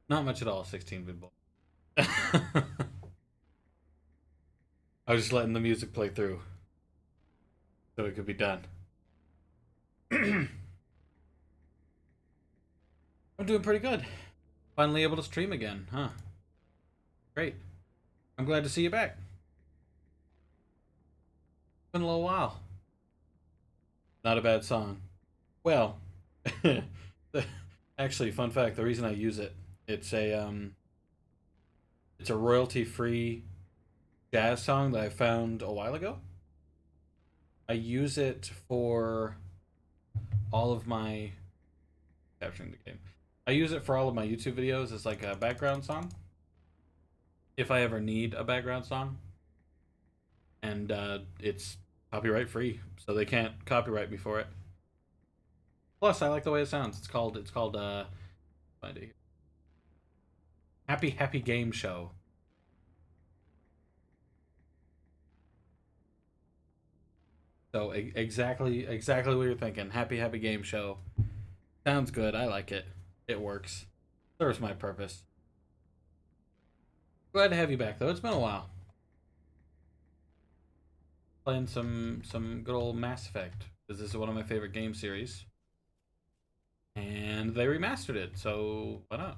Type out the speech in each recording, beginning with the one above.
Not much at all, 16-bit boy. I was just letting the music play through so it could be done. I'm doing pretty good. Finally able to stream again, huh? Great. I'm glad to see you back. Been a little while. Not a bad song. Well, actually, fun fact: the reason I use it, it's a it's a royalty-free jazz song that I found a while ago. I use it for all of my capturing the game. I use it for all of my YouTube videos as like a background song. If I ever need a background song, and it's copyright free, so they can't copyright me for it. Plus, I like the way it sounds. It's called find it. Happy Happy Game Show. So exactly what you're thinking. Happy Happy Game Show. Sounds good. I like it. It works. Serves my purpose. Glad to have you back though. It's been a while. Playing some good old Mass Effect because this is one of my favorite game series, and they remastered it. So why not?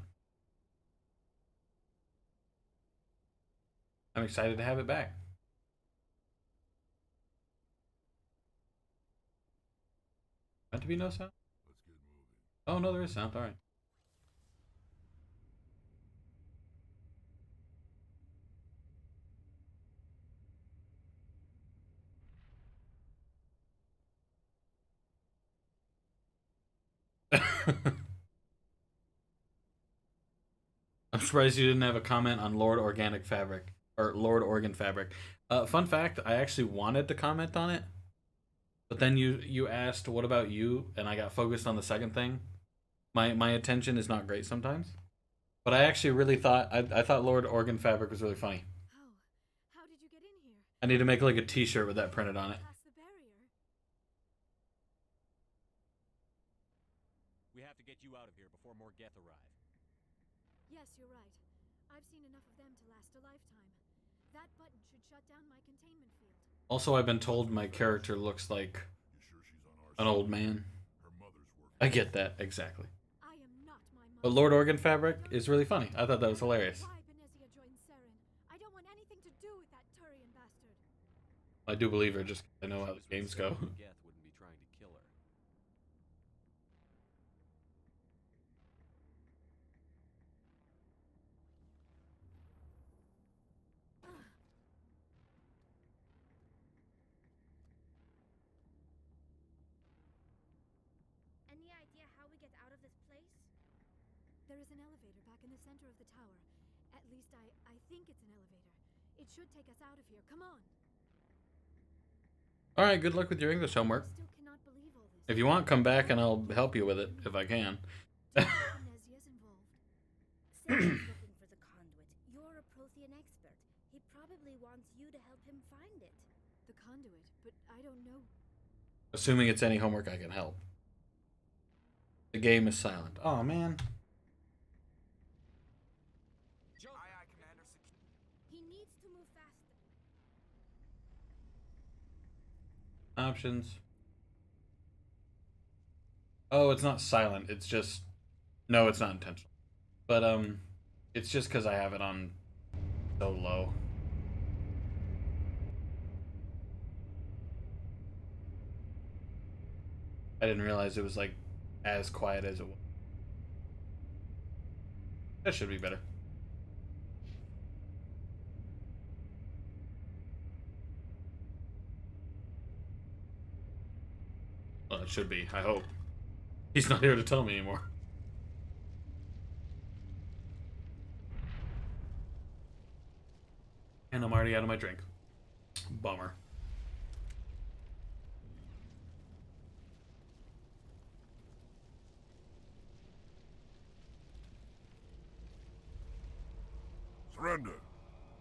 I'm excited to have it back. Meant to be no sound? Oh no, there is sound. All right. I'm surprised you didn't have a comment on Lord Organic Fabric or Lord Organ Fabric. Fun fact: I actually wanted to comment on it, but then you asked, "What about you?" and I got focused on the second thing. My attention is not great sometimes, but I actually really thought I thought Lord Organ Fabric was really funny. How did you get in here? I need to make like a T-shirt with that printed on it. Past the barrier? We have to get you out of here before more Geth arrive. Yes, you're right. I've seen enough of them to last a lifetime. That button should shut down my containment field. Also, I've been told my character looks like You sure she's on our an side? old man. Her mother's working. I get that exactly. I am not my But mother. Lord Organ I Fabric don't is know really funny. I thought that was hilarious. why Benezia joined Saren. I don't want anything to do with that Turian bastard. I do believe her just 'cause I know how the This would games say go. the Geth wouldn't be trying to kill her. Any idea how we get out of this place? There is an elevator back in the center of the tower. At least I think it's an elevator. It should take us out of here. Come on. All right, good luck with your English I homework. still cannot believe all this. If you want, come back and I'll help you with it if I can. Do you think Benezia's involved? Saren's looking for the conduit. You're a Prothean expert. He probably wants you to help him find it. The conduit, but I don't know. Assuming it's any homework I can help. The game is silent. Oh man. Aye, aye, Commander. He needs to move faster. Options. Oh, it's not silent. It's just no, it's not intentional. But it's just because I have it on so low. I didn't realize it was like as quiet as it was. That should be better. Well, it should be. I hope. He's not here to tell me anymore. And I'm already out of my drink. Bummer. Surrender.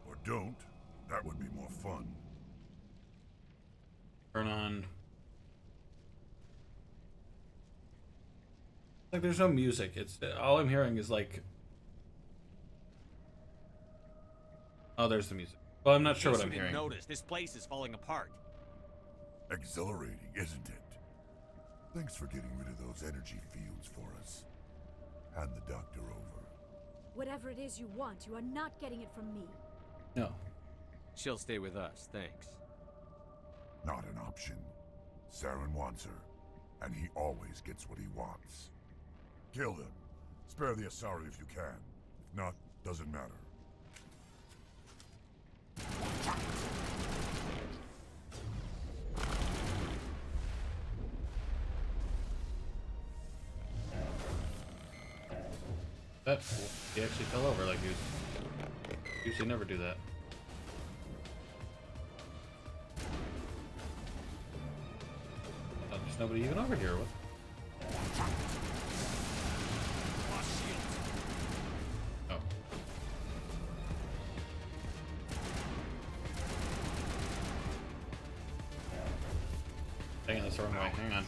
Or don't. That would be more fun. Turn on. Like there's no music. It's all I'm hearing is like Oh, there's the music. Well, I'm not In sure case what I'm you didn't hearing. notice, this place is falling apart. Exhilarating, isn't it? Thanks for getting rid of those energy fields for us. Hand the doctor over. Whatever it is you want, you are not getting it from me. No. She'll stay with us, thanks. Not an option. Saren wants her, and he always gets what he wants. Kill him. Spare the Asari if you can. If not, doesn't matter. That's cool. He actually fell over like he was. Usually never do that. Oh, there's nobody even over here. What? Oh. Dang it, that's the wrong way. Hang on.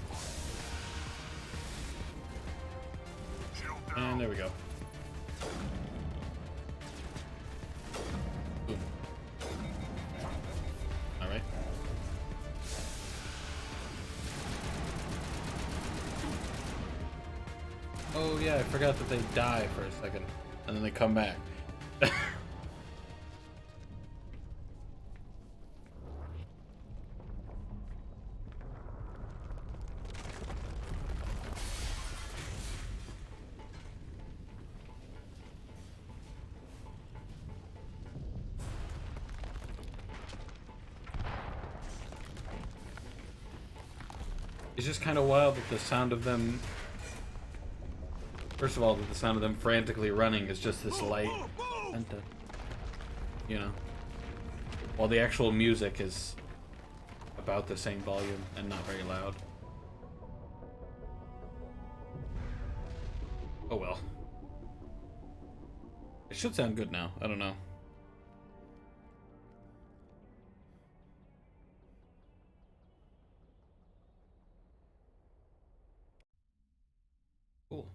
And there we go. Boom. Alright. Oh yeah, I forgot that they die for a second, and then they come back. It's just kind of wild that the sound of them... First of all, that the sound of them frantically running is just this light... You know? While the actual music is about the same volume and not very loud. Oh well. It should sound good now. I don't know. Cool.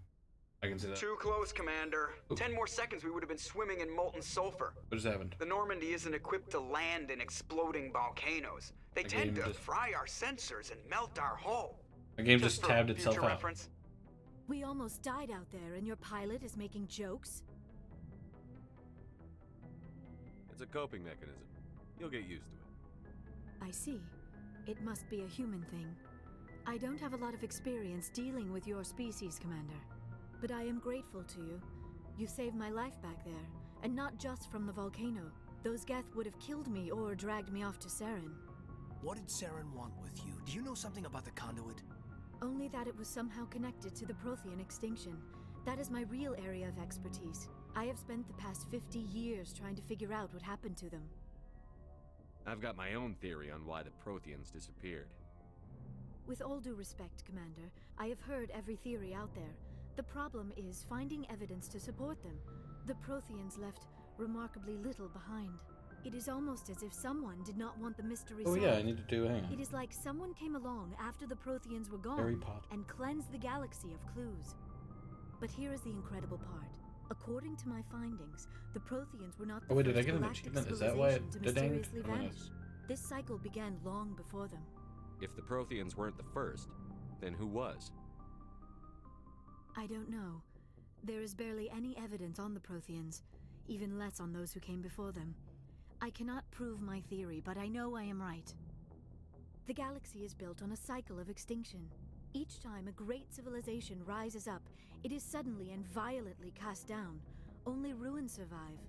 I can see that. Too close, Commander. Ooh. 10 more seconds we would have been swimming in molten sulfur. What just happened? The Normandy isn't equipped to land in exploding volcanoes. They The tend game to just- fry our sensors and melt our hull. My game just for tabbed itself future out. reference. We almost died out there, and your pilot is making jokes? It's a coping mechanism. You'll get used to it. I see. It must be a human thing. I don't have a lot of experience dealing with your species, Commander. But I am grateful to you. You saved my life back there, and not just from the volcano. Those Geth would have killed me or dragged me off to Saren. What did Saren want with you? Do you know something about the conduit? Only that it was somehow connected to the Prothean extinction. That is my real area of expertise. I have spent the past 50 years trying to figure out what happened to them. I've got my own theory on why the Protheans disappeared. With all due respect, Commander, I have heard every theory out there. The problem is finding evidence to support them. The Protheans left remarkably little behind. It is almost as if someone did not want the mystery Oh solved. yeah, I need to do... Hang on. It is like someone came along after the Protheans were Harry gone Potter. and cleansed the galaxy of clues. But here is the incredible part. According to my findings, the Protheans were not the Oh wait, did I first get an galactic achievement? Is that why it civilization to did dang? mysteriously Oh, vanish. nice. This cycle began long before them. If the Protheans weren't the first, then who was? I don't know. There is barely any evidence on the Protheans, even less on those who came before them. I cannot prove my theory, but I know I am right. The galaxy is built on a cycle of extinction. Each time a great civilization rises up, it is suddenly and violently cast down. Only ruins survive.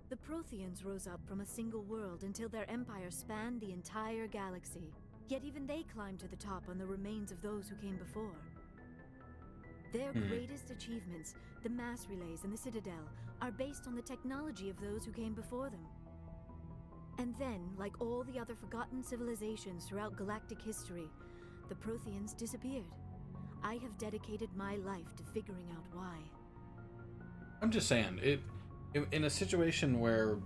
The Protheans rose up from a single world until their empire spanned the entire galaxy. Yet even they climbed to the top on the remains of those who came before. Their greatest achievements, the mass relays and the Citadel, are based on the technology of those who came before them. And then, like all the other forgotten civilizations throughout galactic history, the Protheans disappeared. I have dedicated my life to figuring out why. I'm just saying, in a situation where,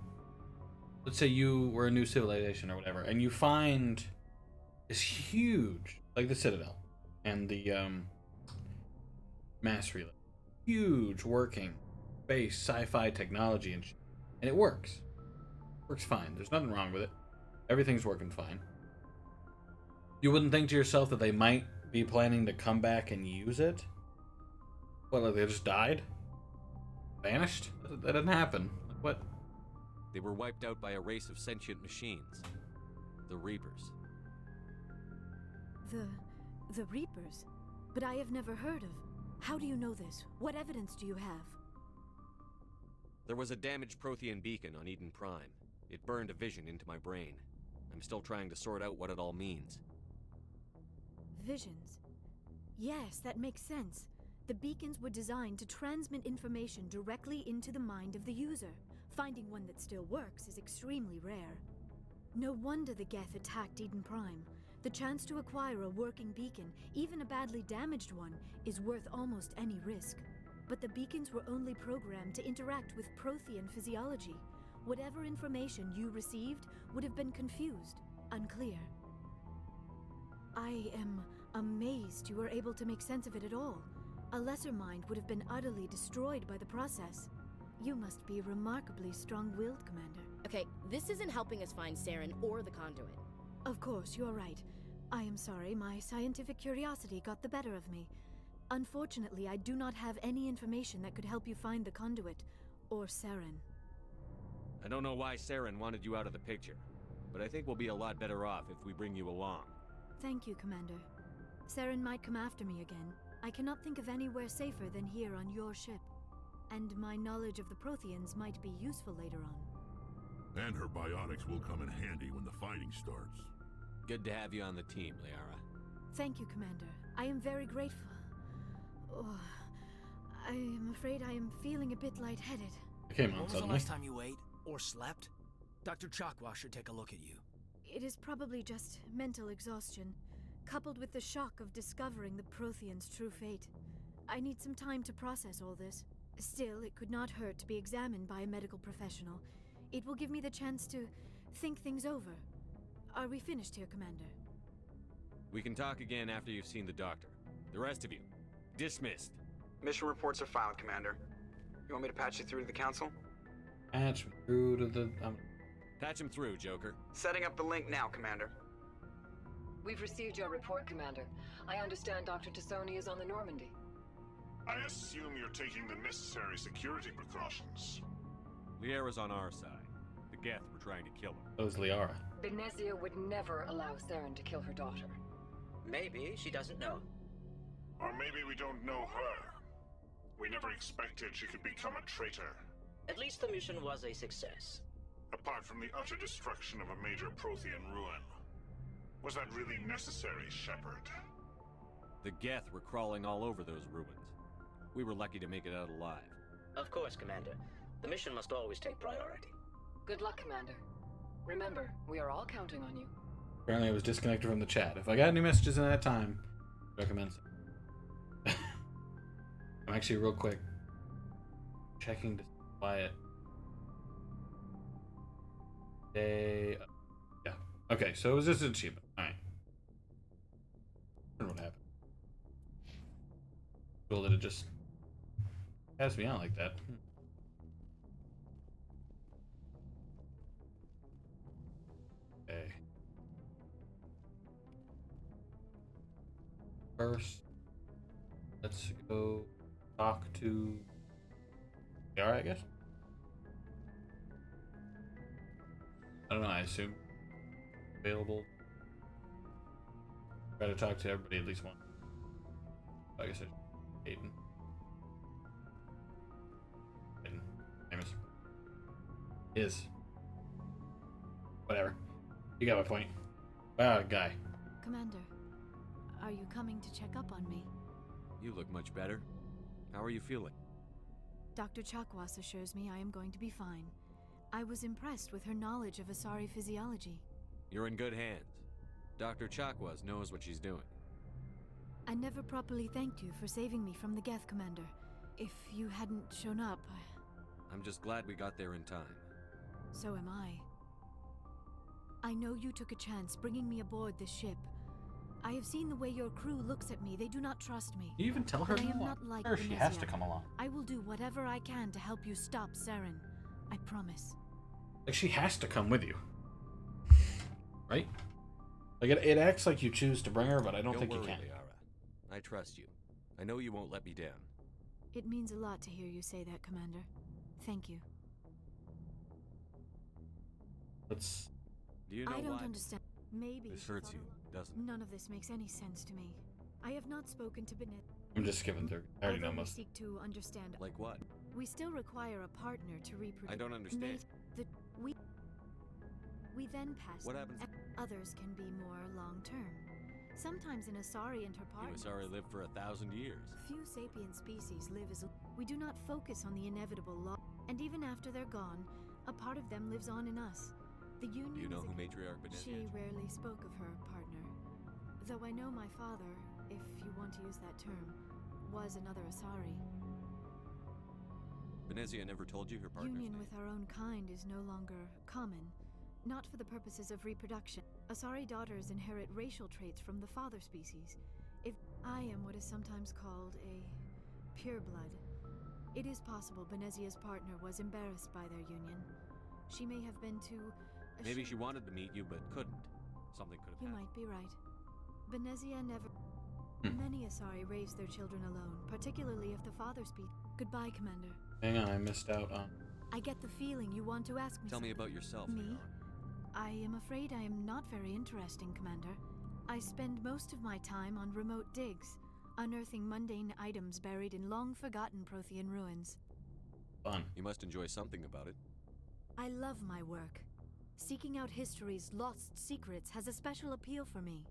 let's say you were a new civilization or whatever, and you find this huge, like the Citadel and the mass relay, huge working space sci-fi technology and it works. Works fine. There's nothing wrong with it. Everything's working fine. You wouldn't think to yourself that they might be planning to come back and use it? What, like they just died? Vanished? That didn't happen. Like, what? They were wiped out by a race of sentient machines. The Reapers. The Reapers? But I have never heard of. How do you know this? What evidence do you have? There was a damaged Prothean beacon on Eden Prime. It burned a vision into my brain. I'm still trying to sort out what it all means. Visions. Yes, that makes sense. The beacons were designed to transmit information directly into the mind of the user. Finding one that still works is extremely rare. No wonder the Geth attacked Eden Prime. The chance to acquire a working beacon, even a badly damaged one, is worth almost any risk. But the beacons were only programmed to interact with Prothean physiology. Whatever information you received would have been confused, unclear. I am amazed you were able to make sense of it at all. A lesser mind would have been utterly destroyed by the process. You must be remarkably strong-willed, Commander. Okay, this isn't helping us find Saren or the conduit. Of course, you're right. I am sorry, my scientific curiosity got the better of me. Unfortunately, I do not have any information that could help you find the conduit, or Saren. I don't know why Saren wanted you out of the picture, but I think we'll be a lot better off if we bring you along. Thank you, Commander. Saren might come after me again. I cannot think of anywhere safer than here on your ship. And my knowledge of the Protheans might be useful later on. And her biotics will come in handy when the fighting starts. Good to have you on the team, Liara. Thank you, Commander. I am very grateful. Oh, I am afraid I am feeling a bit lightheaded. It came When on was the suddenly. last time you ate or slept? Dr. Chakwa should take a look at you. It is probably just mental exhaustion, coupled with the shock of discovering the Protheans' true fate. I need some time to process all this. Still, it could not hurt to be examined by a medical professional. It will give me the chance to think things over. Are we finished here, Commander? We can talk again after you've seen the doctor. The rest of you, dismissed. Mission reports are filed, Commander. You want me to patch you through to the Council? Patch me through to the... Patch him through, Joker. Setting up the link now, Commander. We've received your report, Commander. I understand Dr. Tassoni is on the Normandy. I assume you're taking the necessary security precautions. Liara's on our side. The Geth were trying to kill her. That was Liara. Benezia would never allow Saren to kill her daughter. Maybe she doesn't know. Or maybe we don't know her. We never expected she could become a traitor. At least the mission was a success. Apart from the utter destruction of a major Prothean ruin. Was that really necessary, Shepard? The Geth were crawling all over those ruins. We were lucky to make it out alive. Of course, Commander. The mission must always take priority. Good luck, Commander. Remember, we are all counting on you. Apparently I was disconnected from the chat. If I got any messages in that time, recommend it. I'm actually real quick checking to quiet. Yeah. Okay, so it was just an achievement. Alright. I don't know what happened. Cool that it just has me on like that. Okay. First, let's go talk to Liara, I guess. I don't know, I assume available. Try to talk to everybody at least once. I guess it's Aiden. Aiden. Famous. Is. Whatever. You got my point. Wow, guy. Commander, are you coming to check up on me? You look much better. How are you feeling? Dr. Chakwas assures me I am going to be fine. I was impressed with her knowledge of Asari physiology. You're in good hands. Dr. Chakwas knows what she's doing. I never properly thanked you for saving me from the Geth, Commander. If you hadn't shown up, I'm just glad we got there in time. so am I. I know you took a chance bringing me aboard this ship. I have seen the way your crew looks at me. They do not trust me. You even tell her But I am no? not like Sure, she has to Benezia. come along. I will do whatever I can to help you stop Saren. I promise. Like, she has to come with you. Right? Like, it acts like you choose to bring her, but I don't think worry, you can. Liara. I trust you. I know you won't let me down. It means a lot to hear you say that, Commander. Thank you. Let's... Do you know I don't why? understand. Maybe This she hurts thought you, doesn't it? none of this makes any sense to me. I have not spoken to Benet. I'm just skipping through. I already know Although we most. seek to understand. Like what? We still require a partner to reproduce. I don't understand. We then pass. What happens? Others can be more long-term. Sometimes an Asari and her You partners. Asari lived for 1,000 years. Few sapient species live as. We do not focus on the inevitable law, and even after they're gone, a part of them lives on in us. The union. Do you know is who a- Matriarch Benezia She is? rarely spoke of her partner, though I know my father, if you want to use that term, was another Asari. Benezia never told you her partner's Union name? with our own kind is no longer common, not for the purposes of reproduction. Asari daughters inherit racial traits from the father species. If I am what is sometimes called a pureblood, it is possible Benezia's partner was embarrassed by their union. She may have been too. Maybe she ashamed. wanted to meet you, but couldn't. Something could have You happened. might be right. Benezia never. Hmm. Many Asari raise their children alone, particularly if the father speaks. Goodbye, Commander. Hang on, I missed out on... I get the feeling you want to ask me. Tell me something. about yourself, Me? Liara. I am afraid I am not very interesting, Commander. I spend most of my time on remote digs, unearthing mundane items buried in long-forgotten Prothean ruins. Fun. You must enjoy something about it. I love my work. Seeking out history's lost secrets has a special appeal for me.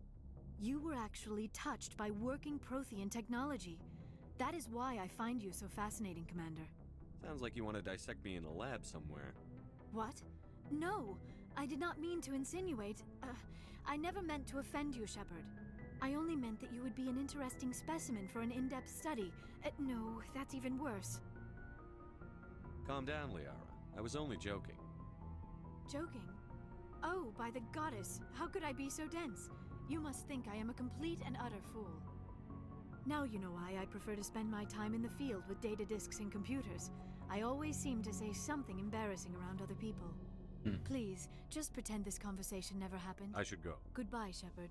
You were actually touched by working Prothean technology. That is why I find you so fascinating, Commander. Sounds like you want to dissect me in a lab somewhere. What? No, I did not mean to insinuate. I never meant to offend you, Shepard. I only meant that you would be an interesting specimen for an in-depth study. No, that's even worse. Calm down, Liara. I was only joking. Joking? Oh, by the goddess, how could I be so dense? You must think I am a complete and utter fool. Now you know why I prefer to spend my time in the field with data disks and computers. I always seem to say something embarrassing around other people. Please, just pretend this conversation never happened. I should go. Goodbye, Shepard.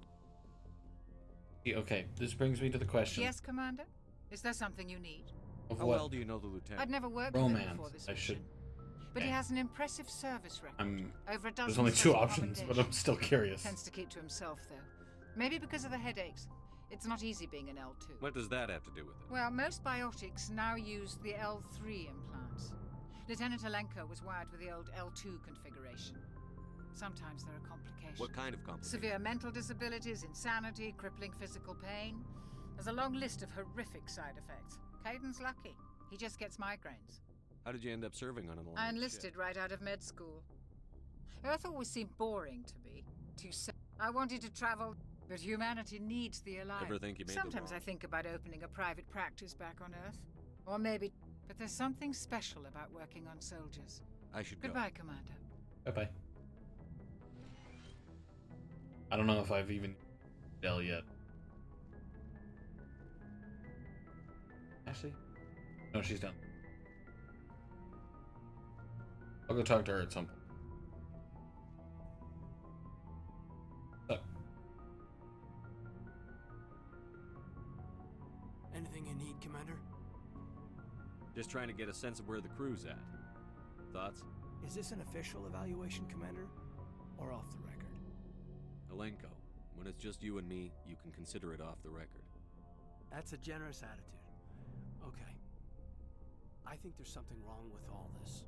Okay, this brings me to the question Yes, Commander? Is there something you need? of How what well do you know the lieutenant? I'd never worked with him romance before this I should... mission, but he has an impressive service record. Over a dozen There's only two special options, but I'm commendations. still curious. Tends to keep to himself, though. Maybe because of the headaches. It's not easy being an L2. What does that have to do with it? Well, most biotics now use the L3 implants. Lieutenant Alenko was wired with the old L2 configuration. Sometimes there are complications. What kind of complications? Severe mental disabilities, insanity, crippling physical pain. There's a long list of horrific side effects. Caden's lucky. He just gets migraines. How did you end up serving on an alliance I ship? enlisted right out of med school. Earth always seemed boring to me. I wanted to travel, but humanity needs the Alliance. Ever think you made the Sometimes wrong- I think about opening a private practice back on Earth. Or maybe... But there's something special about working on soldiers. I should go. Goodbye, Commander. Bye-bye. I don't know if I've even Dell yet. Ashley? No, she's done. I'll go talk to her at some point. So, Anything you need, Commander? Just trying to get a sense of where the crew's at. Thoughts? Is this an official evaluation, Commander? Or off the record? Alenko, when it's just you and me, you can consider it off the record. That's a generous attitude. Okay. I think there's something wrong with all this.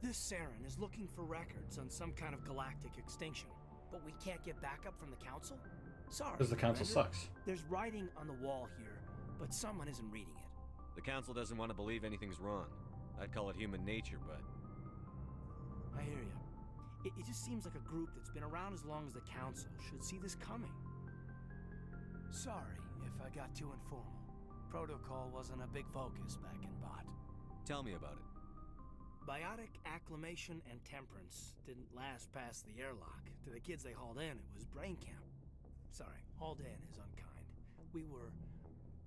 This Saren is looking for records on some kind of galactic extinction, but we can't get backup from the Council? Sorry, because the council Commander. sucks. There's writing on the wall here, but someone isn't reading it. The Council doesn't want to believe anything's wrong. I'd call it human nature, but... I hear you. It just seems like a group that's been around as long as the Council should see this coming. Sorry if I got too informal. Protocol wasn't a big focus back in Bot. Tell me about it. Biotic acclimation and temperance didn't last past the airlock. To the kids they hauled in, it was brain camp. Sorry, hauled in is unkind. We were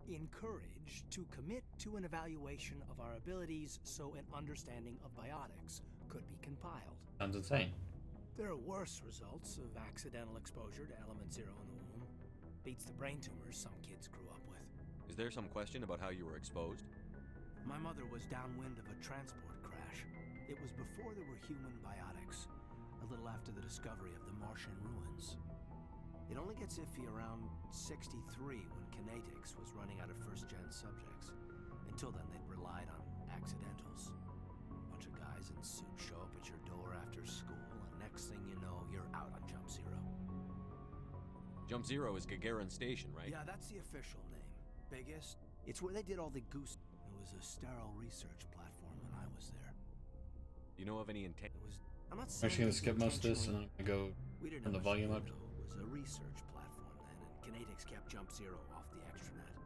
encouraged to commit to an evaluation of our abilities so an understanding of biotics could be compiled. Sounds insane. There are worse results of accidental exposure to element 0 in the womb. Beats the brain tumors some kids grew up with. Is there some question about how you were exposed? My mother was downwind of a transport crash. It was before there were human biotics, a little after the discovery of the Martian ruins. It only gets iffy around 63 when Kinetics was running out of first-gen subjects. Until then, they'd relied on accidentals. A bunch of guys in suits show up at your door after school, and next thing you know, you're out on Jump Zero. Jump Zero is Gagarin Station, right? Yeah, that's the official name. Biggest? It's where they did all the goose... It was a sterile research platform when I was there. Do you know of any intent? I'm not I'm actually gonna skip most of this and I'm gonna go turn the volume up. It was a research platform then, and Kinetics kept Jump Zero off the extranet.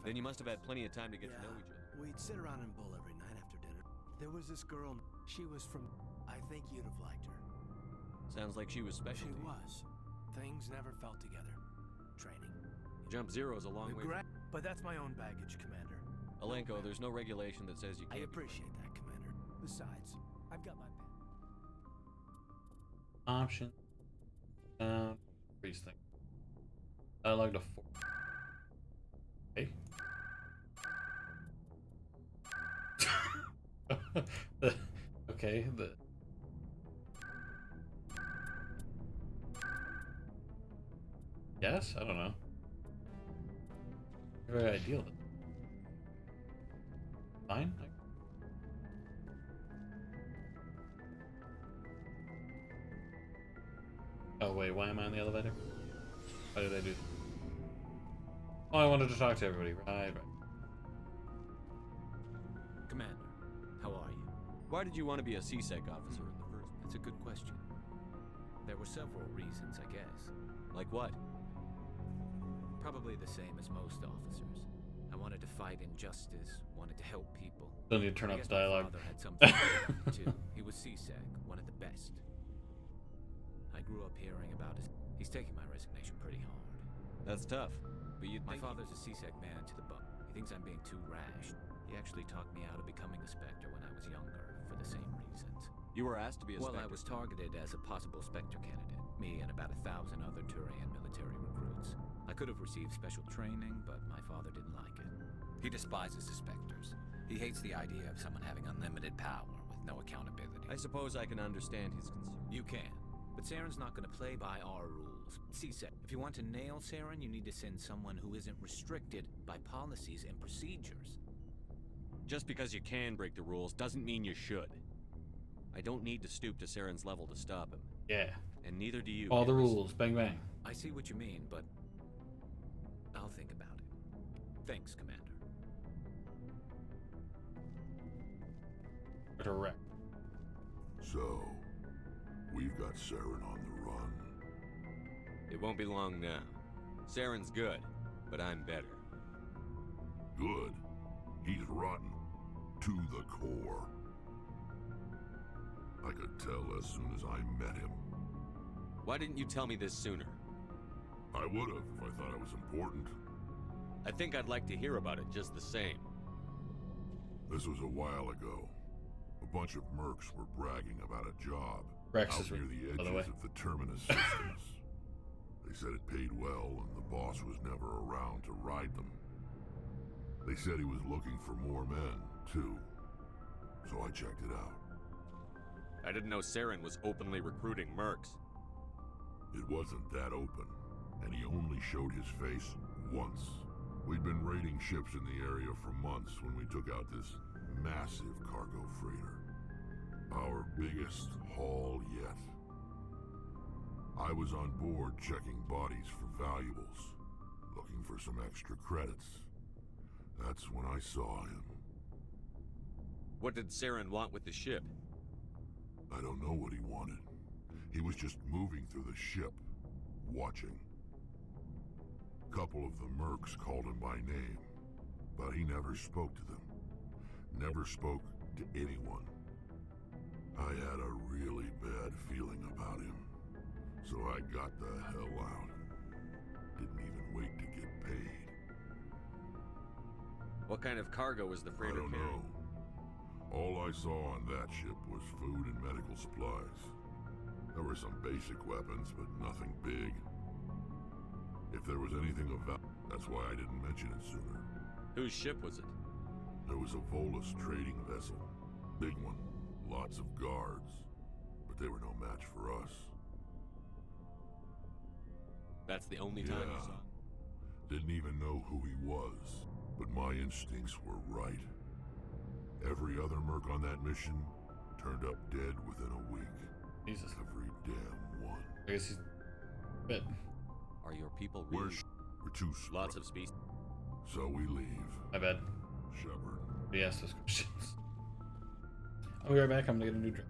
Then you must have had plenty of time to get to know each other. We'd sit around and bull every night after dinner. There was this girl, she was from... I think you'd have liked her. Sounds like she was special. She was. Things never felt together. Training. Jump Zero is a long way. But that's my own baggage, Commander. Alenko, there's no regulation that says you can't. I appreciate that, Commander. Besides, I've got my pen. Option. Freeze thing. I like the 4. Okay. Okay. Yes, I don't know. Very ideal. Fine. Oh wait, why am I in the elevator? Why did I do that? Oh, I wanted to talk to everybody. Right. Commander, how are you? Why did you want to be a CSEC officer in the first place? That's a good question. There were several reasons, I guess. Like what? Probably the same as most officers. I wanted to fight injustice, wanted to help people. Don't need to turn up the dialogue. My father had something to do too. He was CSEC, one of the best. I grew up hearing about his... He's taking my resignation pretty hard. That's tough, but you'd My think father's a CSEC man to the bone. He thinks I'm being too rash. He actually talked me out of becoming a Spectre when I was younger, for the same reasons. You were asked to be a Well, Spectre. I was targeted as a possible Spectre candidate. Me and about 1,000 other Turian military recruits. I could have received special training, but my father didn't like it. He despises the Spectres. He hates the idea of someone having unlimited power with no accountability. I suppose I can understand his concern. You can. But Saren's not going to play by our rules. CSEC, if you want to nail Saren, you need to send someone who isn't restricted by policies and procedures. Just because you can break the rules doesn't mean you should. I don't need to stoop to Saren's level to stop him. Yeah. And neither do you. All the rules. Bang, bang. I see what you mean, but I'll think about it. Thanks, Commander. Direct. So, we've got Saren on the run. It won't be long now. Saren's good, but I'm better. Good. He's rotten. To the core. I could tell as soon as I met him. Why didn't you tell me this sooner? I would have if I thought it was important. I think I'd like to hear about it just the same. This was a while ago. A bunch of mercs were bragging about a job Rex out is near the by the edges way. of the Terminus systems. They said it paid well and the boss was never around to ride them. They said he was looking for more men, too. So I checked it out. I didn't know Saren was openly recruiting mercs. It wasn't that open, and he only showed his face once. We'd been raiding ships in the area for months when we took out this massive cargo freighter. Our biggest haul yet. I was on board checking bodies for valuables, looking for some extra credits. That's when I saw him. What did Saren want with the ship? I don't know what he wanted. He was just moving through the ship, watching. Couple of the mercs called him by name, but he never spoke to them. Never spoke to anyone. I had a really bad feeling about him, so I got the hell out. Didn't even wait to get paid. What kind of cargo was the I freighter don't carrying? know. All I saw on that ship was food and medical supplies. There were some basic weapons, but nothing big. If there was anything of value, that's why I didn't mention it sooner. Whose ship was it? There was a Volus trading vessel. Big one. Lots of guards. But they were no match for us. That's the only time you saw him? Didn't even know who he was. But my instincts were right. Every other merc on that mission turned up dead within a week. Jesus. Every damn one. I guess he's bit. Are your people really... We're too Lots of species. So we leave. I bet. Shepard. He asked those questions. I'll be right back. I'm gonna get a new drink.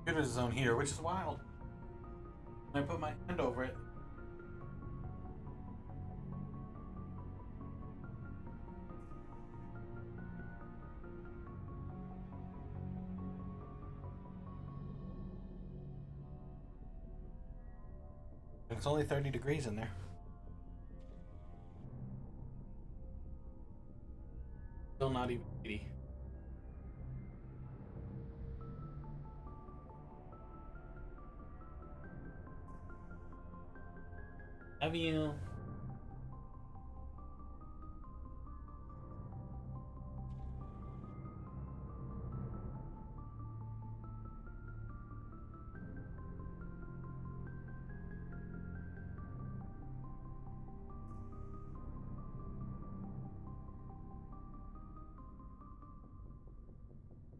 computer's zone here, which is wild. When I put my hand over it. It's only 30 degrees in there. Still not even 80. Have you?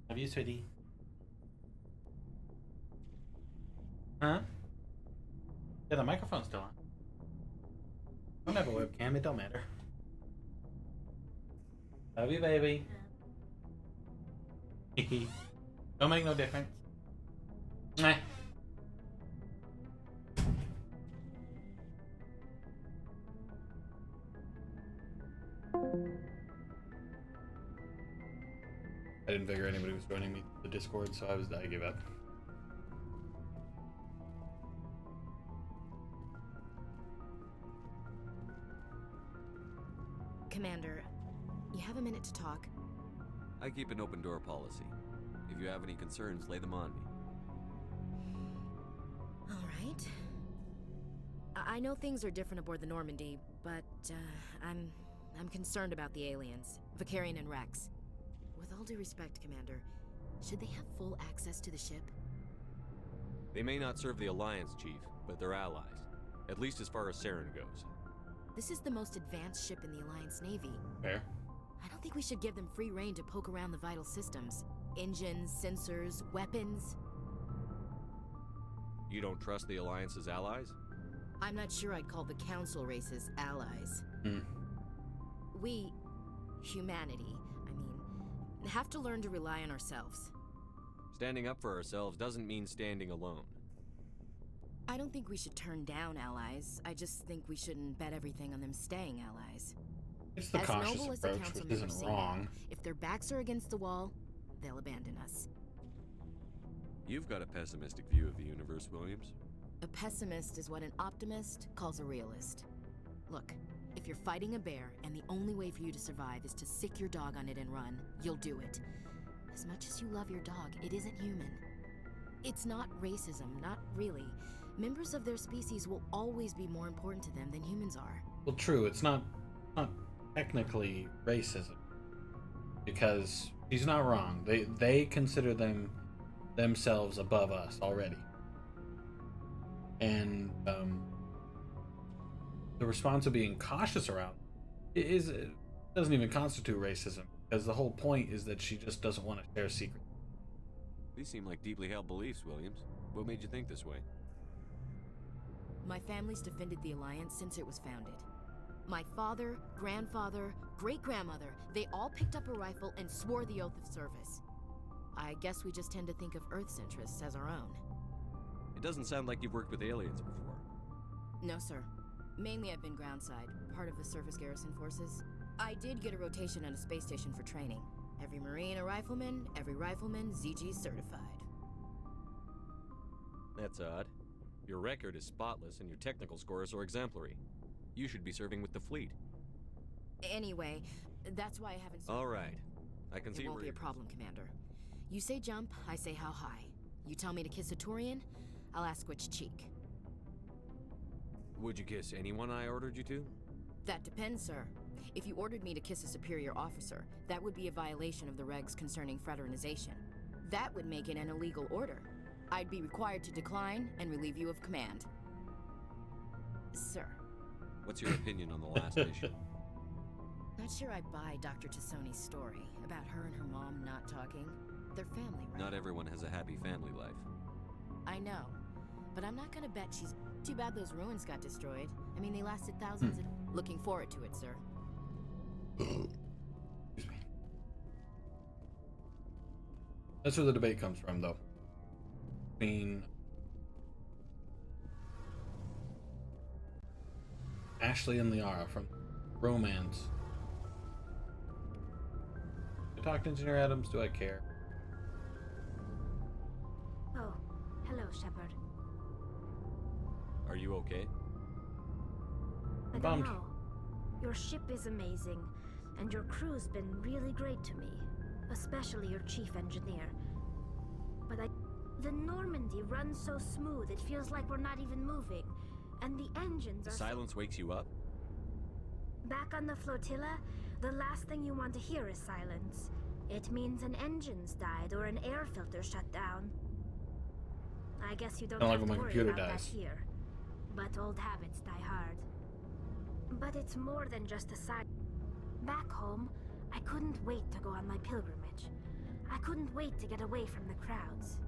Have you, sweetie? Huh? Yeah, the microphone's still on. I don't have a webcam, it don't matter. Love you, baby. Don't make no difference. Mwah. I didn't figure anybody was joining me the Discord, so I gave up. Commander, you have a minute to talk? I keep an open door policy. If you have any concerns, lay them on me. All right. I know things are different aboard the Normandy, but I'm concerned about the aliens, Vicarian and Rex. With all due respect, Commander, should they have full access to the ship? They may not serve the Alliance, Chief, but they're allies. At least as far as Saren goes. This is the most advanced ship in the Alliance Navy. Fair. I don't think we should give them free rein to poke around the vital systems. Engines, sensors, weapons. You don't trust the Alliance's allies? I'm not sure I'd call the Council races allies. Hmm. We, humanity, have to learn to rely on ourselves. Standing up for ourselves doesn't mean standing alone. I don't think we should turn down allies. I just think we shouldn't bet everything on them staying allies. It's the cautious approach, which isn't wrong. If their backs are against the wall, they'll abandon us. You've got a pessimistic view of the universe, Williams. A pessimist is what an optimist calls a realist. Look, if you're fighting a bear and the only way for you to survive is to sick your dog on it and run, you'll do it. As much as you love your dog, it isn't human. It's not racism, not really. Members of their species will always be more important to them than humans are. Well, true, it's not technically racism. Because he's not wrong. They consider themselves above us already. And the response of being cautious around it doesn't even constitute racism, because the whole point is that she just doesn't want to share secrets. These seem like deeply held beliefs, Williams. What made you think this way? My family's defended the Alliance since it was founded. My father, grandfather, great-grandmother, they all picked up a rifle and swore the oath of service. I guess we just tend to think of Earth's interests as our own. It doesn't sound like you've worked with aliens before. No, sir. Mainly I've been groundside, part of the surface garrison forces. I did get a rotation at a space station for training. Every Marine a rifleman, every rifleman ZG certified. That's odd. Your record is spotless and your technical scores are exemplary. You should be serving with the fleet. Anyway, that's why I haven't... All right. I can see it won't be a problem, Commander. You say jump, I say how high. You tell me to kiss a Turian, I'll ask which cheek. Would you kiss anyone I ordered you to? That depends, sir. If you ordered me to kiss a superior officer, that would be a violation of the regs concerning fraternization. That would make it an illegal order. I'd be required to decline and relieve you of command. Sir. What's your opinion on the last mission? Not sure I buy Dr. Tassoni's story about her and her mom not talking. They're family, right? Not everyone has a happy family life. I know, but I'm not gonna bet she's... Too bad those ruins got destroyed. I mean, they lasted thousands of... Looking forward to it, sir. Excuse me. That's where the debate comes from, though. between Ashley and Liara from Romance. I talk to Engineer Adams, do I care? Oh, hello, Shepard. Are you okay? I Bummed. don't know. Your ship is amazing, and your crew's been really great to me, especially your chief engineer. But the Normandy runs so smooth it feels like we're not even moving, and the engines The are silence wakes you up? Back on the flotilla, the last thing you want to hear is silence. It means an engine's died or an air filter shut down. I guess you don't Kinda like have when to my worry computer about dies. that here. But old habits die hard. But it's more than just a side. Back home, I couldn't wait to go on my pilgrimage. I couldn't wait to get away from the crowds.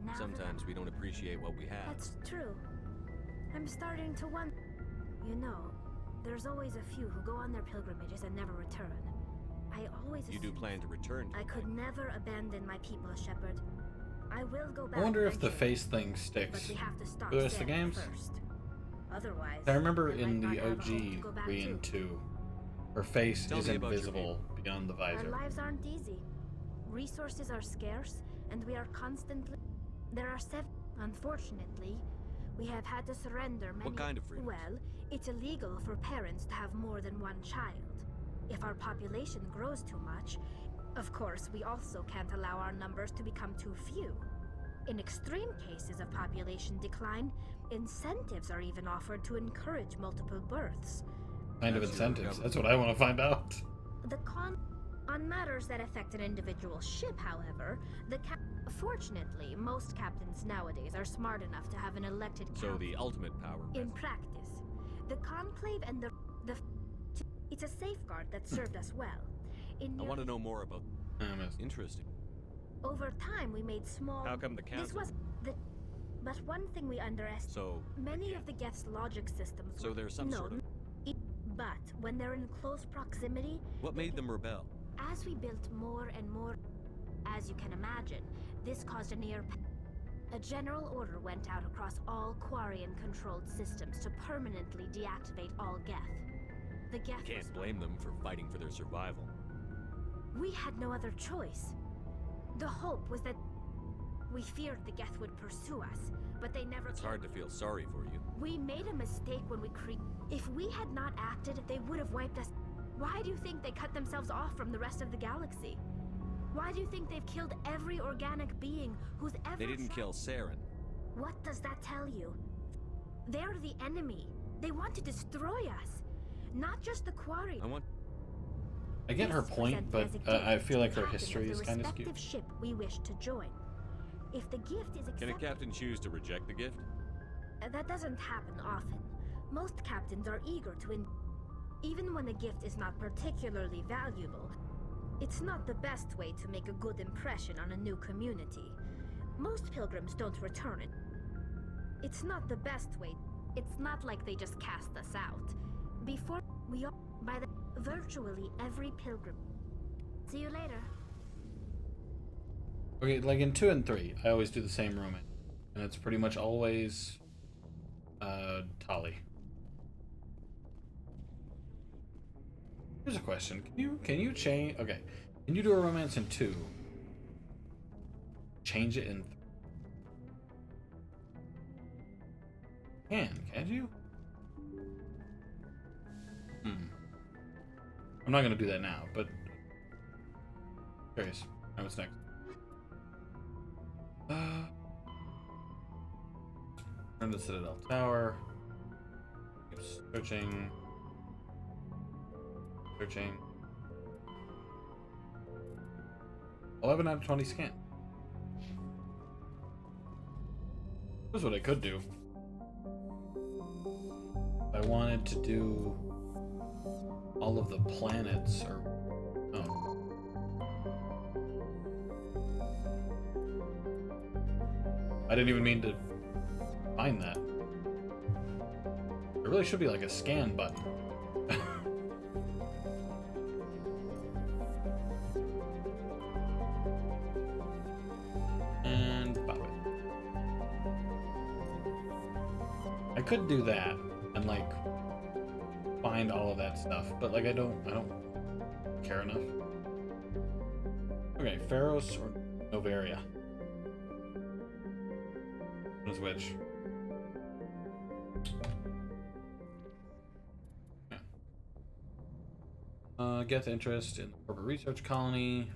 Now that Sometimes we don't appreciate what we have. That's true. I'm starting to wonder. You know, there's always a few who go on their pilgrimages and never return. I always You do assumed plan to return to I could never abandon my people, Shepard. I will go back. I wonder if the eventually, face thing but sticks we have to stop for the rest of the Sam games. first. Otherwise, I remember I in might the not have a home OG to go back 3 and to. 2, her face Tell is me about your invisible beyond the Our visor. lives aren't easy. Resources are scarce, and we are constantly. There are seven. Unfortunately, we have had to surrender many. What kind of freedoms? Well, it's illegal for parents to have more than one child. If our population grows too much, of course, we also can't allow our numbers to become too few. In extreme cases of population decline, incentives are even offered to encourage multiple births. Kind of That's your incentives. government. That's what I want to find out. The on matters that affect an individual ship, however, fortunately, most captains nowadays are smart enough to have an elected So council. the ultimate power. In practice, the conclave and the it's a safeguard that served us well. I want to know more about. Interesting. Over time, we made small. How come the This council? was the. But one thing we underestimated. So Many of the Geth's logic systems. So were- there's some no, sort of. But when they're in close proximity, What made them rebel? as we built more and more, as you can imagine, this caused a general order went out across all Quarian-controlled systems to permanently deactivate all Geth. The Geth Can't blame them for fighting for their survival. We had no other choice. The hope was that we feared the Geth would pursue us, but they never. It's hard to feel sorry for you. We made a mistake when we If we had not acted, they would have wiped us. Why do you think they cut themselves off from the rest of the galaxy? Why do you think they've killed every organic being who's ever They didn't kill Saren. What does that tell you? They're the enemy. They want to destroy us. Not just the Quarry. I get her This was point, sent but as a I gift feel to like their captain history the is kind of skewed. respective ship we wish to join. If the gift is Can a accepted, captain choose to reject the gift? that doesn't happen often. Most captains are eager to even when a gift is not particularly valuable. It's not the best way to make a good impression on a new community. Most pilgrims don't return it. It's not the best way. It's not like they just cast us out. Before we all, by the virtually every pilgrim. See you later. Okay, like in 2 and 3, I always do the same romance, and it's pretty much always Tali. Here's a question: Can you change? Okay, can you do a romance in 2? Change it in. Can you? I'm not gonna do that now, but curious. Now what's next? Turn to Citadel Tower. Keep searching. Searching. 11 out of 20 scan. Here's what I could do. If I wanted to do all of the planets, or I didn't even mean to find that. There really should be like a scan button. And pop it. could do that and like find all of that stuff, but like I don't care enough. Okay, Pharos or Novaria? Which is which? Get interest in the corporate research colony.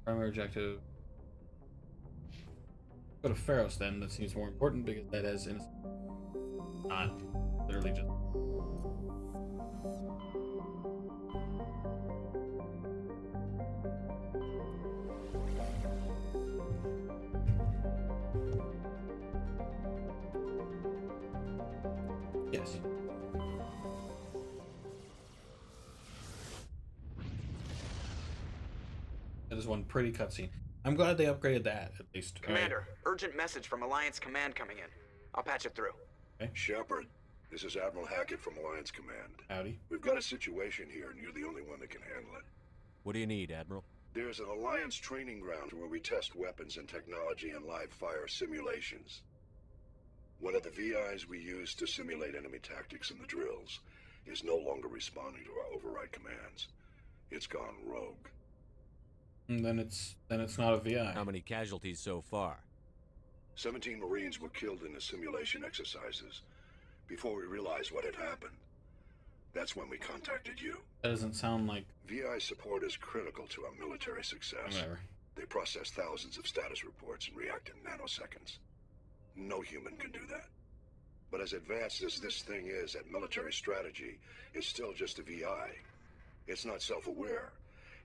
Primary objective. Go to Pharos then. That seems more important because that has innocent. Not literally just. Yes. That is one pretty cutscene. I'm glad they upgraded that, at least. Commander, urgent message from Alliance Command coming in. I'll patch it through. Okay. Shepard, this is Admiral Hackett from Alliance Command. Howdy. We've got a situation here, and you're the only one that can handle it. What do you need, Admiral? There's an Alliance training ground where we test weapons and technology in live fire simulations. One of the VIs we use to simulate enemy tactics in the drills is no longer responding to our override commands. It's gone rogue. And then it's not a VI. How many casualties so far? 17 Marines were killed in the simulation exercises before we realized what had happened. That's when we contacted you. That doesn't sound like... VI support is critical to our military success. Whatever. They process thousands of status reports and react in nanoseconds. No human can do that. But as advanced as this thing is at military strategy, it's still just a VI. It's not self-aware,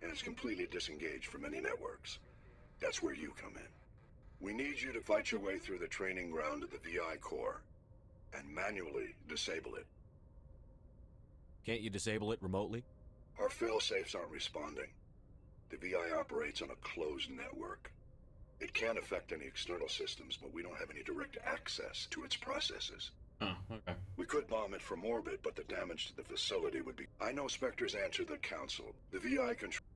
and it's completely disengaged from any networks. That's where you come in. We need you to fight your way through the training ground of the VI core and manually disable it. Can't you disable it remotely? Our fail-safes aren't responding. The VI operates on a closed network. It can affect any external systems, but we don't have any direct access to its processes. Oh, okay. We could bomb it from orbit, but the damage to the facility would be... I know Spectre's answered the Council. The VI control...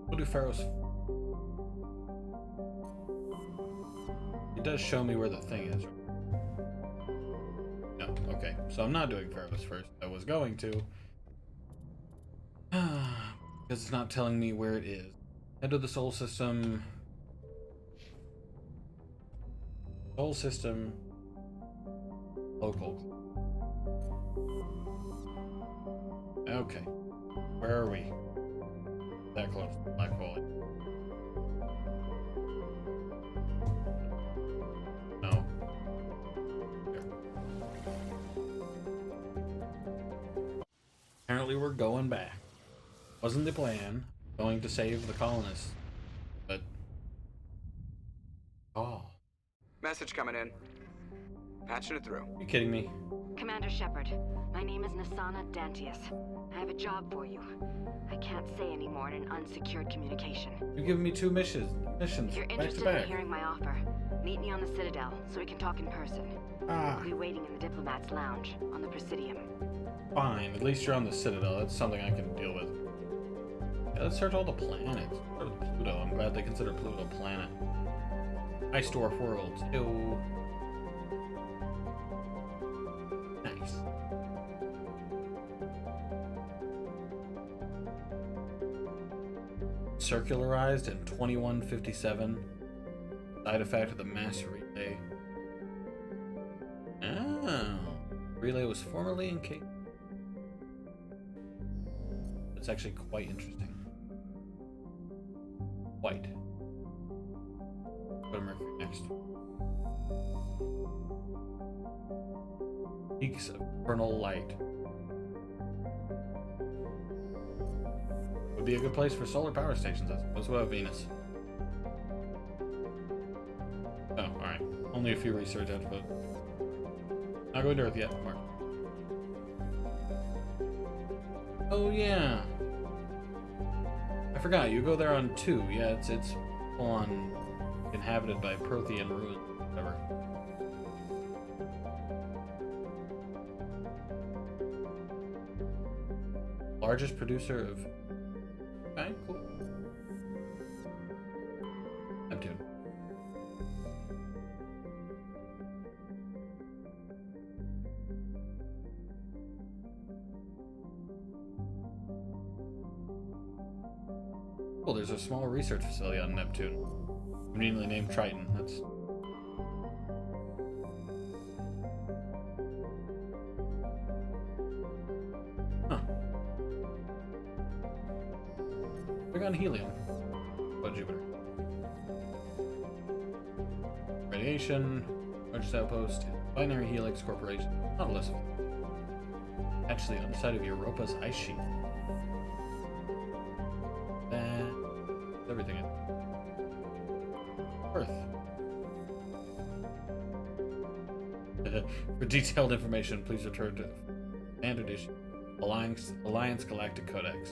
What do Pharos... It does show me where the thing is. No, okay. So I'm not doing Pharos first. I was going to. Because it's not telling me where it is. Head to the Sol System. Sol System. Local. Okay. Where are we? That close to Black Hole. No. Here. Apparently we're going back. Wasn't the plan. Going to save the colonists. But... Oh. Message coming in. Patching it through. Are you kidding me? Commander Shepard, my name is Nasana Dantius. I have a job for you. I can't say any more in an unsecured communication. You're giving me two missions If you're back to interested back. in hearing my offer, meet me on the Citadel so we can talk in person. I'll be waiting in the Diplomat's Lounge on the Presidium. Fine, at least you're on the Citadel. That's something I can deal with. Yeah, let's search all the planets. Start with Pluto. I'm glad they consider Pluto a planet. Ice Dwarf worlds. Ew. Nice. Circularized in 2157. Side effect of the mass relay. Oh. Relay was formerly encased. It's actually quite interesting. Quite. Go to Mercury next. Peaks of vernal light. Would be a good place for solar power stations, I suppose. What about Venus? Oh, alright. Only a few research output. Not going to Earth yet. Mark. Oh yeah. I forgot, you go there on 2. Yeah, it's full on inhabited by Prothean ruins, whatever. Largest producer of... Okay, cool. Neptune. Oh, there's a small research facility on Neptune. Conveniently named Triton. That's... Huh. Click on helium. What Jupiter? Radiation. Largest outpost. Binary Helix Corporation. Not a list. Actually, on the side of Europa's ice sheet. That's everything. Earth. For detailed information, please return to Standard Issue Alliance Galactic Codex.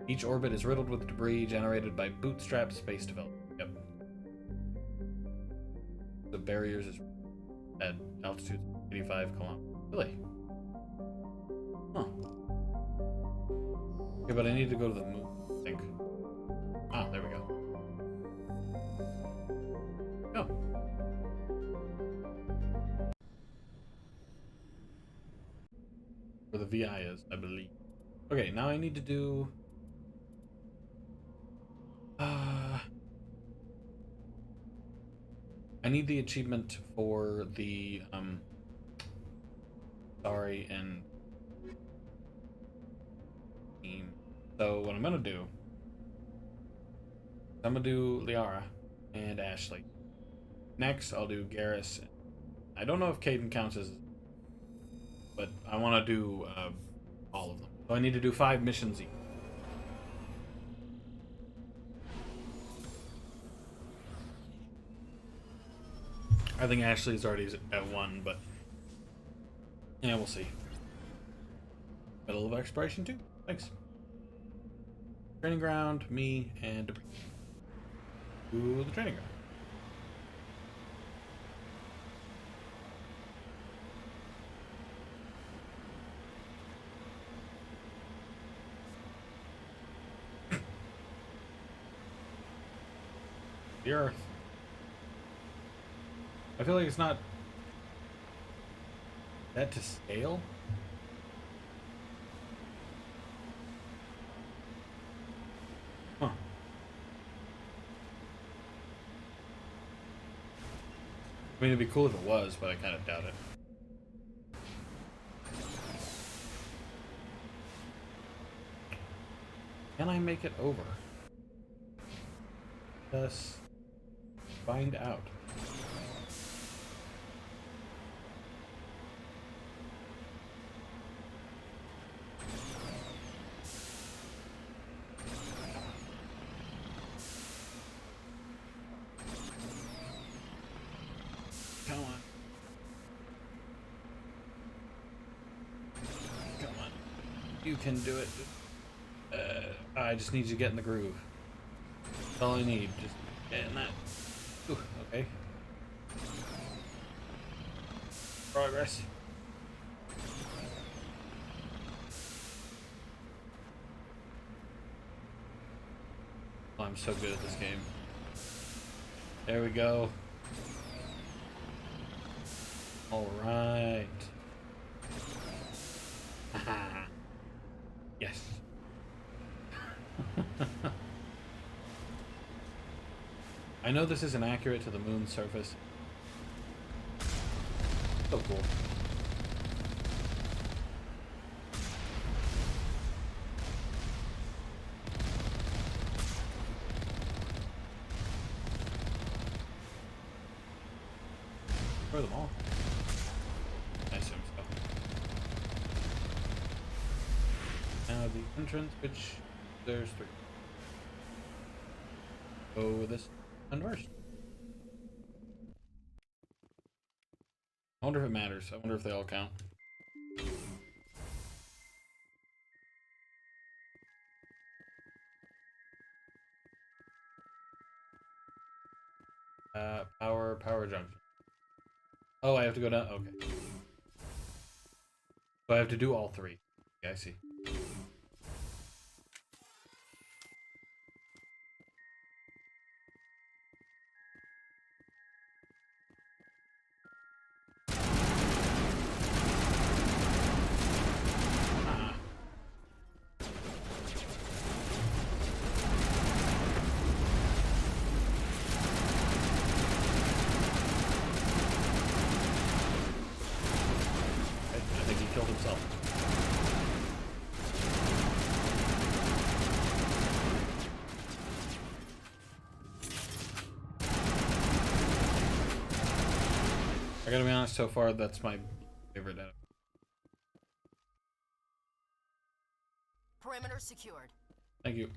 Each orbit is riddled with debris generated by bootstrap space development. Yep. The barriers is at altitude 85 kilometers. Really? Huh. Okay, but I need to go to the moon, I think. Ah, there we go. Go. Where the VI is, I believe. Okay, now I need to do... I need the achievement for the, Sorry, and... So, what I'm gonna do... I'm gonna do Liara and Ashley. Next, I'll do Garrus. I don't know if Caden counts as... But I want to do, all of them. So I need to do 5 missions each. I think Ashley's already at 1, but yeah, we'll see. Middle of exploration too. Thanks. Training ground, me, and debris. Ooh, the training ground. The Earth. I feel like it's not that to scale. Huh. I mean, it'd be cool if it was, but I kind of doubt it. Can I make it over? Let's find out. Come on. Come on. You can do it. I just need you to get in the groove. That's all I need. Just get in that. Ooh, okay. Progress. Oh, I'm so good at this game. There we go. All right. Yes. I know this isn't accurate to the moon's surface. So cool. Throw them all. I assume so. Now the entrance, which there's 3. Go with this one first. I wonder if it matters. I wonder if they all count. Power junction. Oh, I have to go down. Okay. So I have to do all 3. Yeah, I see. I gotta be honest, so far that's my favorite enemy. Perimeter secured. Thank you.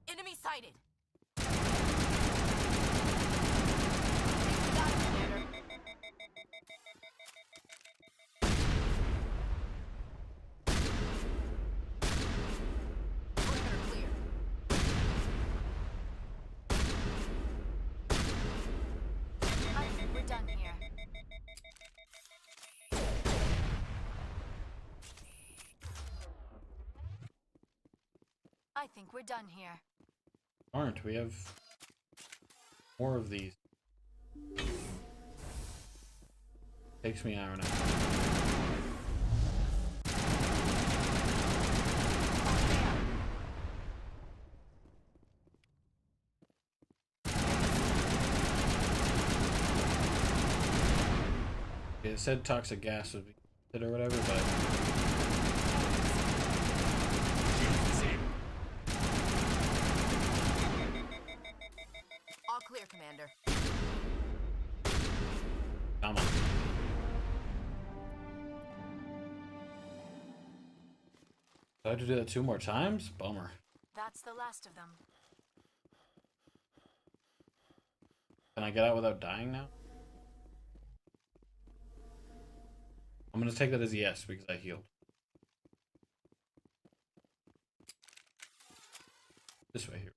Enemy sighted. I think we're done here. I think we're done here. Aren't we have more of these? Takes me an hour now. It said toxic gas would be it or whatever, but All clear, Commander. come on. Do I have to do that 2 more times? Bummer. That's the last of them. Can I get out without dying now? I'm gonna take that as a yes because I healed. This way here.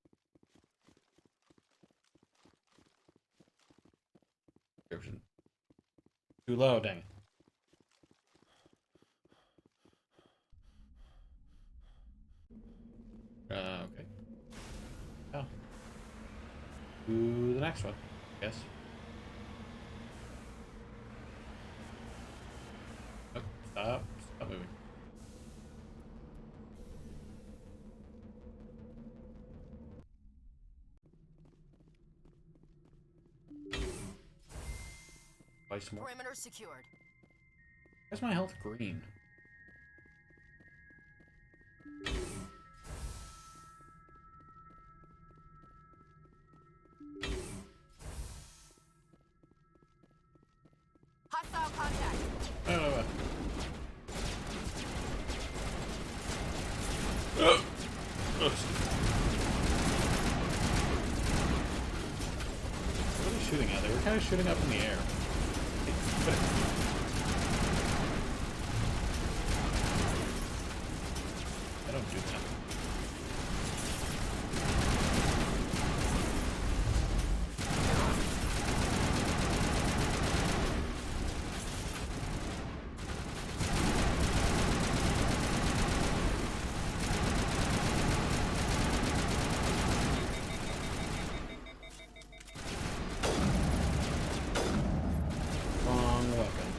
Too low, dang it. Okay. Oh. To the next one, I guess. Oh, stop moving. Twice more. Perimeter secured. Why's my health green? Hostile contact. What are they shooting at? They were kind of shooting up in the air. I don't do that. Wrong weapon.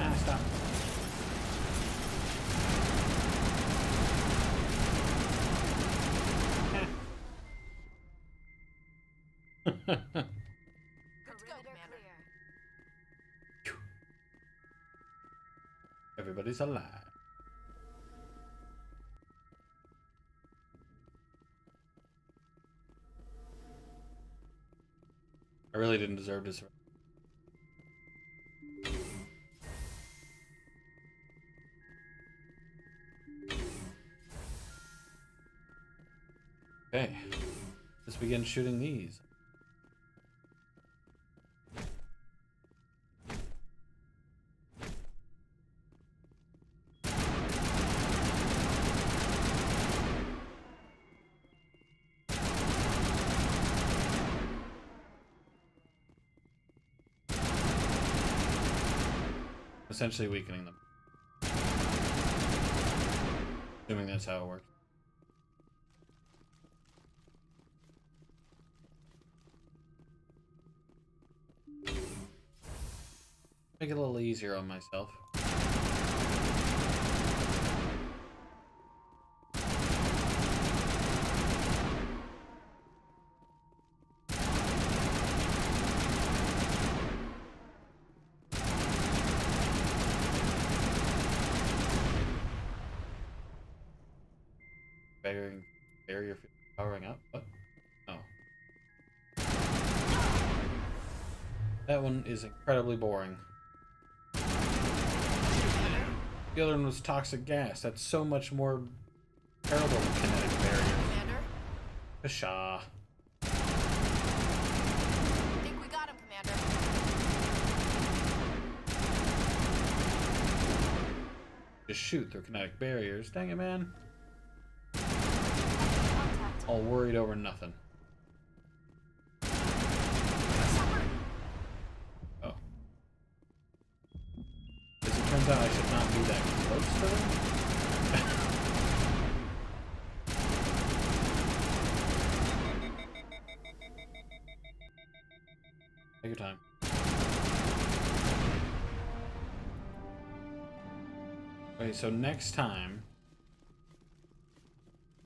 Ah, stop. Let's go, Commander. Everybody's alive. I really didn't deserve this. Okay, let's begin shooting these. essentially weakening them. Assuming that's how it works. Make it a little easier on myself. Barrier powering up? What? Oh. That one is incredibly boring. The other one was toxic gas. That's so much more terrible than kinetic barrier. Commander? Pshaw. Think we got him, Commander. Just shoot through kinetic barriers. Dang it, man. All worried over nothing. Oh. As it turns out, I should not be that close to them. Take your time. Okay, so next time,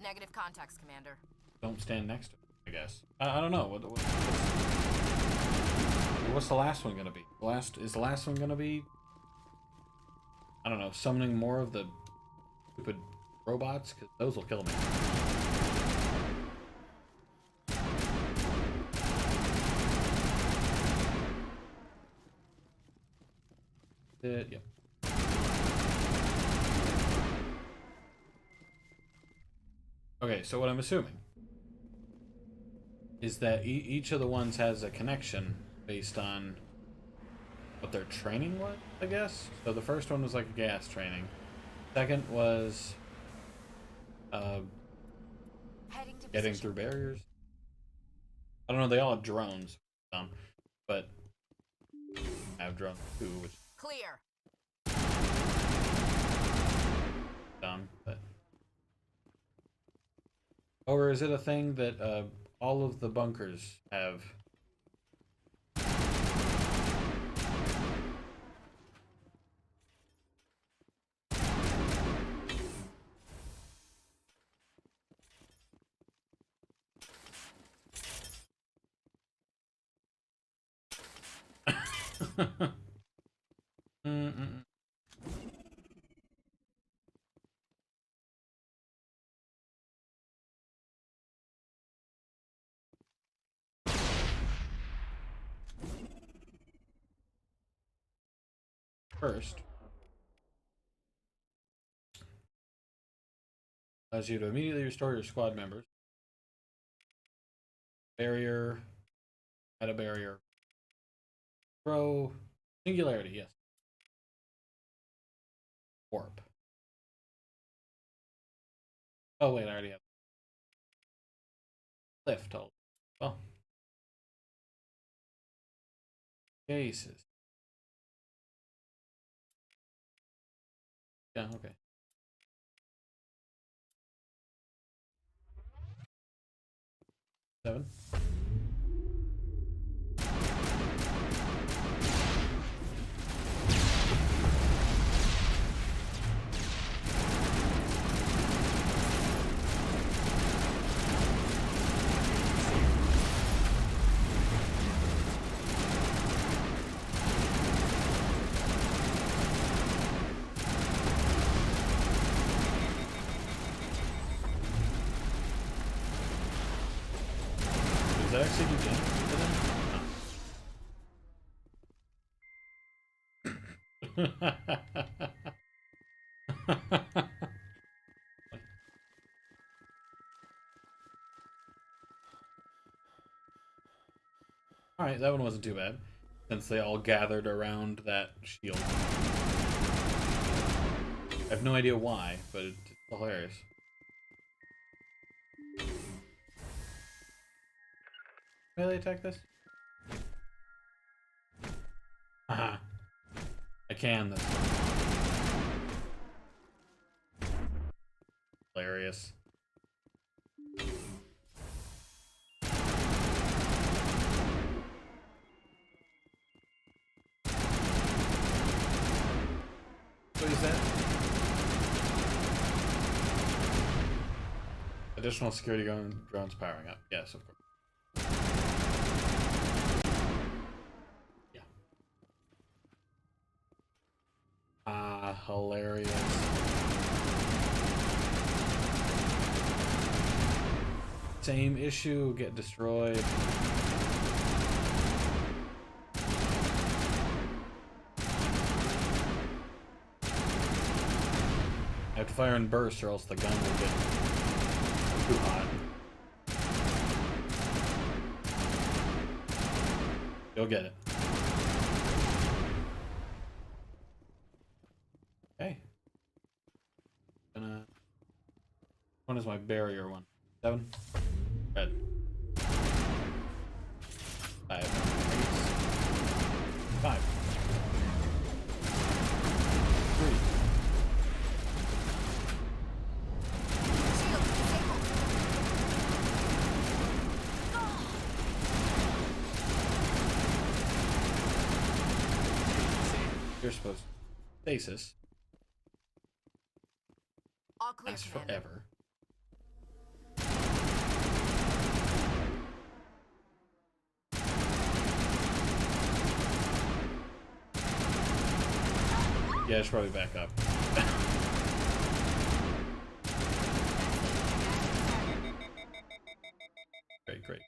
Negative contacts, Commander. don't stand next to it, I guess. I don't know. What's the last one gonna be? Is the last one gonna be, I don't know, summoning more of the stupid robots? Because those will kill me. Yep. Okay, so what I'm assuming is that each of the ones has a connection based on what their training was, I guess. So the first one was like a gas training. Second was getting through barriers. I don't know, they all have drones, but I have drones too, which Clear. dumb, but or is it a thing that all of the bunkers have? First, allows you to immediately restore your squad members. Barrier, meta barrier, throw, singularity, yes. Warp. Oh wait, I already have. Lift. Well, cases. Yeah, okay. Seven. Does that actually do damage to them? Alright, that one wasn't too bad, since they all gathered around that shield. I have no idea why, but it's hilarious. Melee attack this? Haha. I can. That's hilarious. What is that? Additional security drones powering up. Yes, of course. Yeah. Hilarious. Same issue, get destroyed. I have to fire in bursts or else the gun will get too hot. You'll get it. Okay. One is my barrier one. 7. Red. 5. 5. 3. You're supposed to stasis. All clear, Lasts Commander. forever. Yeah, I should probably back up. Great, great.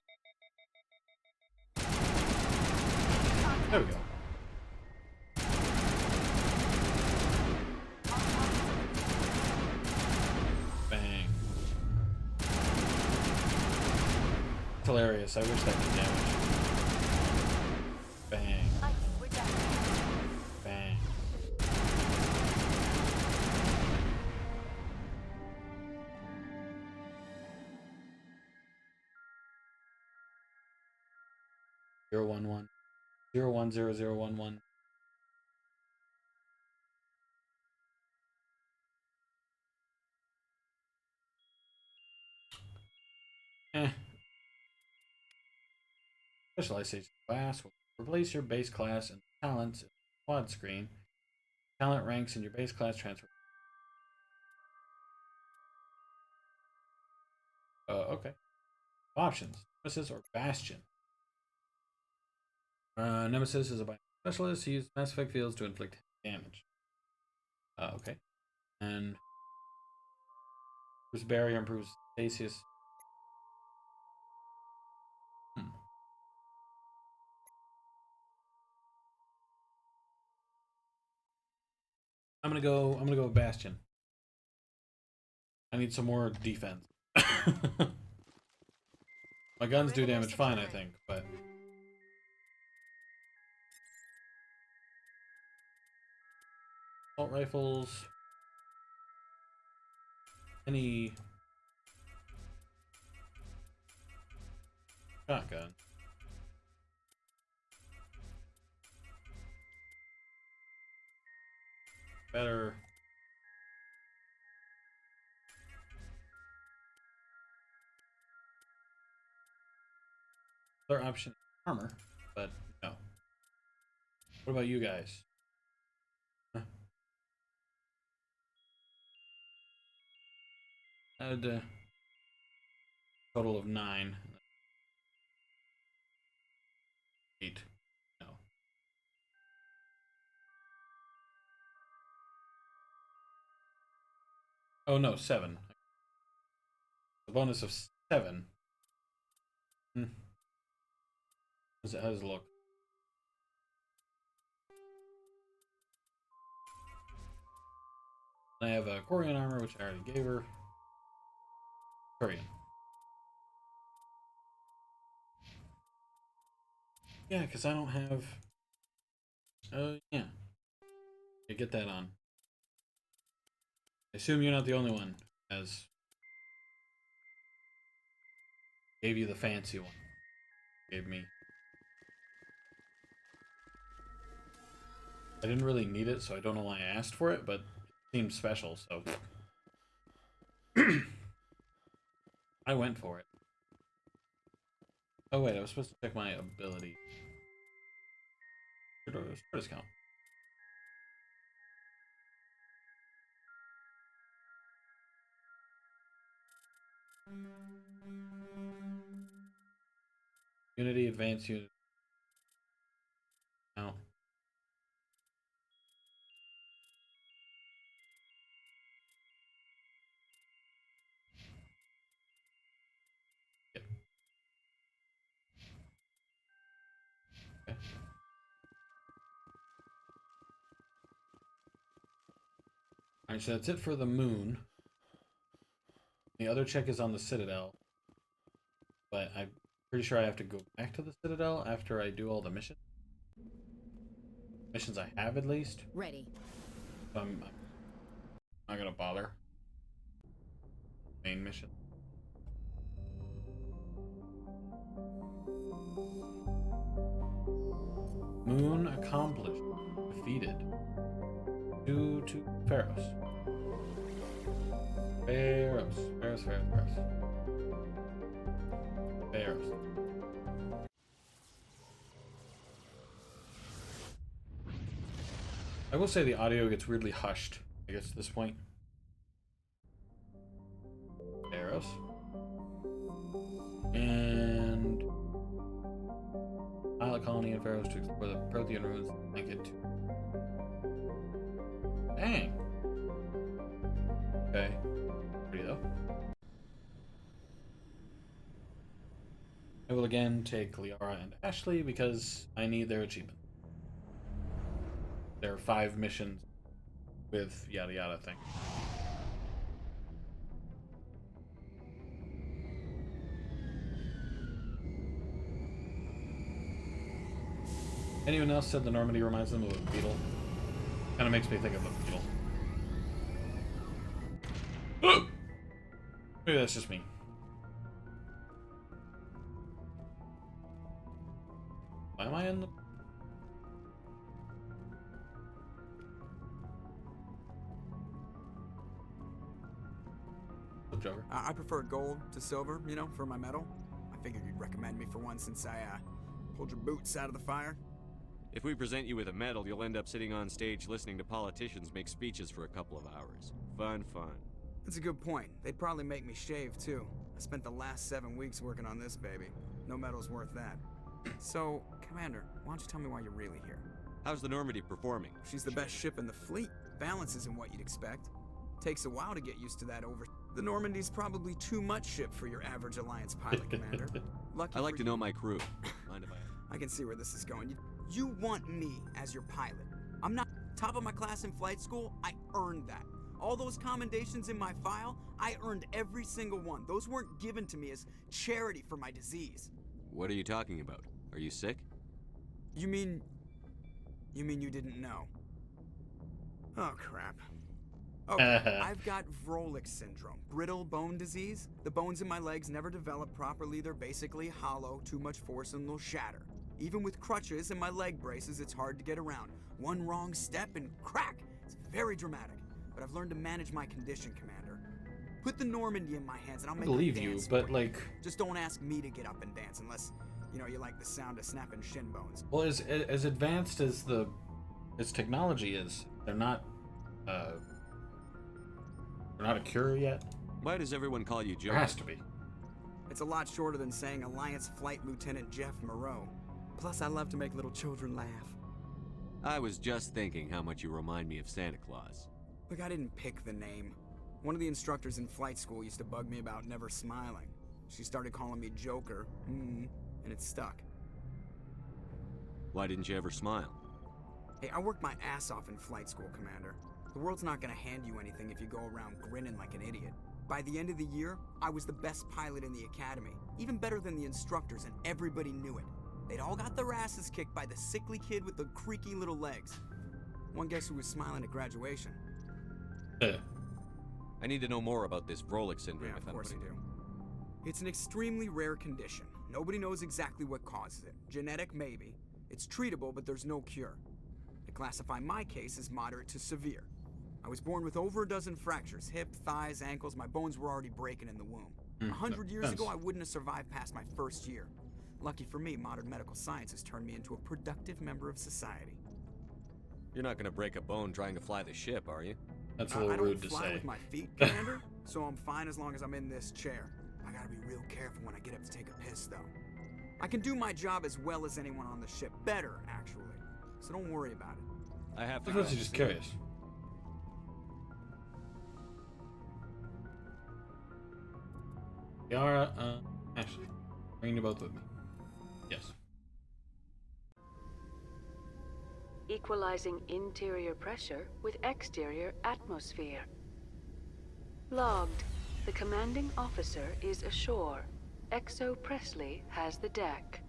There we go. Bang. It's hilarious. I wish that did damage. Bang. Bang. Zero 1 1. 0 1 0 0 1 1. Specialized stage class will replace your base class and talents in the quad screen. Talent ranks in your base class transfer. Okay. Options: Nemesis or Bastion. Nemesis is a bio specialist who uses Mass Effect fields to inflict damage. Okay. And Bruce Barrier improves Stasis. I'm gonna go with Bastion. I need some more defense. My guns do damage fine, I think, but assault rifles. Any shotgun. Better. Other option is armor, but no. What about you guys? I had a total of 9. 8. No. Oh no, 7. A bonus of 7. How does it look? I have a Corian armor, which I already gave her. Corian. Yeah, because I don't have... yeah. Okay, get that on. I assume you're not the only one, as... Gave you the fancy one. Gave me. I didn't really need it, so I don't know why I asked for it, but it seemed special, so I went for it. Oh wait, I was supposed to check my ability. Start discount. Unity, advanced unit. No. Yep. Okay. Alright, so that's it for the moon. The other check is on the Citadel. But I'm pretty sure I have to go back to the Citadel after I do all the missions. Missions I have, at least. Ready. I'm not gonna bother. Main mission. Moon accomplished. Defeated. To Pharaohs. Pharaohs. I will say the audio gets weirdly hushed, I guess, at this point. Pharaohs. And pilot colony and Pharaohs to explore the Prothean ruins. Thank it. Dang. Okay. Pretty though. I will again take Liara and Ashley because I need their achievement. There are 5 missions with yada yada thing. Anyone else said the Normandy reminds them of a beetle? Kind of makes me think of a beetle. Maybe that's just me. Why am I in the... Joker? I prefer gold to silver, you know, for my medal. I figured you'd recommend me for one since I, pulled your boots out of the fire. If we present you with a medal, you'll end up sitting on stage listening to politicians make speeches for a couple of hours. Fun. That's a good point. They'd probably make me shave, too. I spent the last 7 weeks working on this baby. No medal's worth that. So, Commander, why don't you tell me why you're really here? How's the Normandy performing? She's the best ship in the fleet. Balance isn't what you'd expect. Takes a while to get used to that over... The Normandy's probably too much ship for your average Alliance pilot, Commander. I like to know my crew. Mind if I can see where this is going. You want me as your pilot. I'm not top of my class in flight school. I earned that. All those commendations in my file, I earned every single one. Those weren't given to me as charity for my disease. What are you talking about? Are you sick? You mean you didn't know? Oh, crap. Okay, I've got Vrolik syndrome, brittle bone disease. The bones in my legs never develop properly. They're basically hollow, too much force and they'll shatter. Even with crutches and my leg braces, it's hard to get around. One wrong step and crack! It's very dramatic, but I've learned to manage my condition, Commander. Put the Normandy in my hands and I'll make believe you, but like... Just don't ask me to get up and dance unless, you know, you like the sound of snapping shin bones. Well, as advanced as technology is, they're not a cure yet. Why does everyone call you Joe? There has to be. It's a lot shorter than saying Alliance Flight Lieutenant Jeff Moreau. Plus, I love to make little children laugh. I was just thinking how much you remind me of Santa Claus. Look, I didn't pick the name. One of the instructors in flight school used to bug me about never smiling. She started calling me Joker, and it stuck. Why didn't you ever smile? Hey, I worked my ass off in flight school, Commander. The world's not gonna hand you anything if you go around grinning like an idiot. By the end of the year, I was the best pilot in the academy, even better than the instructors, and everybody knew it. They'd all got their asses kicked by the sickly kid with the creaky little legs. One guess who was smiling at graduation? I need to know more about this Vrolik syndrome. Yeah, of course you do. It's an extremely rare condition. Nobody knows exactly what causes it. Genetic, maybe. It's treatable, but there's no cure. The classify my case as moderate to severe. I was born with over a dozen fractures, hip, thighs, ankles. My bones were already breaking in the womb. 100 years ago, I wouldn't have survived past my first year. Lucky for me, modern medical science has turned me into a productive member of society. You're not gonna break a bone trying to fly the ship, are you? That's a little rude to say. I don't fly with my feet, Commander, so I'm fine as long as I'm in this chair. I gotta be real careful when I get up to take a piss, though. I can do my job as well as anyone on the ship. Better, actually. So don't worry about it. I have to. I was just curious. Yara, Ashley, bring you both with me. Yes. Equalizing interior pressure with exterior atmosphere. Logged. The commanding officer is ashore. Exo Presley has the deck.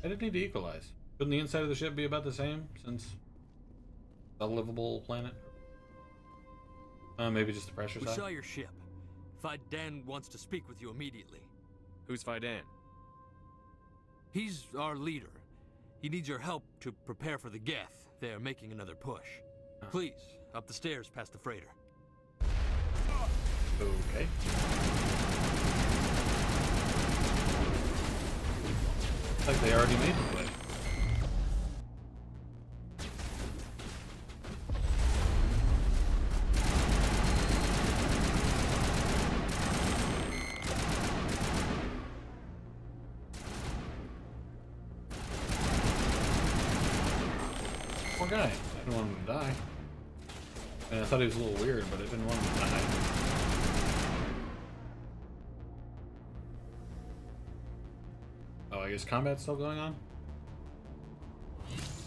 I didn't need to equalize. Couldn't the inside of the ship be about the same, since it's a livable planet? Maybe just the pressure We side? saw your ship. Fidan wants to speak with you immediately. Who's Fidan? He's our leader. He needs your help to prepare for the Geth. They are making another push. Please, up the stairs past the freighter. Okay. Looks like they already made the play. Poor guy. I didn't want him to die. And I thought he was a little weird, but I didn't want him to die. Oh, I guess combat's still going on?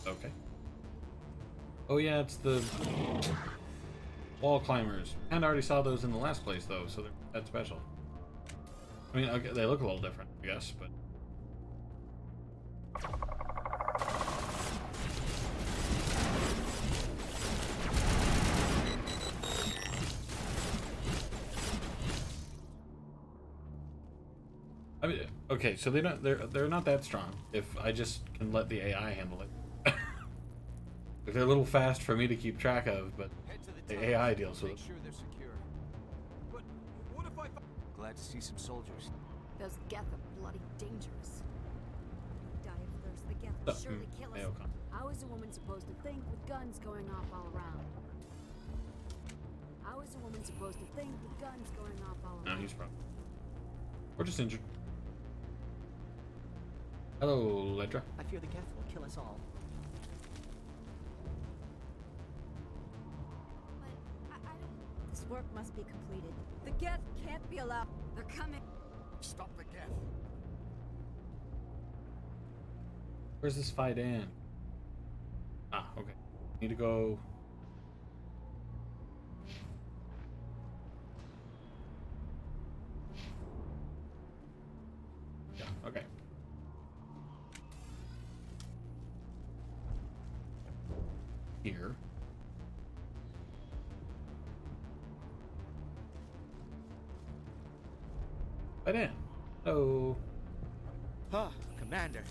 Okay. Oh yeah, it's the wall climbers. And I already saw those in the last place though, so they're that special. I mean, okay, they look a little different, I guess, but... I mean, okay, so they're not that strong if I just can let the AI handle it. They're a little fast for me to keep track of, but the AI deals with it. Sure they're secure. But what if I glad to see some soldiers. Those Geth are bloody dangerous. Die of thirst. The Geth will surely kill us. How is a woman supposed to think with guns going off all around? How is a woman supposed to think with guns going off all around? No, he's probably... Or just injured. Hello, Ledra. I fear the Geth will kill us all. This work must be completed. The Geth can't be allowed. They're coming. Stop the Geth. Where's this Fidan? Ah, okay. Need to go... Yeah, okay. Here. Fidan. Hello. Huh, Commander.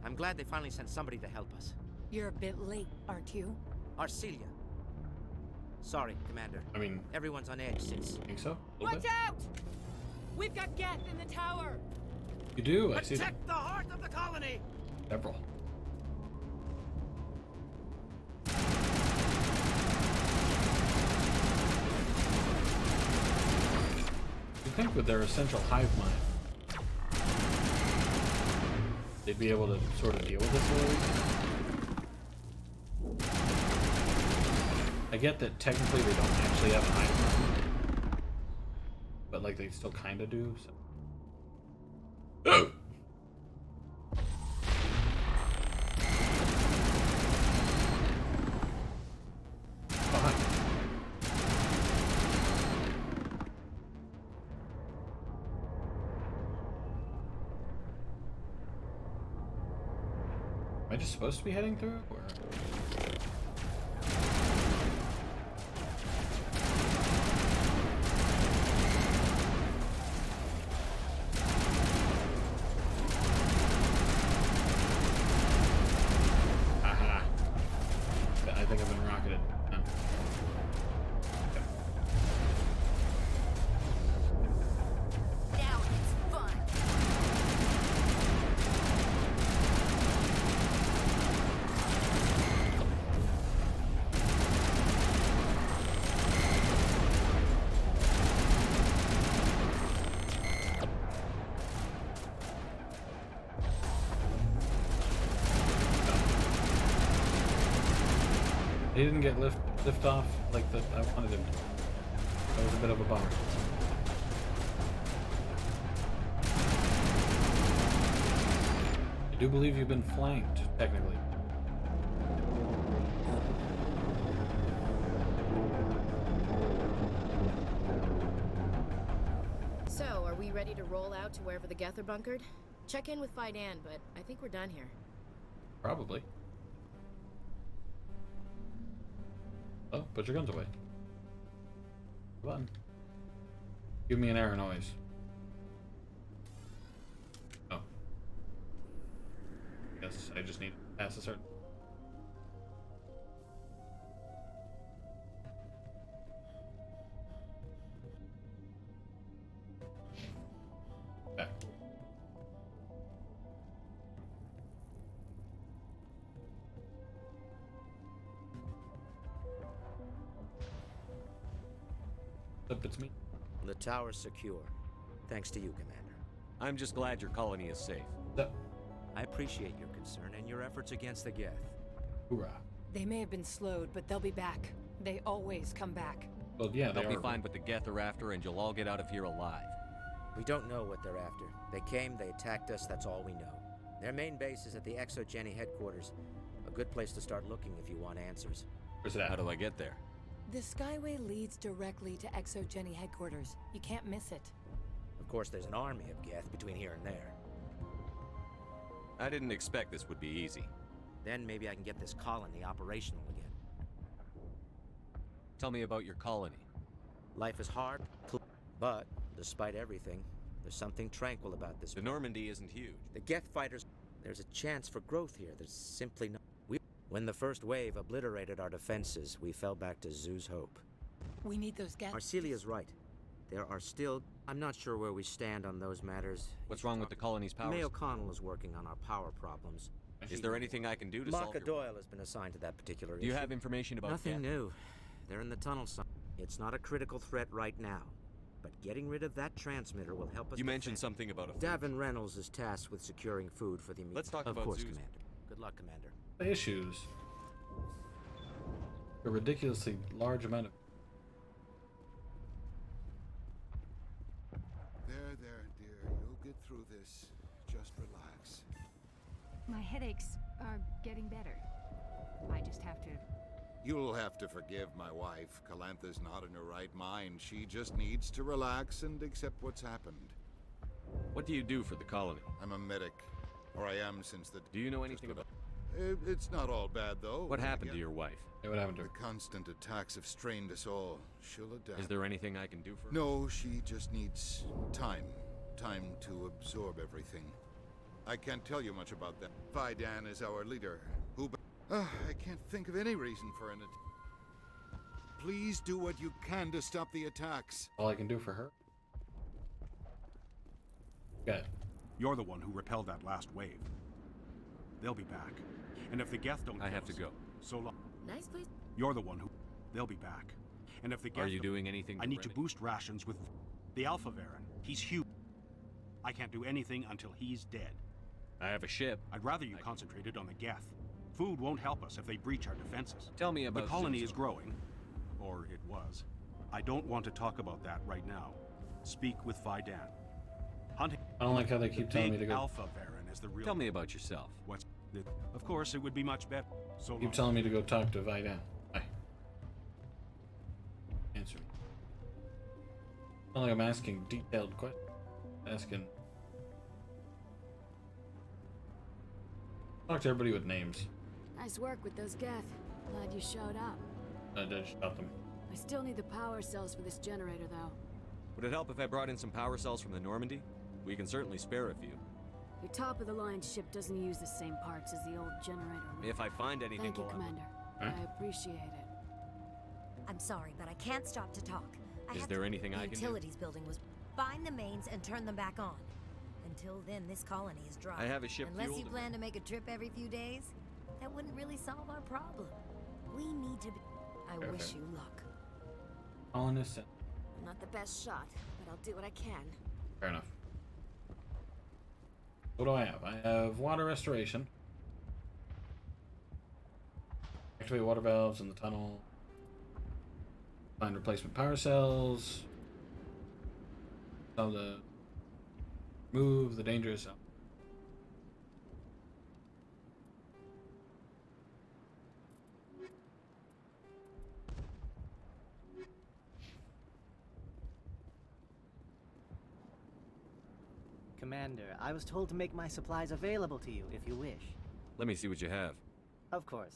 I'm glad they finally sent somebody to help us. You're a bit late, aren't you? Arcelia. Sorry, Commander. I mean... Everyone's on edge since... Think so? Watch out! We've got Geth in the tower! You do? I see them. Protect the heart of the colony! Several. You'd think with their essential hive mind, they'd be able to sort of deal with this a little bit. I get that technically they don't actually have a hive mind, but like they still kind of do, so. Am I just supposed to be heading through? Or... He didn't get lift off like I wanted him to. That was a bit of a bummer. I do believe you've been flanked, technically. So, are we ready to roll out to wherever the Geth are bunkered? Check in with Fidan, but I think we're done here. Probably. Oh, put your guns away. Come on. Give me an error noise. Oh. Guess I just need to pass a certain... Back. Up, it's me. The tower's secure. Thanks to you, Commander. I'm just glad your colony is safe. I appreciate your concern and your efforts against the Geth. Hoorah. They may have been slowed, but they'll be back. They always come back. Well, yeah, they'll be fine what the Geth are after, and you'll all get out of here alive. We don't know what they're after. They came, they attacked us, that's all we know. Their main base is at the ExoGeni headquarters. A good place to start looking if you want answers. Where's it at? How do I get there? The Skyway leads directly to ExoGeni headquarters. You can't miss it. Of course, there's an army of Geth between here and there. I didn't expect this would be easy. Then maybe I can get this colony operational again. Tell me about your colony. Life is hard, but despite everything, there's something tranquil about this. The Normandy isn't huge. The Geth fighters, there's a chance for growth here. There's simply no... When the first wave obliterated our defenses, we fell back to Zoo's hope. We need those Geth. Arcelia's right. There are still... I'm not sure where we stand on those matters. What's wrong with the colony's powers? May O'Connell is working on our power problems. Is there anything I can do to solve Marka Doyle has been assigned to that particular issue. Do you have information about Nothing Geth? new. They're in the tunnel. It's not a critical threat right now. But getting rid of that transmitter will help us. You mentioned something about a... Davin Reynolds is tasked with securing food for the... Let's talk of about course, Zeus. Commander. Good luck, Commander. Issues. A ridiculously large amount of... There, dear. You'll get through this. Just relax. My headaches are getting better. I just have to... You'll have to forgive my wife. Calantha's not in her right mind. She just needs to relax and accept what's happened. What do you do for the colony? I'm a medic. Or I am since the... Do you know anything about... It's not all bad, though. What happened to your wife? Hey, what happened to her? The constant attacks have strained us all. She'll adapt. Is there anything I can do for her? No, she just needs time. Time to absorb everything. I can't tell you much about that. Fidan is our leader. I can't think of any reason for an attack. Please do what you can to stop the attacks. All I can do for her? Good. You're the one who repelled that last wave. They'll be back. And if the Geth don't... I have to go. So long. Nice place. You're the one who... They'll be back. And if the Geth... Are you doing anything? I need to boost rations with... The Alpha Baron. He's huge. I can't do anything until he's dead. I have a ship. I'd rather you concentrated on the Geth. Food won't help us if they breach our defenses. Tell me about the colony Zeus. is growing. Or it was. I don't want to talk about that right now. Speak with Fidan. Hunting... I don't like how they keep telling me to go. Alpha Baron is the real... Tell me about yourself. What's... Of course, it would be much better. So Keep telling me to go talk to Vidan. Bye. Answer me. Not like I'm asking detailed questions. Asking. Talk to everybody with names. Nice work with those Geth. Glad you showed up. I did shot them. I still need the power cells for this generator, though. Would it help if I brought in some power cells from the Normandy? We can certainly spare a few. Your top-of-the-line ship doesn't use the same parts as the old generator room. If I find anything... Thank you, Commander. Huh? I appreciate it. I'm sorry, but I can't stop to talk. Is there anything I can do? The utilities building was... Find the mains and turn them back on. Until then, this colony is dry. I have a ship Unless you fueled plan to make a trip every few days, that wouldn't really solve our problem. We need to be... I Okay. wish you luck. Colonists. I'm not the best shot, but I'll do what I can. Fair enough. What do I have? I have water restoration. Activate water valves in the tunnel. Find replacement power cells. Tell the move the dangerous. Commander, I was told to make my supplies available to you if you wish. Let me see what you have. Of course.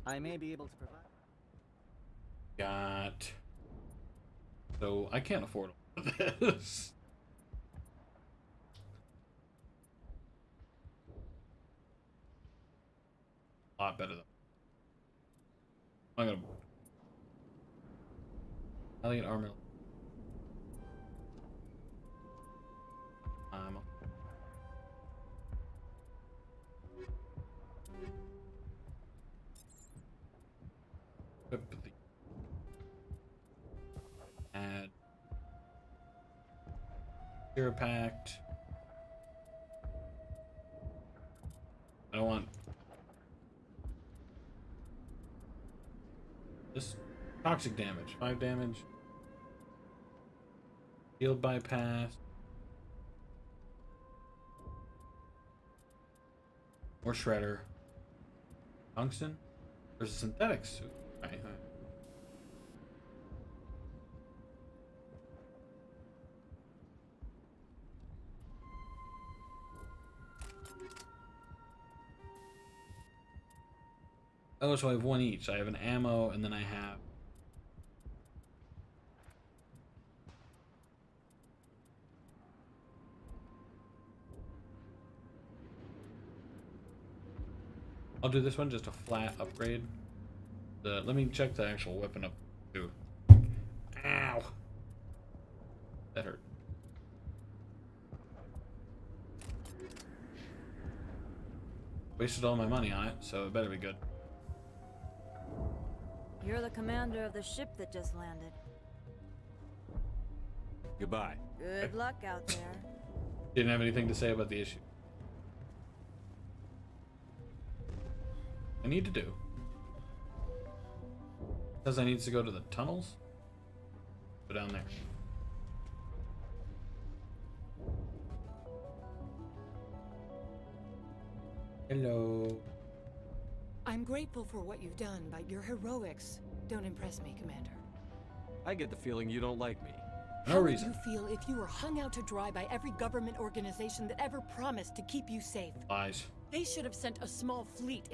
I may be able to provide. Got. So I can't afford all of this. A lot better though. I'm gonna. Alien armor. Equip the add Zero Pact. I don't want this toxic damage. 5 damage. Shield bypass. More shredder. Tungsten versus synthetics. Right. Oh, so I have one each. I have an ammo, and then I have. I'll do this one, just a flat upgrade. Let me check the actual weapon up too. Ow! That hurt. Wasted all my money on it, so it better be good. You're the commander of the ship that just landed. Goodbye. Good luck out there. Didn't have anything to say about the issue. I need to do. Says I need to go to the tunnels. Go down there. Hello. I'm grateful for what you've done, but your heroics don't impress me, Commander. I get the feeling you don't like me. How would you feel if you were hung out to dry by every government organization that ever promised to keep you safe? Lies. They should have sent a small fleet,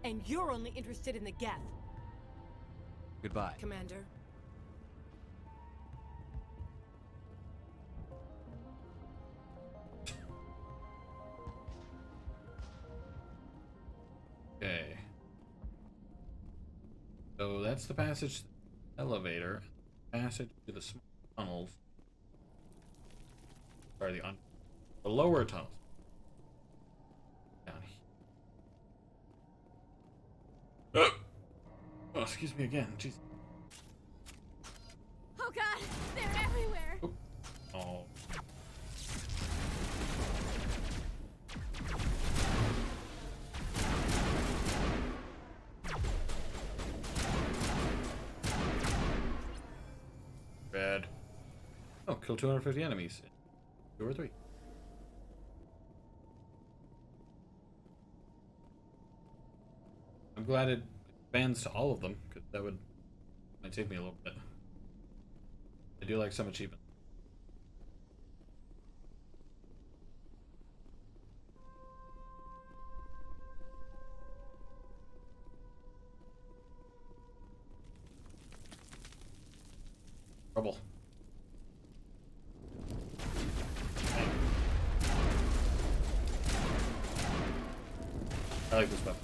and you're only interested in the Geth. Goodbye. Commander. Okay. So that's the passage to the elevator. Passage to the small tunnels. Sorry, the lower tunnels. Down here. Oh, excuse me again. Jeez. Oh god, they're everywhere. Oh. Red. Oh, kill 250 enemies. 2 or 3. I'm glad it expands to all of them, because that might take me a little bit. I do like some achievements. Trouble. I like this weapon.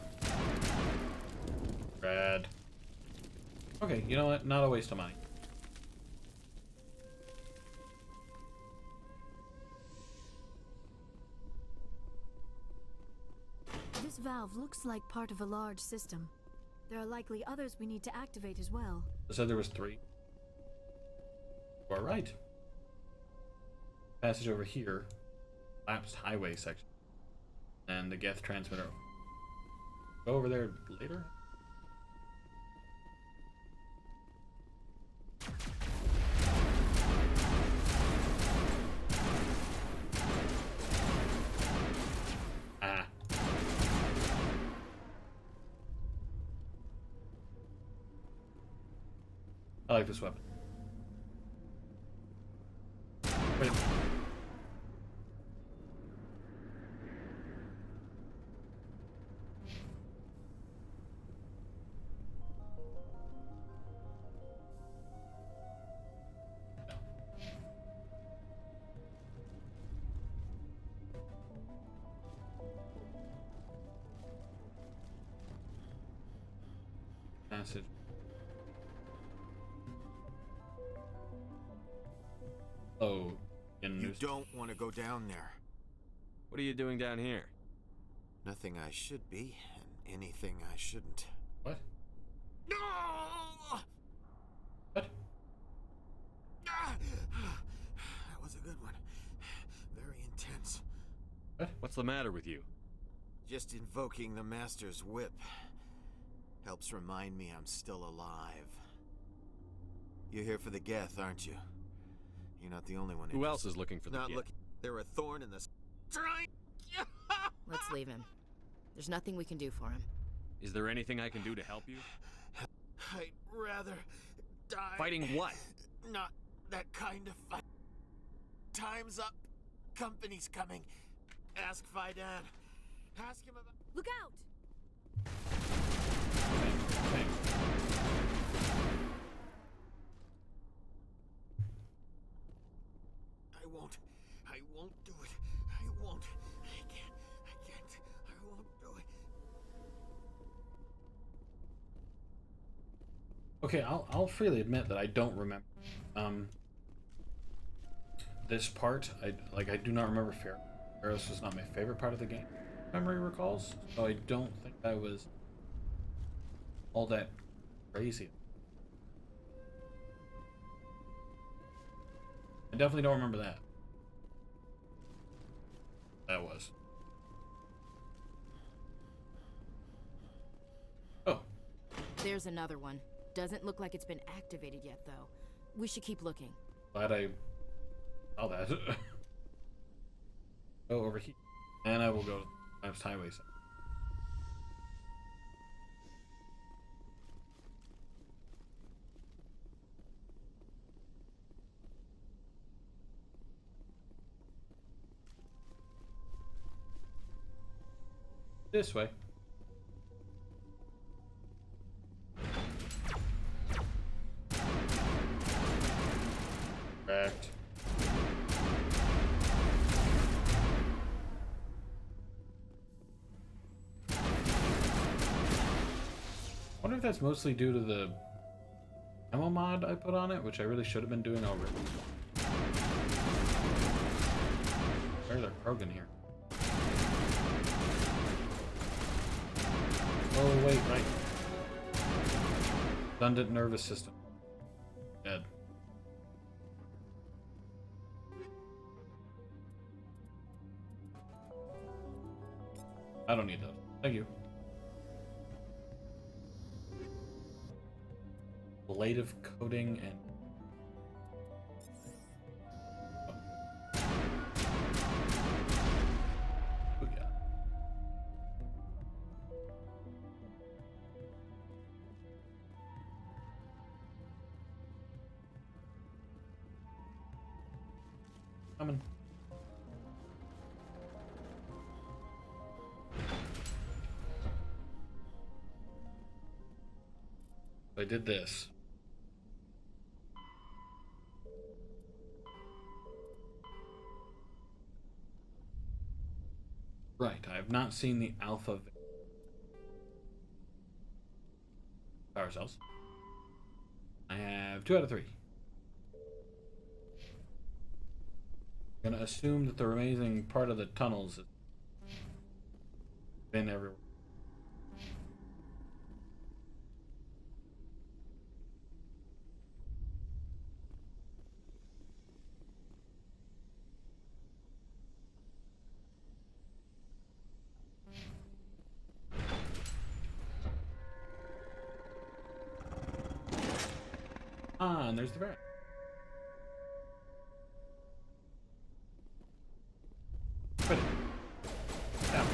Rad. Okay, you know what? Not a waste of money. This valve looks like part of a large system. There are likely others we need to activate as well. I said there was 3. You are right. Passage over here. Collapsed highway section. And the Geth transmitter. Go over there later? like this weapon. Wait. Passage. Oh, you don't want to go down there. What are you doing down here? Nothing I should be, and anything I shouldn't. What? No! What? That was a good one. Very intense. What? What's the matter with you? Just invoking the Master's whip helps remind me I'm still alive. You're here for the Geth, aren't you? You're not the only one. Who else is looking for the Not Geth? looking. They're a thorn in the side. Let's leave him. There's nothing we can do for him. Is there anything I can do to help you? I'd rather die. Fighting what? Not that kind of fight. Time's up. Company's coming. Ask Fidan. Ask him about. Look out! I won't do it. I won't. I can't. I won't do it. Okay, I'll freely admit that I don't remember this part. I do not remember Ferris was not my favorite part of the game. Memory recalls, so I don't think I was all that crazy. I definitely don't remember that. That was. Oh. There's another one. Doesn't look like it's been activated yet, though. We should keep looking. Glad I saw that. Go over here. And I will go to the next highway. This way. Correct. I wonder if that's mostly due to the ammo mod I put on it, which I really should have been doing already. Where's our Krogan here? Oh wait, right. Redundant nervous system. Dead. I don't need those. Thank you. Ablative coating and coming. I did this. Right, I have not seen the alpha power cells. I have 2 out of 3. I'm gonna assume that the remaining part of the tunnels has been everywhere. Ah, and there's the barrel. Quit it. Down.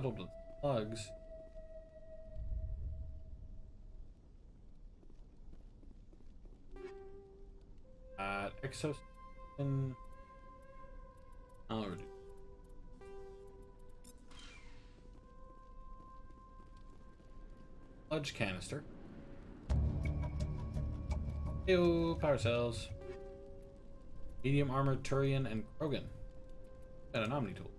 Riddled with slugs. Exoskeleton. Oh, sludge canister. Ew, power cells. Medium armored Turian and Krogan. And an Omni tool.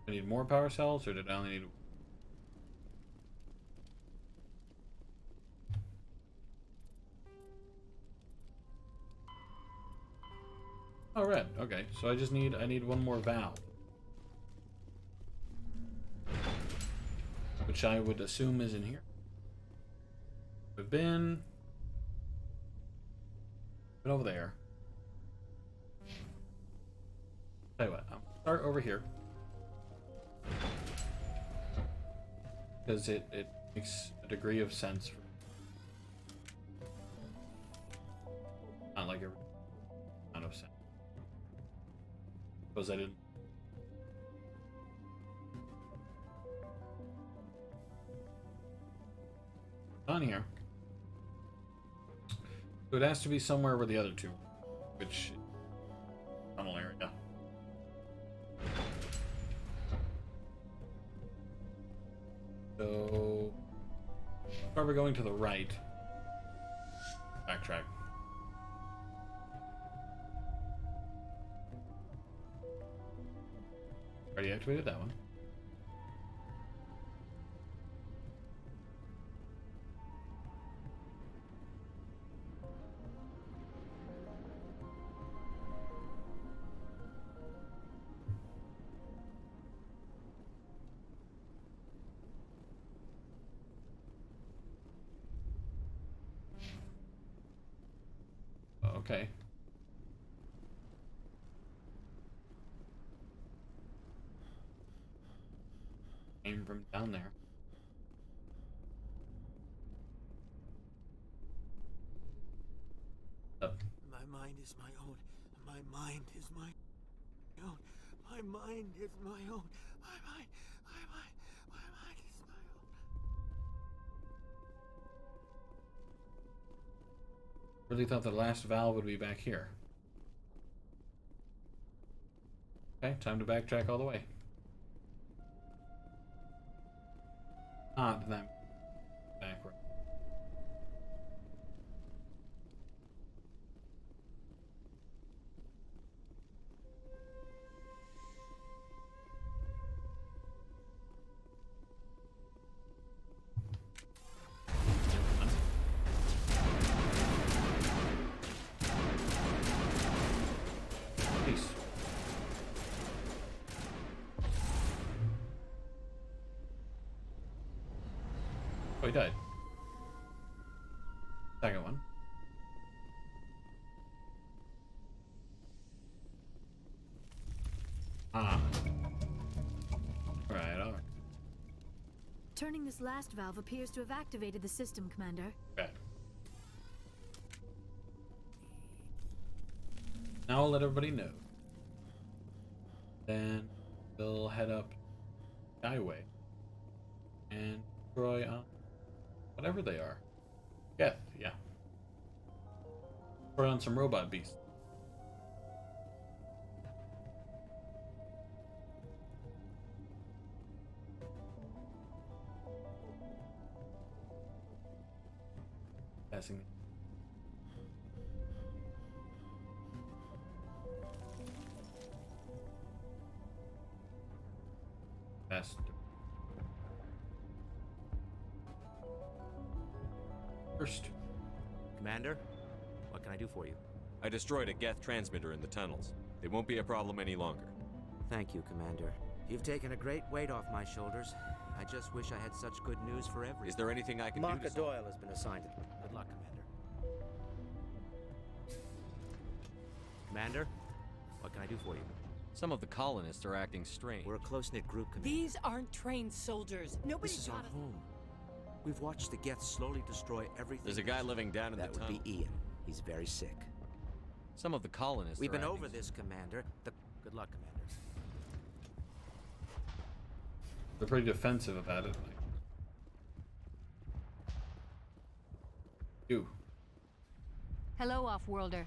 I need more power cells, or did I only need? Oh, red. Okay, so I need one more valve, which I would assume is in here. We've been over there. Tell you what, I'll start over here because it makes a degree of sense for not like every amount of sense. Suppose I didn't. On here. So it has to be somewhere where the other two, which tunnel area. So probably going to the right. Backtrack. Already activated that one. Okay. Came from down there. Up. My mind is my own. My mind is my own. My mind is my own. My mind is my own. Really thought the last valve would be back here. Okay, time to backtrack all the way. Not that backward. Peace. Oh, he died. Second one. Ah. Alright, alright. Turning this last valve appears to have activated the system, Commander. Okay. Now I'll let everybody know. Then we'll head up Skyway and destroy whatever they are. Yeah. Destroy on some robot beasts. Passing. Faster. First. Commander, what can I do for you? I destroyed a Geth transmitter in the tunnels. They won't be a problem any longer. Thank you, Commander. You've taken a great weight off my shoulders. I just wish I had such good news for everyone. Is there anything I can do to Marka Doyle has been assigned to... Good luck, Commander. Commander, what can I do for you? Some of the colonists are acting strange. We're a close-knit group, Commander. These aren't trained soldiers. Nobody. This is our home. We've watched the Geth slowly destroy everything. There's a guy living down in the tunnel. That would be Ian. He's very sick. Some of the colonists We've are been over acting- this, Commander. Good luck, Commander. They're pretty defensive about it. Like, you. Hello, Off-Worlder.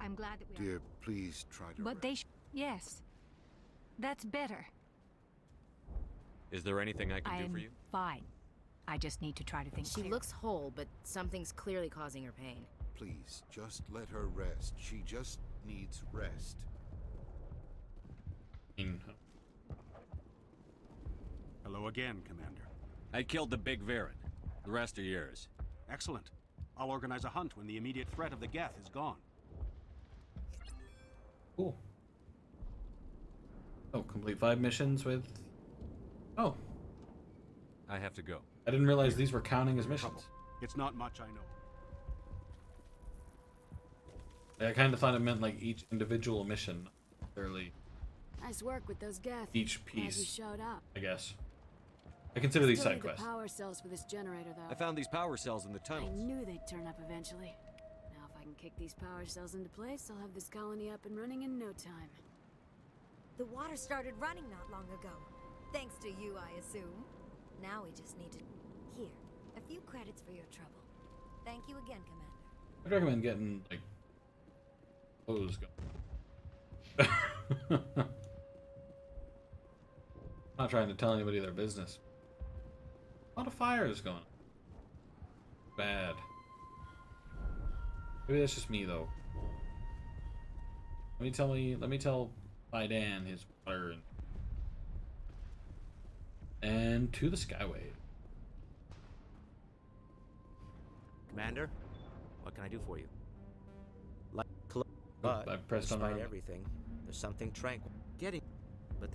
I'm glad that we Dear, please try to But they yes. That's better. Is there anything I can do for you? Fine. I just need to try to think She clear. looks whole, but something's clearly causing her pain. Please, just let her rest. She just needs rest. Hello again, Commander. I killed the big Varen. The rest are yours. Excellent. I'll organize a hunt when the immediate threat of the Geth is gone. Cool. Oh, complete 5 missions with... Oh. I have to go. I didn't realize these were counting as missions. It's not much, I know. I kind of thought it meant like each individual mission, not necessarily Nice work with those Geth. each Glad you piece, showed up. I guess. I consider these Still side need the quests. power cells for this generator, though. I found these power cells in the I tunnels. knew they'd turn up eventually. Now, if I can kick these power cells into place, I'll have this colony up and running in no time. The water started running not long ago. Thanks to you, I assume. Now we just need to... Here, a few credits for your trouble. Thank you again, Commander. I'd recommend getting, like, clothes going. Not trying to tell anybody their business. A lot of fires going on. Bad. Maybe that's just me, though. Let me tell Fidan his water and to the Skyway. Commander, what can I do for you? I pressed on despite arm. everything, there's something tranquil. But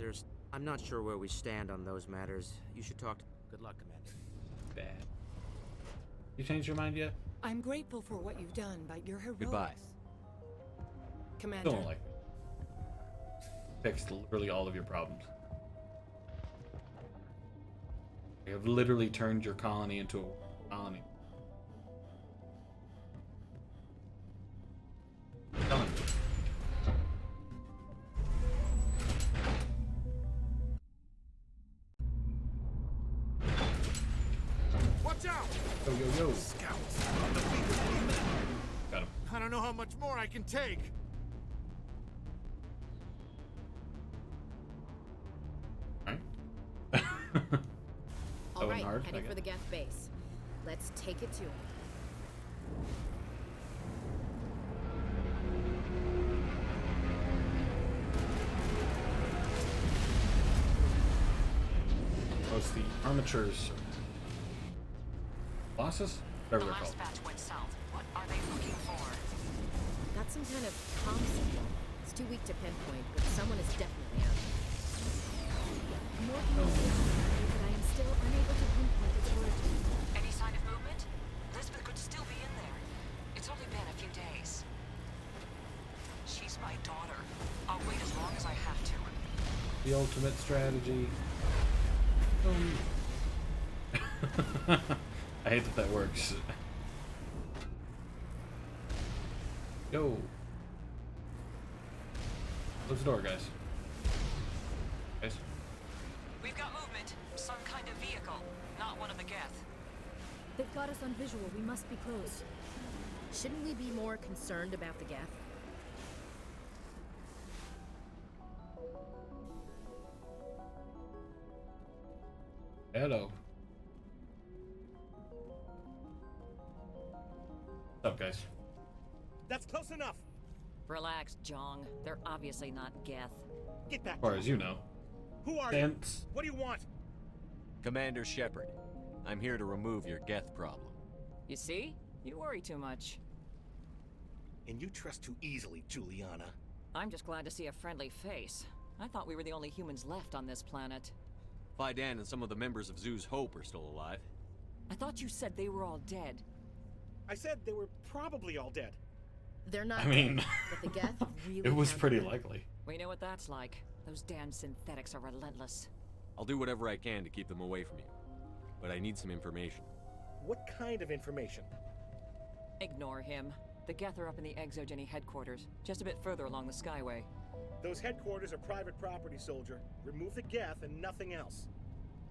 I'm not sure where we stand on those matters. You should talk to... Good luck, Commander. Bad. You changed your mind yet? I'm grateful for what you've done, but your heroics. Goodbye. Commander. Don't like me. Fixed literally all of your problems. You have literally turned your colony into a colony. Coming. Watch out! Yo, yo, yo. Scouts. The weakest we met. Got him. I don't know how much more I can take. All right, hard, heading I for the Geth base. Let's take it to him. Oh, it's the armatures. Bosses? Whatever they're called. batch went south. What are they looking for? Got some kind of comm signal. It's too weak to pinpoint, but someone is definitely out. I'm working on it, but I am still unable to pinpoint its origin. Any sign of movement? Lisbeth could still be in there. It's only been a few days. She's my daughter. I'll wait as long as I have to. The ultimate strategy. I hate that works. Yo. Close the door, guys. Guys. We've got movement. Some kind of vehicle. Not one of the Geth. They've got us on visual. We must be close. Shouldn't we be more concerned about the Geth? Hello. What's up, guys? That's close enough. Relax, Jong. They're obviously not Geth. Get back. As far as you know. Who are Sense. you? What do you want? Commander Shepard, I'm here to remove your Geth problem. You see? You worry too much. And you trust too easily, Juliana. I'm just glad to see a friendly face. I thought we were the only humans left on this planet. Fidan and some of the members of Zoo's Hope are still alive. I thought you said they were all dead. I said they were probably all dead. They're not I mean, dead, but the Geth really it was have pretty them. likely. We know what that's like. Those damn synthetics are relentless. I'll do whatever I can to keep them away from you. But I need some information. What kind of information? Ignore him. The Geth are up in the Exogeny headquarters, just a bit further along the Skyway. Those headquarters are private property, soldier. Remove the Geth and nothing else.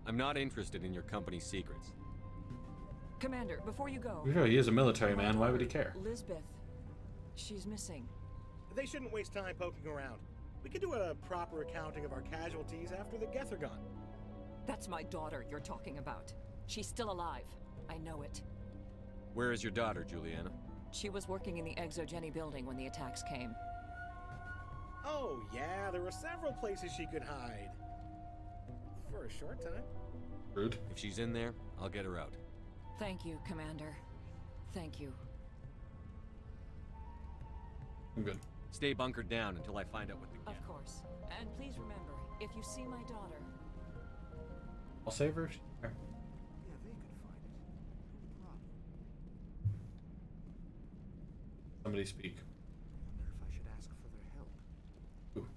I'm not interested in your company's secrets. Commander, before you go... He is a military man, why would he care? Lisbeth. She's missing. They shouldn't waste time poking around. We could do a proper accounting of our casualties after the Geth are gone. That's my daughter you're talking about. She's still alive. I know it. Where is your daughter, Juliana? She was working in the Exogeny building when the attacks came. Oh, yeah, there were several places she could hide. For a short time. Rude. If she's in there, I'll get her out. Thank you, Commander. Thank you. I'm good. Stay bunkered down until I find out what the Geth... Of course. And please remember, if you see my daughter... I'll save her. Sure. Yeah, they could find it. No problem. Somebody speak. I wonder if I should ask for their help. Ooh.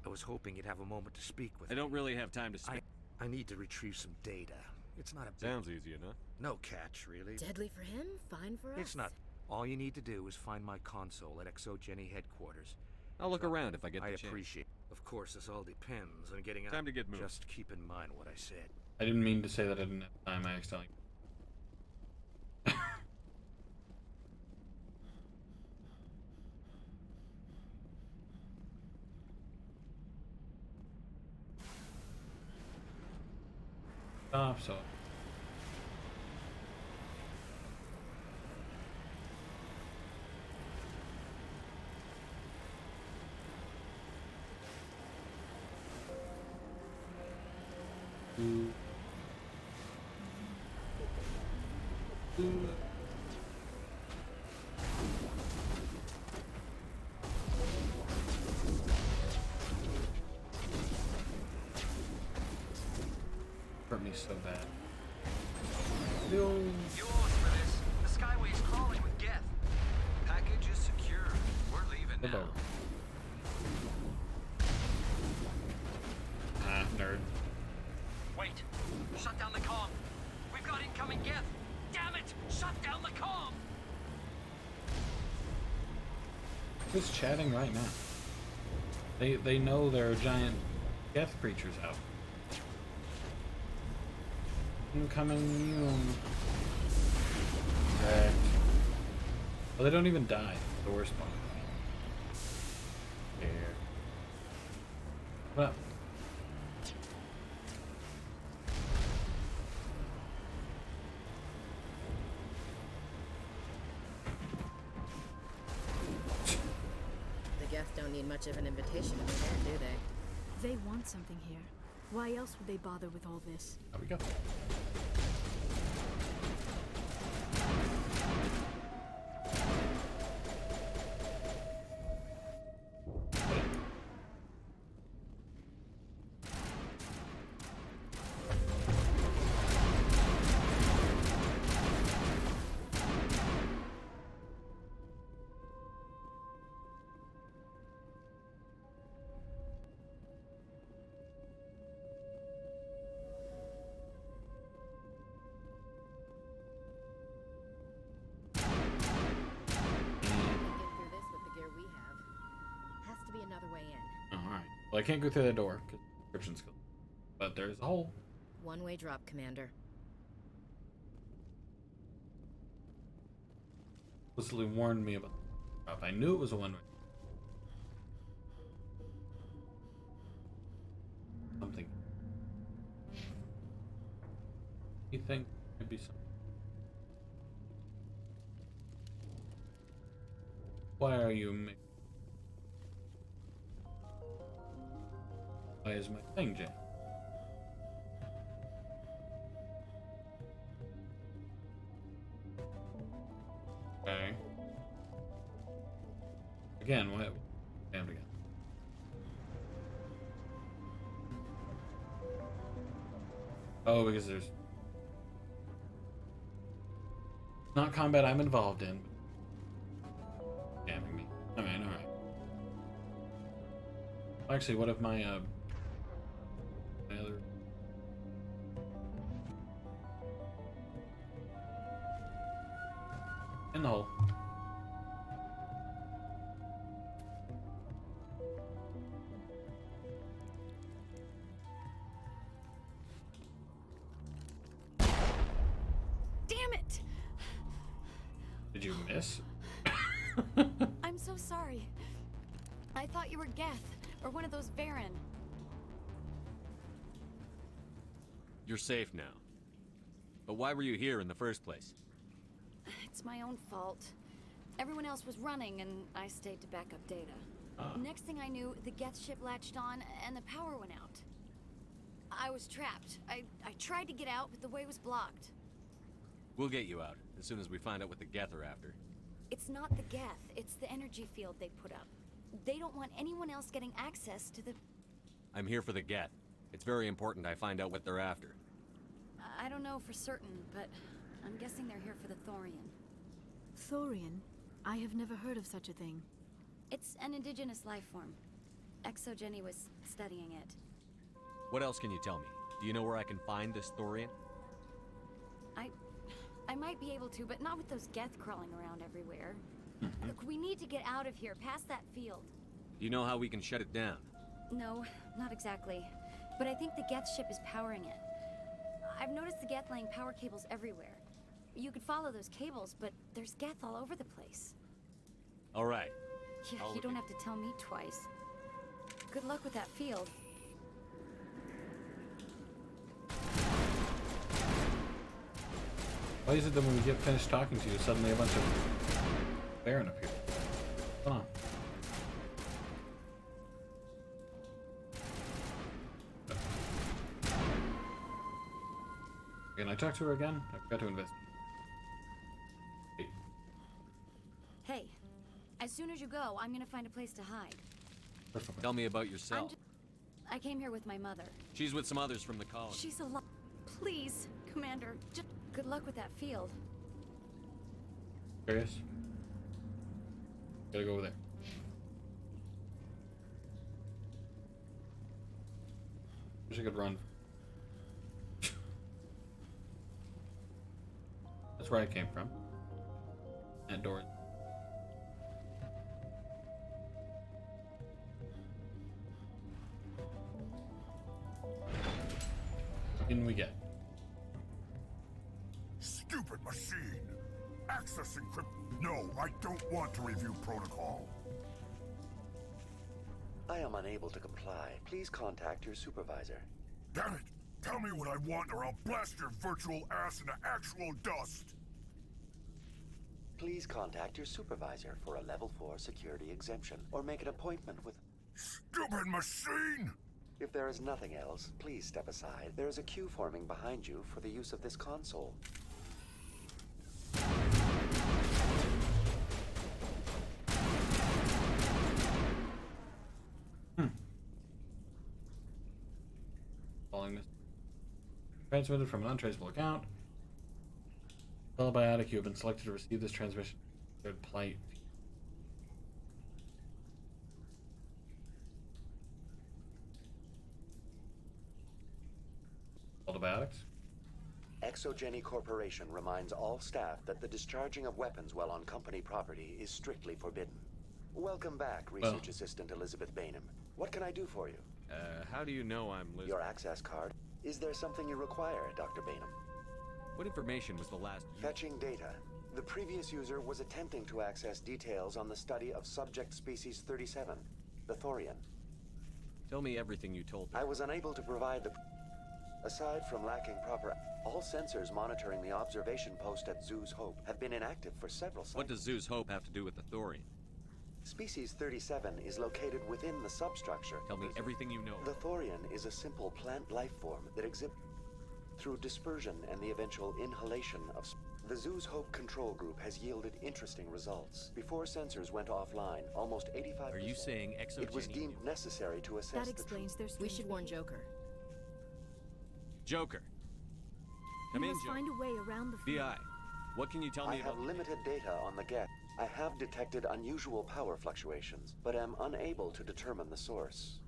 I was hoping you'd have a moment to speak with I don't really have time to speak. I need to retrieve some data. It's not a big... Sounds easy enough. No catch, really. Deadly for him, fine for us. It's not. All you need to do is find my console at Exogeny headquarters. I'll look around if I get the I chance. appreciate. Of course, this all depends on getting out. Time to get moving. Just keep in mind what I said. I didn't mean to say that I didn't have time. I accidentally. Stop, so. Hurt me so bad. No. You owe us for this. The Skyway is crawling with Geth. Package is secure. We're leaving now. Ah, nerd. Wait. Shut down the comm. We've got incoming Geth. Damn it! Shut down the comm! Who's chatting right now? They know there are giant death creatures out. Incoming mume. Correct. Well, they don't even die. The worst part. Here. What up? The Geth don't need much of an invitation to be there, do they? They want something here. Why else would they bother with all this? There we go. Well, I can't go through that door because description skill. But there's a hole. One-way drop, Commander. Explicitly warned me about the drop. I knew it was a one-way. Something. You think could be something? Why are you? Why is my thing jammed? Okay. Again, why? Jammed again. Oh, because there's not combat I'm involved in. Jamming me. Alright, alright. Actually, what if my my other in the hole. Did you miss? I'm so sorry. I thought you were Geth, or one of those Varen. You're safe now. But why were you here in the first place? It's my own fault. Everyone else was running, and I stayed to back up data. Next thing I knew, the Geth ship latched on, and the power went out. I was trapped. I tried to get out, but the way was blocked. We'll get you out, as soon as we find out what the Geth are after. It's not the Geth, it's the energy field they put up. They don't want anyone else getting access to the... I'm here for the Geth. It's very important I find out what they're after. I don't know for certain, but I'm guessing they're here for the Thorian. Thorian? I have never heard of such a thing. It's an indigenous life form. Exogeny was studying it. What else can you tell me? Do you know where I can find this Thorian? I might be able to, but not with those Geth crawling around everywhere. Look, we need to get out of here, past that field. Do you know how we can shut it down? No, not exactly. But I think the Geth ship is powering it. I've noticed the Geth laying power cables everywhere. You could follow those cables, but there's Geth all over the place. All right. Yeah, you don't have to tell me twice. Good luck with that field. Why is it that when we get finished talking to you, suddenly a bunch of Baron appear? Hold on. Can I talk to her again? I forgot to invest. Hey, as soon as you go, I'm gonna find a place to hide. Tell me about yourself. I came here with my mother. She's with some others from the colony. She's alive. Please, Commander, just good luck with that field. Curious? Gotta go over there. Wish I could run. That's where I came from. And doors. In we get. Stupid machine! Access encrypt. No, I don't want to review protocol. I am unable to comply. Please contact your supervisor. Damn it! Tell me what I want or I'll blast your virtual ass into actual dust! Please contact your supervisor for a level 4 security exemption or make an appointment with... Stupid machine! If there is nothing else, please step aside. There is a queue forming behind you for the use of this console. Following this. Transmitted from an untraceable account. Fellow biotic, you have been selected to receive this transmission. Third plight. All the biotics? Exogeny Corporation reminds all staff that the discharging of weapons while on company property is strictly forbidden. Welcome back, Research Assistant Elizabeth Bainham. What can I do for you? How do you know I'm Liz? Your access card. Is there something you require, Dr. Bainham? What information was the last user? Fetching data. The previous user was attempting to access details on the study of subject species 37, the Thorian. Tell me everything you told me. I was unable to provide the... Aside from lacking proper... All sensors monitoring the observation post at Zeus Hope have been inactive for several cycles. What does Zeus Hope have to do with the Thorian? Species 37 is located within the substructure. Tell me everything you know. The Thorian is a simple plant life form that exhibits through dispersion and the eventual inhalation of... The Zeus Hope control group has yielded interesting results. Before sensors went offline, almost 85%... Are you saying exogeny? It was deemed necessary to assess that explains their We should warn Joker. Joker. You must find a way around the field. VI, what can you tell me about... I have limited data on the Geth. I have detected unusual power fluctuations, but am unable to determine the source.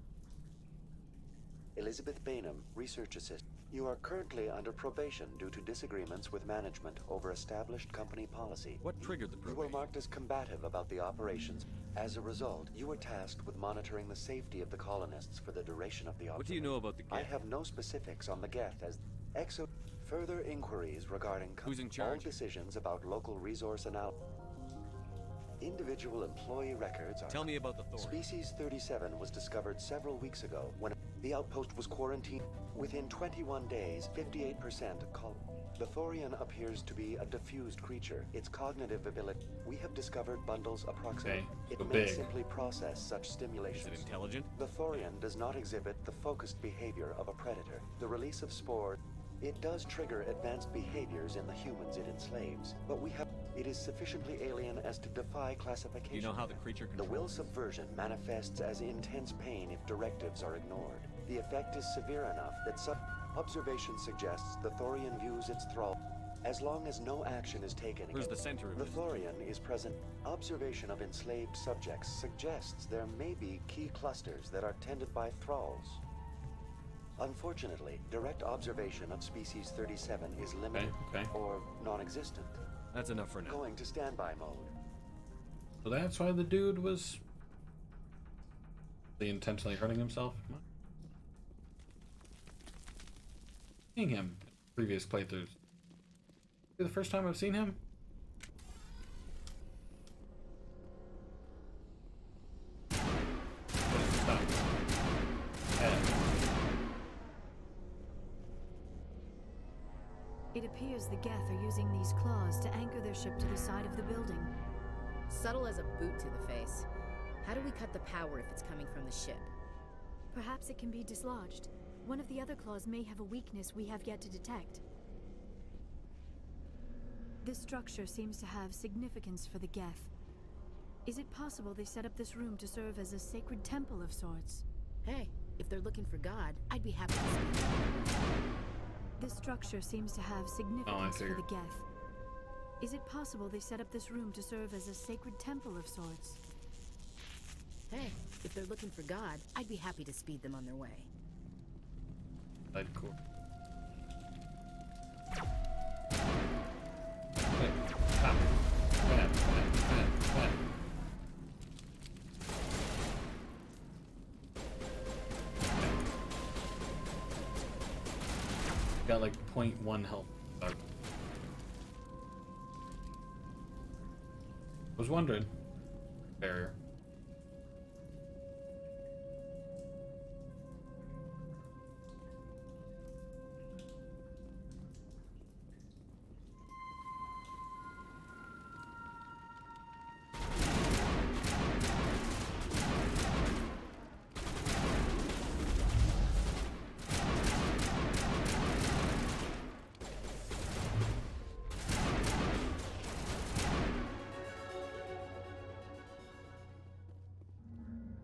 Elizabeth Bainham, Research Assistant. You are currently under probation due to disagreements with management over established company policy. What triggered the probation? You were marked as combative about the operations. As a result, you were tasked with monitoring the safety of the colonists for the duration of the operation. What do you know about the Geth? I have no specifics on the Geth as... Further inquiries regarding... Who's in charge? All decisions about local resource analysis... Individual employee records are... Tell me about the Thorian. Species 37 was discovered several weeks ago when the outpost was quarantined. Within 21 days, 58% called... The Thorian appears to be a diffused creature. Its cognitive ability... We have discovered bundles approximate. Okay, It so may big. simply process such stimulations. Is it intelligent? The Thorian does not exhibit the focused behavior of a predator. The release of spores... It does trigger advanced behaviors in the humans it enslaves, but we have... It is sufficiently alien as to defy classification. Do you know how the creature The controls will subversion manifests as intense pain if directives are ignored. The effect is severe enough that observation suggests the Thorian views its thrall. As long as no action is taken Where's against the center of the it? Thorian is present. Observation of enslaved subjects suggests there may be key clusters that are tended by thralls. Unfortunately, direct observation of species 37 is limited or non-existent. That's enough for now. Going to standby mode. So that's why the dude was intentionally hurting himself. Seeing him in previous playthroughs. The first time I've seen him. Stop. It appears the Geth are using these claws to anchor their ship to the side of the building. Subtle as a boot to the face. How do we cut the power if it's coming from the ship? Perhaps it can be dislodged. One of the other claws may have a weakness we have yet to detect. This structure seems to have significance for the Geth. Is it possible they set up this room to serve as a sacred temple of sorts? Hey, if they're looking for God, I'd be happy to see them. This structure seems to have significance for the Geth. Is it possible they set up this room to serve as a sacred temple of sorts? Hey, if they're looking for God, I'd be happy to speed them on their way. That's cool. Hey, stop. Bad. Got like 0.1 health. I was wondering. Barrier.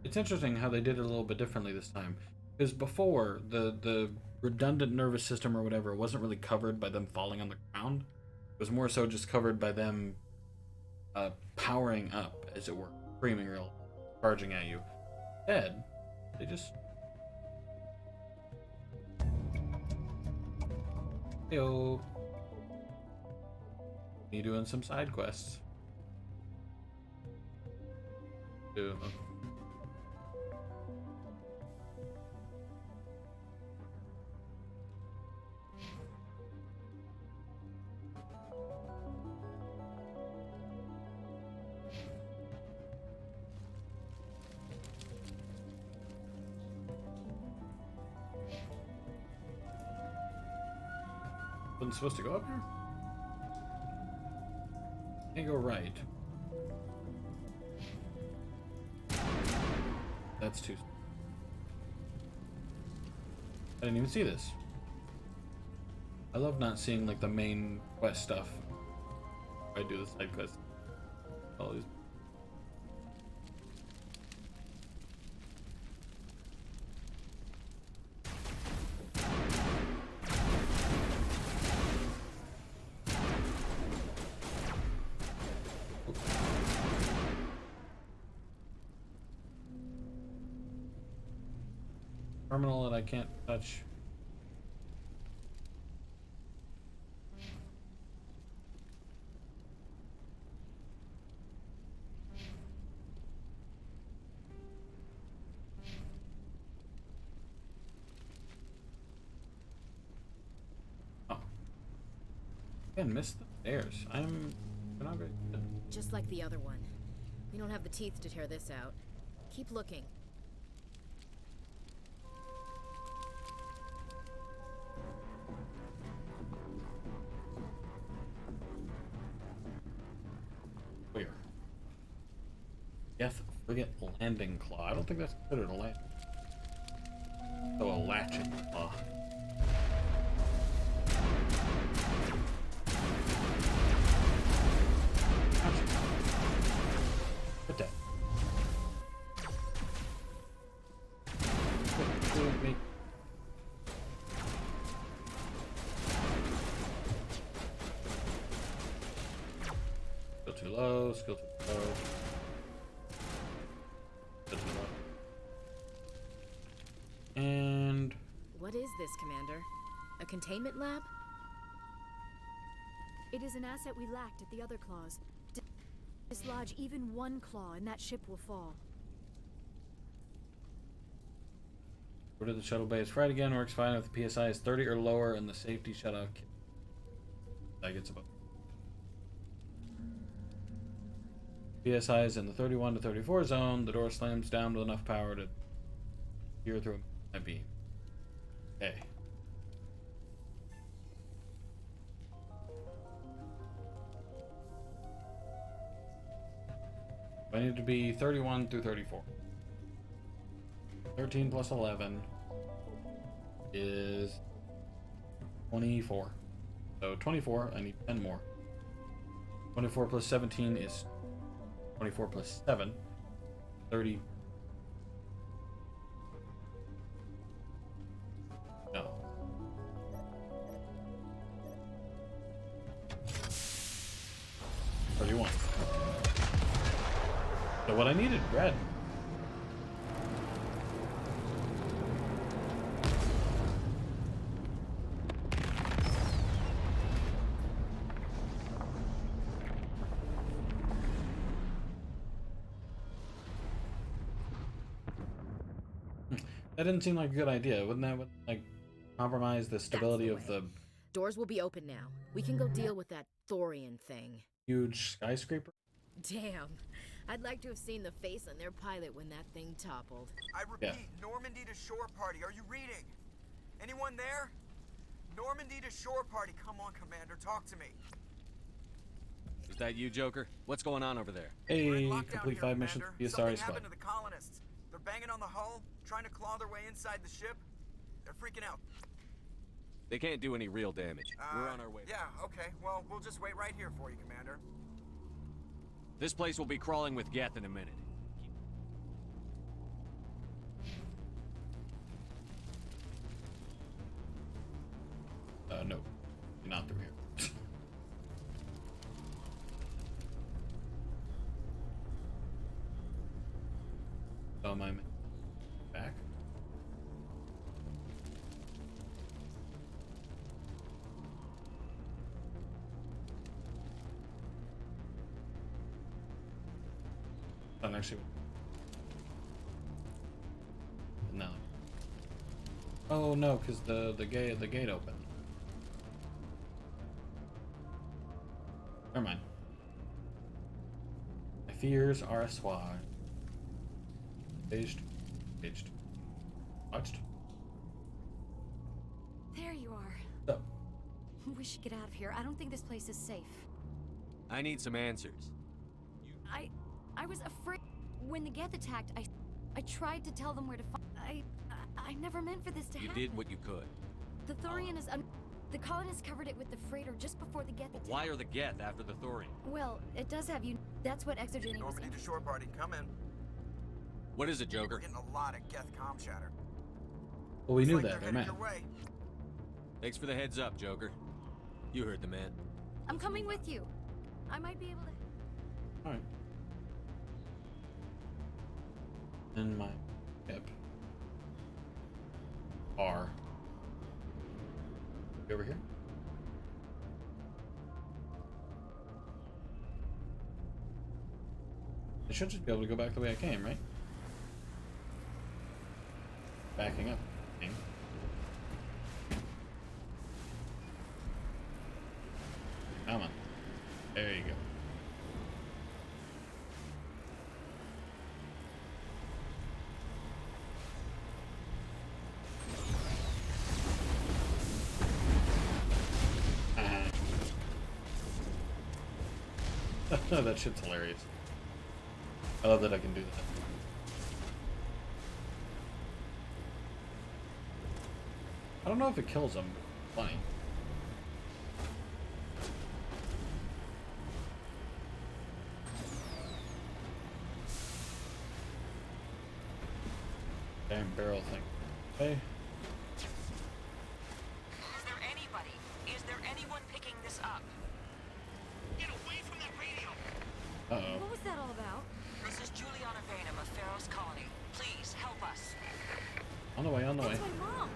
It's interesting how they did it a little bit differently this time. Because before, the redundant nervous system or whatever wasn't really covered by them falling on the ground. It was more so just covered by them powering up, as it were. Screaming real, charging at you. Instead, they just... Heyo. You doing some side quests. Do... Wasn't supposed to go up here? Can't go right. That's too... I didn't even see this. I love not seeing like the main quest stuff. I do the side quest. All these... Terminal that I can't touch. Oh. Again, missed the stairs. I'm not very good. Just like the other one. We don't have the teeth to tear this out. Keep looking. Where? Geth frigate landing claw. I don't think that's considered a landing. So a latching claw. Put that. Me. Skill too low, skill too low. Skill too low. And What is this, Commander? A containment lab? It is an asset we lacked at the other claws. Dislodge even one claw and that ship will fall. order the shuttle bay is fried again. Works fine if the PSI is 30 or lower and the safety shutoff. That gets about. PSI is in the 31 to 34 zone. The door slams down with enough power to peer through a beam. Okay. I need to be 31 through 34. 13 plus 11 is 24. So 24, I need 10 more. 24 plus 17 is 24 plus 7, 30. No. $31. So what I needed, red. That didn't seem like a good idea. Wouldn't that like compromise the stability of the Doors will be open now. We can go deal with that Thorian thing. huge skyscraper? Damn. I'd like to have seen the face on their pilot when that thing toppled. I repeat, Normandy to shore party. Are you reading? Anyone there? Normandy to shore party. Come on, Commander. Talk to me. Is that you, Joker? What's going on over there? Hey, complete 5 missions. Be a sorry Something squad. happened to the colonists. They're banging on the hull, trying to claw their way inside the ship. They're freaking out. They can't do any real damage. We're on our way. Yeah, okay. Well, we'll just wait right here for you, Commander. This place will be crawling with Geth in a minute. No. Not through here. Oh, my back. I'm actually no. Oh no, because the gate opened. Never mind. My fears are assuaged. Aged. Watched. There you are. So. We should get out of here. I don't think this place is safe. I need some answers. I was afraid when the Geth attacked. I tried to tell them where to find. I never meant for this to happen. You did what you could. The Thorian is the colonists covered it with the freighter just before the Geth attack. Why are the Geth after the Thorian? Well, it does have you. That's what Exogeny was. Normandy to shore party. Come in. What is it, Joker? We're getting a lot of Geth comm chatter. Well, we knew Looks like that. they're They're headed mad. your way. Thanks for the heads up, Joker. You heard the man. I'm coming with you. I might be able to. Alright. And my hip. R. You over here? I should just be able to go back the way I came, right? Backing up. Thing. Come on. There you go. Oh, that shit's hilarious. I love that I can do that. I don't know if it kills them. Funny. Damn barrel thing. Okay. Is there anybody? Is there anyone picking this up? Get away from that radio! Uh-oh. What was that all about? This is Juliana Bainham of Pharaoh's Colony. Please, help us. On the way, on the way. That's my mom!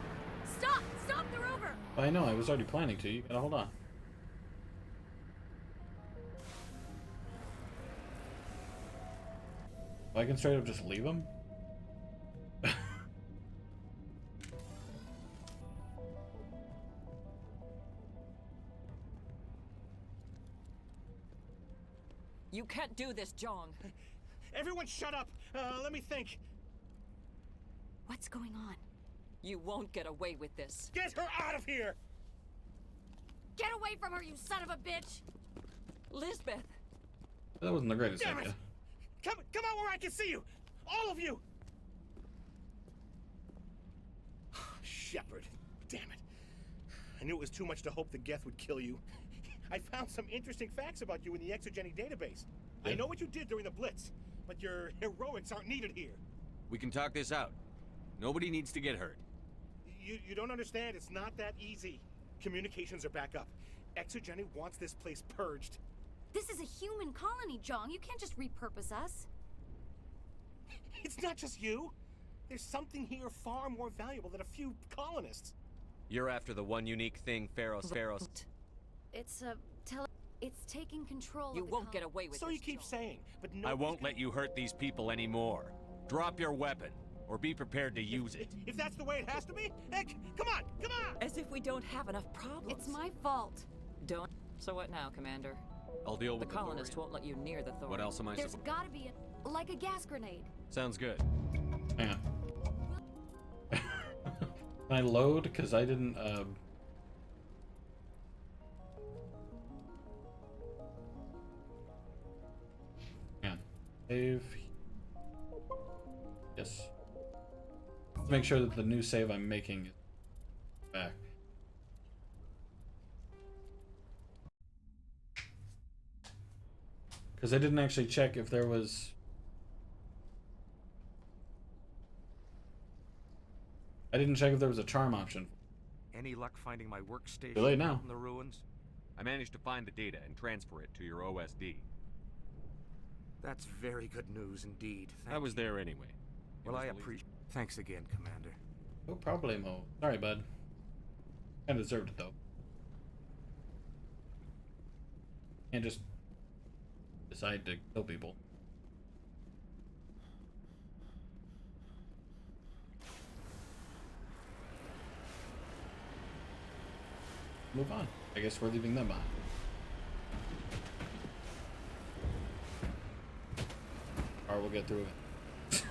Stop! Stop the rover! I know, I was already planning to. You gotta hold on. I can straight up just leave him? You can't do this, Jong. Everyone shut up! Let me think. What's going on? You won't get away with this. Get her out of here! Get away from her, you son of a bitch! Lisbeth! That wasn't the greatest Damn idea. it! Come out where I can see you! All of you! Shepard. Damn it. I knew it was too much to hope the Geth would kill you. I found some interesting facts about you in the exogenic database. Yeah. I know what you did during the Blitz, but your heroics aren't needed here. We can talk this out. Nobody needs to get hurt. You don't understand. It's not that easy. Communications are back up. Exogenic wants this place purged. This is a human colony, Jong. You can't just repurpose us. It's not just you. There's something here far more valuable than a few colonists. You're after the one unique thing Pharaoh's. It's it's taking control You of the won't get away with So this, you keep Jong. saying, but no. I won't let you hurt these people anymore. Drop your weapon, or be prepared to use it. If that's the way it has to be, heck, come on, come on! As if we don't have enough problems. It's my fault. Don't. So what now, Commander? I'll deal The with the colonists Thorian. won't let you near the Thorian. What else am I There's supposed? gotta be like a gas grenade. Sounds good. Hang on. Can I load? Because I didn't, Hang on. Save. Yes. Let's make sure that the new save I'm making is back. Because I didn't actually check if there was... I didn't check if there was a charm option. Any luck finding my workstation Too late now. out in the ruins? I managed to find the data and transfer it to your OSD. That's very good news indeed. I was there anyway. It Well, was I the least- appreciate. Thanks again, Commander. No problemo. Sorry, bud. I deserved it, though. Can't just decide to kill people. Move on. I guess we're leaving them behind. Or we'll get through it.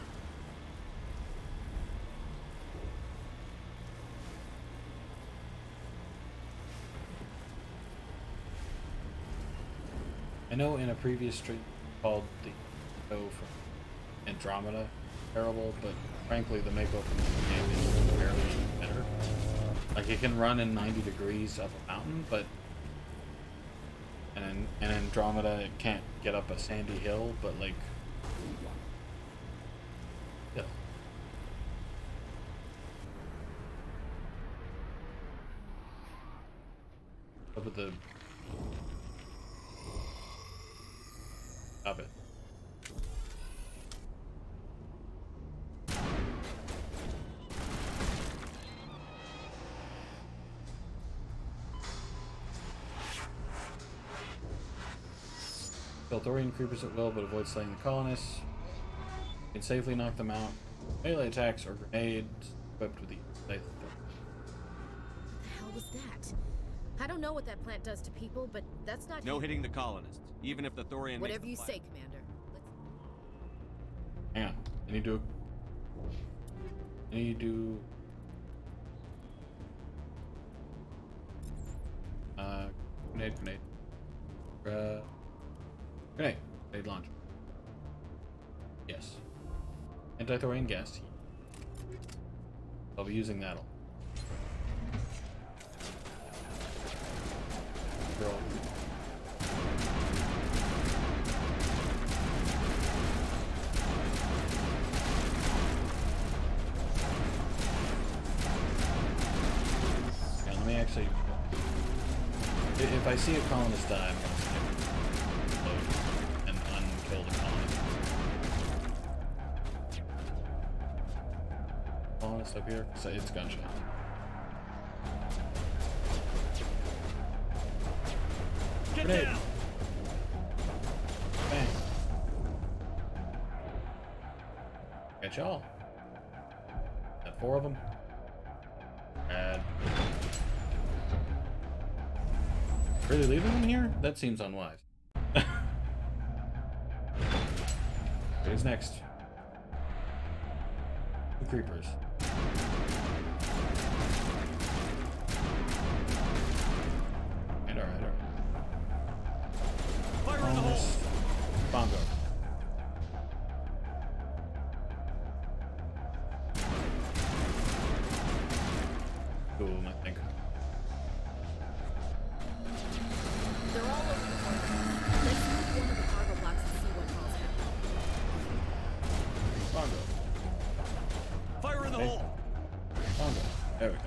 I know in a previous stream called the show from Andromeda terrible, but frankly the Mako from the game is barely better. Like it can run in 90 degrees up a mountain, but and in Andromeda it can't get up a sandy hill, but like yeah. Up at the Stop it. Kill Thorian creepers at will, but avoid slaying the colonists. You can safely knock them out. Melee attacks or grenades equipped with the scythe. What the hell was that? I don't know what that plant does to people, but that's not. No hitting the colonists, even if the Thorian. Whatever you makes the say, flag. Commander. Let's... Hang on. I need to. Grenade. Grenade. Grenade launcher. Yes. Anti-thorium gas. I'll be using that. Girl. Yeah, let me actually. If I see a colonist die, I'm going to skip load and unkill the colonist. Colonist up here, so it's gunshot. Get Grenade. down! Bang. Got y'all. Got 4 of them. Bad. Really leaving them here? That seems unwise. Who's next? 2 creepers. And alright. Fire in the hole! Bongo. Boom, I think. They're all over the place. Let's move one of the cargo blocks and see what falls out. Bongo. Fire in the Hey. hole! Bongo. There we go.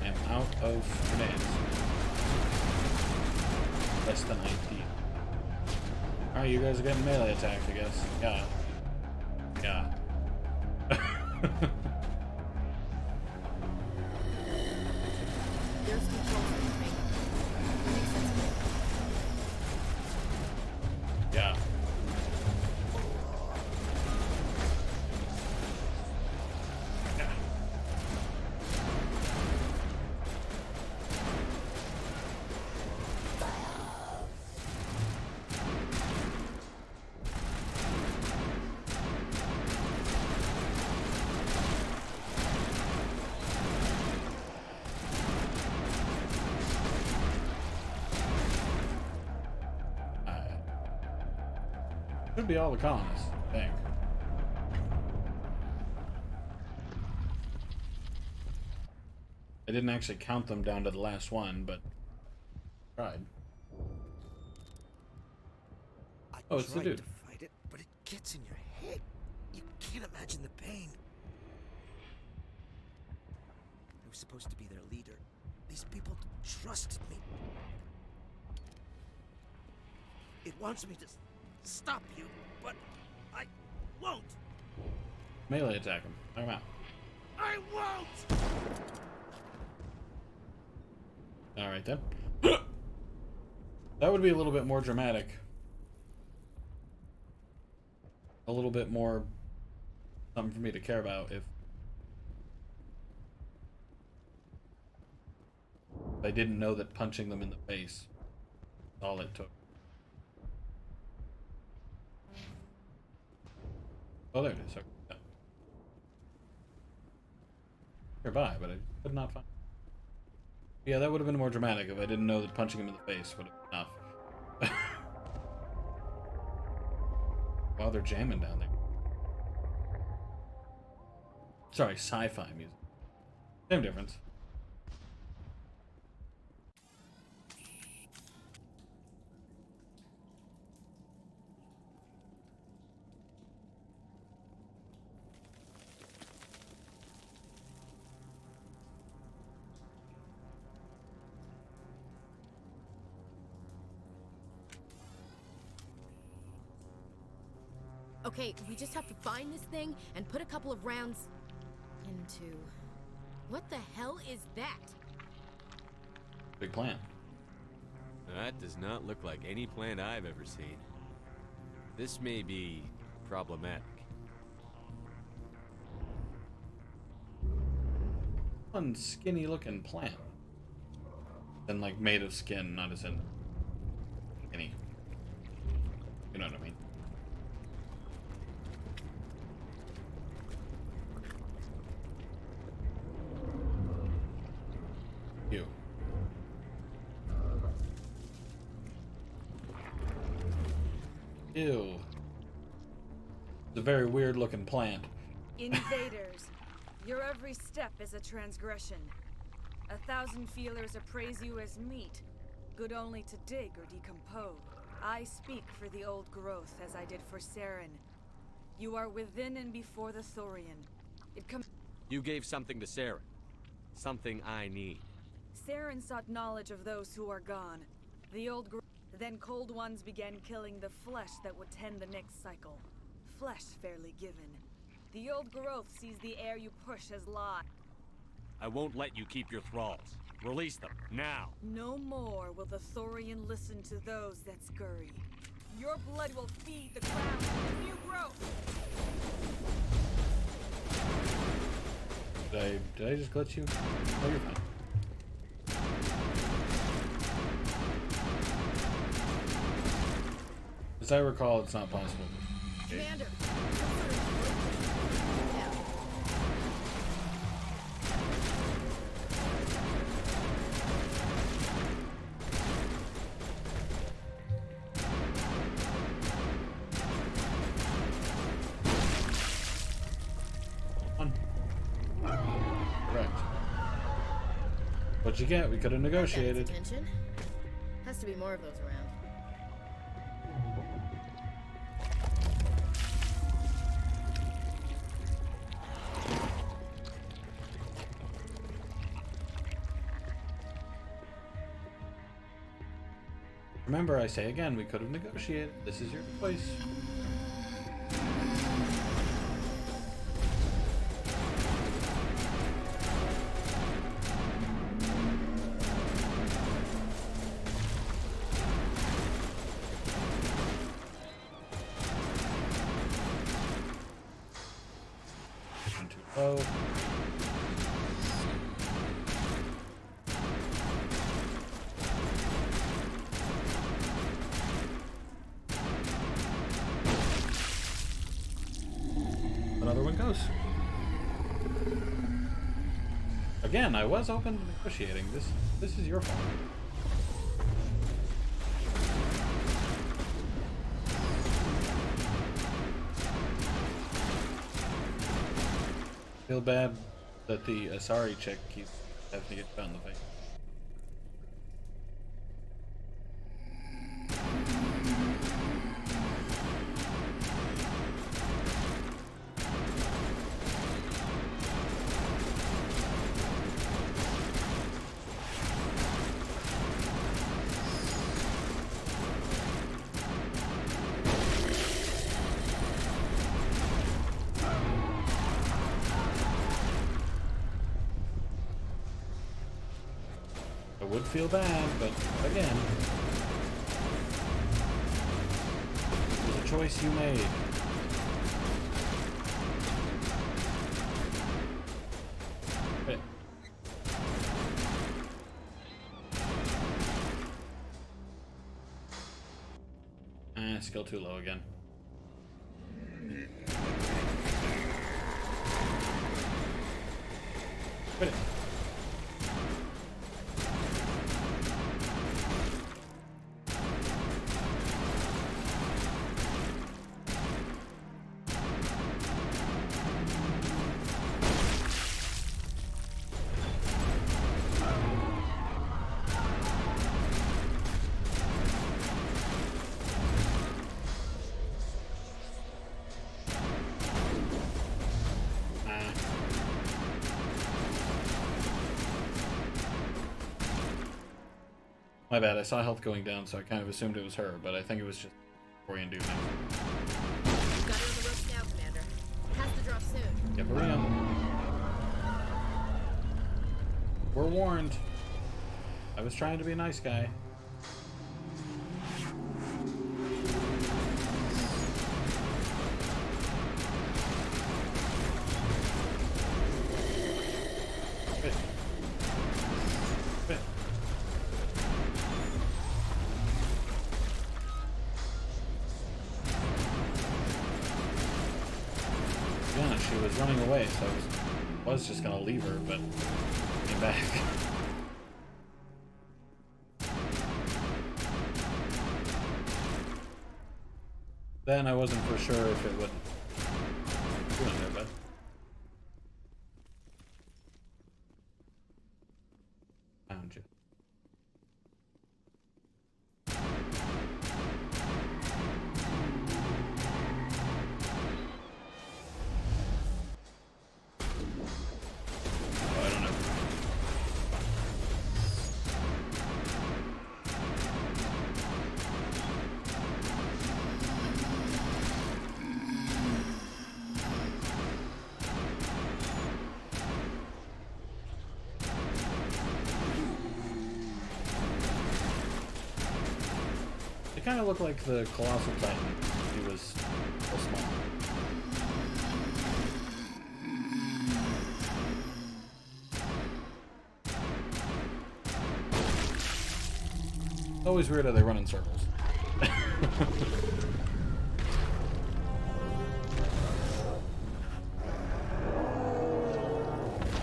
I'm out of grenades. Less than 19. Alright, you guys are getting melee attacked, I guess. Yeah. Yeah. There's controls in the ring. Makes sense to me. Yeah. Should be all the colonists, I think. I didn't actually count them down to the last one, but tried. Oh, it's the tried dude. to fight it, but it gets in your head. You can't imagine the pain. I was supposed to be their leader. These people trusted me. It wants me to stop you, but I won't. Melee attack him. Knock him out. I won't! Alright then. That would be a little bit more dramatic. A little bit more something for me to care about if I didn't know that punching them in the face is all it took. Oh, there it is. Okay. Yeah. Nearby, but I could not find it. Yeah, that would have been more dramatic if I didn't know that punching him in the face would have been enough. Wow, they're jamming down there. Sorry, sci-fi music. Same difference. Okay, we just have to find this thing and put a couple of rounds into... What the hell is that? Big plan. That does not look like any plant I've ever seen. This may be problematic. One skinny looking plant. And like made of skin, not as in skinny. You know what I mean? Ew. It's a very weird looking plant. Invaders, your every step is a transgression. 1,000 feelers appraise you as meat, good only to dig or decompose. I speak for the old growth as I did for Saren. You are within and before the Thorian. You gave something to Saren. Something I need. Saren sought knowledge of those who are gone. The old Then Cold Ones began killing the flesh that would tend the next cycle. Flesh fairly given. The old growth sees the air you push as live. I won't let you keep your thralls. Release them, now! No more will the Thorian listen to those that scurry. Your blood will feed the ground with the new growth! Did I just glitch you? Oh, you're fine. As I recall, it's not possible. Commander! Correct. What'd you get? We could have negotiated. Attention. Has to be more of those around. Remember, I say again, we could have negotiated. This is your choice. Too low. Another one goes. Again, I was open to negotiating. This is your fault. Feel bad that the Asari chick keeps having to get shot in the face. I would feel bad, but again, it was a choice you made. Okay. Skill too low again. Quit it. My bad, I saw health going down, so I kind of assumed it was her, but I think it was just Korean dude. Got her on the ropes now, Commander. Has to drop soon. Yep, hurry up. We're warned. I was trying to be a nice guy. Quit. Quit. Yeah, she was running away, so I was just gonna leave her, but came back. Then I wasn't for sure if it would. Go in there, bud. Found you. Oh, I don't know. It kind of looked like the Colossal Titan. He was so small. It's always weird how they run in circles.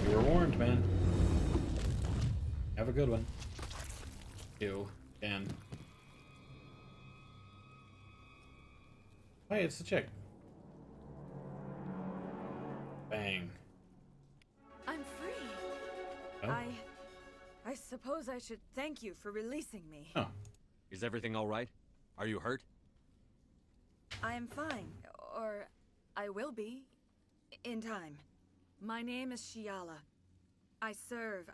You were warned, man. Have a good one. You can. Hey, it's the chick. Bang. I'm free. Oh. I suppose I should thank you for releasing me. Oh. Is everything all right? Are you hurt? I am fine, or I will be, in time. My name is Shiala. I served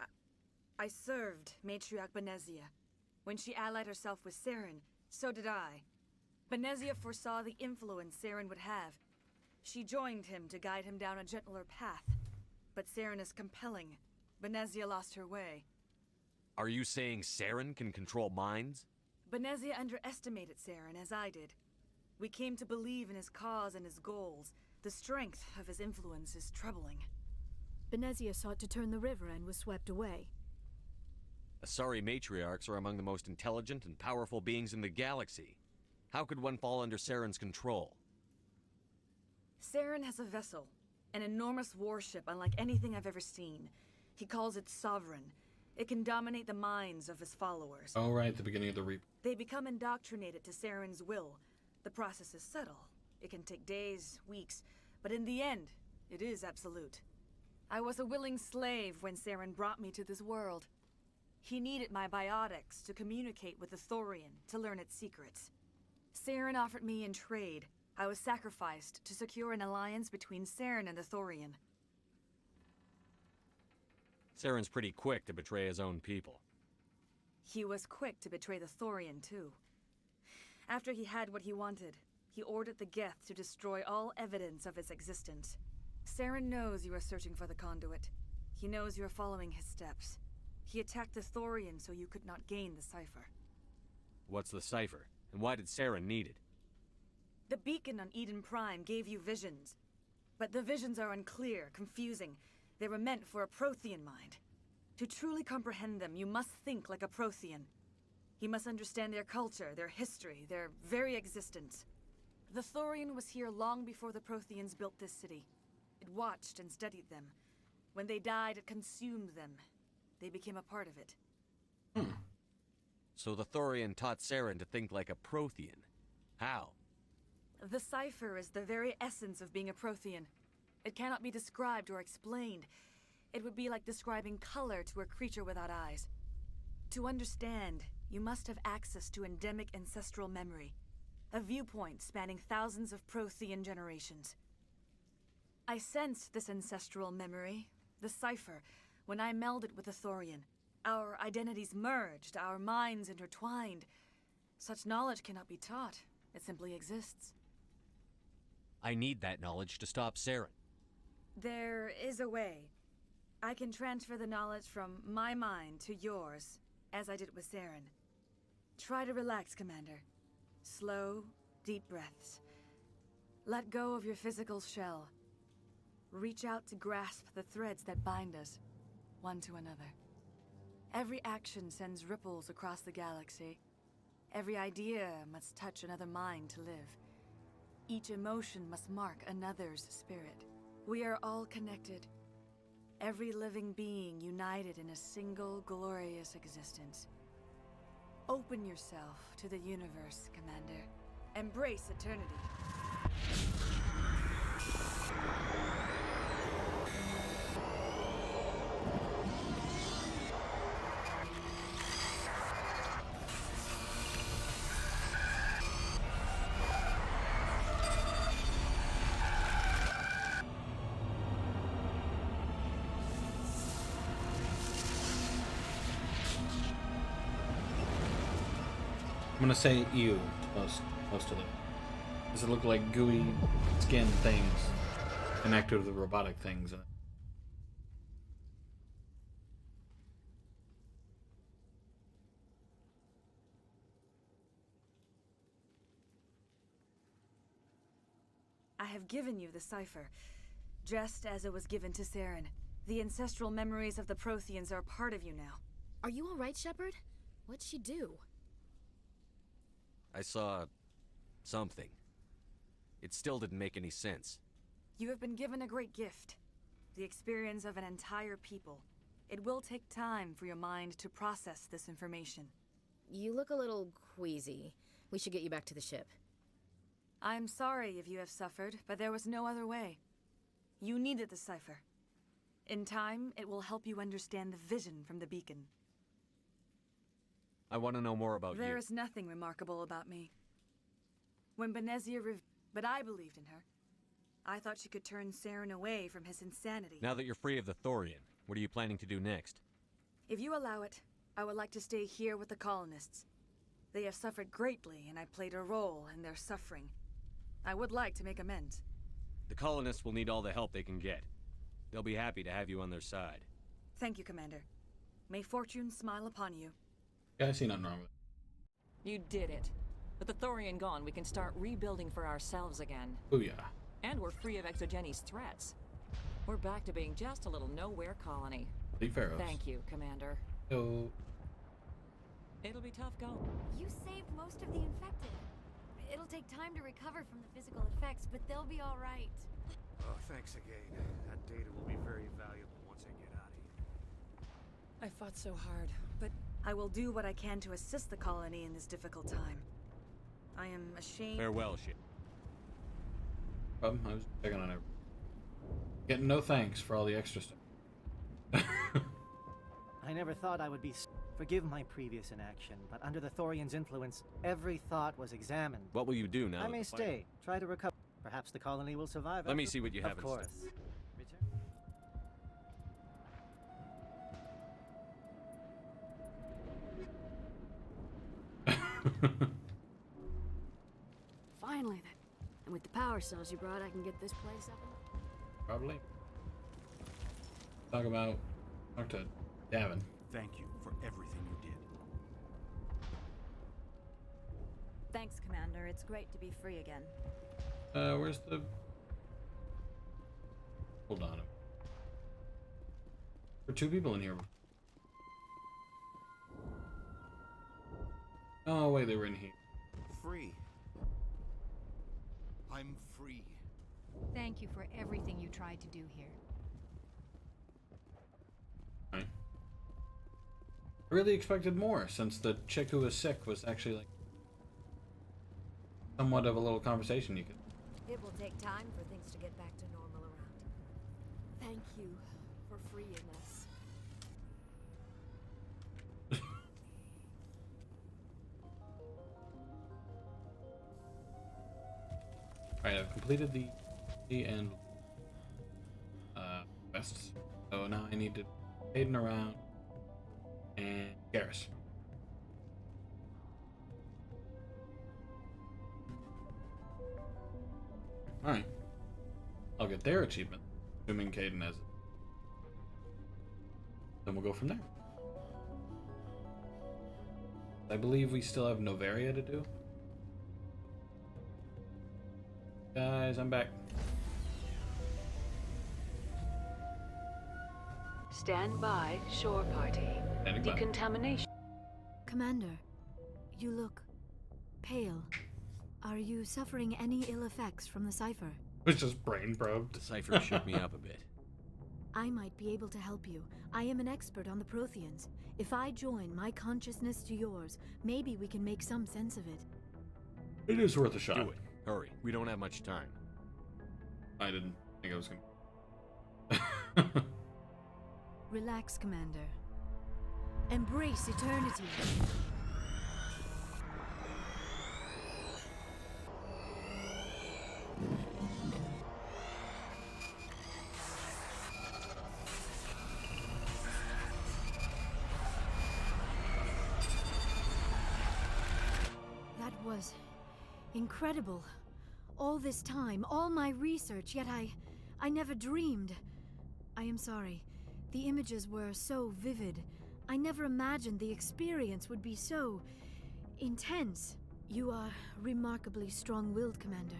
Matriarch Benezia. When she allied herself with Saren, so did I. Benezia foresaw the influence Saren would have. She joined him to guide him down a gentler path. But Saren is compelling. Benezia lost her way. Are you saying Saren can control minds? Benezia underestimated Saren, as I did. We came to believe in his cause and his goals. The strength of his influence is troubling. Benezia sought to turn the river and was swept away. Asari matriarchs are among the most intelligent and powerful beings in the galaxy. How could one fall under Saren's control? Saren has a vessel, an enormous warship unlike anything I've ever seen. He calls it Sovereign. It can dominate the minds of his followers. Oh, right, at the beginning of the Reap. They become indoctrinated to Saren's will. The process is subtle. It can take days, weeks, but in the end, it is absolute. I was a willing slave when Saren brought me to this world. He needed my biotics to communicate with the Thorian, to learn its secrets. Saren offered me in trade. I was sacrificed to secure an alliance between Saren and the Thorian. Saren's pretty quick to betray his own people. He was quick to betray the Thorian, too. After he had what he wanted, he ordered the Geth to destroy all evidence of its existence. Saren knows you are searching for the conduit. He knows you are following his steps. He attacked the Thorian so you could not gain the cipher. What's the cipher? And why did Saren need it? The beacon on Eden Prime gave you visions. But the visions are unclear, confusing. They were meant for a Prothean mind. To truly comprehend them, you must think like a Prothean. You must understand their culture, their history, their very existence. The Thorian was here long before the Protheans built this city. It watched and studied them. When they died, it consumed them. They became a part of it. So the Thorian taught Saren to think like a Prothean. How? The cipher is the very essence of being a Prothean. It cannot be described or explained. It would be like describing color to a creature without eyes. To understand, you must have access to endemic ancestral memory. A viewpoint spanning thousands of Prothean generations. I sensed this ancestral memory, the cipher, when I melded with the Thorian. Our identities merged, our minds intertwined. Such knowledge cannot be taught. It simply exists. I need that knowledge to stop Saren. There is a way. I can transfer the knowledge from my mind to yours, as I did with Saren. Try to relax, Commander. Slow, deep breaths. Let go of your physical shell. Reach out to grasp the threads that bind us, one to another. Every action sends ripples across the galaxy. Every idea must touch another mind to live. Each emotion must mark another's spirit. We are all connected. Every living being united in a single glorious existence. Open yourself to the universe, Commander. Embrace eternity. I'm gonna say ew most of them. Does it look like gooey skin things connected to the robotic things? I have given you the cipher, just as it was given to Saren. The ancestral memories of the Protheans are part of you now. Are you all right, Shepard? What'd she do? I saw something. It still didn't make any sense. You have been given a great gift. The experience of an entire people. It will take time for your mind to process this information. You look a little queasy. We should get you back to the ship. I'm sorry if you have suffered, but there was no other way. You needed the cipher. In time, it will help you understand the vision from the beacon. I want to know more about you. There is nothing remarkable about me. When Benezia but I believed in her. I thought she could turn Saren away from his insanity. Now that you're free of the Thorian, what are you planning to do next? If you allow it, I would like to stay here with the colonists. They have suffered greatly, and I played a role in their suffering. I would like to make amends. The colonists will need all the help they can get. They'll be happy to have you on their side. Thank you, Commander. May fortune smile upon you. Yeah, I see nothing wrong with it. You did it. With the Thorian gone, we can start rebuilding for ourselves again. Booyah. And we're free of Exogeni's threats. We're back to being just a little nowhere colony. The Pharaohs. Thank you, Commander. So... It'll be tough going. You saved most of the infected. It'll take time to recover from the physical effects, but they'll be all right. Oh, thanks again. That data will be very valuable once I get out of here. I fought so hard, but I will do what I can to assist the colony in this difficult time. I am ashamed... Farewell, ship. I was checking on it. Getting no thanks for all the extra stuff. I never thought I would be... Forgive my previous inaction, but under the Thorian's influence, every thought was examined. What will you do now? I may stay, try to recover. Perhaps the colony will survive. Let me see what you have Of in course. Finally, then. And with the power cells you brought, I can get this place up and... Probably. Talk to Davin. Thank you for everything you did. Thanks, Commander. It's great to be free again. Where's the... Hold on. There are two people in here. Oh, wait, they were in here. Free. I'm free. Thank you for everything you tried to do here. Right. I really expected more, since the chick who was sick was actually, like, somewhat of a little conversation you could... It will take time for things to get back to normal around. Thank you for freeing us. Alright, I've completed the and quests. So now I need to Aiden around and Garrus. Alright. I'll get their achievement, assuming Caden has it. Then we'll go from there. I believe we still have Novaria to do. Guys, I'm back. Stand by, shore party. Decontamination. Commander, you look pale. Are you suffering any ill effects from the cipher? It's just brain probed. The cipher shook me up a bit. I might be able to help you. I am an expert on the Protheans. If I join my consciousness to yours, maybe we can make some sense of it. It is worth a shot. Do it. Hurry. We don't have much time. I didn't think I was gonna. Relax, Commander. Embrace eternity. That was incredible. All this time, all my research, yet I never dreamed. I am sorry. The images were so vivid. I never imagined the experience would be so intense. You are remarkably strong-willed, Commander.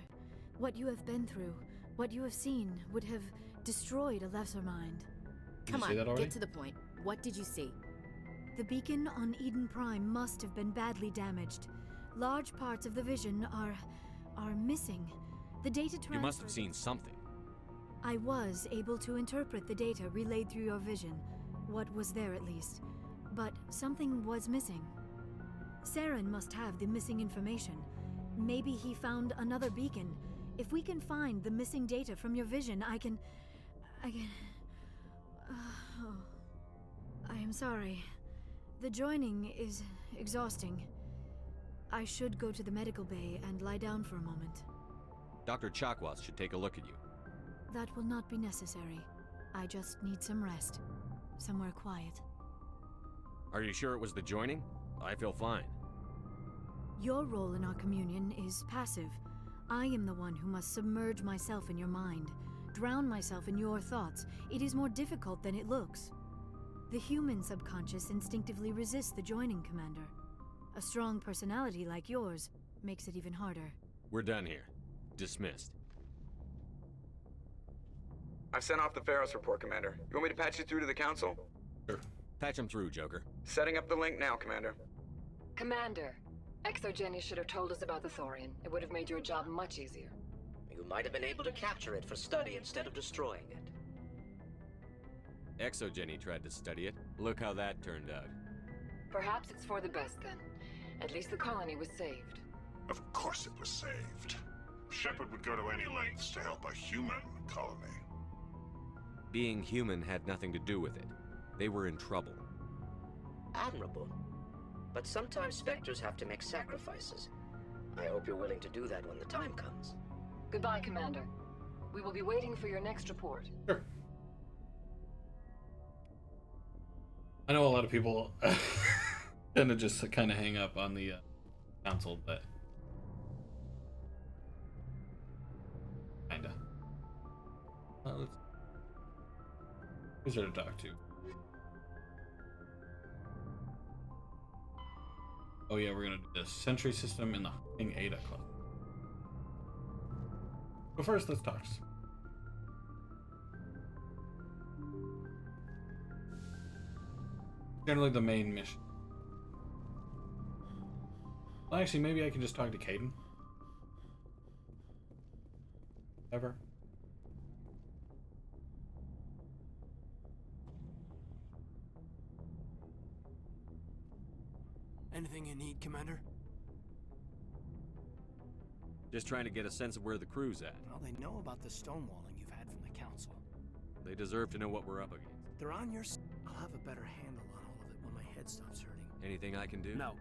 What you have been through, what you have seen, would have destroyed a lesser mind. Come on, get to the point. What did you see? The beacon on Eden Prime must have been badly damaged. Large parts of the vision are missing. The data transfer... You must have seen something. I was able to interpret the data relayed through your vision. What was there, at least. But something was missing. Saren must have the missing information. Maybe he found another beacon. If we can find the missing data from your vision, I can... oh. I am sorry. The joining is exhausting. I should go to the medical bay and lie down for a moment. Dr. Chakwas should take a look at you. That will not be necessary. I just need some rest. Somewhere quiet. Are you sure it was the joining? I feel fine. Your role in our communion is passive. I am the one who must submerge myself in your mind, drown myself in your thoughts. It is more difficult than it looks. The human subconscious instinctively resists the joining, Commander. A strong personality like yours makes it even harder. We're done here. Dismissed. I've sent off the Pharos report, Commander. You want me to patch you through to the Council? Sure. Patch him through, Joker. Setting up the link now, Commander. Commander, Exogeny should have told us about the Thorian. It would have made your job much easier. You might have been able to capture it for study instead of destroying it. Exogeny tried to study it. Look how that turned out. Perhaps it's for the best then. At least the colony was saved. Of course it was saved. Shepard would go to any lengths to help a human colony. Being human had nothing to do with it. They were in trouble. Admirable. But sometimes Spectres have to make sacrifices. I hope you're willing to do that when the time comes. Goodbye, Commander. We will be waiting for your next report. Sure. I know a lot of people tend to just kind of hang up on the council, but kinda. Who's there to talk to? Oh yeah, we're gonna do the Sentry system in the King Ada Club. But first, let's talk. Generally the main mission. Well, actually, maybe I can just talk to Caden. Ever. Anything you need, Commander? Just trying to get a sense of where the crew's at. Well, they know about the stonewalling you've had from the Council. They deserve to know what we're up against. They're on your side. I'll have a better handle on all of it when my head stops hurting. Anything I can do? No,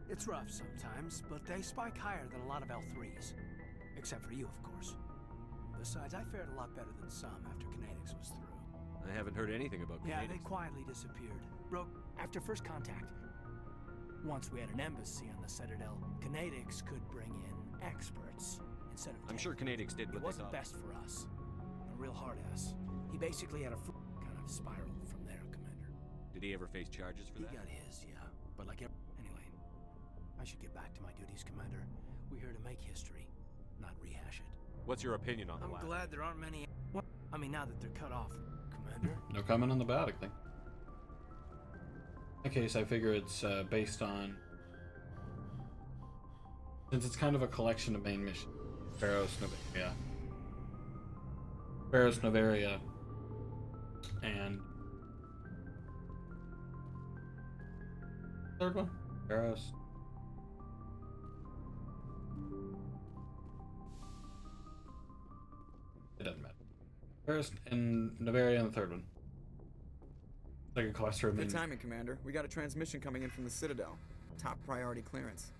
it's rough sometimes, but they spike higher than a lot of L3s. Except for you, of course. Besides, I fared a lot better than some after Kinetics was through. I haven't heard anything about Yeah, Kinetics. they quietly disappeared. Broke after first contact. Once we had an embassy on the Citadel, Kinetics could bring in experts instead of... I'm sure Kinetics did what It they wasn't thought. best for us. A real hard ass. He basically had a kind of spiral from there, Commander. Did he ever face charges for that? He got his, yeah. But like... Anyway, I should get back to my duties, Commander. We're here to make history, not rehash it. What's your opinion on the I'm last? glad there aren't many... What? I mean, now that they're cut off, Commander. No comment on the biotic thing. In that case, I figure it's based on... Since it's kind of a collection of main missions. Pharos Novaria. Pharos Novaria. And... Third one? Pharos. First and Navaria and the third one. Like a cluster of Good minions. timing, Commander. We got a transmission coming in from the Citadel. Top priority clearance.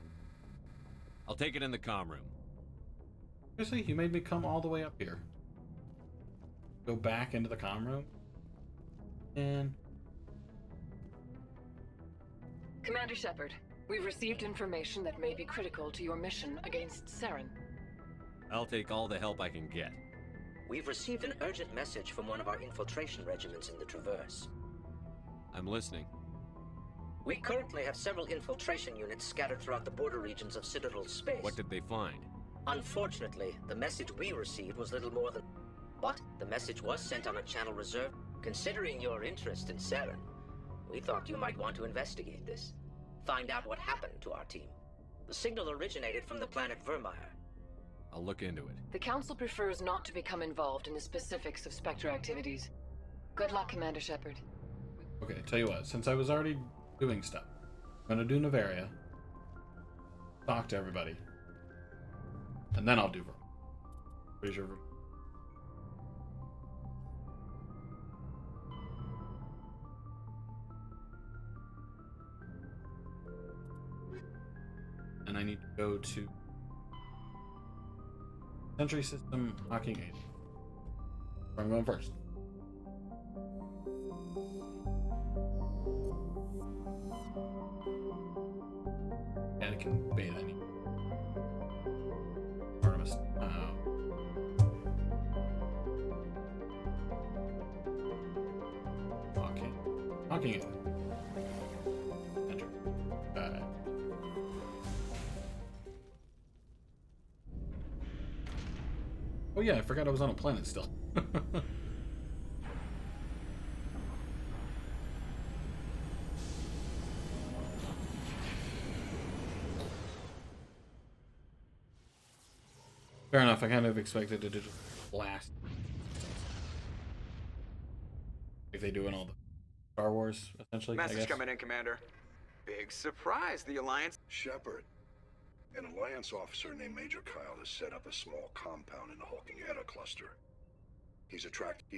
I'll take it in the comm room. Seriously, you made me come all the way up here. Go back into the comm room. And Commander Shepard, we've received information that may be critical to your mission against Saren. I'll take all the help I can get. We've received an urgent message from one of our infiltration regiments in the Traverse. I'm listening. We currently have several infiltration units scattered throughout the border regions of Citadel space. What did they find? Unfortunately, the message we received was little more than... But the message was sent on a channel reserved. Considering your interest in Saren, we thought you might want to investigate this. Find out what happened to our team. The signal originated from the planet Vermeer. I'll look into it. The Council prefers not to become involved in the specifics of Spectre activities. Good luck, Commander Shepard. okay, tell you what, since I was already doing stuff, I'm gonna do Navaria, talk to everybody, and then I'll do Vermeer. Pretty sure Vermeer. And I need to go to Sentry System Hawking 8. Where I'm going first. Anakin Beta. I need Artemis. Hawking 8. Enter. Oh yeah, I forgot I was on a planet still. Fair enough, I kind of expected it to just blast. Like they do in all the Star Wars, essentially, I Message guess. coming in, Commander. Big surprise, the Alliance... Shepard. An Alliance officer named Major Kyle has set up a small compound in the Hawking Eta cluster. He's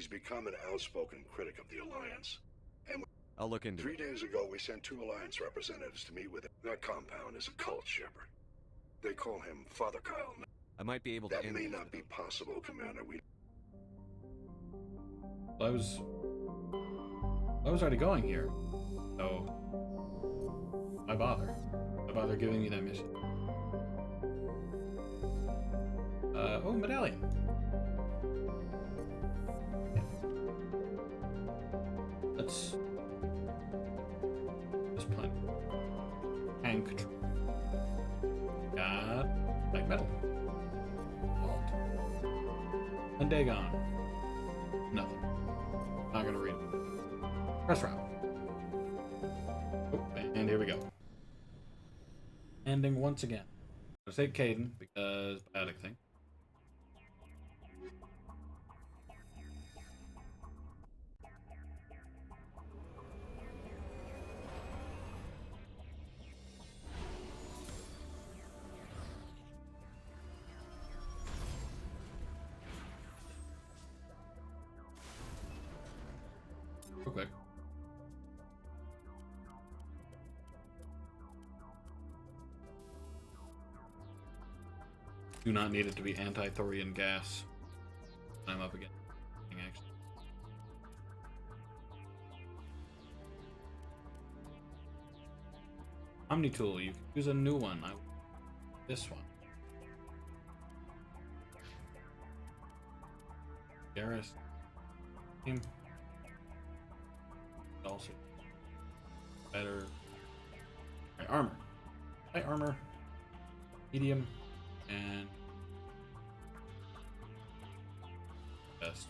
become an outspoken critic of the Alliance. And I'll look into 3 it. days ago, we sent 2 Alliance representatives to meet with him. That compound is a cult, Shepard. They call him Father Kyle. I might be able to... That may not be possible, Commander. I was already going here, so why bother? Why bother giving me that mission? Oh, medallion. Let's just plan. Tank control. Got light metal. Vault. And Dagon. Nothing. Not gonna read it. Press route. Oh, and here we go. Ending once again. Let's take Caden because biotic thing. Real quick. Do not need it to be anti-thorium gas. I'm up again. Actually. Omni tool. You can use a new one. This one. Garrus. Team. Also better. Right, armor. Light armor. Medium. And best.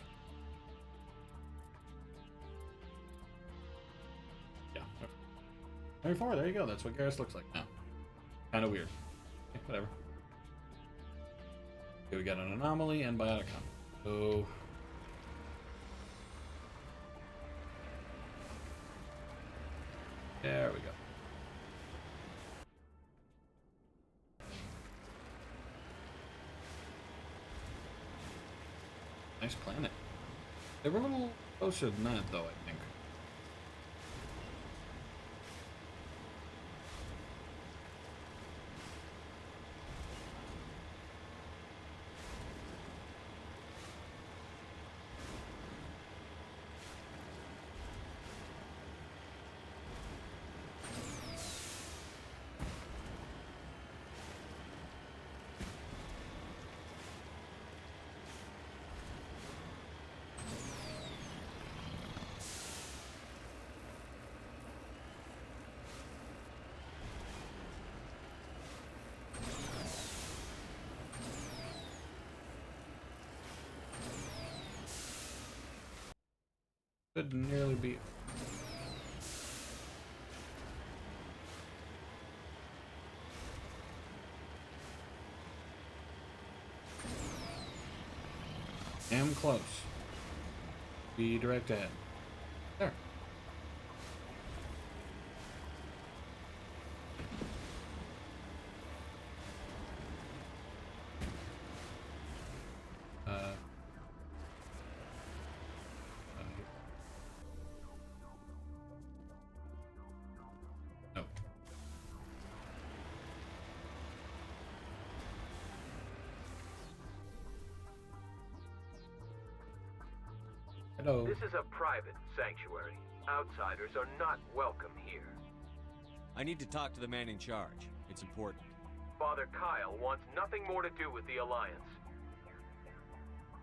Yeah. 24, there you go. That's what Garrus looks like now. Kind of weird. Okay, whatever. Okay, we got an anomaly and biotic comp. So there we go. Nice planet. They were a little closer than that, though, I think. Could nearly be. Damn close. Be direct ahead. There. No. Hello. This is a private sanctuary. Outsiders are not welcome here. I need to talk to the man in charge. It's important. Father Kyle wants nothing more to do with the Alliance.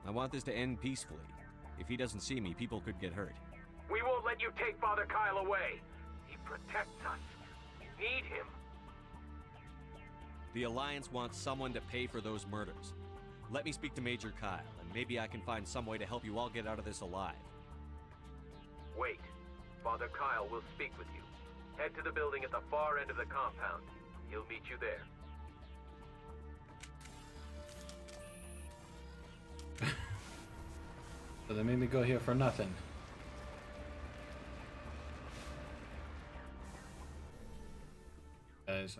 I want this to end peacefully. If he doesn't see me, people could get hurt. We won't let you take Father Kyle away. He protects us. We need him. The Alliance wants someone to pay for those murders. Let me speak to Major Kyle, and maybe I can find some way to help you all get out of this alive. Wait. Father Kyle will speak with you. Head to the building at the far end of the compound. He'll meet you there. So they made me go here for nothing. Guys,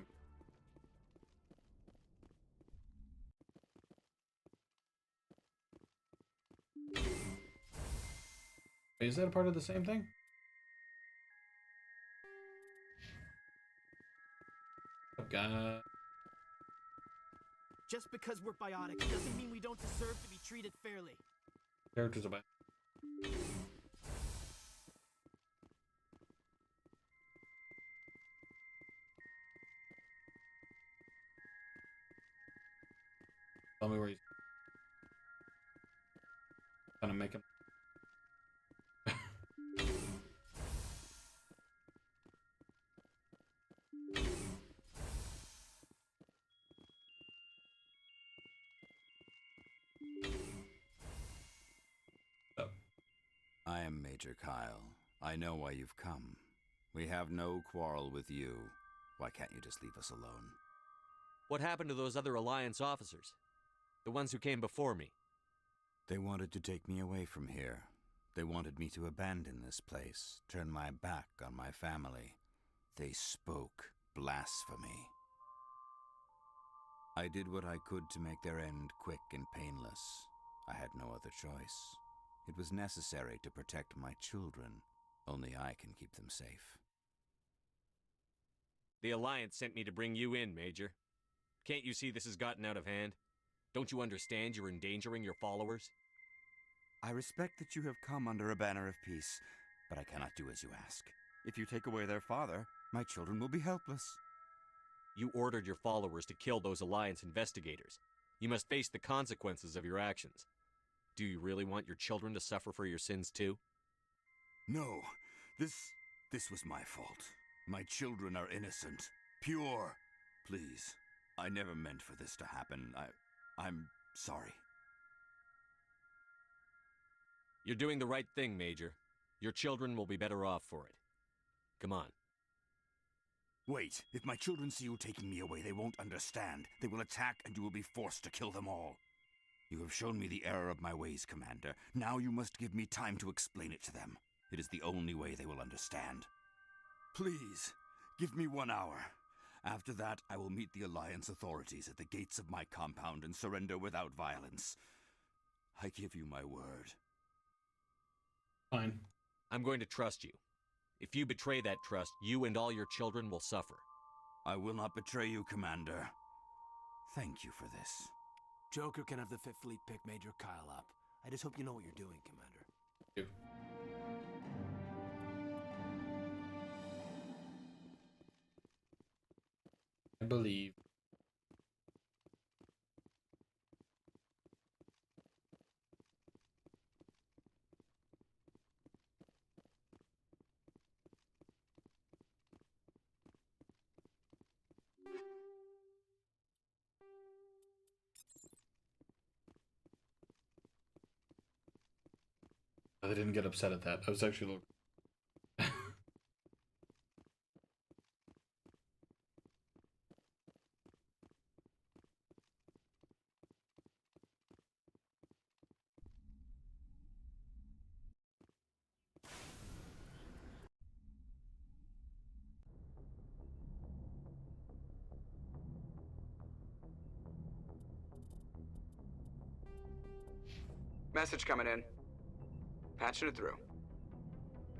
wait, is that a part of the same thing? Oh God. Just because we're biotic doesn't mean we don't deserve to be treated fairly. Characters about. Tell me where he's trying to make him. I am Major Kyle. I know why you've come. We have no quarrel with you. Why can't you just leave us alone? What happened to those other Alliance officers? The ones who came before me? They wanted to take me away from here. They wanted me to abandon this place, turn my back on my family. They spoke blasphemy. I did what I could to make their end quick and painless. I had no other choice. It was necessary to protect my children. Only I can keep them safe. The Alliance sent me to bring you in, Major. Can't you see this has gotten out of hand? Don't you understand you're endangering your followers? I respect that you have come under a banner of peace, but I cannot do as you ask. If you take away their father, my children will be helpless. You ordered your followers to kill those Alliance investigators. You must face the consequences of your actions. Do you really want your children to suffer for your sins too? No, this was my fault. My children are innocent, pure. Please, I never meant for this to happen. I'm sorry. You're doing the right thing, Major. Your children will be better off for it. Come on. Wait, if my children see you taking me away, they won't understand. They will attack and you will be forced to kill them all. You have shown me the error of my ways, Commander. Now you must give me time to explain it to them. It is the only way they will understand. Please, give me 1 hour. After that, I will meet the Alliance authorities at the gates of my compound and surrender without violence. I give you my word. Fine. I'm going to trust you. If you betray that trust, you and all your children will suffer. I will not betray you, Commander. Thank you for this. Joker can have the Fifth Fleet pick Major Kyle up. I just hope you know what you're doing, Commander. You. I believe. I didn't get upset at that. I was actually a little... Message coming in. Patching it through.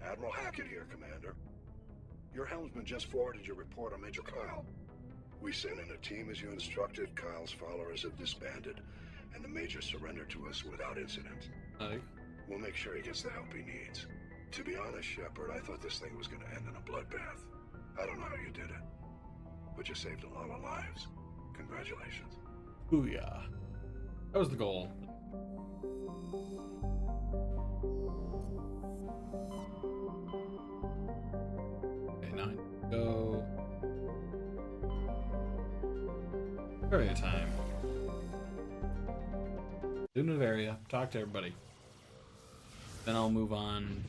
Admiral Hackett here, Commander. Your helmsman just forwarded your report on Major Kyle. We sent in a team as you instructed. Kyle's followers have disbanded, and the Major surrendered to us without incident. We'll make sure he gets the help he needs. To be honest, Shepard, I thought this thing was going to end in a bloodbath. I don't know how you did it, but you saved a lot of lives. Congratulations. Booyah. That was the goal. Okay, now I go. Area time. Do Novaria. Talk to everybody. Then I'll move on.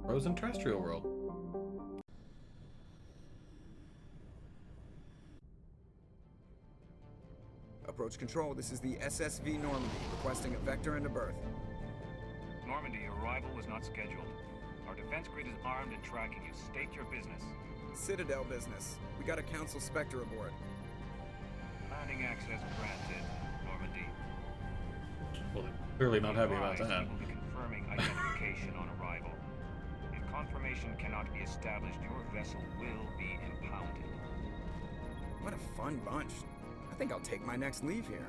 Frozen terrestrial world. Approach control, this is the SSV Normandy, requesting a vector into berth. Normandy, your arrival was not scheduled. Our defense grid is armed and tracking you. State your business. Citadel business. We got a Council Spectre aboard. Landing access granted, Normandy. Well, they're clearly not happy about that. We will be confirming identification on arrival. If confirmation cannot be established, your vessel will be impounded. What a fun bunch. I think I'll take my next leave here.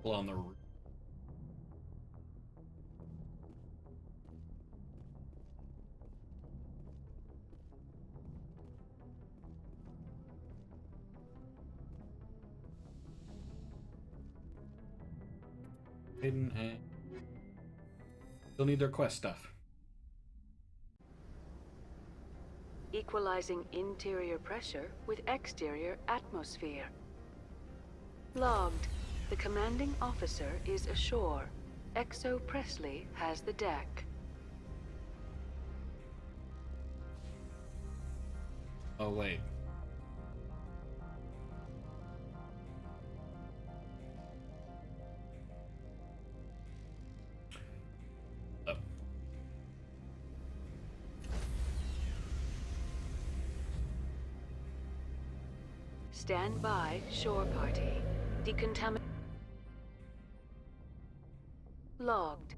Well, on the hidden and still need their quest stuff. Equalizing interior pressure with exterior atmosphere. Logged. The commanding officer is ashore. Exo Presley has the deck. Oh, wait. Oh. Stand by, shore party. Decontaminate. Logged.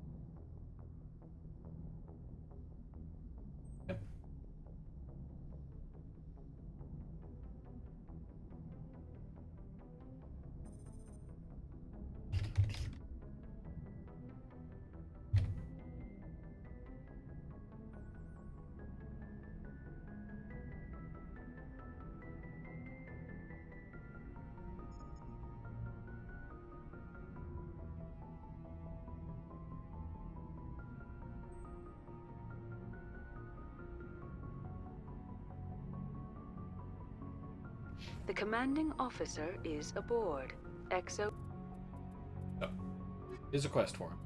The commanding officer is aboard. Exo. Oh. Here's a quest for him.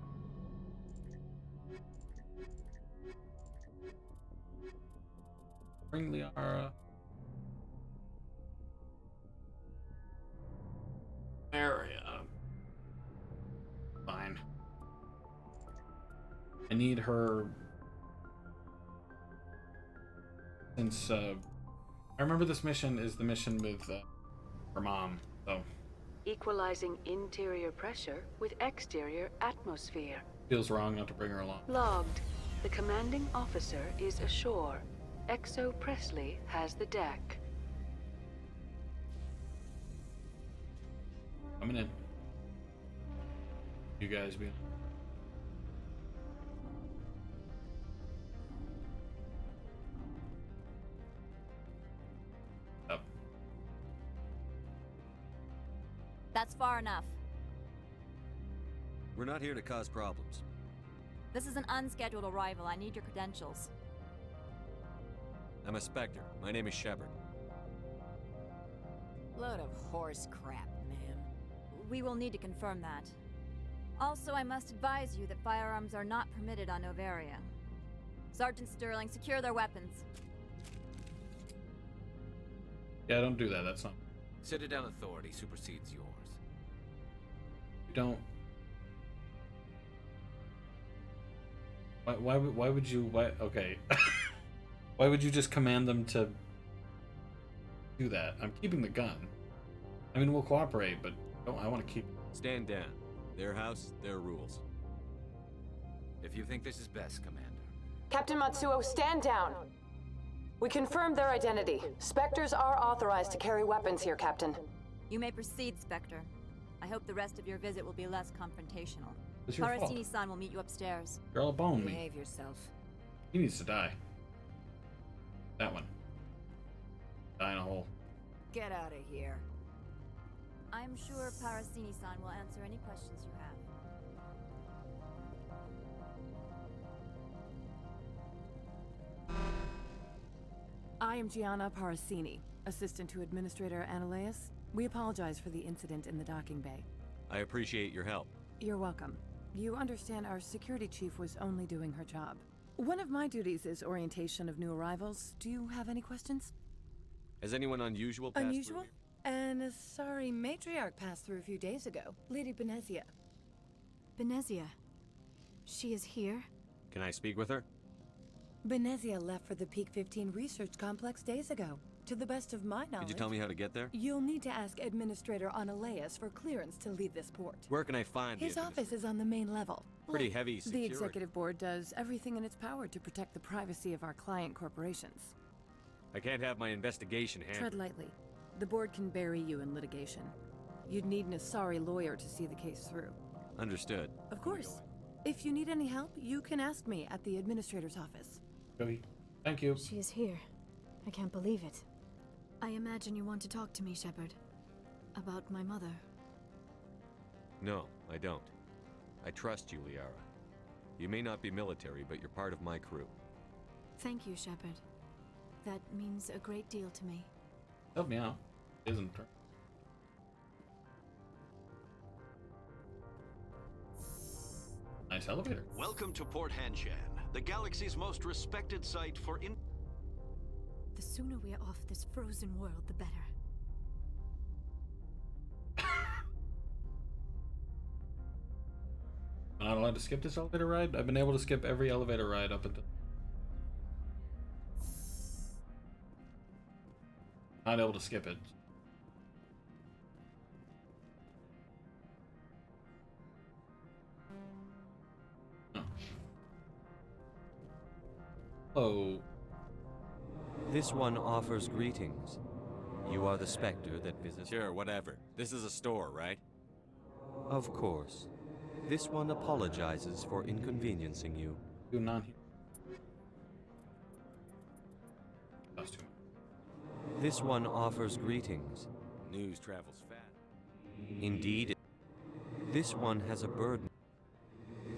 Bring Liara. Area. Fine. I need her since I remember this mission is the mission with her mom, so Equalizing interior pressure with exterior atmosphere. feels wrong not to bring her along. Logged. The commanding officer is ashore. XO Presley has the deck. Coming in. You guys be. Up. That's far enough. We're not here to cause problems. This is an unscheduled arrival. I need your credentials. I'm a Spectre. My name is Shepard. Load of horse crap, ma'am. We will need to confirm that. Also, I must advise you that firearms are not permitted on Novaria. Sergeant Sterling, secure their weapons. Yeah, don't do that. That's not. Citadel authority supersedes yours. You don't. Why would you? Why? Okay. Why would you just command them to do that? I'm keeping the gun. I mean, we'll cooperate, but I want to keep. Stand down. Their house, their rules. If you think this is best, Commander. Captain Matsuo, stand down. We confirmed their identity. Spectres are authorized to carry weapons here, Captain. You may proceed, Spectre. I hope the rest of your visit will be less confrontational. It's your fault. Parasini-san will meet you upstairs. Girl, bone me. Behave yourself. He needs to die. That one. Die in a hole. Get out of here. I'm sure Parasini-san will answer any questions you have. I am Gianna Parasini, assistant to Administrator Analeas. We apologize for the incident in the docking bay. I appreciate your help. You're welcome. You understand our security chief was only doing her job. One of my duties is orientation of new arrivals. Do you have any questions? Has anyone unusual passed Unusual? through And a sorry matriarch passed through a few days ago. Lady Benezia. Benezia. She is here? here? Can I speak with her? Benezia left for the Peak 15 research complex days ago. To the best of my knowledge... Could you tell me how to get there? You'll need to ask Administrator Analeas for clearance to leave this port. Where can I find His office is on the main level. Pretty heavy security. The Executive Board does everything in its power to protect the privacy of our client corporations. I can't have my investigation Tread lightly. The Board can bury you in litigation. You'd need an Asari lawyer to see the case through. Understood. Of course. If you need any help, you can ask me at the Administrator's office. Thank you. She is here. I can't believe it. I imagine you want to talk to me, Shepard. About my mother. No, I don't. I trust you, Liara. You may not be military, but you're part of my crew. Thank you, Shepard. That means a great deal to me. Help me out. Isn't her? Nice elevator. Welcome to Port Hanshan, the galaxy's most respected site for The sooner we are off this frozen world, the better. I'm not allowed to skip this elevator ride? I've been able to skip every elevator ride up until... Not able to skip it. Oh. Hello. This one offers greetings. You are the Spectre that visits... Sure, whatever. This is a store, right? Of course. This one apologizes for inconveniencing you. Do not here. Costume. This one offers greetings. News travels fast. Indeed. This one has a burden.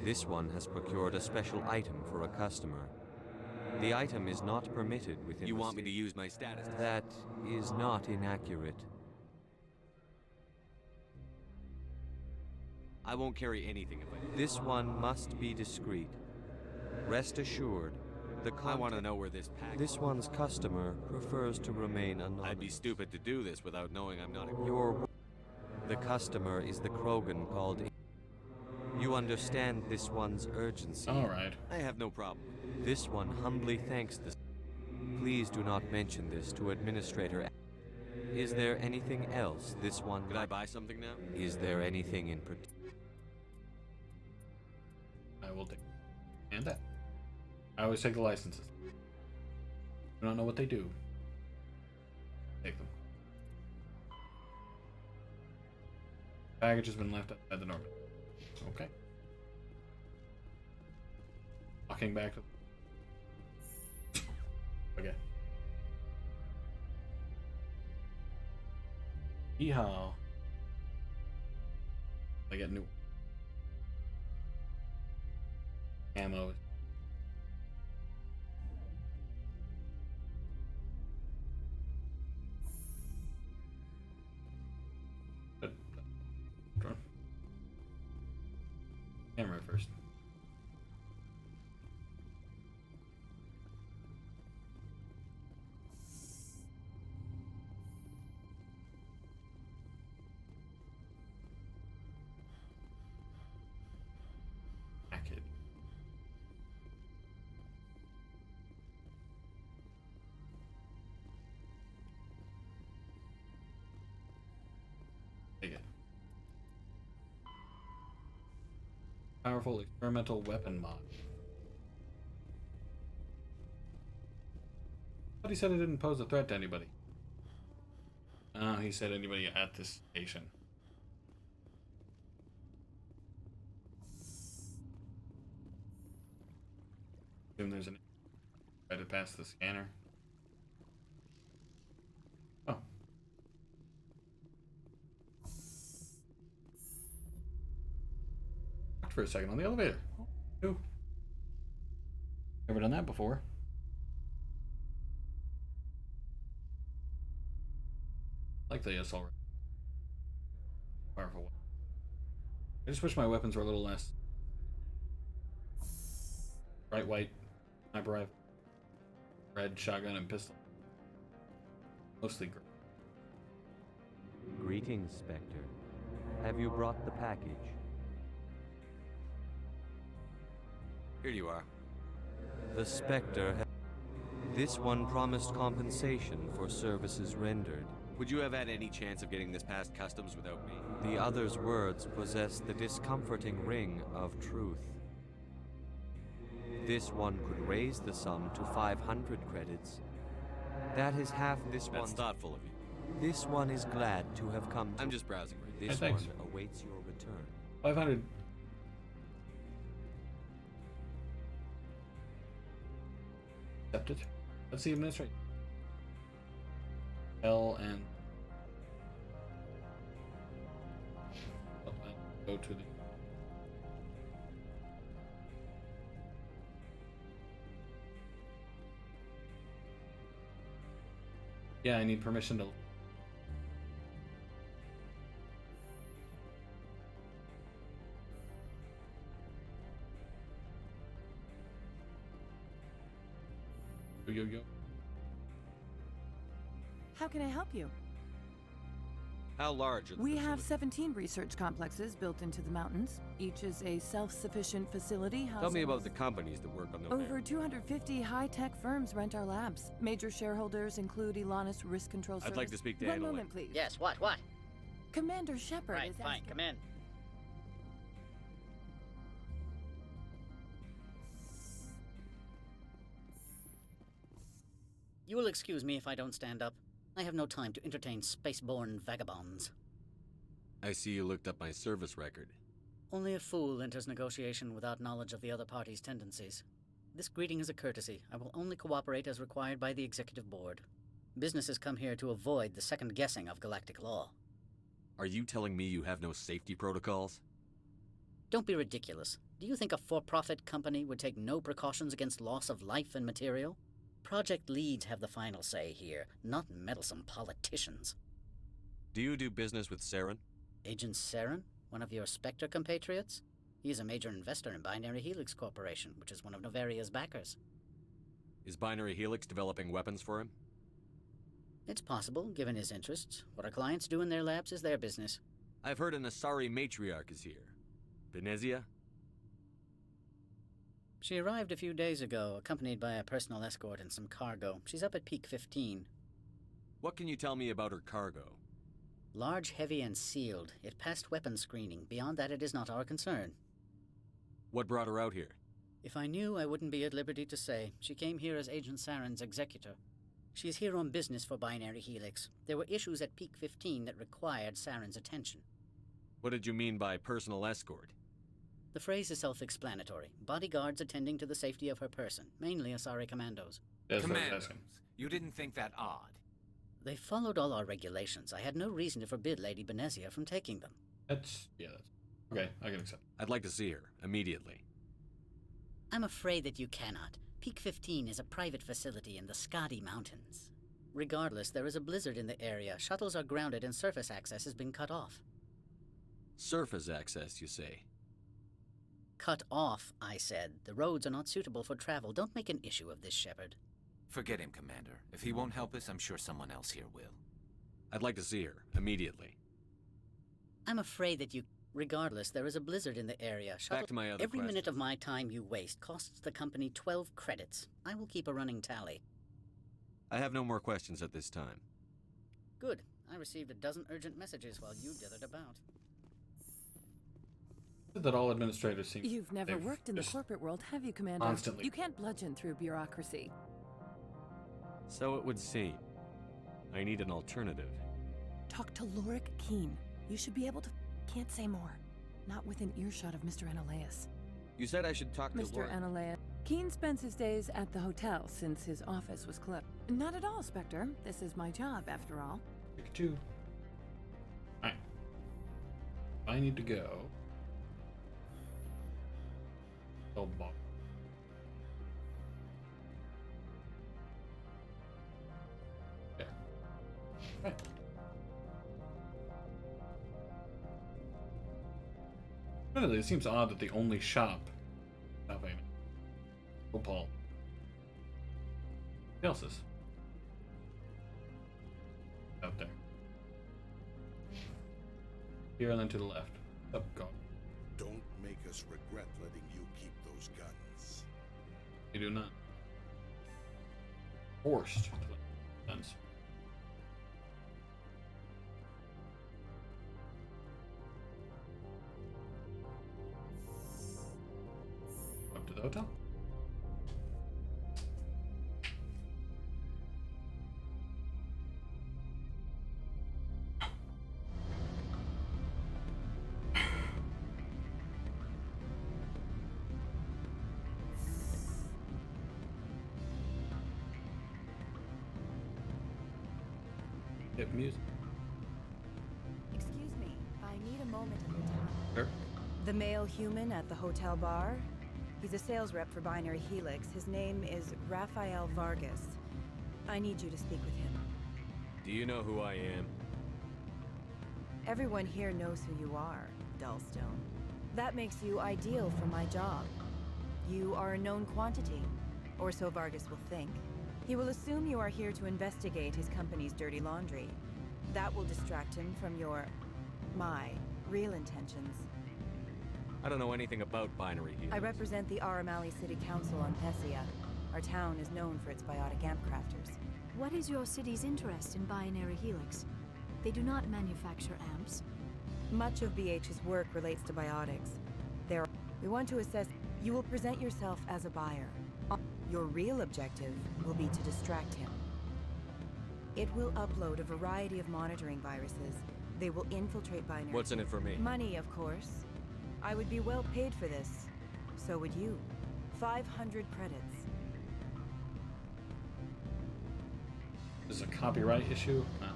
This one has procured a special item for a customer. The item is not permitted within... You want me to use my status? That is not inaccurate. I won't carry anything if I do. This one must be discreet. Rest assured, I want to know where this package... This one's customer prefers to remain anonymous. I'd be stupid to do this without knowing I'm not a... The customer is the Krogan called... You understand this one's urgency. All right. I have no problem. This one humbly thanks the... Please do not mention this to Administrator. Is there anything else this one... Could I buy something now? Is there anything in particular? I will take and that. I always take the licenses. I don't know what they do. Take them. Package has been left outside the Norman. Okay. Walking back to... Okay. Yeehaw. I get new ammo. But camera first. Package. Take it. Powerful experimental weapon mod. But he said it didn't pose a threat to anybody. He said anybody at this station. Assume there's an try to pass the scanner. Oh. Talked for a second on the elevator. Ooh. Never done that before. Like the assault. Powerful one. I just wish my weapons were a little less bright white, sniper rifle, red shotgun and pistol. Mostly gray. Greetings, Spectre. Have you brought the package? Here you are. The Spectre This one promised compensation for services rendered. Would you have had any chance of getting this past customs without me? The other's words possess the discomforting ring of truth. This one could raise the sum to 500 credits. That is half this one. That's thoughtful of you. This one is glad to have come to... I'm just browsing right now. This Hey, one thanks. awaits your return. 500. Accepted. Let's see administrate. L and go to the yeah, I need permission to yo. How can I help you? How large are the We have facilities? 17 research complexes built into the mountains. Each is a self-sufficient facility housing... Tell me about the companies that work on the Over 250 high-tech firms rent our labs. Major shareholders include Elanus Risk Control Service. I'd like to speak to One Annalyn. moment, please. Yes, what? Commander Shepard Right, is fine, asking... come in. You will excuse me if I don't stand up. I have no time to entertain spaceborne vagabonds. I see you looked up my service record. Only a fool enters negotiation without knowledge of the other party's tendencies. This greeting is a courtesy. I will only cooperate as required by the Executive Board. Businesses come here to avoid the second guessing of galactic law. Are you telling me you have no safety protocols? Don't be ridiculous. Do you think a for-profit company would take no precautions against loss of life and material? Project leads have the final say here, not meddlesome politicians. Do you do business with Saren? Agent Saren? One of your Spectre compatriots? He is a major investor in Binary Helix Corporation, which is one of Novaria's backers. Is Binary Helix developing weapons for him? It's possible, given his interests. What our clients do in their labs is their business. I've heard an Asari matriarch is here. Venezia? She arrived a few days ago, accompanied by a personal escort and some cargo. She's up at Peak 15. What can you tell me about her cargo? Large, heavy, and sealed. It passed weapons screening. Beyond that, it is not our concern. What brought her out here? If I knew, I wouldn't be at liberty to say. She came here as Agent Saren's executor. She's here on business for Binary Helix. There were issues at Peak 15 that required Saren's attention. What did you mean by personal escort? The phrase is self-explanatory. Bodyguards attending to the safety of her person, mainly Asari commandos. Commandos. You didn't think that odd? They followed all our regulations. I had no reason to forbid Lady Benezia from taking them. That's okay, I can accept. I'd like to see her, immediately. I'm afraid that you cannot. Peak 15 is a private facility in the Skadi Mountains. Regardless, there is a blizzard in the area. Shuttles are grounded and surface access has been cut off. Surface access, you say? Cut off, I said. The roads are not suitable for travel. Don't make an issue of this, Shepard. Forget him, Commander. If he won't help us, I'm sure someone else here will. I'd like to see her, immediately. I'm afraid that you... Regardless, there is a blizzard in the area. Back to my other Every question. minute of my time you waste costs the company 12 credits. I will keep a running tally. I have no more questions at this time. Good. I received a dozen urgent messages while you dithered about. That all administrators seem... You've never worked in the corporate world, have you, Commander? Constantly. You can't bludgeon through bureaucracy. So it would seem. I need an alternative. Talk to Lorik Keen. You should be able to... Can't say more. Not within earshot of Mr. Analeas. You said I should talk to Mr. Laura. Analeas. Keen spends his days at the hotel since his office was closed. Not at all, Spectre. This is my job, after all. Pick two. Alright. I need to go. Oh, Bob. Yeah. Right. Admittedly, it seems odd that the only shop... Oh, Paul. What else is out there? Here and then to the left. Up, go. Don't make us regret letting you keep those guns. You do not. Forced to let guns. Up to the hotel. Hit music. Excuse me, I need a moment of your time. Sure. The male human at the hotel bar? He's a sales rep for Binary Helix. His name is Rafael Vargas. I need you to speak with him. Do you know who I am? Everyone here knows who you are, Dullstone. That makes you ideal for my job. You are a known quantity, or so Vargas will think. He will assume you are here to investigate his company's dirty laundry. That will distract him from my real intentions. I don't know anything about Binary Helix. I represent the Aramali City Council on Pessia. Our town is known for its biotic amp crafters. What is your city's interest in Binary Helix? They do not manufacture amps. Much of BH's work relates to biotics. We want to assess... You will present yourself as a buyer. Your real objective will be to distract him. It will upload a variety of monitoring viruses. They will infiltrate Binary... What's in it for me? Money, of course. I would be well paid for this. So would you. 500 credits. This is a copyright issue? No.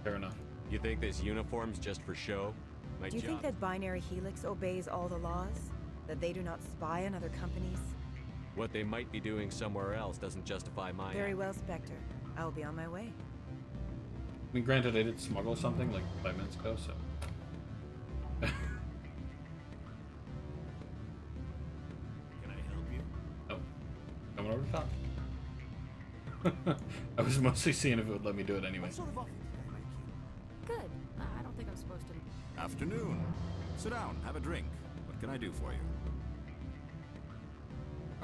Fair enough. You think this uniform's just for show? My Do you job. think that Binary Helix obeys all the laws? That they do not spy on other companies? What they might be doing somewhere else doesn't justify my... Very well, Spectre. I will be on my way. I mean, granted, I did smuggle something like 5 minutes ago, so... Can I help you? Oh. Coming over to talk. I was mostly seeing if it would let me do it anyway. What sort of offer did they make you? Good. I don't think I'm supposed to... Afternoon. Sit down, have a drink. What can I do for you?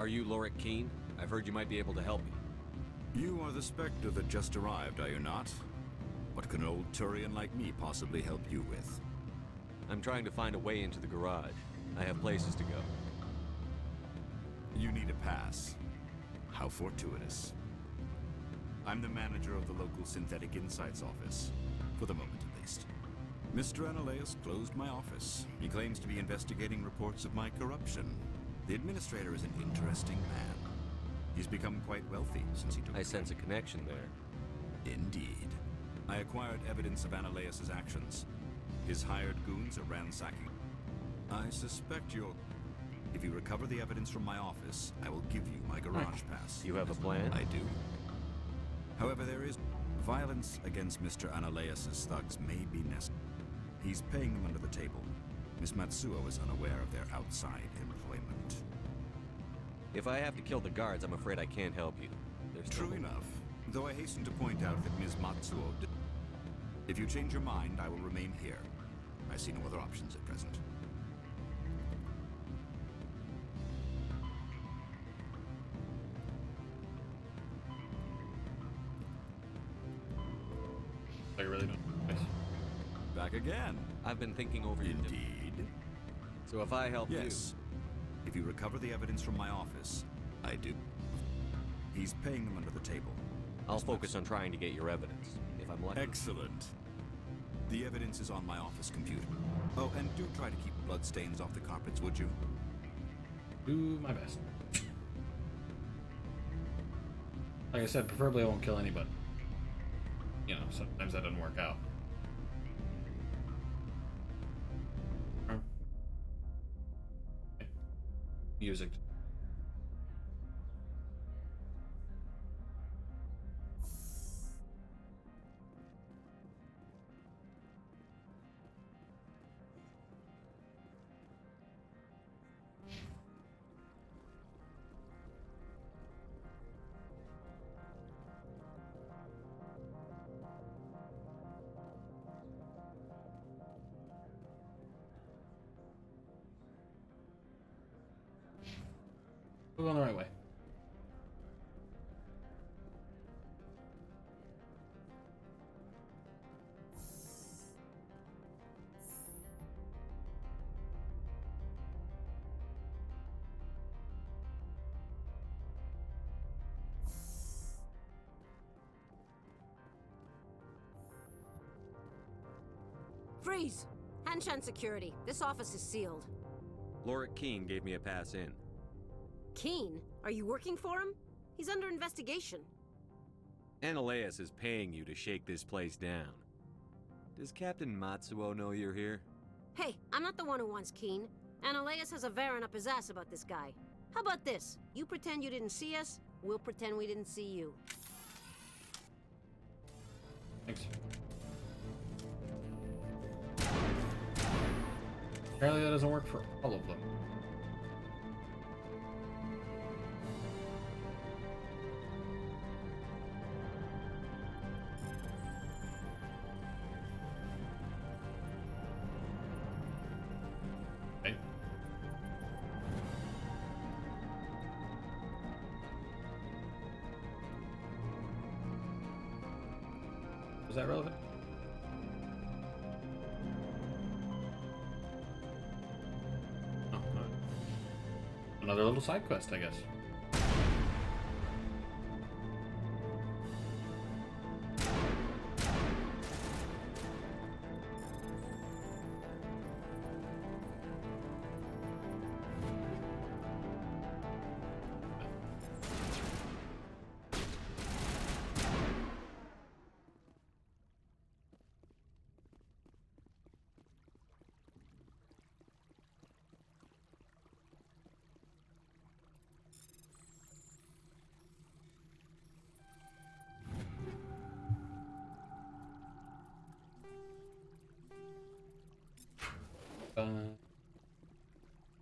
Are you Lorik Keene? I've heard you might be able to help me. You are the Spectre that just arrived, are you not? What can an old Turian like me possibly help you with? I'm trying to find a way into the garage. I have places to go. You need a pass. How fortuitous. I'm the manager of the local Synthetic Insights office. For the moment, at least. Mr. Analeus closed my office. He claims to be investigating reports of my corruption. The administrator is an interesting man. He's become quite wealthy since he took... I sense a connection there. Indeed. I acquired evidence of Analeus's actions. His hired goons are ransacking. I suspect you're... If you recover the evidence from my office, I will give you my garage pass. You have a plan? I do. However, there is... Violence against Mr. Analeus's thugs may be necessary. He's paying them under the table. Miss Matsuo is unaware of their outside employment. If I have to kill the guards, I'm afraid I can't help you. There's True enough, though I hasten to point out that Ms. Matsuo... If you change your mind, I will remain here. I see no other options at present. I really don't. Back again. I've been thinking over your... Indeed. So if I help you... Yes. If you recover the evidence from my office, I do. He's paying them under the table. I'll focus on trying to get your evidence, if I'm lucky. Excellent. The evidence is on my office computer. Oh, and do try to keep bloodstains off the carpets, would you? Do my best. Like I said, preferably I won't kill anybody. You know, sometimes that doesn't work out. Okay. Music. We're going the right way. Freeze! Hanshan Security. This office is sealed. Lorik Keene gave me a pass in. Keene? Are you working for him? He's under investigation. Analeus is paying you to shake this place down. Does Captain Matsuo know you're here? Hey, I'm not the one who wants Keene. Analeus has a Varen up his ass about this guy. How about this? You pretend you didn't see us, we'll pretend we didn't see you. Thanks. Apparently that doesn't work for all of them. Okay. Was that relevant? Another little side quest, I guess.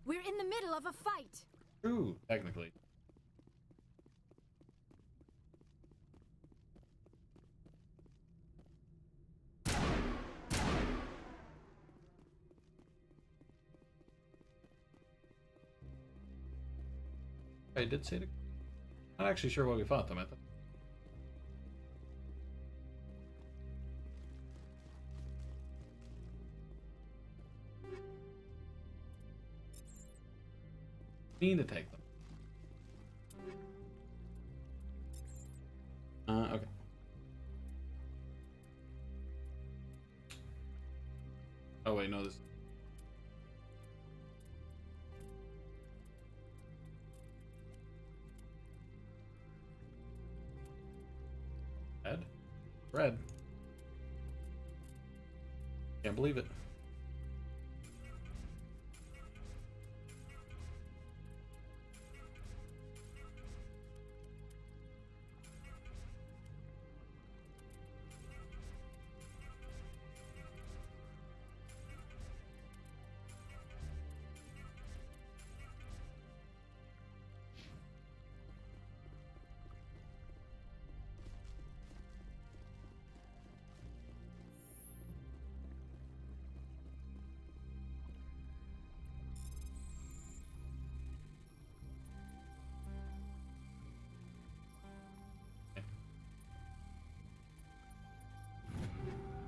We're in the middle of a fight. True, technically. I did say to... Not actually sure why we fought them. I thought... Need to take them. Okay. Oh wait, no, this... Red? Red. Can't believe it.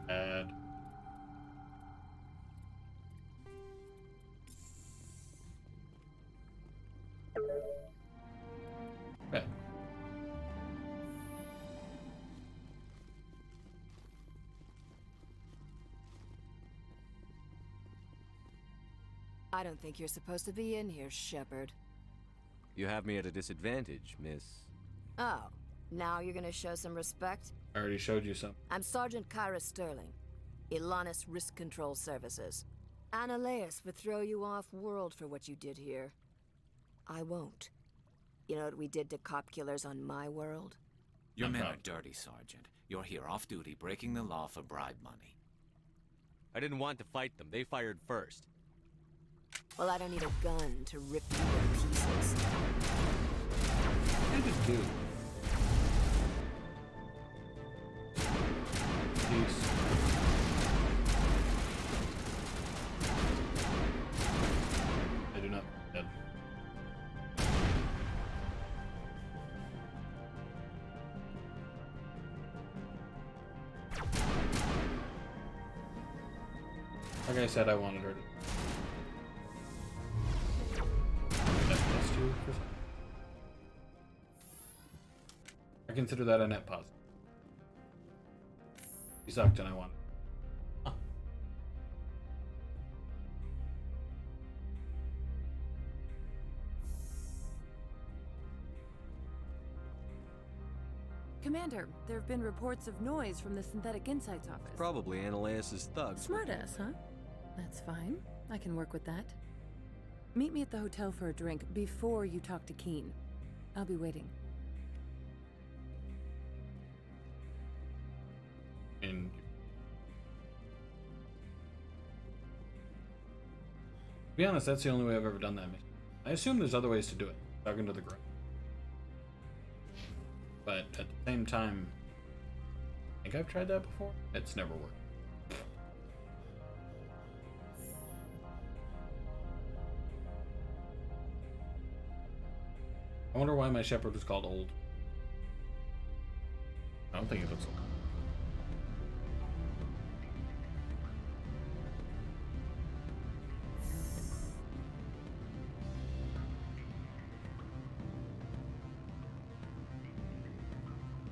Add. Okay. I don't think you're supposed to be in here, Shepard. You have me at a disadvantage, miss. Oh, now you're gonna show some respect? I already showed you some. I'm Sergeant Kyra Sterling, Ilanis Risk Control Services. Ananias would throw you off-world for what you did here. I won't. You know what we did to cop killers on my world? Your men are dirty, Sergeant. You're here off-duty, breaking the law for bribe money. I didn't want to fight them. They fired first. Well, I don't need a gun to rip you to pieces. I just do. Peace. I do not. Dead. Like I said, I wanted her to. I consider that a net positive. He sucked and I won. Huh. Commander, there have been reports of noise from the Synthetic Insights office. Probably Ananias' thugs. Smartass, huh? That's fine. I can work with that. Meet me at the hotel for a drink before you talk to Keen. I'll be waiting. And to be honest, that's the only way I've ever done that mission. I assume there's other ways to do it. Talking to the ground. But at the same time, I think I've tried that before. It's never worked. I wonder why my shepherd was called old. I don't think it looks old.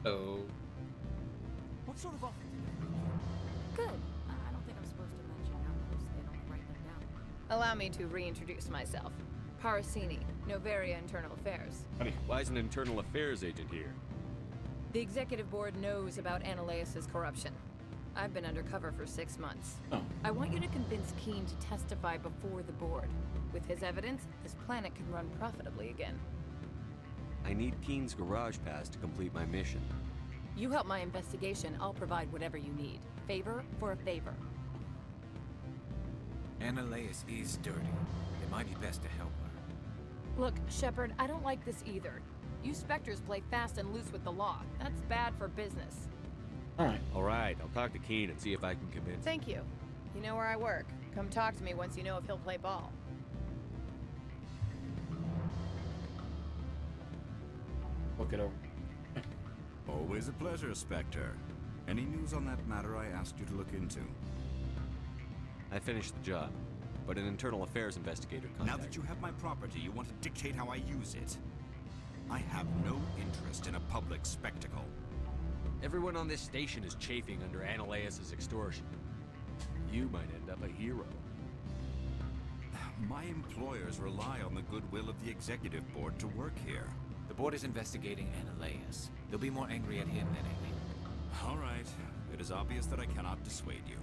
Oh. What sort of offer? Good. I don't think I'm supposed to mention numbers. They don't write them down. Allow me to reintroduce myself. Parasini, Novaria Internal Affairs. Why is an internal affairs agent here? The executive board knows about Ananias' corruption. I've been undercover for 6 months. Oh. I want you to convince Keen to testify before the board. With his evidence, this planet can run profitably again. I need Keen's garage pass to complete my mission. You help my investigation, I'll provide whatever you need. Favor for a favor. Ananias is dirty. It might be best to help her. Look, Shepard, I don't like this either. You Spectres play fast and loose with the law. That's bad for business. Alright, I'll talk to Keen and see if I can convince Thank you. You know where I work. Come talk to me once you know if he'll play ball. look it over. Always a pleasure, Spectre. Any news on that matter I asked you to look into? I finished the job, but an internal affairs investigator Now contacted. that you have my property, you want to dictate how I use it. I have no interest in a public spectacle. Everyone on this station is chafing under Ananias' extortion. You might end up a hero. My employers rely on the goodwill of the executive board to work here. The board is investigating Ananias. They'll be more angry at him than anything. All right. It is obvious that I cannot dissuade you.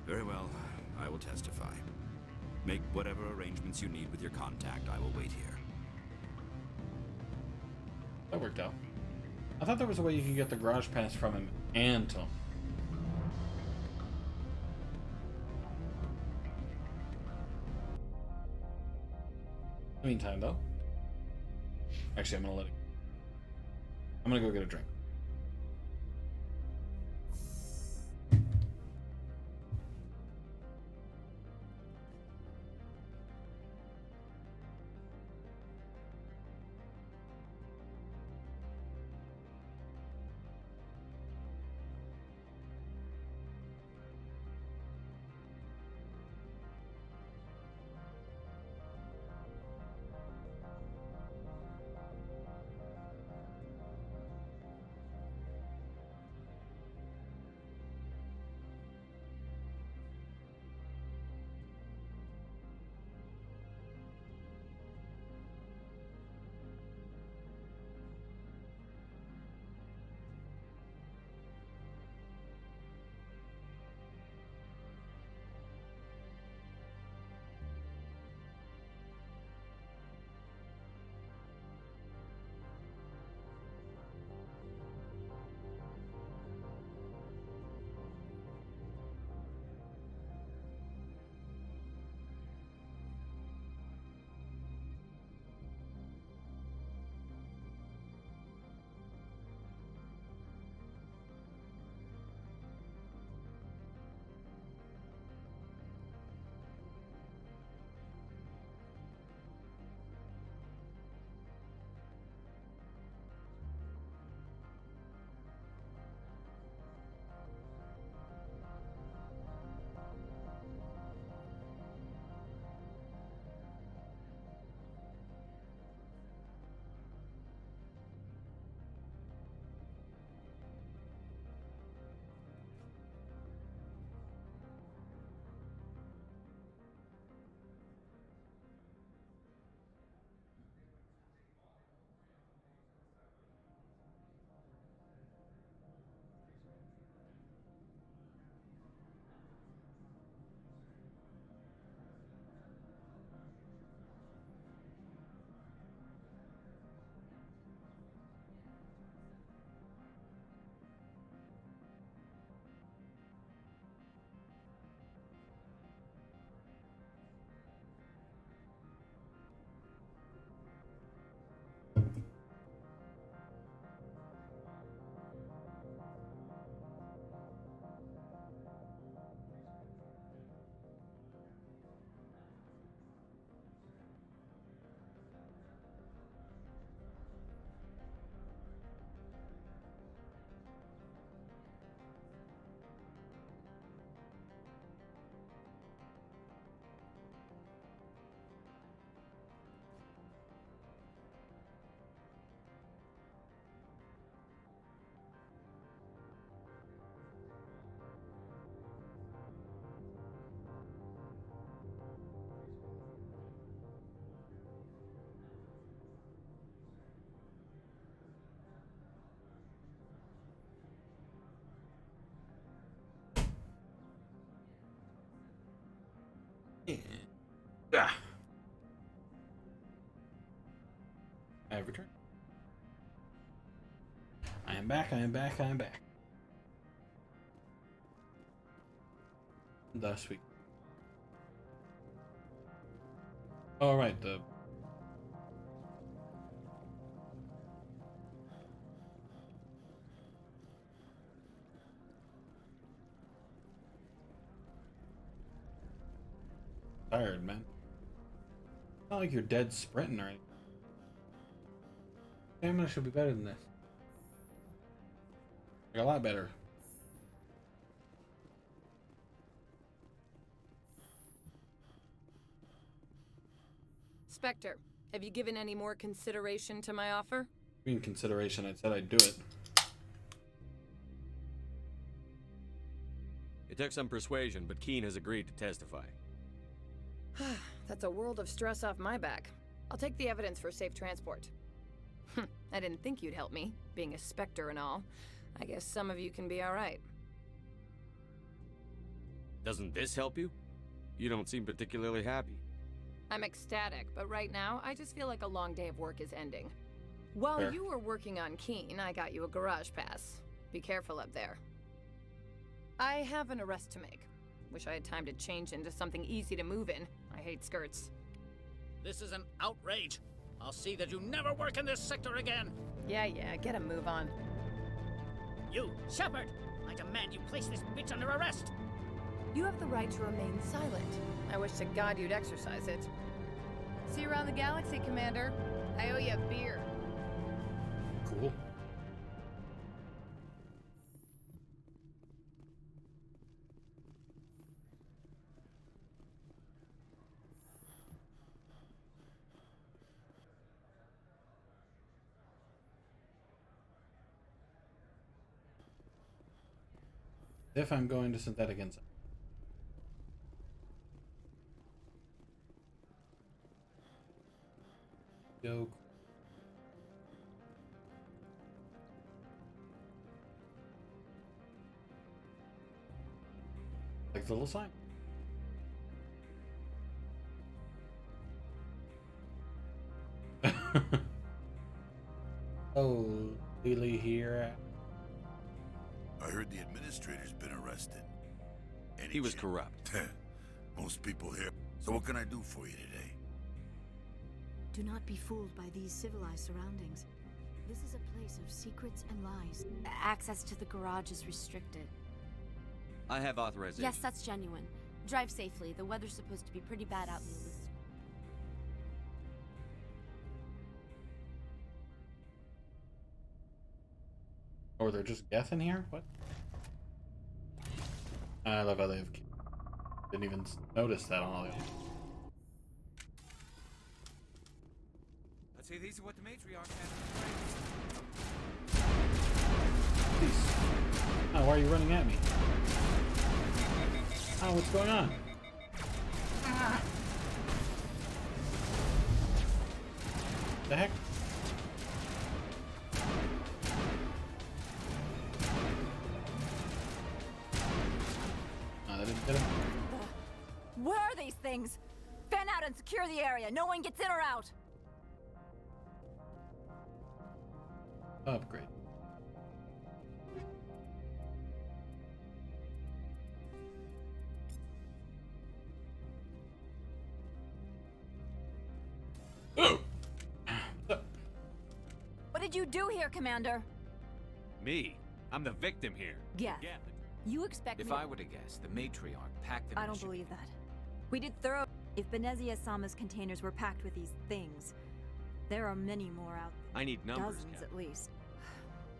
Very well. I will testify. Make whatever arrangements you need with your contact. I will wait here. That worked out. I thought there was a way you could get the garage pass from him and Tom. In the meantime, though, actually, I'm gonna go get a drink. Yeah. I have returned. I am back, I am back, I am back. Thus we... Alright, the... Tired, man. Not like you're dead sprinting or anything. Stamina should be better than this. Like, a lot better. Spectre, have you given any more consideration to my offer? In consideration, I said I'd do it. It took some persuasion, but Keen has agreed to testify. That's a world of stress off my back. I'll take the evidence for safe transport. I didn't think you'd help me, being a Spectre and all. I guess some of you can be alright. Doesn't this help you? You don't seem particularly happy. I'm ecstatic, but right now, I just feel like a long day of work is ending. While Fair. you were working on Keen, I got you a garage pass. Be careful up there. I have an arrest to make. Wish I had time to change into something easy to move in. I hate skirts. This is an outrage. I'll see that you never work in this sector again. Yeah, get a move on. You, Shepard! I demand you place this bitch under arrest! You have the right to remain silent. I wish to God you'd exercise it. See you around the galaxy, Commander. I owe you a beer. Cool. If I'm going to synthetic insect. Go. Like the little sign. Oh, Lily here. I heard the administrator's been arrested. He was corrupt. Most people here. So what can I do for you today? Do not be fooled by these civilized surroundings. This is a place of secrets and lies. Access to the garage is restricted. I have authorization. Yes, that's genuine. Drive safely. The weather's supposed to be pretty bad out in the east. Or they're just Geth in here? What? I love how they have... Didn't even notice that on all the others. I'd say these are what the matriarch had. Please. Oh, why are you running at me? Oh, what's going on? The heck? That didn't get him. Where are these things? Fan out and secure the area. No one gets in or out. Upgrade. What did you do here, Commander? Me? I'm the victim here. Geth. You expect If me I were to guess, the matriarch packed them I in don't ship- believe that. We did thorough... If Benezia-sama's containers were packed with these things, there are many more out there. I need numbers, Dozens Captain. at least.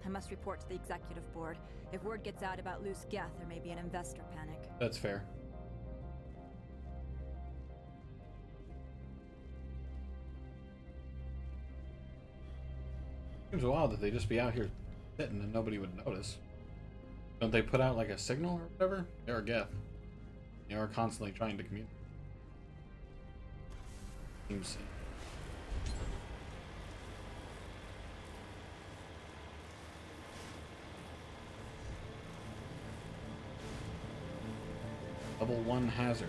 I must report to the executive board. If word gets out about loose Geth, there may be an investor panic. That's fair. Seems wild that they just be out here sitting and nobody would notice. Don't they put out like a signal or whatever? They are Geth. They are constantly trying to communicate. Seems. Level 1 hazard.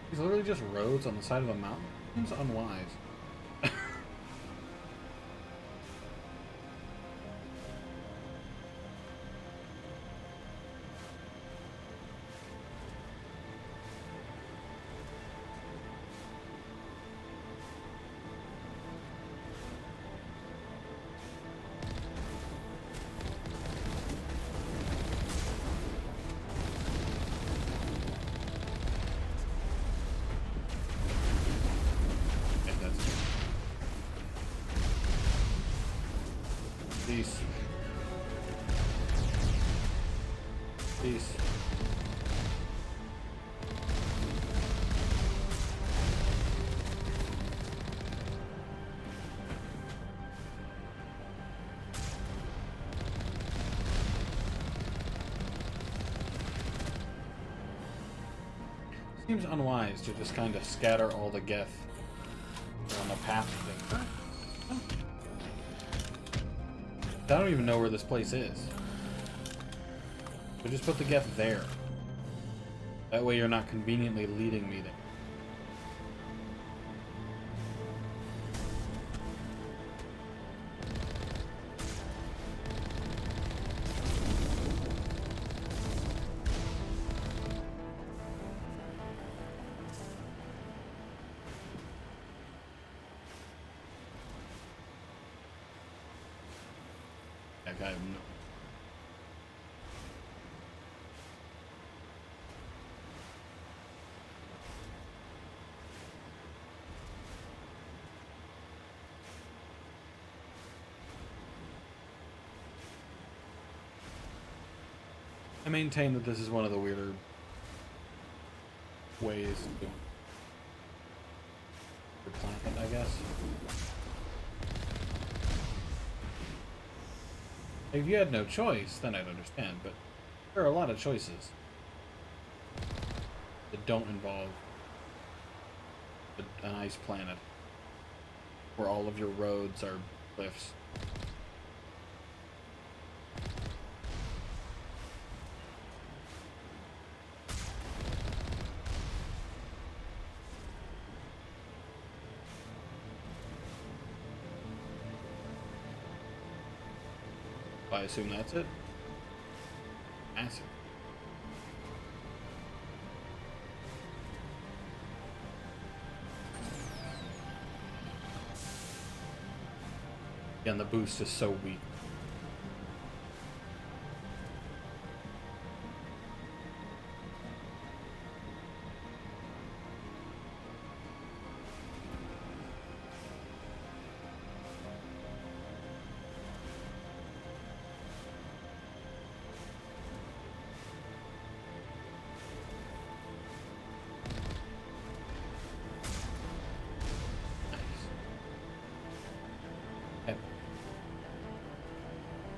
These are literally just roads on the side of a mountain. Seems unwise. Peace. Peace. Seems unwise to just kind of scatter all the Geth on the path thing. I don't even know where this place is. So just put the Geth there. That way you're not conveniently leading me there. I have no. I maintain that this is one of the weirder ways of doing the planet, I guess. If you had no choice, then I'd understand, but there are a lot of choices that don't involve an ice planet where all of your roads are cliffs. I assume that's it. Massive. Again, the boost is so weak.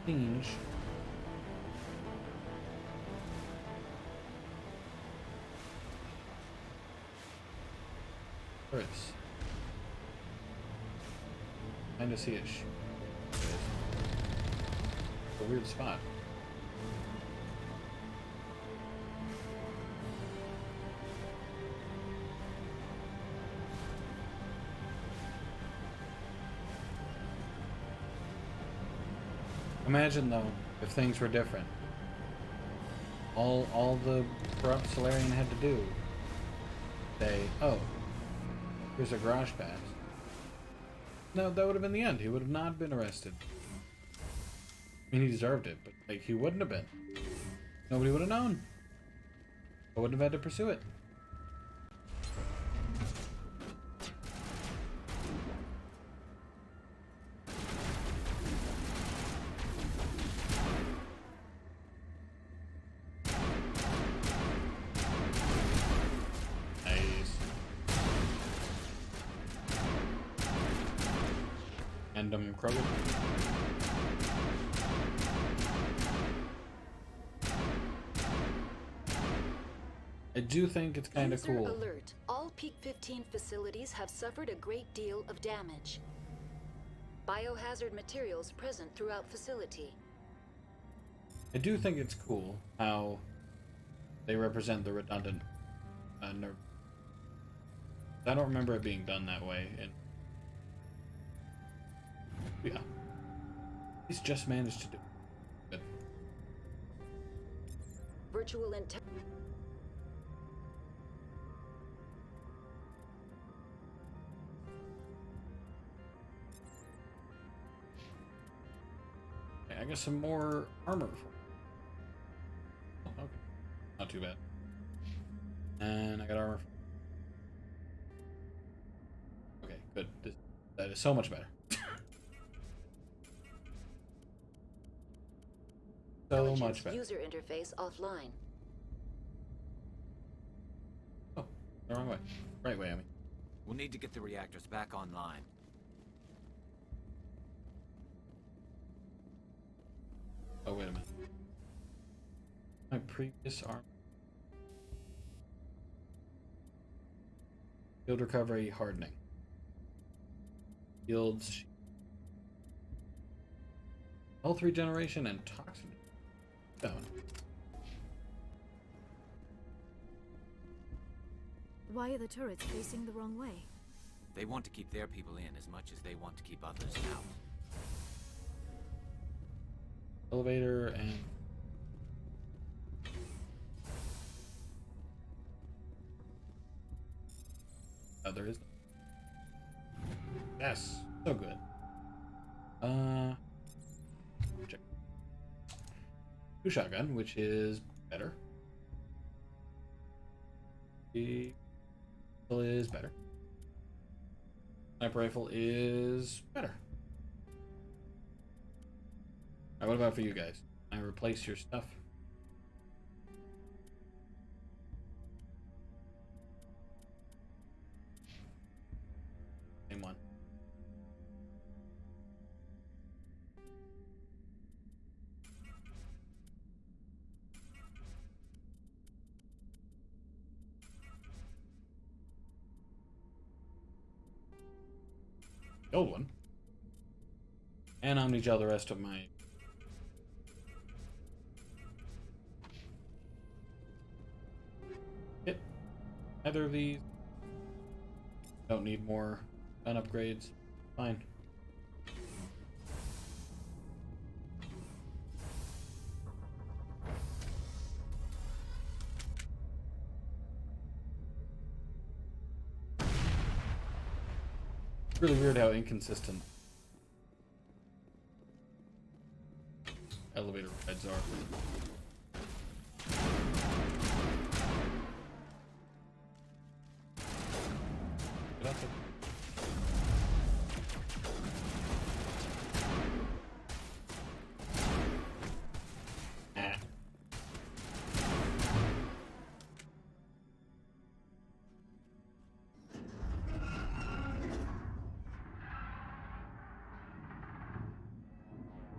Change. Turrets. Kinda see it. A weird spot. Imagine though, if things were different. All the corrupt Solarian had to do, say, oh, here's a garage pass. No, that would have been the end. He would have not been arrested. I mean, he deserved it, but like he wouldn't have been. Nobody would have known. I wouldn't have had to pursue it. Krogan. I do think it's kind of cool. Alert. All Peak 15 facilities have suffered a great deal of damage. Biohazard materials present throughout facility. I do think it's cool how they represent the redundant nerve. I don't remember it being done that way. Yeah. He's just managed to do it. Virtual intent. Okay, I got some more armor for okay. Not too bad. And I got armor okay, good. That is so much better. So Intelligence much better. user interface offline. Oh, the wrong way. Right way, I mean. We'll need to get the reactors back online. Oh, wait a minute. My previous arm. Field recovery hardening. Yields health regeneration and toxin. Down. Why are the turrets facing the wrong way? They want to keep their people in as much as they want to keep others out. Elevator and there is yes, so good. Check. Two shotgun, which is better. The rifle is better. Sniper rifle is better. Alright, what about for you guys? Can I replace your stuff? Same one. The old one. And Omnigel the rest of my... Hit. Either of these. Don't need more gun upgrades. Fine. Really weird how inconsistent elevator rides are. Get up there.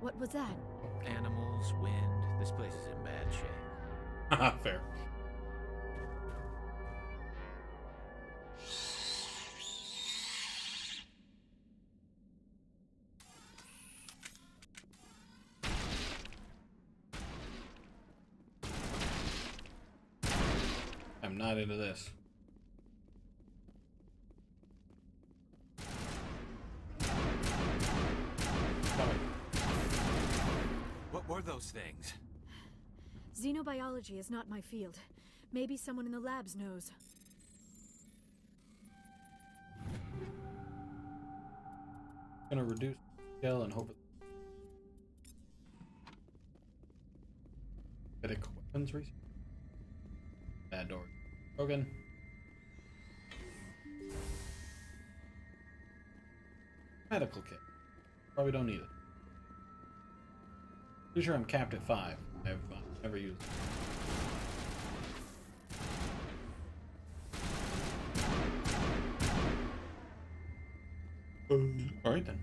What was that? Animals, wind. This place is in bad shape. Fair. I'm not into this. What were those things? Xenobiology is not my field. Maybe someone in the labs knows. Gonna reduce scale and hope. Kinetic weapons research. Bad door. Broken. Medical kit. Probably don't need it. Pretty sure I'm capped at 5. I've never used it. Alright then.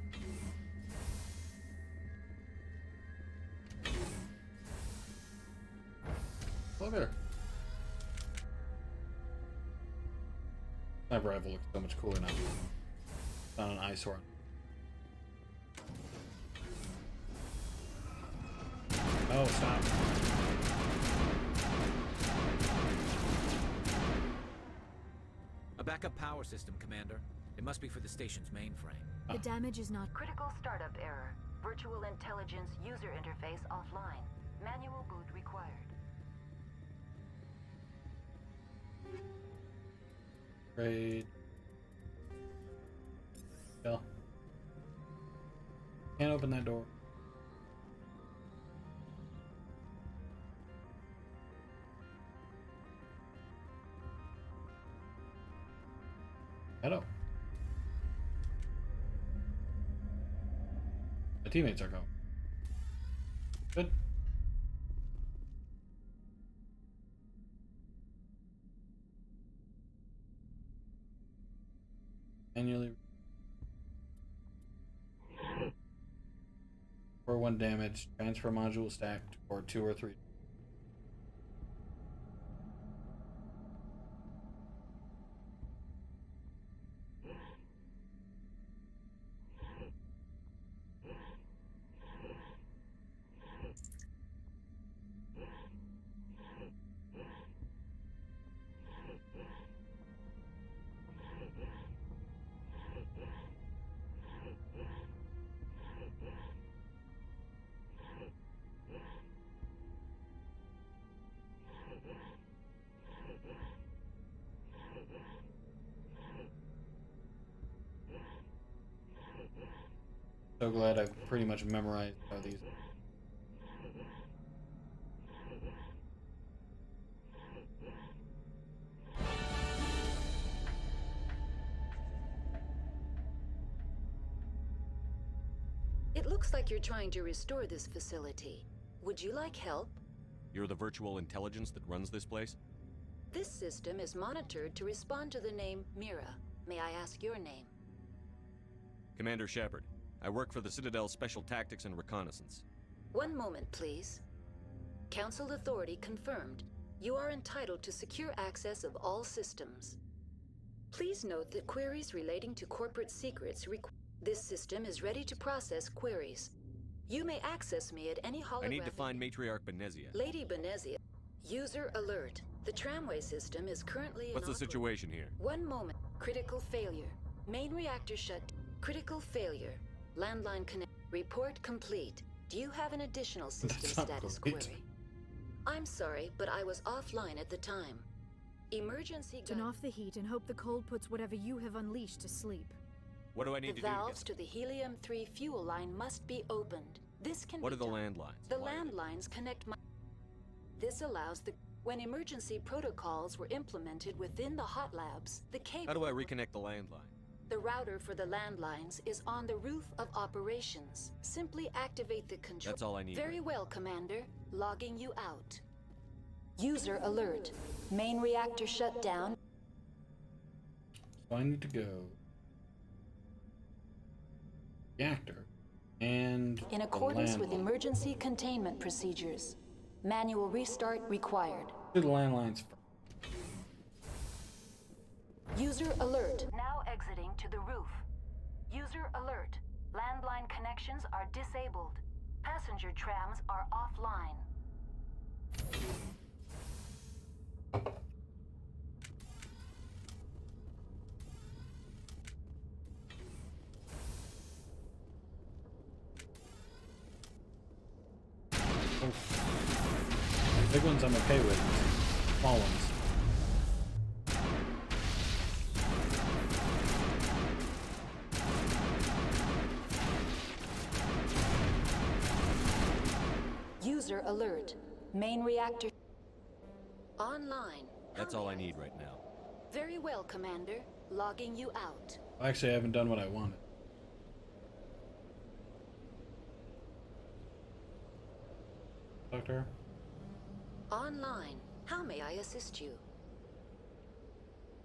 Elevator. Sniper rifle looks so much cooler now. It's on an eyesore. Oh, stop. A backup power system, Commander. It must be for the station's mainframe. The damage is not... Critical startup error. Virtual intelligence user interface offline. Manual boot required. Great. Well. Can't open that door. Hello. My teammates are going. Good. Manually. For 1 damage, transfer module stacked, or 2 or 3. So glad I've pretty much memorized how these. It looks like you're trying to restore this facility. Would you like help? You're the virtual intelligence that runs this place? This system is monitored to respond to the name Mira. May I ask your name? Commander Shepard. I work for the Citadel's Special Tactics and Reconnaissance. 1 moment, please. Council authority confirmed. You are entitled to secure access of all systems. Please note that queries relating to corporate secrets this system is ready to process queries. You may access me at any holographic... I need to find Matriarch Benezia. Lady Benezia. User alert. The tramway system is currently What's the situation here? 1 moment. Critical failure. Main reactor shut. Critical failure. Landline connect. Report complete. Do you have an additional system status query? I'm sorry, but I was offline at the time. Emergency... Turn off the heat and hope the cold puts whatever you have unleashed to sleep. What do I need The to do? valves to the helium-3 fuel line must be opened. This can What be are the done. landlines? The landlines connect my... This allows the... When emergency protocols were implemented within the hot labs, the cable... How do I reconnect the landline? The router for the landlines is on the roof of operations. Simply activate the control... That's all I need. Very well, Commander. Logging you out. User alert. Main reactor shut down. So I need to go. Reactor. And. In accordance with emergency containment procedures. Manual restart required. Do the landlines first. User alert. Now exiting to the roof. User alert. Landline connections are disabled. Passenger trams are offline. Big ones I'm okay with. Small ones. User alert. Main reactor online. That's all I need right now. Very well, Commander. Logging you out. Actually, I haven't done what I wanted. Doctor? Online. How may I assist you?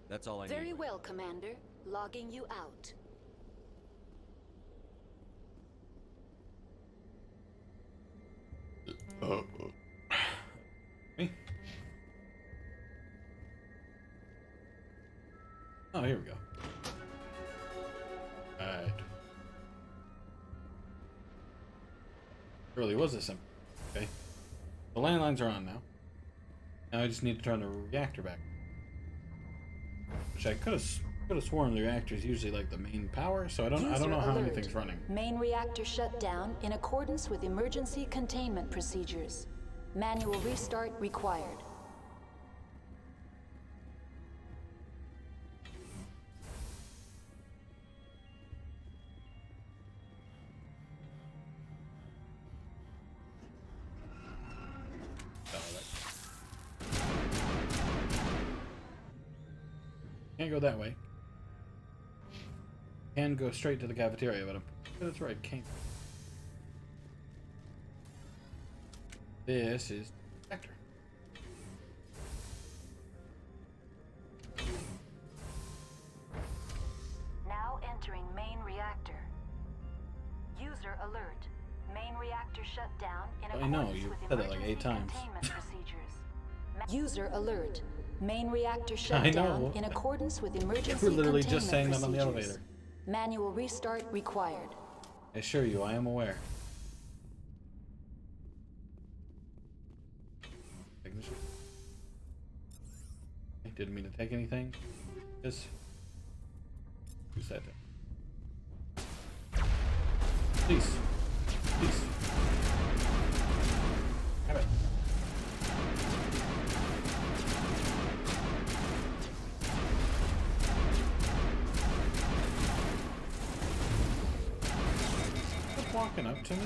That's all I Very need. well, Commander. Logging you out. Me? Oh, here we go. Alright. Really was this simple. Okay. The landlines are on now. Now I just need to turn the reactor back. Which I could have sworn the reactor is usually like the main power, so I don't know how anything's running. Main reactor shut down in accordance with emergency containment procedures. Manual restart required. Can't go that way. Can go straight to the cafeteria, but I'm pretty sure that's where I came. This is the reactor. Now User alert. Main reactor shut down in I know, accordance you with said that like emergency 8 times. containment procedures. User alert. Main reactor I shut know. down in accordance with emergency You were literally containment just saying that on the procedures. elevator. Manual restart required. I assure you, I am aware. Ignition. I didn't mean to take anything. Just use that. Please. Please. Have it. Quit walking up to me?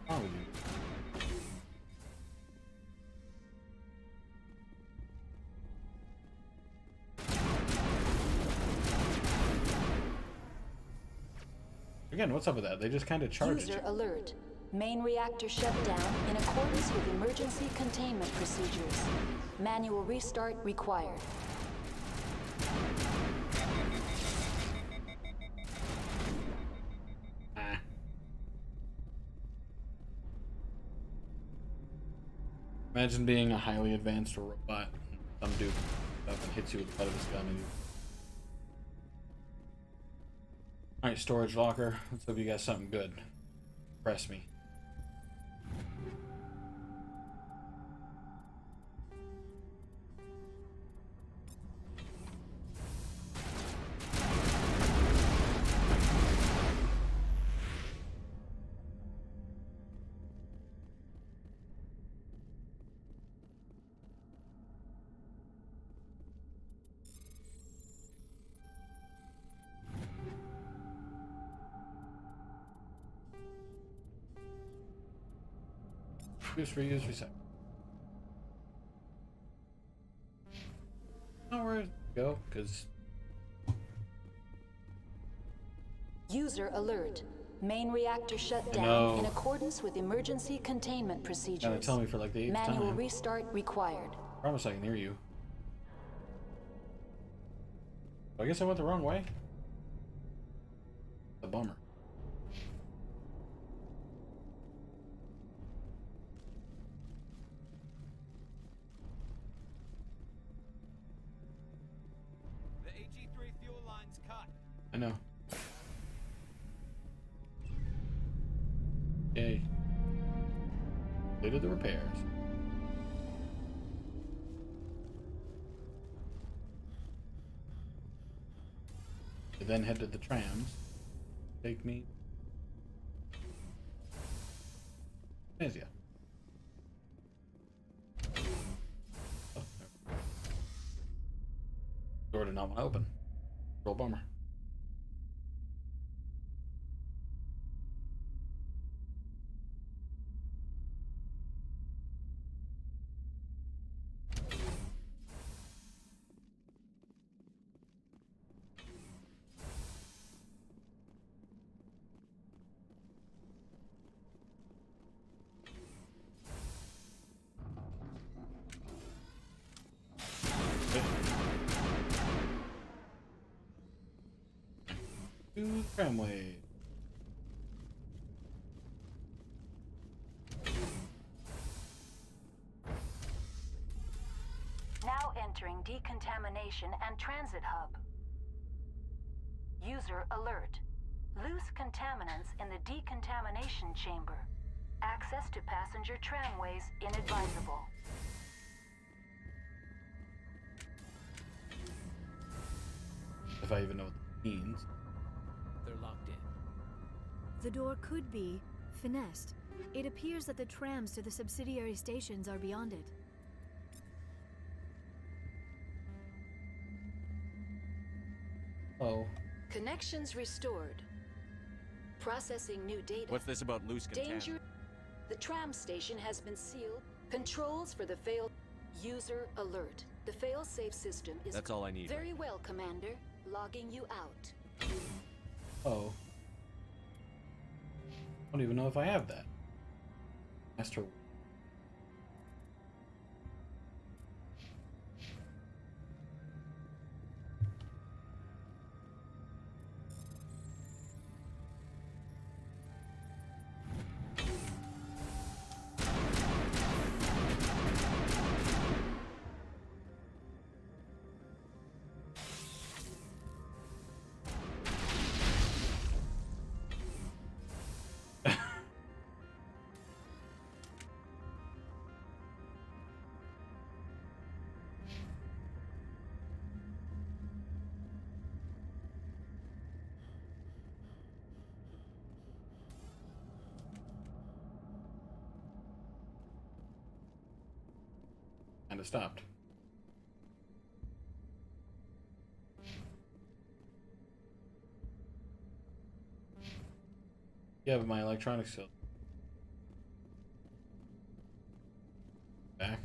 What's wrong with you? Again, what's up with that? They just kind of charged. User alert. Main reactor shut down in accordance with emergency containment procedures. Manual restart required. Imagine being a highly advanced robot. Some dude up and hits you with the butt of his gun and you... Alright, storage locker. Let's hope you got something good. Press me. Use, reuse, recycle. Nowhere to go, because... User alert. Main reactor shut down in accordance with emergency containment procedures. Gotta tell me for like the 8th time. Manual restart required. Promise I can hear you. I guess I went the wrong way. A bummer. I know. Yay. Completed the repairs. We then head to the trams. Take me. There's ya. Oh, door did not want to open. Real bummer. To tramway. Now entering decontamination and transit hub. User alert. Loose contaminants in the decontamination chamber. Access to passenger tramways inadvisable. If I even know what that means. They're locked in. The door could be finessed. It appears that the trams to the subsidiary stations are beyond it. Oh. Connections restored. Processing new data. What's this about loose contaminants? Danger. The tram station has been sealed. Controls for the failed user alert. The fail-safe system is... That's all I need. Very well, Commander. Logging you out. Oh. I don't even know if I have that. Master. kind of stopped. Yeah, but my electronics still back.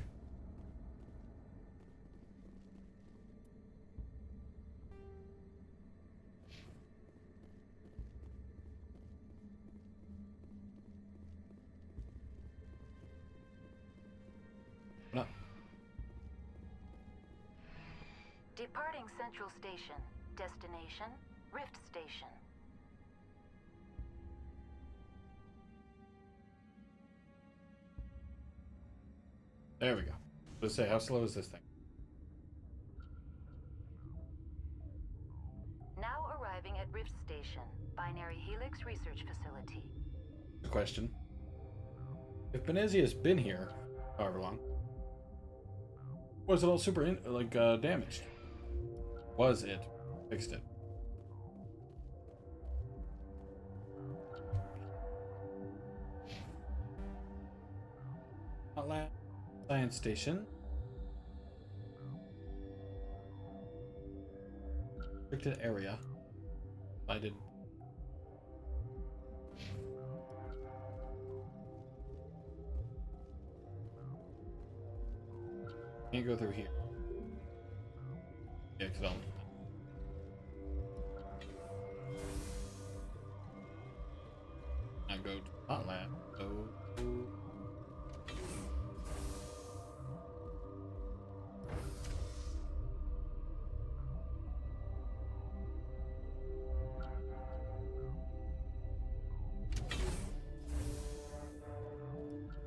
No. Departing Central Station. Destination, Rift Station. There we go. Let's say, how slow is this thing? Now arriving at Rift Station, Binary Helix Research Facility. The question. If Benezia's been here, however long, was it all super, damaged? Was it? Fixed it. Lab Science Station. Restricted area. I did. Can't go through here. Yeah, cause I'll... I go to hot lab. So...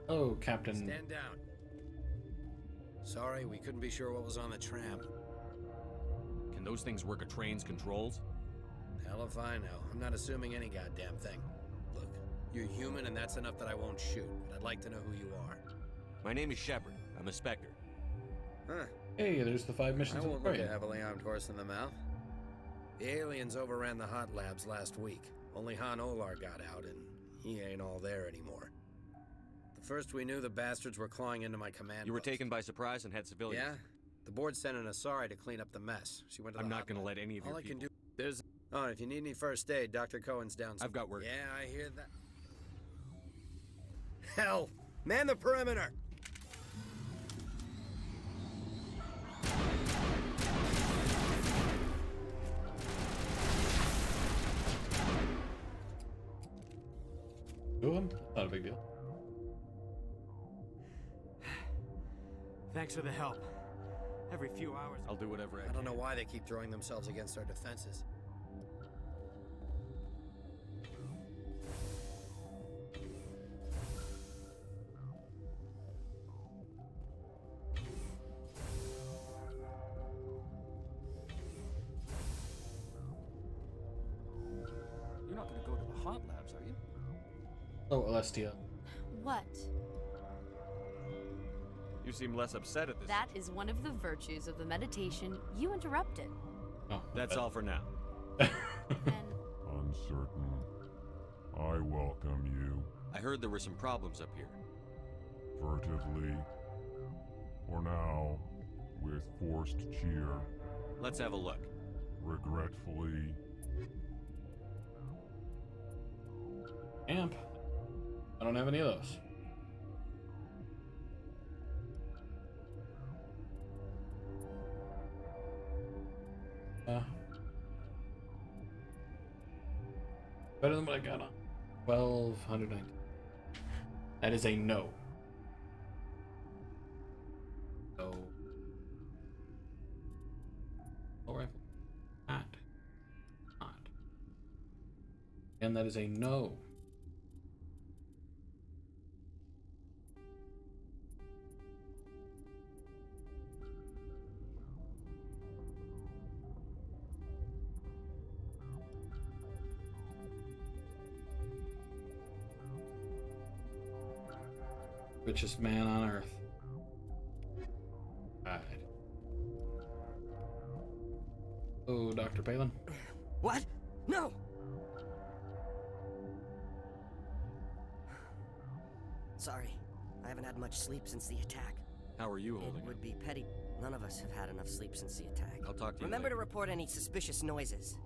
Oh, Captain. Stand down. Sorry, we couldn't be sure what was on the tram. Can those things work a train's controls? Hell if I know. I'm not assuming any goddamn thing. Look, you're human and that's enough that I won't shoot, but I'd like to know who you are. My name is Shepard. I'm a Spectre. Huh. Hey, there's the 5 missions I of won't the look a brain. heavily armed horse in the mouth. The aliens overran the hot labs last week. Only Han Olar got out, and he ain't all there anymore. The first we knew, the bastards were clawing into my command. You were taken by surprise and had civilians. Yeah? The board sent an Asari to clean up the mess. She went to the I'm hot not going to lab. let any of your All I can people... do... There's... Oh, if you need any first aid, Dr. Cohen's downstairs. I've got work. Yeah, I hear that. Hell! Man the perimeter! Do them? Not a big deal. Thanks for the help. Every few hours... I'll do whatever I I can. don't know why they keep throwing themselves against our defenses. You're not gonna go to the hot labs, are you? Oh, Alestia. What? You seem less upset at this. That is one of the virtues of the meditation you interrupted. Oh, That's all for now. Uncertain. I welcome you. I heard there were some problems up here. Furtively. For now, with forced cheer. Let's have a look. Regretfully. Amp. I don't have any of those. Better than what I got on. 1290. That is a no. No. All right. Not. And that is a no. Richest man on earth. Alright. Oh, Dr. Palin. What? No! Sorry. I haven't had much sleep since the attack. How are you holding It would be petty. None of us have had enough sleep since the attack. I'll talk to you Remember later. to report any suspicious noises.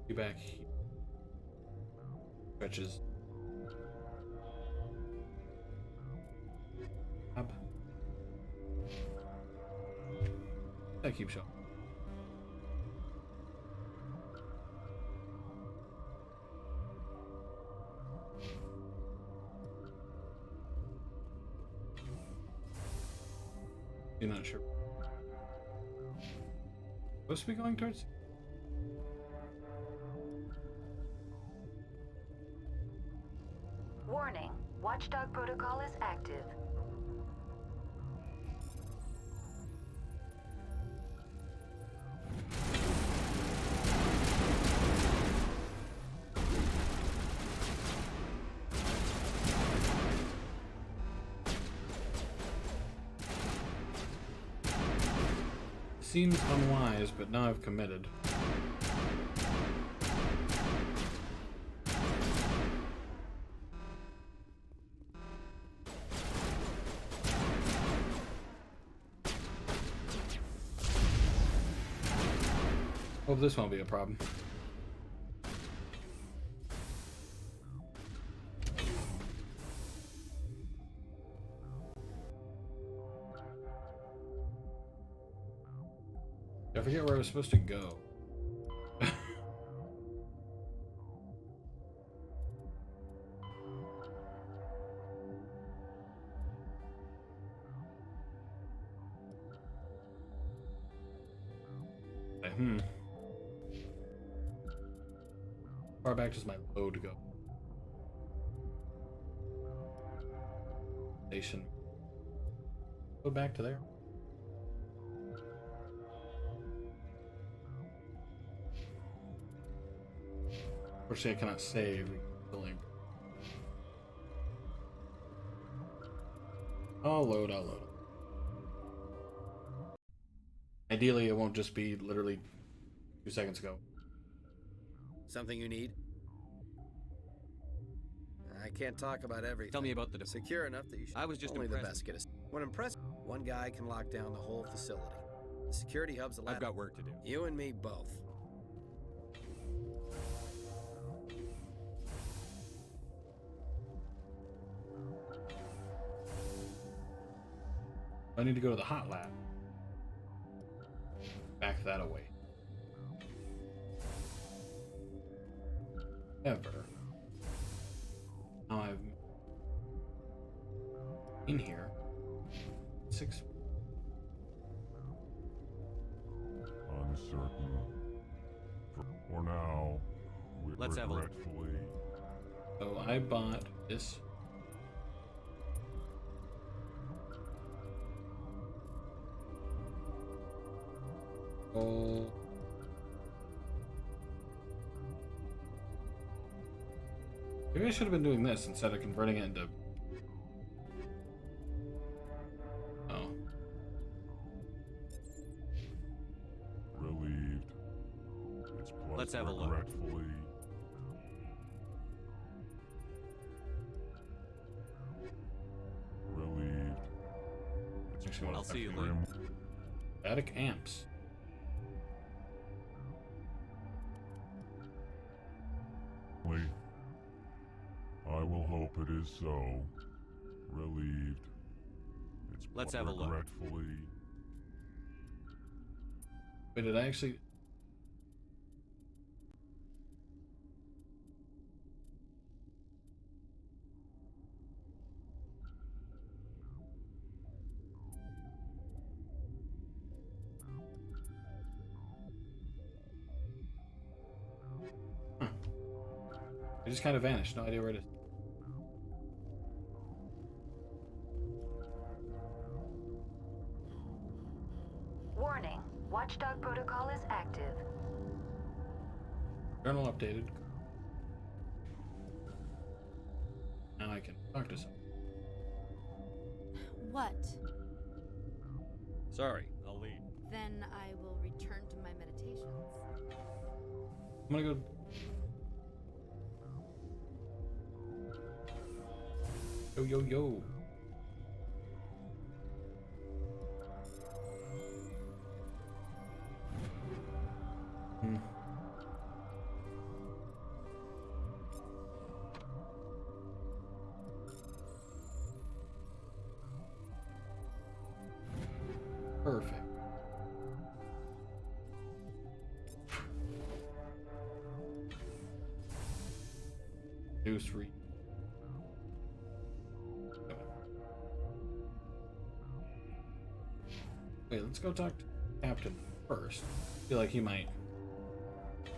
Be back here. Stretches. Up. I keep showing. You're not sure. Supposed to be going towards? Warning, Watchdog protocol is active. Seems unwise, but now I've committed. Hope this won't be a problem. I forget where I was supposed to go. Far back does my load go? Station. Go back to there. Unfortunately, I cannot save the link. I'll load. Ideally, it won't just be literally 2 seconds ago. Something you need? I can't talk about everything. Tell me about the secure enough that you should. I was just only impressed. the best get us. When impressed, one guy can lock down the whole facility. The security hub's a I've got work to do. You and me both. I need to go to the hot lab. Back that away. Ever. Now I've in here 6 Uncertain. For now, Let's have a look. regretfully. So I bought this. Oh. Maybe I should have been doing this instead of converting it into. Oh. Relieved. It's plus Let's have a look. regretfully. Relieved. It's Actually, plus I'll see you grim- Static amps. I will hope it is so. Relieved. It's Let's have a look. regretfully. Wait, did I actually? Huh. It just kind of vanished. No idea where it is. Warning, Watchdog protocol is active. Journal updated. Now I can talk to someone. What? Sorry, I'll leave. Then I will return to my meditations. I'm gonna go. Yo, yo, yo. Hmm. Perfect. Deuce read. Wait, let's go talk to Captain first. I feel like he might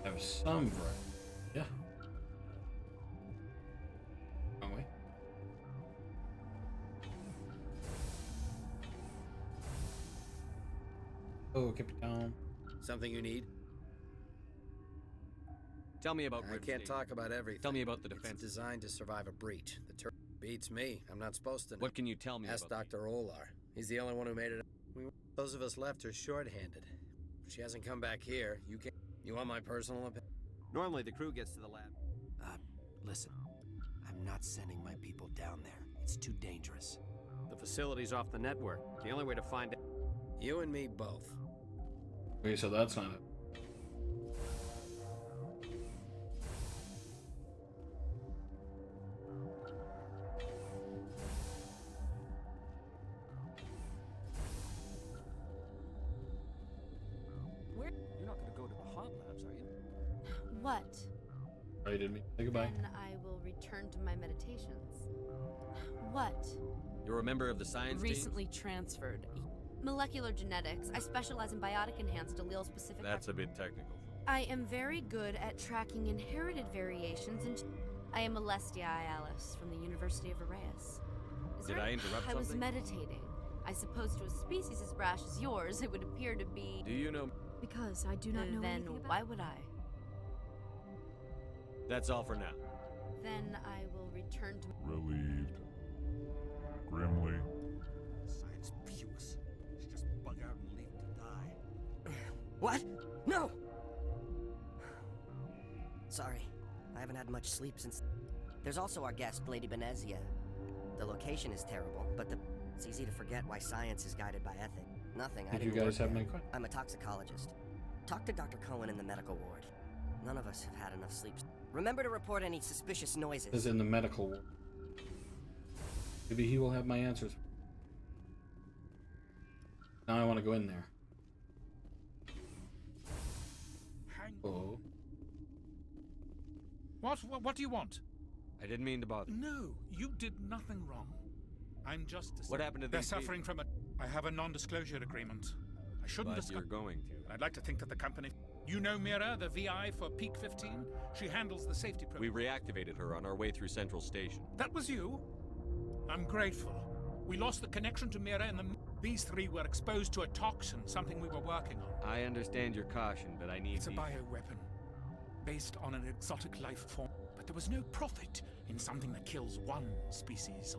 have some variety. Yeah. Wrong way. Oh, Capitan. Something you need? Tell me about I Rip can't Station. talk about everything. Tell me about the defense. It's designed to survive a breach. The turret beats me. I'm not supposed to know. What can you tell me Ask about Dr. Olar. He's the only one who made it. Those of us left are short-handed. She hasn't come back here. You want my personal opinion? Normally the crew gets to the lab. Listen. I'm not sending my people down there. It's too dangerous. The facility's off the network. The only way to find it. You and me both. Okay, so that's not it. You're not gonna go to the hot labs, are you? What? I didn't mean to say goodbye. Then I will return to my meditations. What? You're a member of the science team? Recently transferred. Molecular genetics. I specialize in biotic enhanced allele specific. That's a bit technical. I am very good at tracking inherited variations and I am Alestia Alice from the University of Arraeus. Did I interrupt I was something? meditating. I suppose to a species as brash as yours, it would appear to be... Do you know? Because I do not know Then anything about... why would I? That's all for now. Then I will return to... Relieved. Grimly. Science puce. Just bug out and leave to die. What? No! Sorry. I haven't had much sleep since... There's also our guest, Lady Benezia. The location is terrible, but it's easy to forget why science is guided by ethic. Nothing, I Did you didn't guys work have there. any questions? I'm a toxicologist. Talk to Dr. Cohen in the medical ward. None of us have had enough sleep. Remember to report any suspicious noises. Is in the medical ward. Maybe he will have my answers. Now I want to go in there. Oh. What do you want? I didn't mean to bother. No, you did nothing wrong. I'm just... What happened to They're these suffering from a... I have a non-disclosure agreement. I shouldn't But discuss... you're going to. I'd like to think that the company... You know Mira, the VI for Peak 15? She handles the safety program. We reactivated her on our way through Central Station. That was you? I'm grateful. We lost the connection to Mira and these three were exposed to a toxin, something we were working on. I understand your caution, but I need It's a bioweapon, based on an exotic life form. But there was no profit in something that kills one species.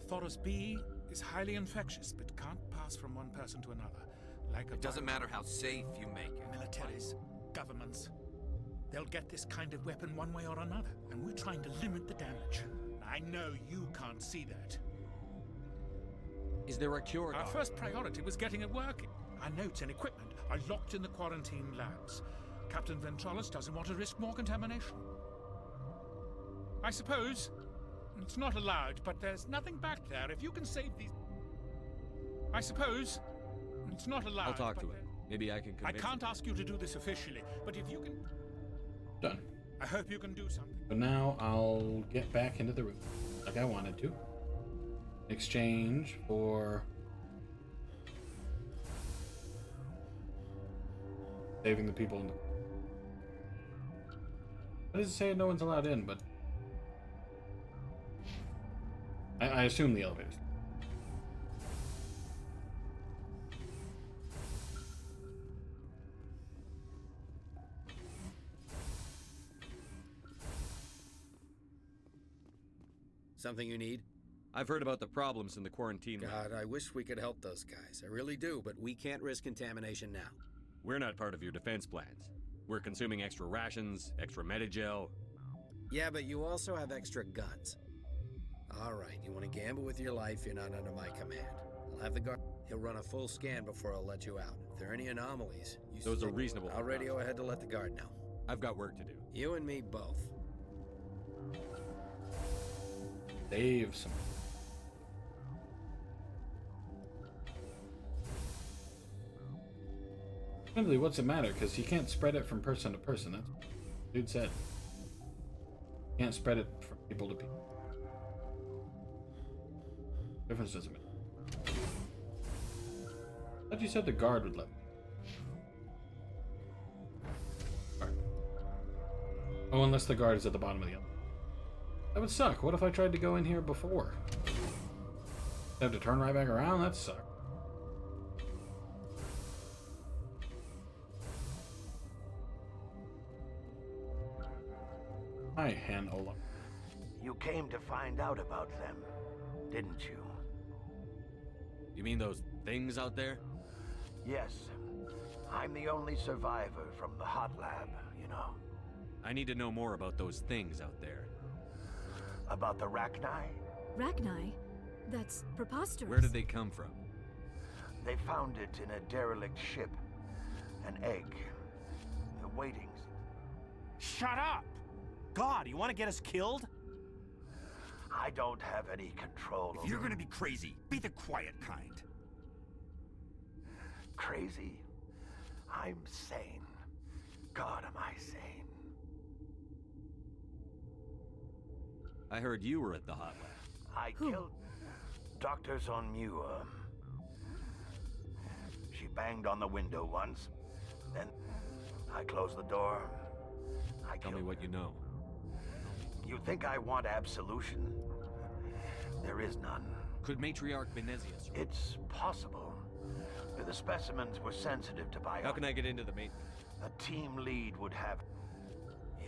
Thoros B is highly infectious, but can't pass from one person to another. Like It doesn't matter how safe you make it. Militaries, governments, they'll get this kind of weapon one way or another, and we're trying to limit the damage. I know you can't see that. Is there a cure? Our first priority was getting it working. Our notes and equipment are locked in the quarantine labs. Captain Ventrolus doesn't want to risk more contamination. I suppose it's not allowed, but there's nothing back there. If you can save these... I suppose it's not allowed. I'll talk to but him. Maybe I can I convince can't him. ask you to do this officially, but if you can... Done. I hope you can do something. But now I'll get back into the room like I wanted to. In exchange for saving the people in the... What does it say? No one's allowed in, but I assume the elevators. Something you need? I've heard about the problems in the quarantine. God, I wish we could help those guys. I really do, but we can't risk contamination now. We're not part of your defense plans. We're consuming extra rations, extra Medigel. Yeah, but you also have extra guns. All right, you want to gamble with your life, you're not under my command. I'll have the guard. He'll run a full scan before I'll let you out. If there are any anomalies, you Those are reasonable. I'll radio ahead to let the guard know. I've got work to do. You and me both. Save some. Really, what's it matter? Because you can't spread it from person to person. That's what dude said. You can't spread it from people to people. Difference doesn't matter. I thought you said the guard would let me. Alright. Oh, unless the guard is at the bottom of the other. That would suck. What if I tried to go in here before? I have to turn right back around? That sucks. Hi, Hanola. You came to find out about them, didn't you? You mean those things out there? Yes. I'm the only survivor from the hot lab, you know. I need to know more about those things out there. About the Rachni? Rachni? That's preposterous. Where did they come from? They found it in a derelict ship. An egg. Waiting. Shut up! God, you want to get us killed? I don't have any control over... If you're gonna be crazy, be the quiet kind. Crazy? I'm sane. God, am I sane. I heard you were at the hot lab. I killed Dr. Zonmua. She banged on the window once. Then I closed the door. Tell me what you know. You think I want absolution? There is none. Could Matriarch Benezia? It's possible. The specimens were sensitive to bio... How can I get into the main... A team lead would have... Yeah.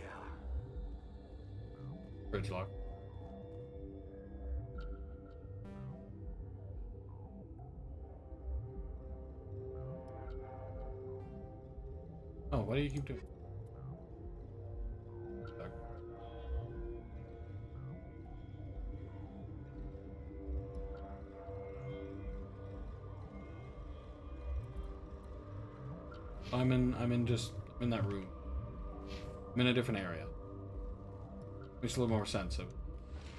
Bridge lock. Oh, what do you keep doing? I'm in that room. I'm in a different area. Makes a little more sense of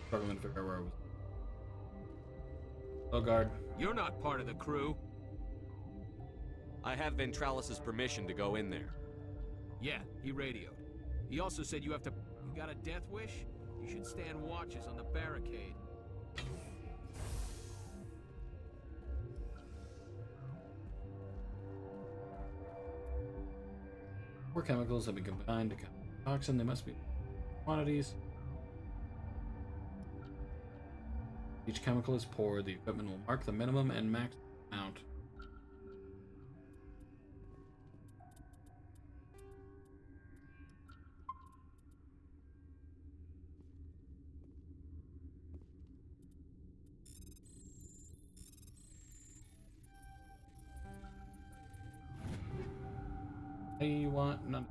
struggling to figure out where I was. Oh, guard. You're not part of the crew. I have Ventralis's permission to go in there. Yeah, he radioed. He also said you got a death wish? You should stand watches on the barricade. Four chemicals have been combined to chemical toxin. They must be quantities. Each chemical is poured. The equipment will mark the minimum and max amount. I want none.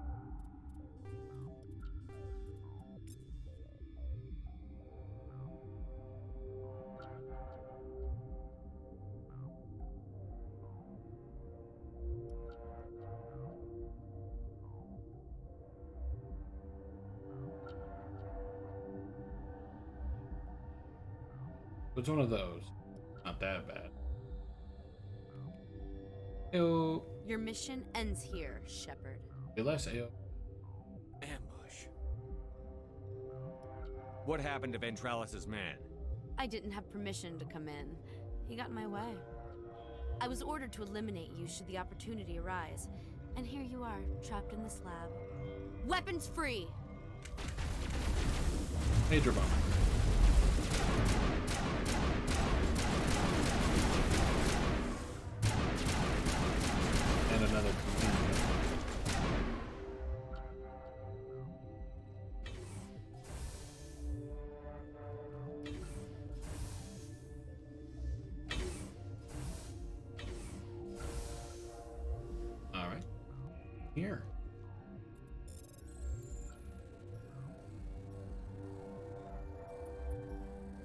It's one of those. Not that bad. Ew. Your mission ends here, Shepard. Be less AO. Ambush. What happened to Ventralis's man? I didn't have permission to come in. He got in my way. I was ordered to eliminate you should the opportunity arise. And here you are, trapped in this lab. Weapons free! Major bomb. And another command. All right. Here.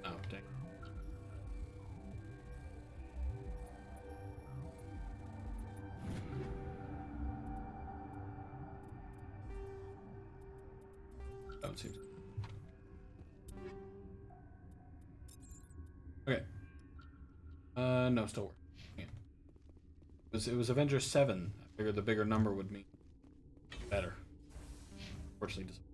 Oh, dang. Don't seem. Okay. No, still working. Yeah. It was Avengers 7. I figured the bigger number would mean better. Fortunately, doesn't.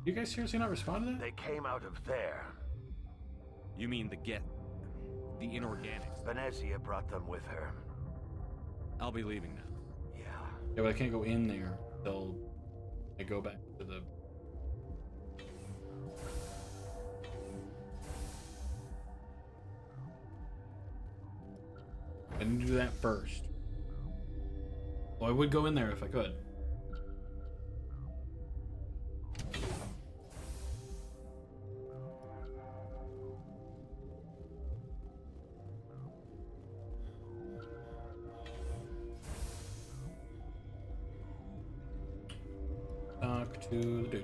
You guys seriously not respond to that? They came out of there. You mean the inorganics? Venezia brought them with her. I'll be leaving now. Yeah. Yeah, but I can't go in there until I go back to the... I need to do that first. Well, I would go in there if I could. Talk to the dude.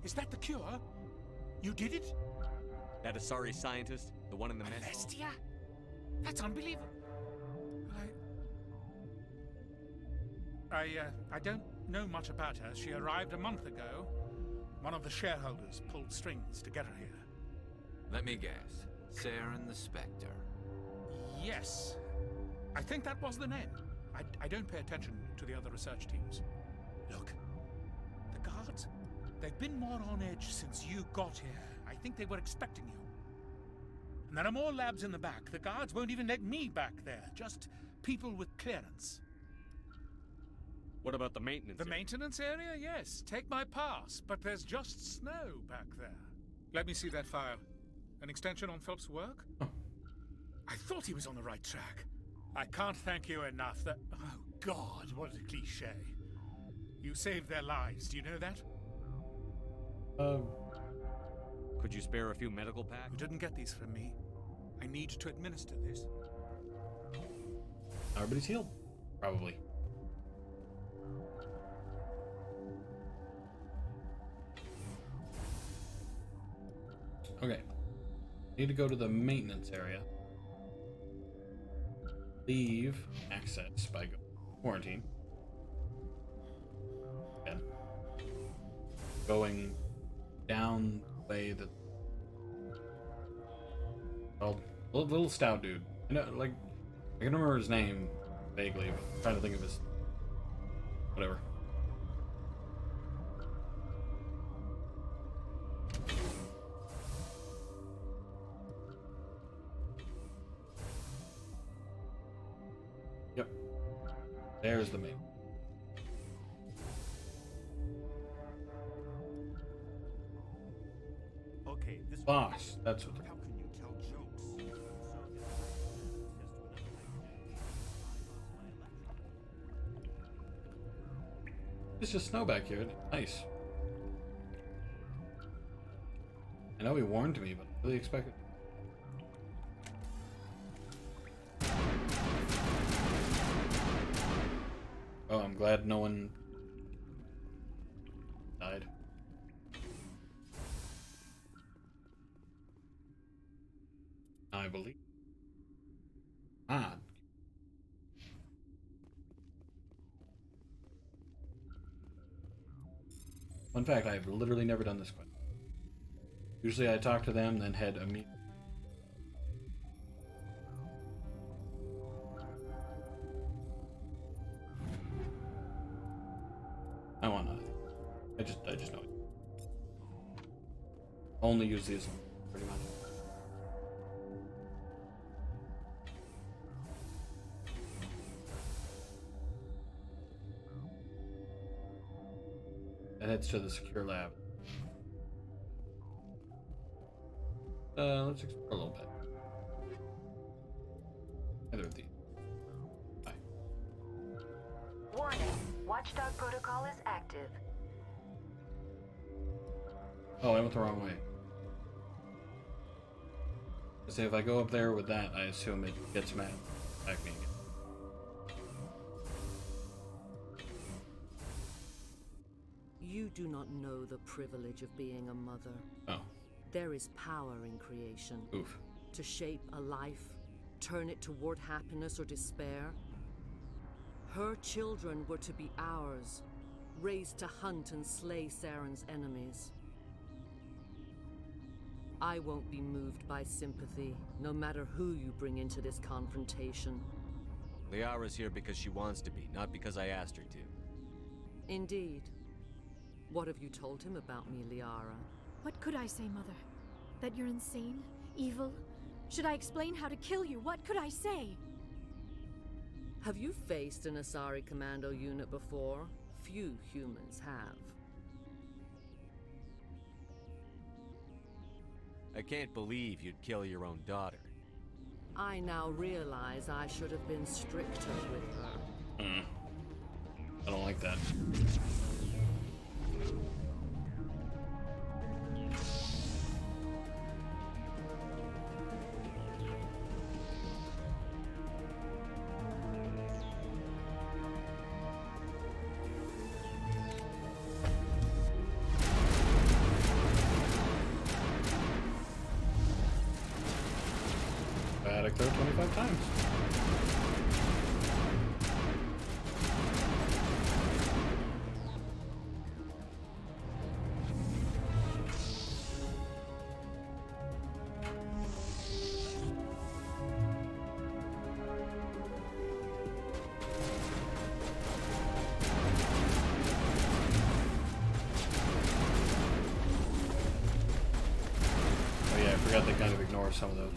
Is that the cure? You did it? That Asari scientist? The one in the med hall? Bestia? That's unbelievable. I don't know much about her. She arrived a month ago. One of the shareholders pulled strings to get her here. Let me guess. Saren the Spectre. Yes. I think that was the name. I don't pay attention to the other research teams. Look, the guards, they've been more on edge since you got here. I think they were expecting you. And there are more labs in the back. The guards won't even let me back there. Just people with clearance. What about the maintenance area? Maintenance area? Yes. Take my pass. But there's just snow back there. Let me see that file. An extension on Phelps' work? I thought he was on the right track. I can't thank you enough that... Oh, God, what a cliché. You saved their lives. Do you know that? Could you spare a few medical packs? You didn't get these from me. I need to administer this. Everybody's healed. Probably. Okay. Need to go to the maintenance area. Leave access by quarantine. Again. Going down the way that... Well, little stout dude. I know, like, I can remember his name vaguely, but I'm trying to think of his... Whatever. Yep. There's the main. Okay, this boss. That's what. How can you tell jokes? It's just snow back here. Nice. I know he warned me, but I really expected. Oh, I'm glad no one died. I believe. Ah. Fun fact, I've literally never done this quest. Usually I talk to them, then head immediately. I want nothing. I just know it. Only use these pretty much. That heads to the secure lab. Let's explore a little bit. Either of these. Bye. Warning. Watchdog protocol is active. Oh, I went the wrong way. I say if I go up there with that, I assume it gets mad. Attack me again. You do not know the privilege of being a mother. Oh. There is power in creation. Oof. To shape a life, turn it toward happiness or despair. Her children were to be ours, raised to hunt and slay Saren's enemies. I won't be moved by sympathy, no matter who you bring into this confrontation. Liara's here because she wants to be, not because I asked her to. Indeed. What have you told him about me, Liara? What could I say, Mother? That you're insane? Evil? Should I explain how to kill you? What could I say? Have you faced an Asari commando unit before? Few humans have. I can't believe you'd kill your own daughter. I now realize I should have been stricter with her. I don't like that. There 25 times. Oh yeah, I forgot they kind of ignore some of those.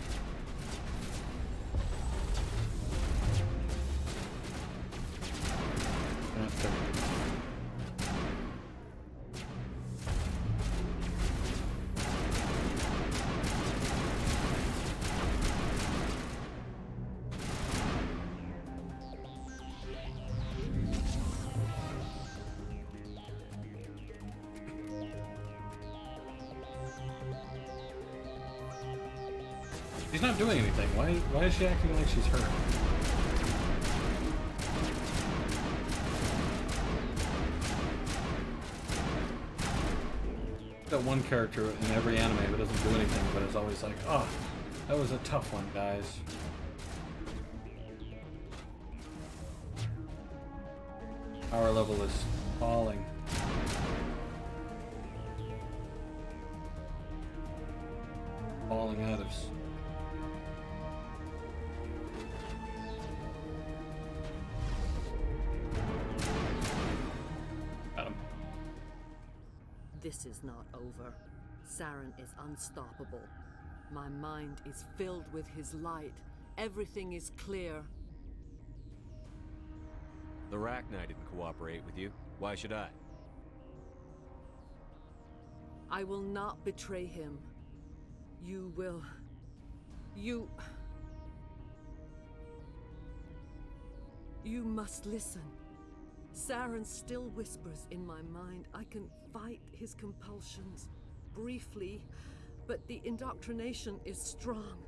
She's not doing anything. Why is she acting like she's hurt? That one character in every anime that doesn't do anything, but is always like, oh, that was a tough one, guys. Power level is falling. Falling out of This is not over. Saren is unstoppable. My mind is filled with his light. Everything is clear. The Rachni didn't cooperate with you. Why should I? I will not betray him. You will... You must listen. Saren still whispers in my mind. I can fight his compulsions, briefly, but the indoctrination is strong.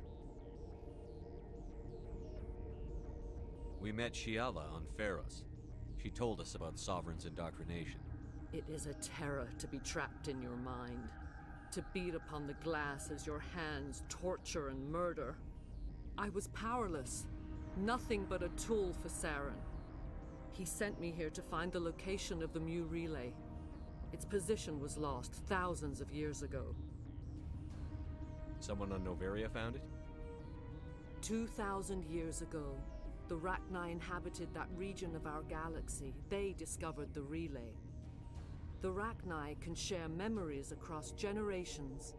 We met Shiala on Pharos. She told us about Sovereign's indoctrination. It is a terror to be trapped in your mind, to beat upon the glass as your hands torture and murder. I was powerless, nothing but a tool for Saren. He sent me here to find the location of the Mu relay. Its position was lost thousands of years ago. Someone on Noveria found it? 2,000 years ago, the Rachni inhabited that region of our galaxy. They discovered the relay. The Rachni can share memories across generations.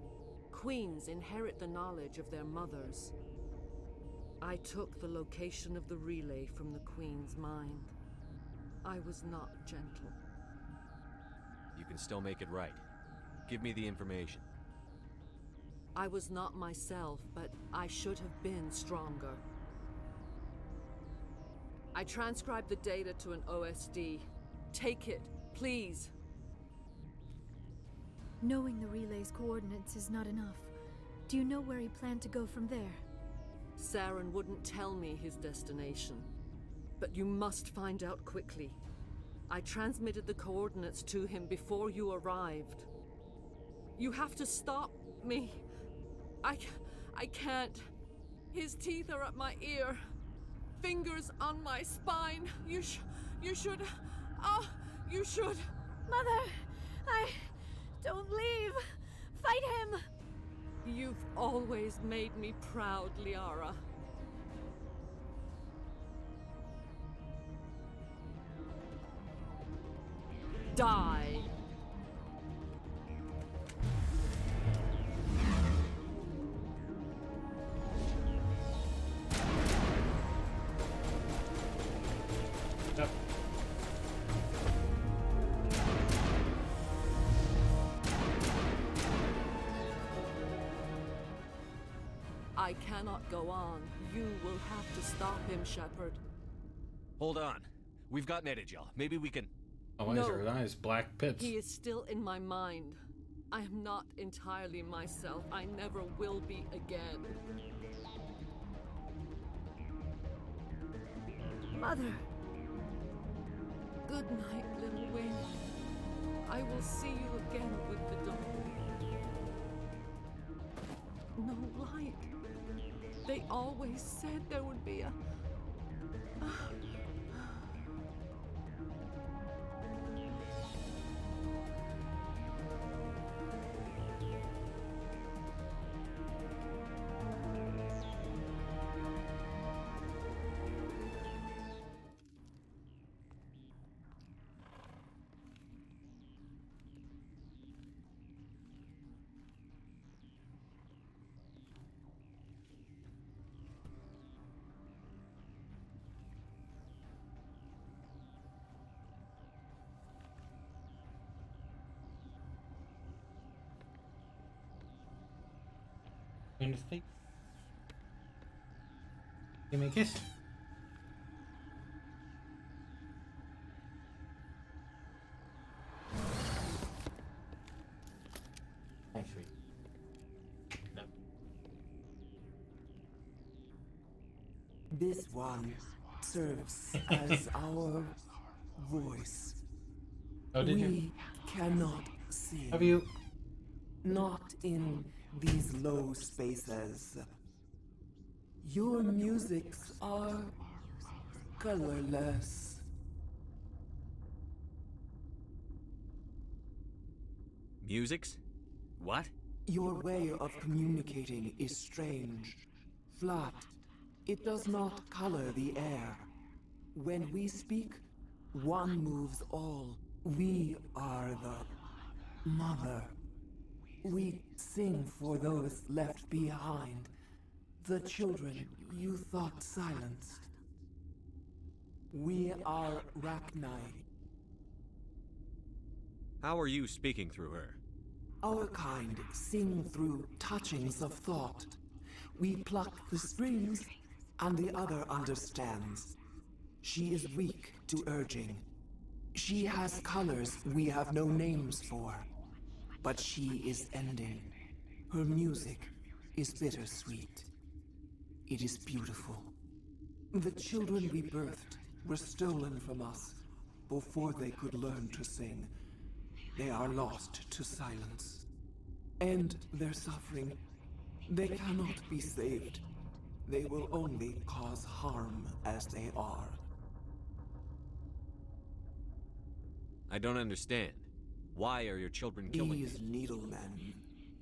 Queens inherit the knowledge of their mothers. I took the location of the relay from the Queen's mind. I was not gentle. You can still make it right. Give me the information. I was not myself, but I should have been stronger. I transcribed the data to an OSD. Take it, please. Knowing the relay's coordinates is not enough. Do you know where he planned to go from there? Saren wouldn't tell me his destination. But you must find out quickly. I transmitted the coordinates to him before you arrived. You have to stop me. I can't. His teeth are at my ear. Fingers on my spine. You should... Oh, you should... Mother! Don't leave! Fight him! You've always made me proud, Liara. Die! Yep. I cannot go on. You will have to stop him, Shepard. Hold on. We've got Netagel. Maybe we can... Oh, why is her eyes black pits? He is still in my mind. I am not entirely myself. I never will be again. Mother! Good night, little wing. I will see you again with the dawn. No light. They always said there would be a... Anything? Give me a kiss. Thanks, sweet. No. This one serves as our voice. Oh, did you? We cannot sing. Have you? Not in these low spaces. Your musics are colorless. Musics? What? Your way of communicating is strange, flat. It does not color the air. When we speak, one moves all. We are the mother. We sing for those left behind, the children you thought silenced. We are Rachni. How are you speaking through her? Our kind sing through touchings of thought. We pluck the strings, and the other understands. She is weak to urging. She has colors we have no names for. But she is ending. Her music is bittersweet. It is beautiful. The children we birthed were stolen from us before they could learn to sing. They are lost to silence. And their suffering, they cannot be saved. They will only cause harm as they are. I don't understand. Why are your children killing me? These needlemen,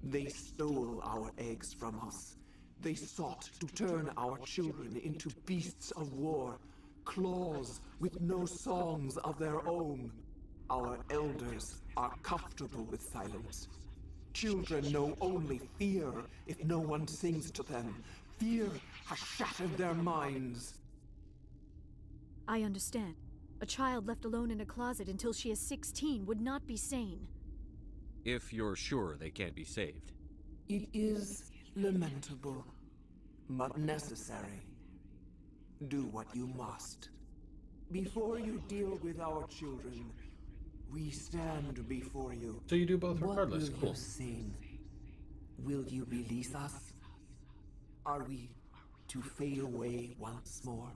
they stole our eggs from us. They sought to turn our children into beasts of war, claws with no songs of their own. Our elders are comfortable with silence. Children know only fear if no one sings to them. Fear has shattered their minds. I understand. A child left alone in a closet until she is 16 would not be sane. If you're sure they can't be saved. It is lamentable, but necessary. Do what you must. Before you deal with our children, we stand before you. So you do both regardless. What will Cool. you sing? Will you release us? Are we to fade away once more?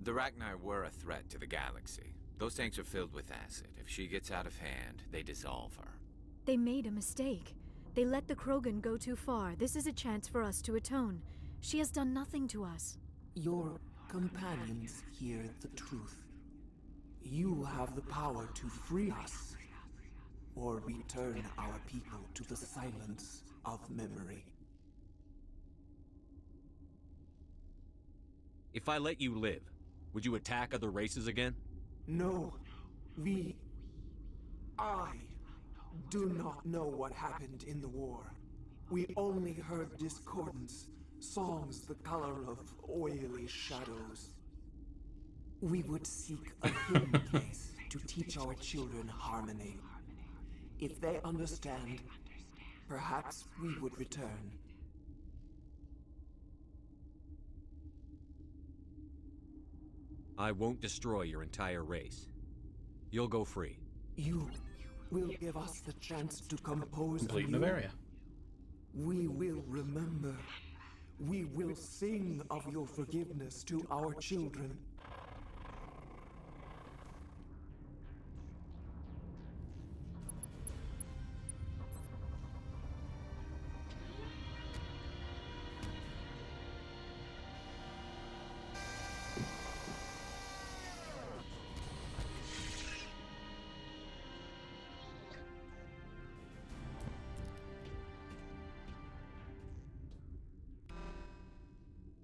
The Rachni were a threat to the galaxy. Those tanks are filled with acid. If she gets out of hand, they dissolve her. They made a mistake. They let the Krogan go too far. This is a chance for us to atone. She has done nothing to us. Your companions hear the truth. You have the power to free us, or return our people to the silence of memory. If I let you live, would you attack other races again? No, I do not know what happened in the war. We only heard discordance, songs the color of oily shadows. We would seek a hidden place to teach our children harmony. If they understand, perhaps we would return. I won't destroy your entire race. You'll go free. You will give us the chance to compose Complete anew. Novaria. We will remember. We will sing of your forgiveness to our children.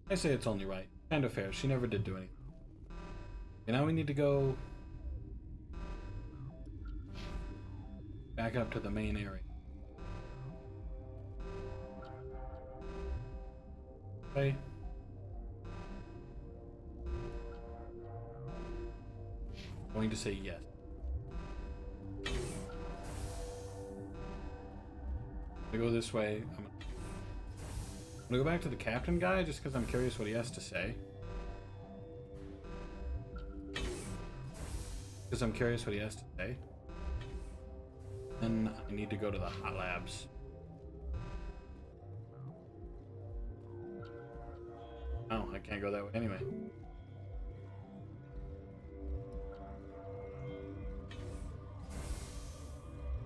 I say it's only right. Kind of fair. She never did do anything. And now we need to go back up to the main area. Okay. Going to say yes. I go this way. I'm gonna go back to the captain guy just because I'm curious what he has to say. Because I'm curious what he has to say. Then I need to go to the hot labs. Oh, I can't go that way anyway.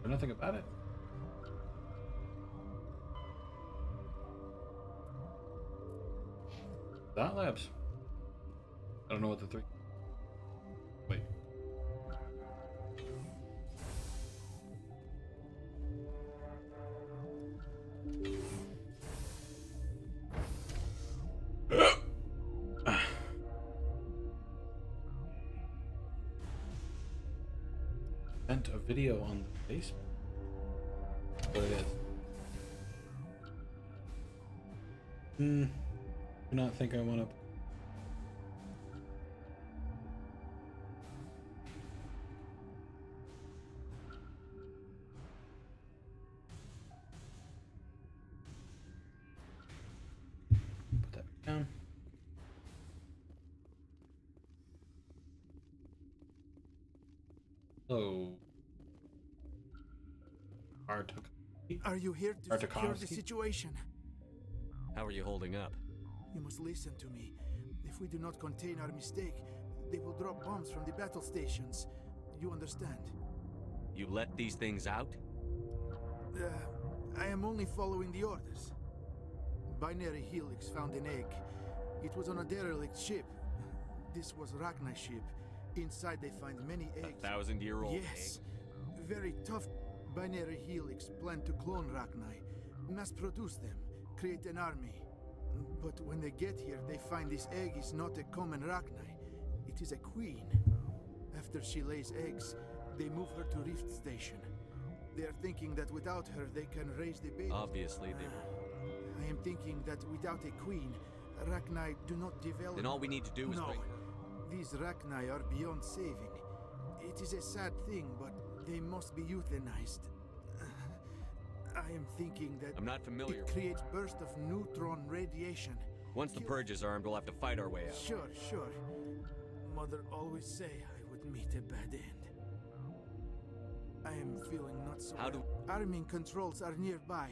There's nothing about it. Hot labs. I don't know what the three. Wait. Sent a video on the Facebook. What it is. Do not think I want to. Put that down. Hello. Are you here to secure the situation? How are you holding up? You must listen to me. If we do not contain our mistake, they will drop bombs from the battle stations. You understand? You let these things out? I am only following the orders. Binary Helix found an egg. It was on a derelict ship. This was Rachni's ship. Inside they find many eggs. 1,000-year-old Yes. Very tough. Binary Helix planned to clone Rachni, mass produce them, create an army. But when they get here, they find this egg is not a common Rachni. It is a queen. After she lays eggs, they move her to Rift Station. They are thinking that without her, they can raise the baby. Obviously, they will. I am thinking that without a queen, Rachni do not develop. Then all we need to do is bring her. These Rachni are beyond saving. It is a sad thing, but they must be euthanized. I am thinking that I'm not familiar. It creates burst of neutron radiation. Once the purge is armed, we'll have to fight our way out. Sure. Mother always say I would meet a bad end. I am feeling not so well. Arming controls are nearby.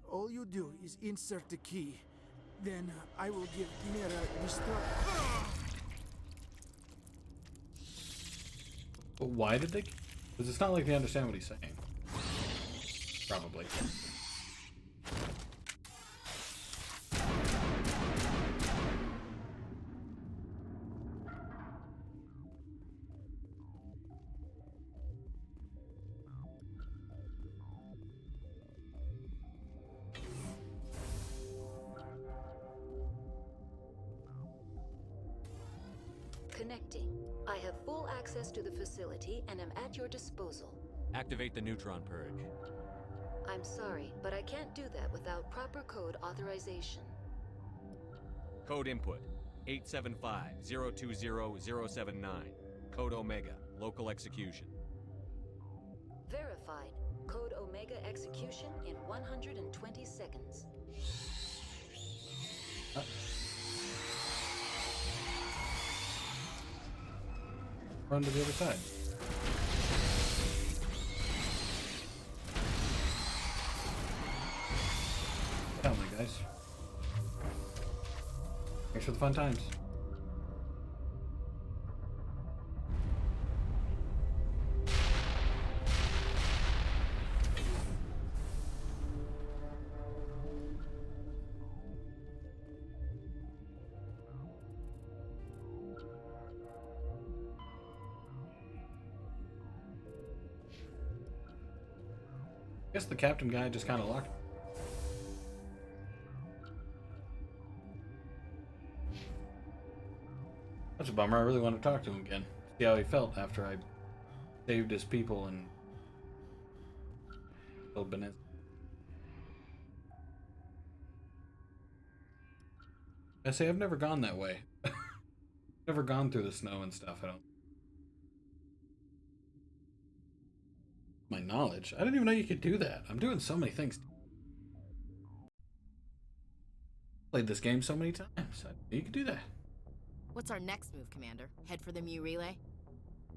All you do is insert the key. Then I will give Mira destruct. But why did they? Because it's not like they understand what he's saying. Probably. Connecting. I have full access to the facility and am at your disposal. Activate the neutron purge. I'm sorry, but I can't do that without proper code authorization. Code input 875-020-079. Code Omega. Local execution. Verified. Code Omega execution in 120 seconds. Run to the other side. Tell me, guys. Thanks for the fun times. I guess the captain guy just kind of locked. That's a bummer. I really want to talk to him again. See how he felt after I saved his people and killed Benez. I say I've never gone that way. Never gone through the snow and stuff. I don't. My knowledge. I didn't even know you could do that. I'm doing so many things. Played this game so many times. You could do that. What's our next move, Commander? Head for the Mu Relay?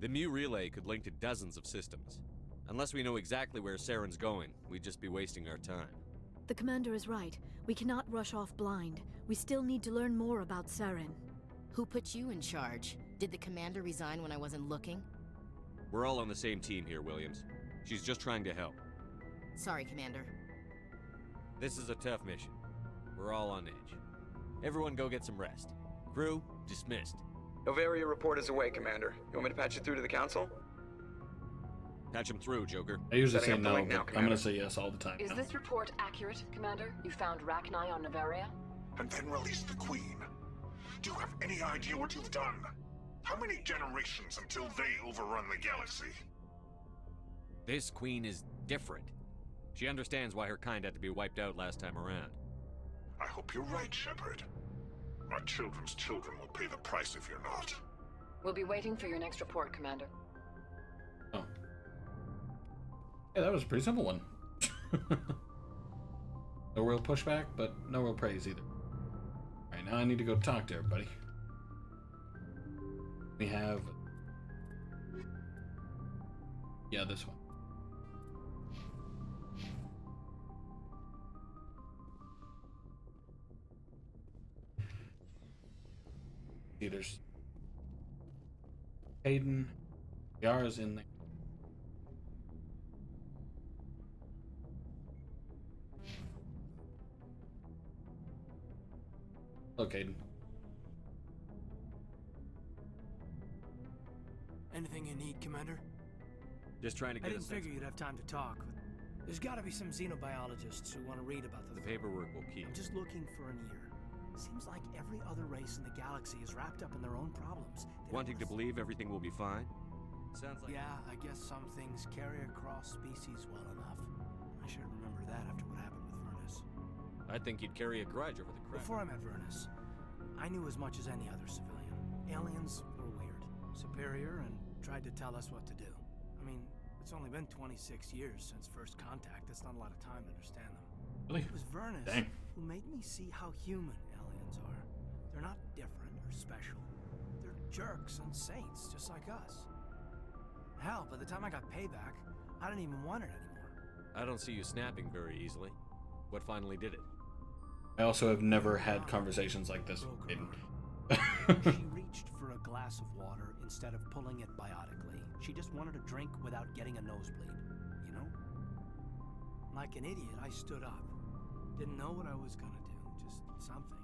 The Mu Relay could link to dozens of systems. Unless we know exactly where Saren's going, we'd just be wasting our time. The commander is right. We cannot rush off blind. We still need to learn more about Saren. Who put you in charge? Did the commander resign when I wasn't looking? We're all on the same team here, Williams. She's just trying to help. Sorry, Commander. This is a tough mission. We're all on edge. Everyone go get some rest. Crew, dismissed. Novaria report is away, Commander. You want me to patch it through to the Council? Patch him through, Joker. I usually say Setting up the no, link now, but I'm going to say yes all the time. Is this report accurate, Commander? You found Rachni on Novaria? And then released the Queen. Do you have any idea what you've done? How many generations until they overrun the galaxy? This Queen is different. She understands why her kind had to be wiped out last time around. I hope you're right, Shepard. My children's children will pay the price if you're not. We'll be waiting for your next report, Commander. Oh. Yeah, that was a pretty simple one. No real pushback, but no real praise either. Alright, now I need to go talk to everybody. We have... Yeah, this one. See, there's... Hayden. Yara's in there. Okay. Anything you need, Commander? Just trying to get I didn't figure you'd have time to talk. There's got to be some xenobiologists who want to read about the paperwork will keep. I'm just looking for an ear. Seems like every other race in the galaxy is wrapped up in their own problems. Wanting to believe everything will be fine? Sounds like... Yeah, I guess some things carry across species well enough. I should remember that after what happened with Vernus. I think you'd carry a grudge over the crap. Before I met Vernus, I knew as much as any other civilian. Aliens were weird, superior, and tried to tell us what to do. I mean, it's only been 26 years since first contact. That's not a lot of time to understand them. Really? It was Vernus who made me see how human aliens are. They're not different or special. They're jerks and saints, just like us. Hell, by the time I got payback, I didn't even want it anymore. I don't see you snapping very easily. What finally did it? I also have never had conversations like this with Hayden. She reached reached for a glass of water instead of pulling it biotically. She just wanted a drink without getting a nosebleed, you know? Like an idiot, I stood up. Didn't know what I was gonna do, just something.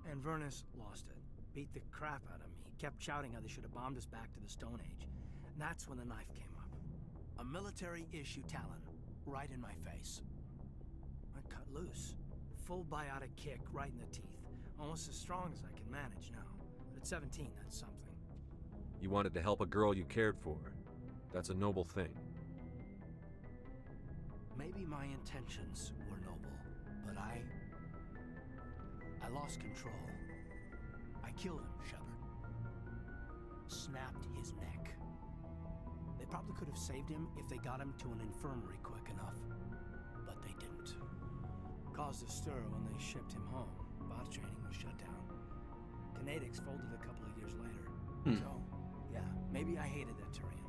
And Vernus lost it. Beat the crap out of me. Kept shouting how they should have bombed us back to the Stone Age. And that's when the knife came up. A military-issue talon, right in my face. I cut loose. Full biotic kick right in the teeth. Almost as strong as I can manage now. But at 17, that's something. You wanted to help a girl you cared for. That's a noble thing. Maybe my intentions were noble, but I lost control. I killed him, Shepard. Snapped his neck. They probably could have saved him if they got him to an infirmary quick enough, but they didn't. Caused a stir when they shipped him home. Bot training was shut down. Kinetics folded a couple of years later. So, yeah, maybe I hated that Turian.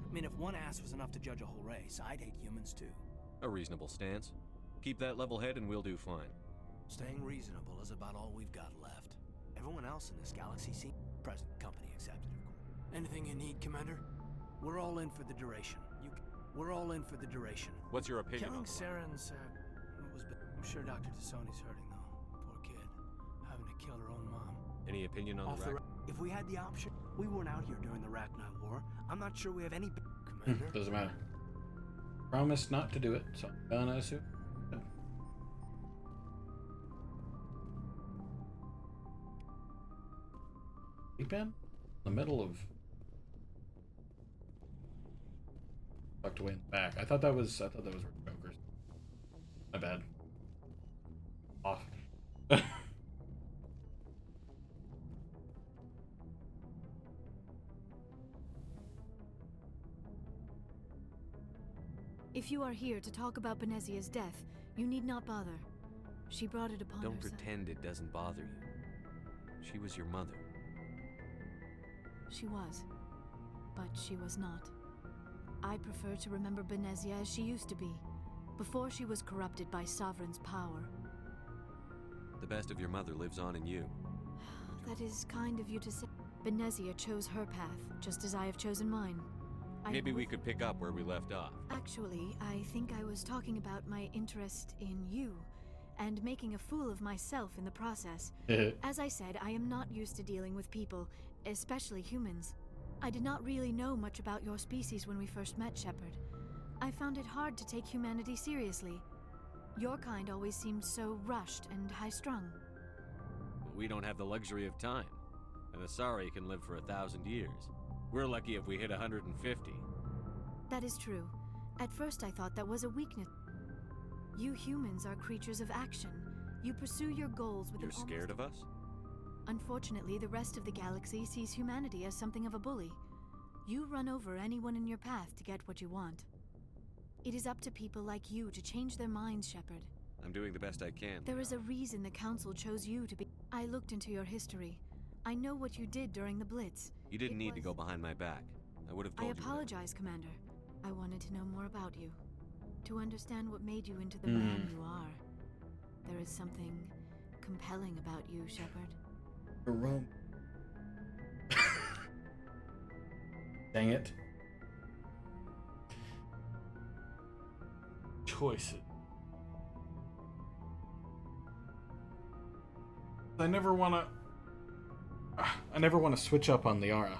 I mean, if one ass was enough to judge a whole race, I'd hate humans too. A reasonable stance. Keep that level head and we'll do fine. Staying reasonable is about all we've got left. Everyone else in this galaxy seems present, company accepted, of course. Anything you need, Commander? We're all in for the duration. We're all in for the duration. What's your opinion Killing on Saren's, I'm sure Dr. Tassoni's hurting, though. Poor kid. Having to kill her own mom. Any opinion on the If we had the option, we weren't out here during the Rachni War. I'm not sure we have any... Commander? Doesn't matter. Promised not to do it, so I'm gonna assume. Deep in the middle of tucked away in the back. I thought that was Jokers. My bad. Off. If you are here to talk about Benezia's death, you need not bother. She brought it upon Don't herself. pretend it doesn't bother you. She was your mother. She was, but she was not. I prefer to remember Benezia as she used to be, before she was corrupted by Sovereign's power. The best of your mother lives on in you. That is kind of you to say. Benezia chose her path, just as I have chosen mine. Maybe we could pick up where we left off. Actually, I think I was talking about my interest in you, and making a fool of myself in the process. As I said, I am not used to dealing with people, especially humans. I did not really know much about your species when we first met, Shepard. I found it hard to take humanity seriously. Your kind always seemed so rushed and high-strung. We don't have the luxury of time. An Asari can live for 1,000 years. We're lucky if we hit 150. That is true. At first I thought that was a weakness. You humans are creatures of action. You pursue your goals with You're scared of us? Unfortunately, the rest of the galaxy sees humanity as something of a bully. You run over anyone in your path to get what you want. It is up to people like you to change their minds, Shepard. I'm doing the best I can. There is a reason the Council chose you to be. I looked into your history. I know what you did during the Blitz. You didn't need to go behind my back. I would have told I you. apologize, Commander. I wanted to know more about you. To understand what made you into the man you are. There is something compelling about you, Shepard. Rome. Dang it. Choices. I never want to switch up on Liara.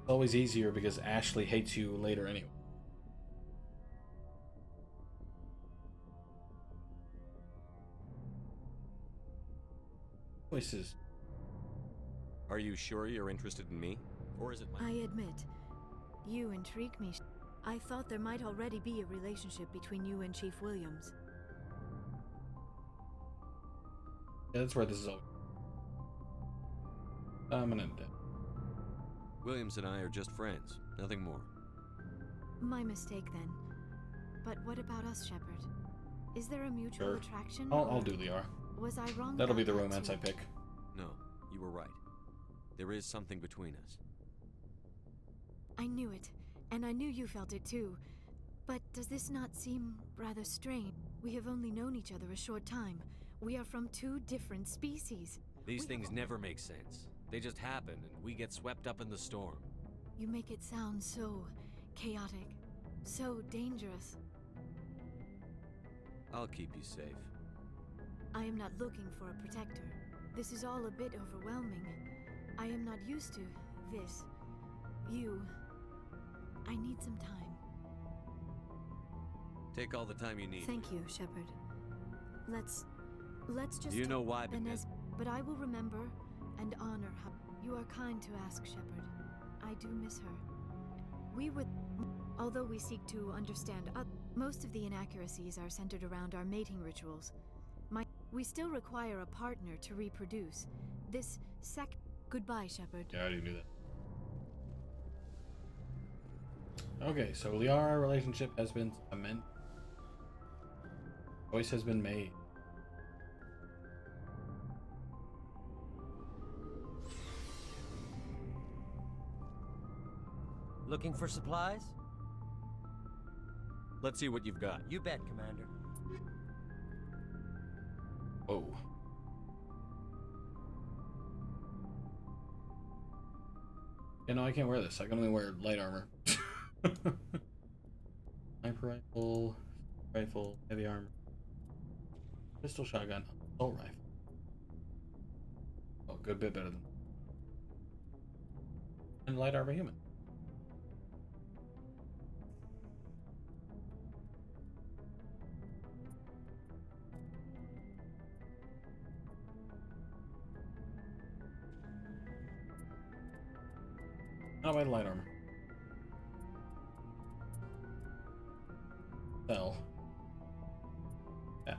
It's always easier because Ashley hates you later anyway. Choices. Are you sure you're interested in me? Or is it my... I admit, you intrigue me. I thought there might already be a relationship between you and Chief Williams. Yeah, that's where this is all. I'm gonna end it. Williams and I are just friends, nothing more. My mistake then. But what about us, Shepard? Is there a mutual Sure. attraction? I'll do Liara. Was I wrong? That'll be about the that romance too? I pick. No, you were right. There is something between us. I knew it, and I knew you felt it too. But does this not seem rather strange? We have only known each other a short time. We are from two different species. These things never make sense. They just happen, and we get swept up in the storm. You make it sound so chaotic, so dangerous. I'll keep you safe. I am not looking for a protector. This is all a bit overwhelming. I am not used to this. You. I need some time. Take all the time you need. Thank you, Shepard. Let's just. You know why, but I will remember and honor how you are kind to ask, Shepard. I do miss her. Although we seek to understand most of the inaccuracies are centered around our mating rituals. We still require a partner to reproduce. Goodbye, Shepard. Yeah, I already knew that. Okay, so Liara relationship has been amended. Choice has been made. Looking for supplies? Let's see what you've got. You bet, Commander. Whoa. You know, I can't wear this. I can only wear light armor. Sniper rifle, heavy armor, pistol, shotgun, assault rifle. Oh, good bit better than. And light armor human. Not by the light armor. Sell. Yeah.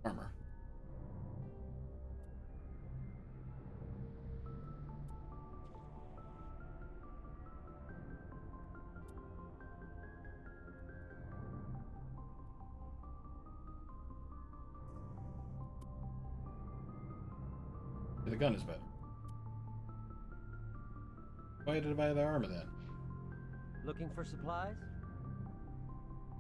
Armor. The gun is better. Why did I buy the armor then? Looking for supplies?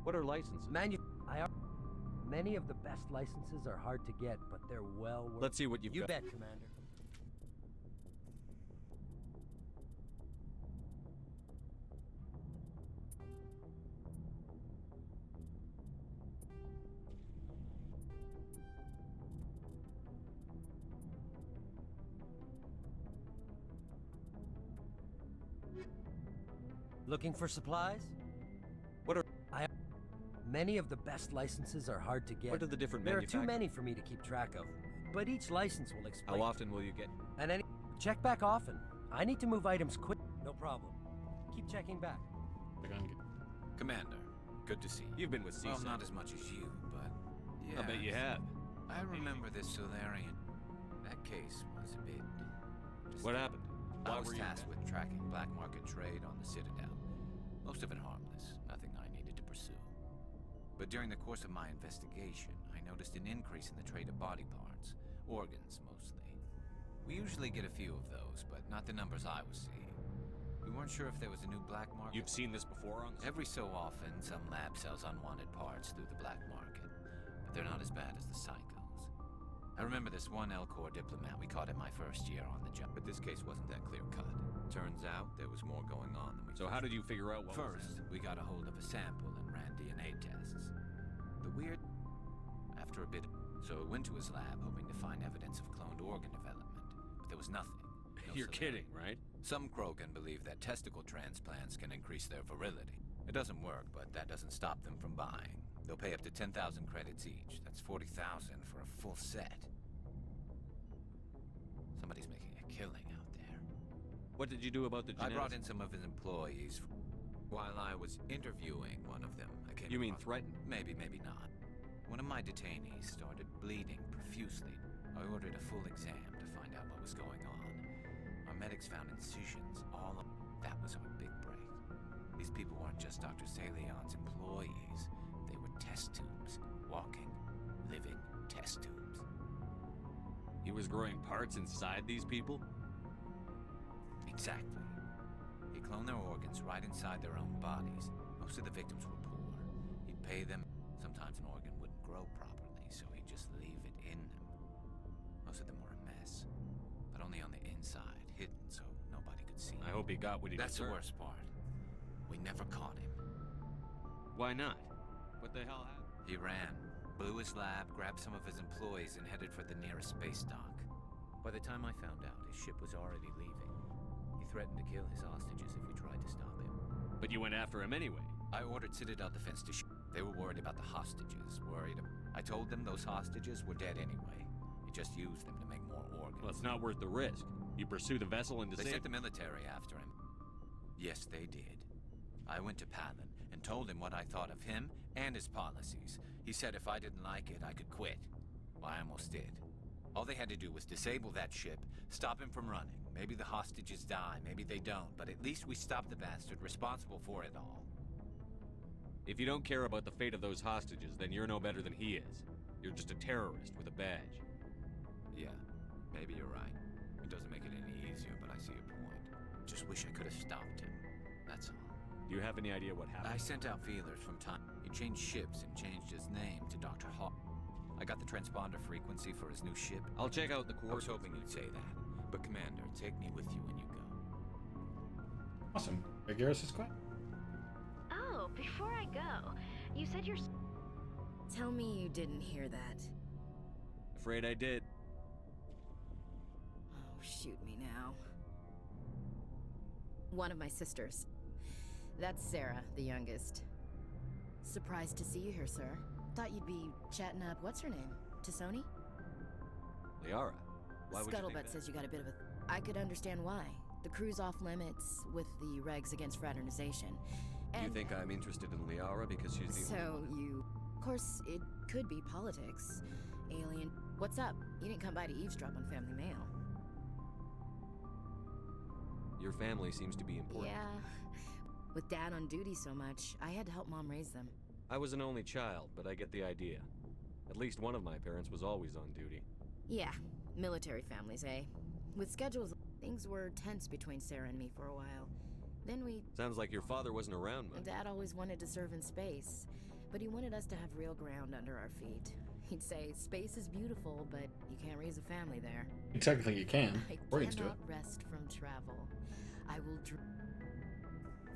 What are licenses? Many of the best licenses are hard to get, but they're well worth. Let's see what you've got. You bet, Commander. Looking for supplies? Many of the best licenses are hard to get. What are the different There are manufacturers? too many for me to keep track of, but each license will explain. How often will you get? And check back often. I need to move items quick. No problem. Keep checking back. Commander, good to see you. You've been with CSAT. Well, not as much as you, but yeah. I bet you have. I remember this Solarian. That case was a bit. What happened? I was tasked with tracking black market trade on the Citadel. Most of it harmless, nothing I needed to pursue. But during the course of my investigation, I noticed an increase in the trade of body parts, organs mostly. We usually get a few of those, but not the numbers I was seeing. We weren't sure if there was a new black market. You've seen this before on Every so often, some lab sells unwanted parts through the black market, but they're not as bad as the psychos. I remember this one Elcor diplomat we caught in my first year on the job, but this case wasn't that clear-cut. Turns out there was more going on than we So how did you figure out what First, we got a hold of a sample and ran DNA tests. After a bit, so I went to his lab hoping to find evidence of cloned organ development, but there was nothing. No You're Solarian. kidding, right? Some Krogan believe that testicle transplants can increase their virility. It doesn't work, but that doesn't stop them from buying. They'll pay up to 10,000 credits each. That's 40,000 for a full set. Somebody's making a killing out there. What did you do about the I genetics? brought in some of his employees. While I was interviewing one of them, I came You mean across- threatened? Maybe not. One of my detainees started bleeding profusely. I ordered a full exam to find out what was going on. Our paramedics found incisions all of that was a big break. These people weren't just Dr. Salion's employees. They were test tubes. Walking, living test tubes. He was growing parts inside these people? Exactly. He cloned their organs right inside their own bodies. Most of the victims were poor. He'd pay them. Sometimes an organ wouldn't grow properly, so he'd just leave it in them. Most of them were a mess, but only on the inside, hidden so nobody could see. I hope he got what he That's deserved. the worst part. We never caught him. Why not? What the hell happened? He ran, blew his lab, grabbed some of his employees, and headed for the nearest space dock. By the time I found out, his ship was already leaving. He threatened to kill his hostages if we tried to stop him. But you went after him anyway. I ordered Citadel Defense to shoot. They were worried about the hostages, I told them those hostages were dead anyway. He just used them to make more organs. Well, it's not worth the risk. You pursue the vessel and They disable... sent the military after him. Yes, they did. I went to Palin and told him what I thought of him and his policies. He said if I didn't like it, I could quit. Well, I almost did. All they had to do was disable that ship, stop him from running. Maybe the hostages die, maybe they don't, but at least we stopped the bastard responsible for it all. If you don't care about the fate of those hostages, then you're no better than he is. You're just a terrorist with a badge. Yeah, maybe you're right. It doesn't make it any easier, but I see your point. Just wish I could have stopped him. That's all. Do you have any idea what happened? I sent out feelers from time. He changed ships and changed his name to Dr. Hawk. I got the transponder frequency for his new ship. I'll check out the I was coordinates. hoping you'd say that. But Commander, take me with you when you go. Awesome. Garrus is quick. Oh, before I go, you said you're... Tell me you didn't hear that. Afraid I did. Oh, shoot me now. One of my sisters. That's Sarah, the youngest. Surprised to see you here, sir. Thought you'd be chatting up, what's her name? Tassoni? Liara, why would you think Scuttlebutt that? says you got a bit of a... I could understand why. The crew's off limits with the regs against fraternization. And You think I'm interested in Liara because she's the so you... Of course, it could be politics. Alien... What's up? You didn't come by to eavesdrop on Family Mail. Your family seems to be important. Yeah. With Dad on duty so much, I had to help Mom raise them. I was an only child, but I get the idea. At least one of my parents was always on duty. Yeah, military families, eh? With schedules, things were tense between Sarah and me for a while. Then we... Sounds like your father wasn't around much. Dad always wanted to serve in space, but he wanted us to have real ground under our feet. He'd say, space is beautiful, but you can't raise a family there. Technically you can. According I to it. cannot rest from travel. I will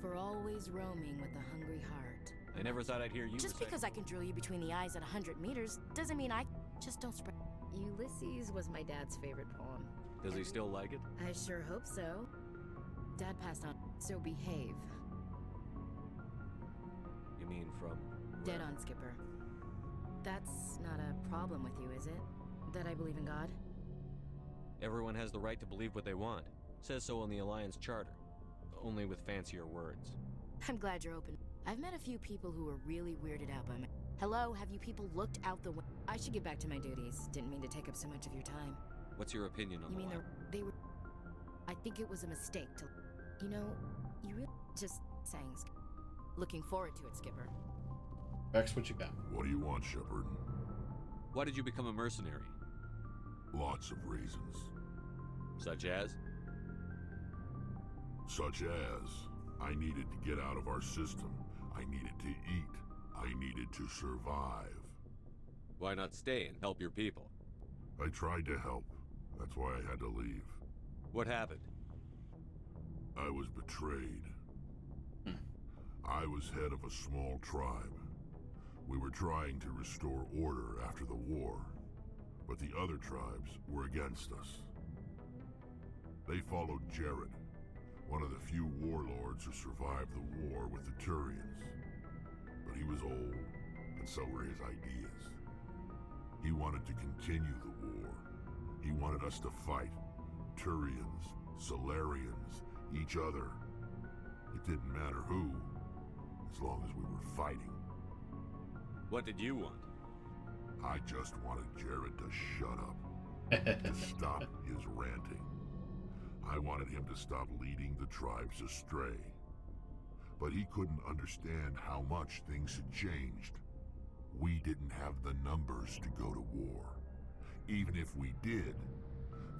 for always roaming with a hungry heart. I never thought I'd hear you Just recite- because I can drill you between the eyes at 100 meters doesn't mean I just don't spread. Ulysses was my dad's favorite poem. Does he still like it? I sure hope so. Dad passed on, so behave. You mean from... Dead on, Skipper. That's not a problem with you, is it? That I believe in God? Everyone has the right to believe what they want. Says so in the Alliance Charter. Only with fancier words. I'm glad you're open. I've met a few people who were really weirded out by my... Hello, have you people looked out the window? I should get back to my duties. Didn't mean to take up so much of your time. What's your opinion on You the mean lab? they were... I think it was a mistake to... You know, you really... Just saying. Looking forward to it, Skipper. Rex, what you got? What do you want, Shepard? Why did you become a mercenary? Lots of reasons. Such as? Such as, I needed to get out of our system. I needed to eat. I needed to survive. Why not stay and help your people? I tried to help. That's why I had to leave. What happened? I was betrayed. I was head of a small tribe. We were trying to restore order after the war, but the other tribes were against us. They followed Jared, one of the few warlords who survived the war with the Turians. But he was old, and so were his ideas. He wanted to continue the war. He wanted us to fight. Turians, Solarians, each other. It didn't matter who, as long as we were fighting. What did you want? I just wanted Jared to shut up, to stop his ranting. I wanted him to stop leading the tribes astray. But he couldn't understand how much things had changed. We didn't have the numbers to go to war. Even if we did,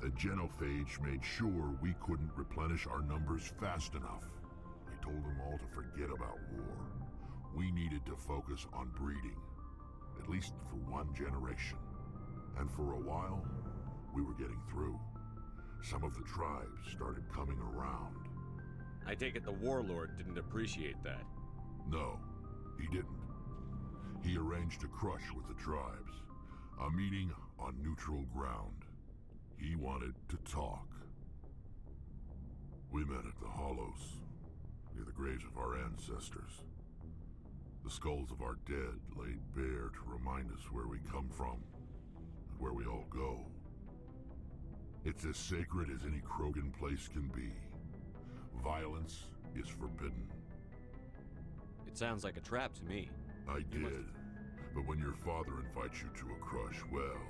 the genophage made sure we couldn't replenish our numbers fast enough. I told them all to forget about war. We needed to focus on breeding, at least for one generation. And for a while, we were getting through. Some of the tribes started coming around. I take it the warlord didn't appreciate that. No, he didn't. He arranged a crush with the tribes, a meeting on neutral ground. He wanted to talk. We met at the Hollows, near the graves of our ancestors. The skulls of our dead laid bare to remind us where we come from and where we all go. It's as sacred as any Krogan place can be. Violence is forbidden. It sounds like a trap to me. I did. But when your father invites you to a crush, well,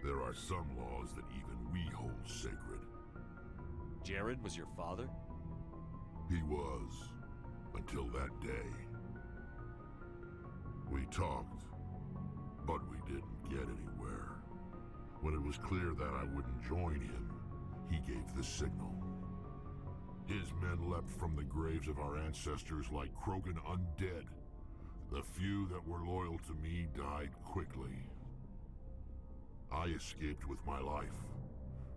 there are some laws that even we hold sacred. Jared was your father? He was, until that day. We talked, but we didn't get anywhere. When it was clear that I wouldn't join him, he gave the signal. His men leapt from the graves of our ancestors like Krogan undead. The few that were loyal to me died quickly. I escaped with my life,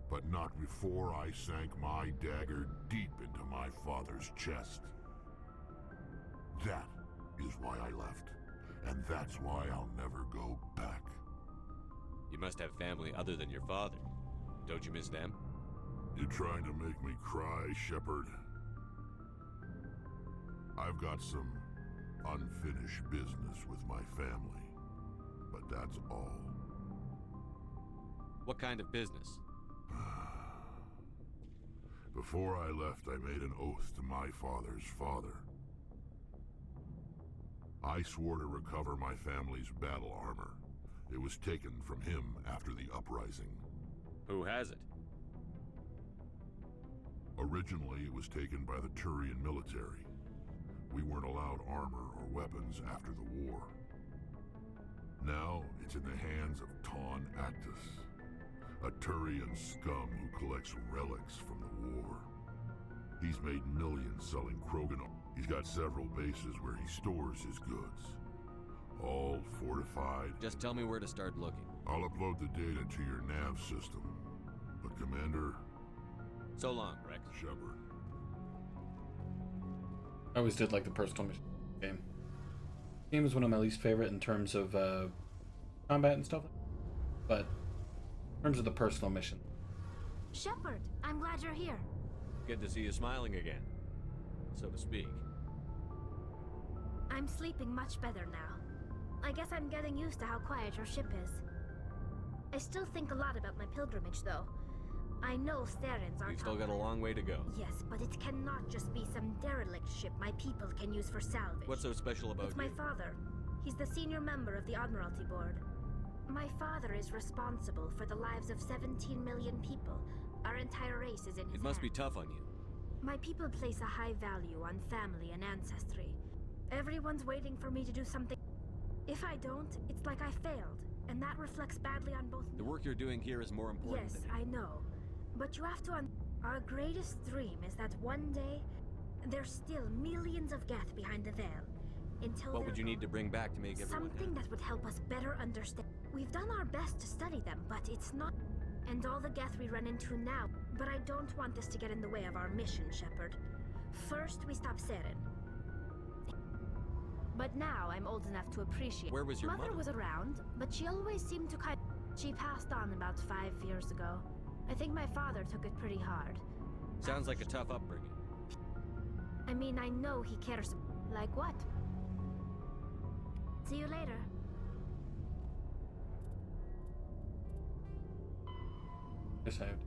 but not before I sank my dagger deep into my father's chest. That is why I left, and that's why I'll never go back. You must have family other than your father. Don't you miss them? You trying to make me cry, Shepard? I've got some unfinished business with my family, but that's all. What kind of business? Before I left, I made an oath to my father's father. I swore to recover my family's battle armor. It was taken from him after the uprising. Who has it? Originally, it was taken by the Turian military. We weren't allowed armor or weapons after the war. Now, it's in the hands of Ton Actus, a Turian scum who collects relics from the war. He's made millions selling Krogan. He's got several bases where he stores his goods. All fortified. Just tell me where to start looking. I'll upload the data to your nav system. But Commander... So long, Rex. Shepard. I always did like the personal mission game. The game is one of my least favorite in terms of combat and stuff. But in terms of the personal mission. Shepard, I'm glad you're here. Good to see you smiling again, so to speak. I'm sleeping much better now. I guess I'm getting used to how quiet your ship is. I still think a lot about my pilgrimage, though. I know Sterins aren't... You've still got a long way to go. Yes, but it cannot just be some derelict ship my people can use for salvage. What's so special about It's my father. He's the senior member of the Admiralty Board. My father is responsible for the lives of 17 million people. Our entire race is in his It must be hands. tough on you. My people place a high value on family and ancestry. Everyone's waiting for me to do something. If I don't, it's like I failed, and that reflects badly on both. The work you're doing here is more important Yes, than I know. But you have to our greatest dream is that one day, there's still millions of Geth behind the veil. Until What would you need to bring back to make everyone something that would help us better understand. We've done our best to study them, but it's not... And all the Geth we run into now. But I don't want this to get in the way of our mission, Shepard. First, we stop Seren. But now I'm old enough to appreciate... Where was your mother? Was around, but she always seemed to kind... She passed on about 5 years ago. I think my father took it pretty hard. Sounds like a tough upbringing. I mean, I know he cares. Like what? See you later. Yes, I have.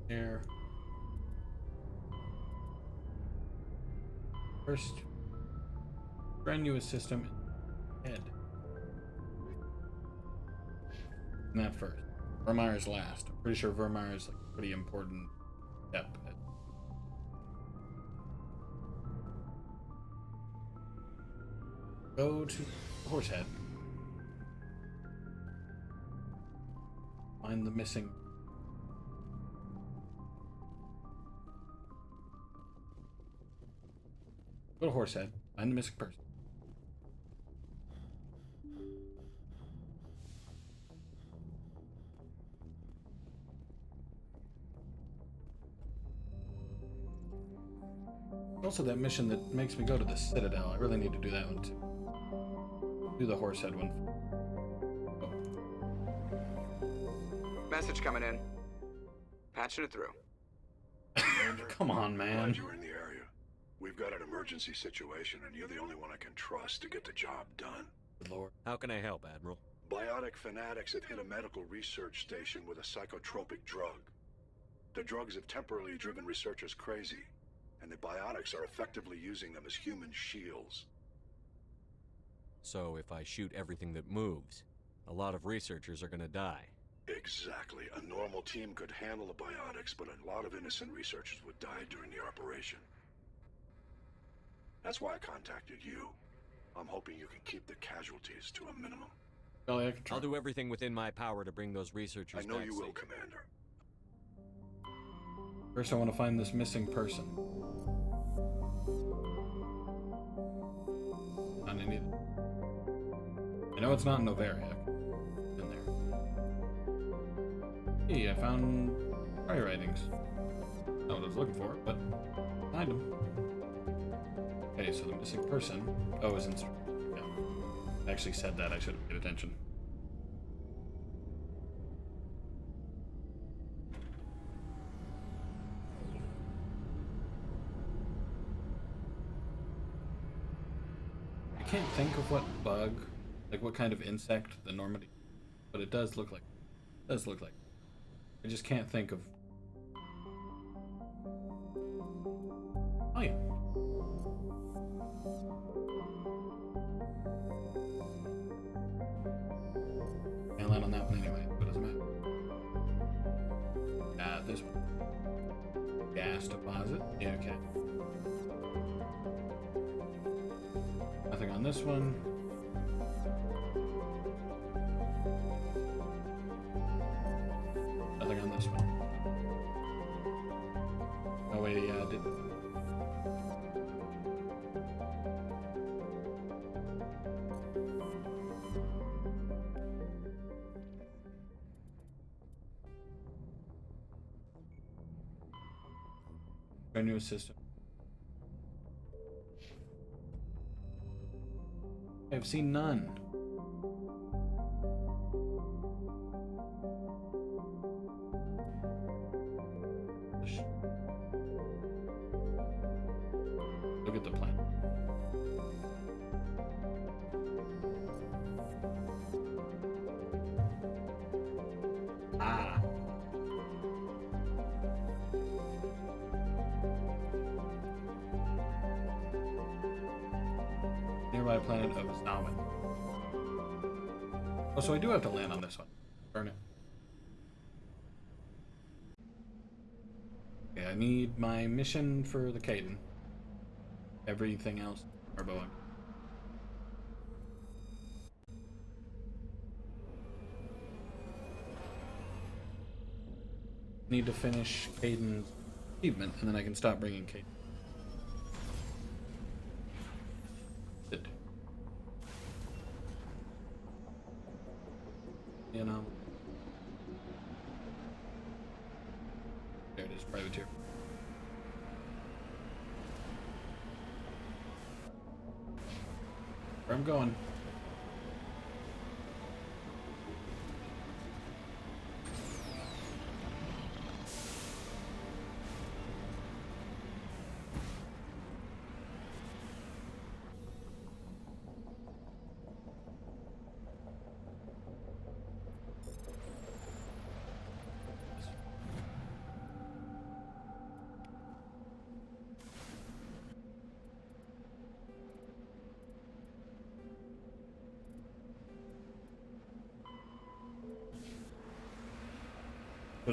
Here. First, strenuous system head. And that first. Vermeer's last. I'm pretty sure Vermeer is like a pretty important step. Go to Horsehead. Find the missing. Go to Horsehead. Find the missing person. Also, that mission that makes me go to the Citadel. I really need to do that one too. Do the Horsehead one. Message coming in. Patching it through. Come on, man. Glad you were in the area. We've got an emergency situation, and you're the only one I can trust to get the job done. Good Lord. How can I help, Admiral? Biotic fanatics have hit a medical research station with a psychotropic drug. The drugs have temporarily driven researchers crazy, and the biotics are effectively using them as human shields. So if I shoot everything that moves, a lot of researchers are gonna die. Exactly. A normal team could handle the biotics, but a lot of innocent researchers would die during the operation. That's why I contacted you. I'm hoping you can keep the casualties to a minimum. Oh, yeah, I can try. I'll do everything within my power to bring those researchers I know back you will, safe. Commander. First, I want to find this missing person. Not any. I know it's not in Novaria. In there. Hey, I found fire writings. Not what I was looking for, but find them. Okay, so the missing person. Oh, is instrument. Yeah. I actually said that. I should have paid attention. I can't think of what bug, like what kind of insect the Normandy, but it does look like. It does look like. I just can't think of. Oh yeah. Can't land on that one anyway, but it doesn't matter. This one. Gas deposit. Yeah, okay. Nothing on this one. Nothing on this one. Oh wait, yeah, I did. New system. I've seen none. Look at the plan. Ah. Nearby planet of Aznawen. Oh, so I do have to land on this one. Burn it. Okay, I need my mission for the Caden. Everything else, Barboa. Need to finish Caden's achievement, and then I can stop bringing Caden. You know. There it is, privateer. Where I'm going.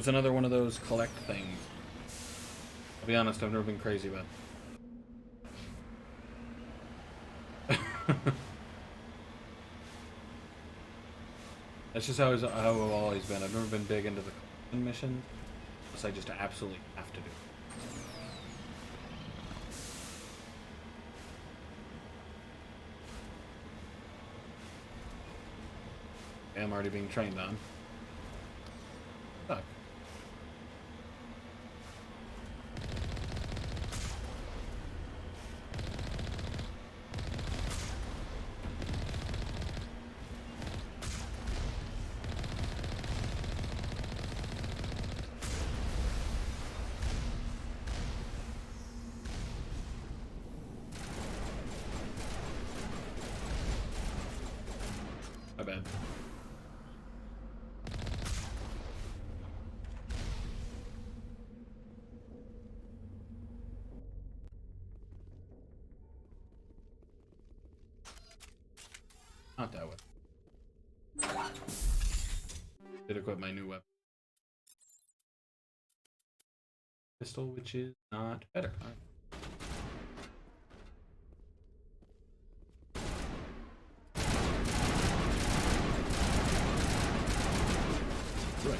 was another one of those collect things. I'll be honest, I've never been crazy about it. That's just how I've always been. I've never been big into the missions, unless I just absolutely have to do it. I'm already being trained on. Fuck. My bad. Not that way. Did equip my new weapon. Pistol, which is not better. All right. Right.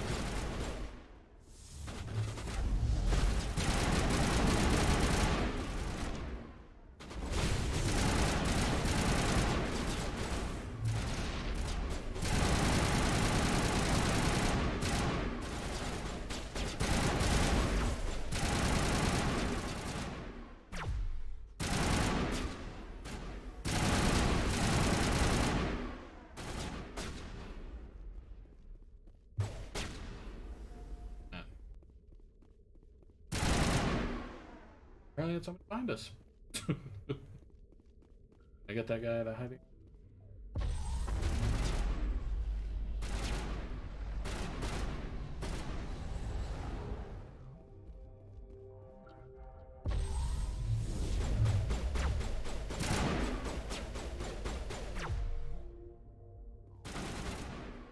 Apparently had somebody find us. I get that guy at a hiding.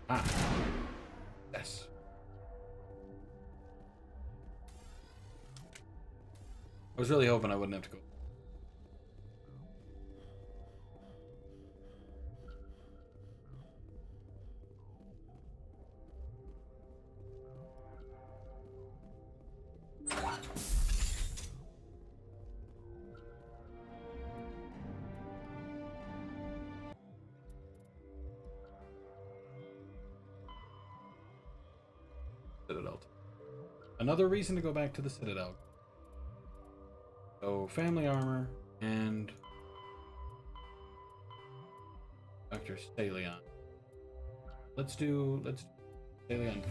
Ah. Yes. I was really hoping I wouldn't have to go. Citadel. Another reason to go back to the Citadel. So, family armor and Dr. Stalion. Let's do Stalion.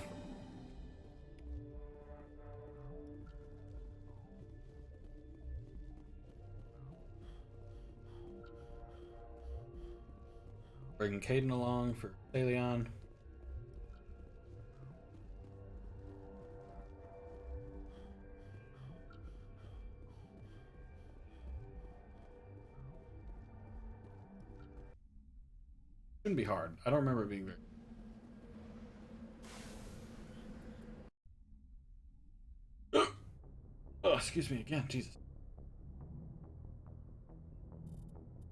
Bring Caden along for Stalion. Shouldn't be hard. I don't remember it being very. Oh, excuse me again, Jesus.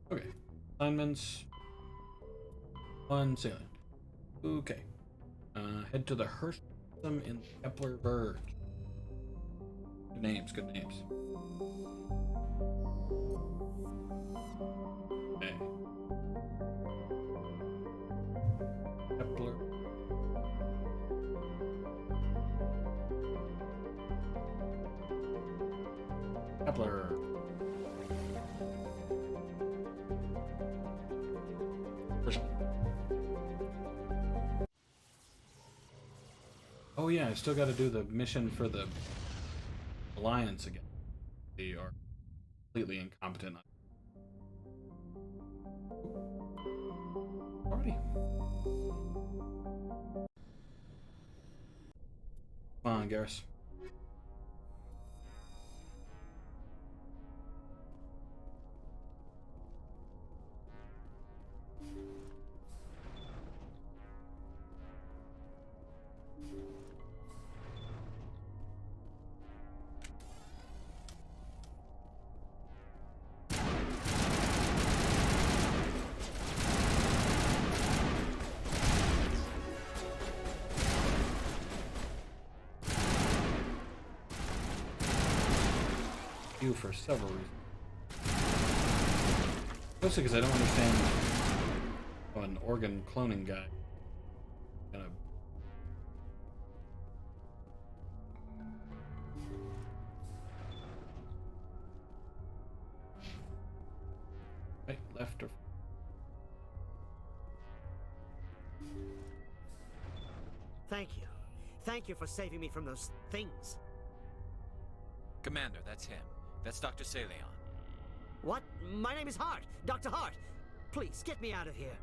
Okay. Assignments. One salient. Okay. Head to the Hirsch system in Kepler Verge. Good names, good names. Okay. Kepler. Kepler. Oh yeah, I still got to do the mission for the Alliance again. They are completely incompetent. Alrighty. Come on, Garrus. you for several reasons. Mostly because I don't understand how an organ cloning guy gonna. Right, left, or. Thank you. Thank you for saving me from those things. Commander, that's him. That's Dr. Saleon. What? My name is Hart. Dr. Hart. Please, get me out of here.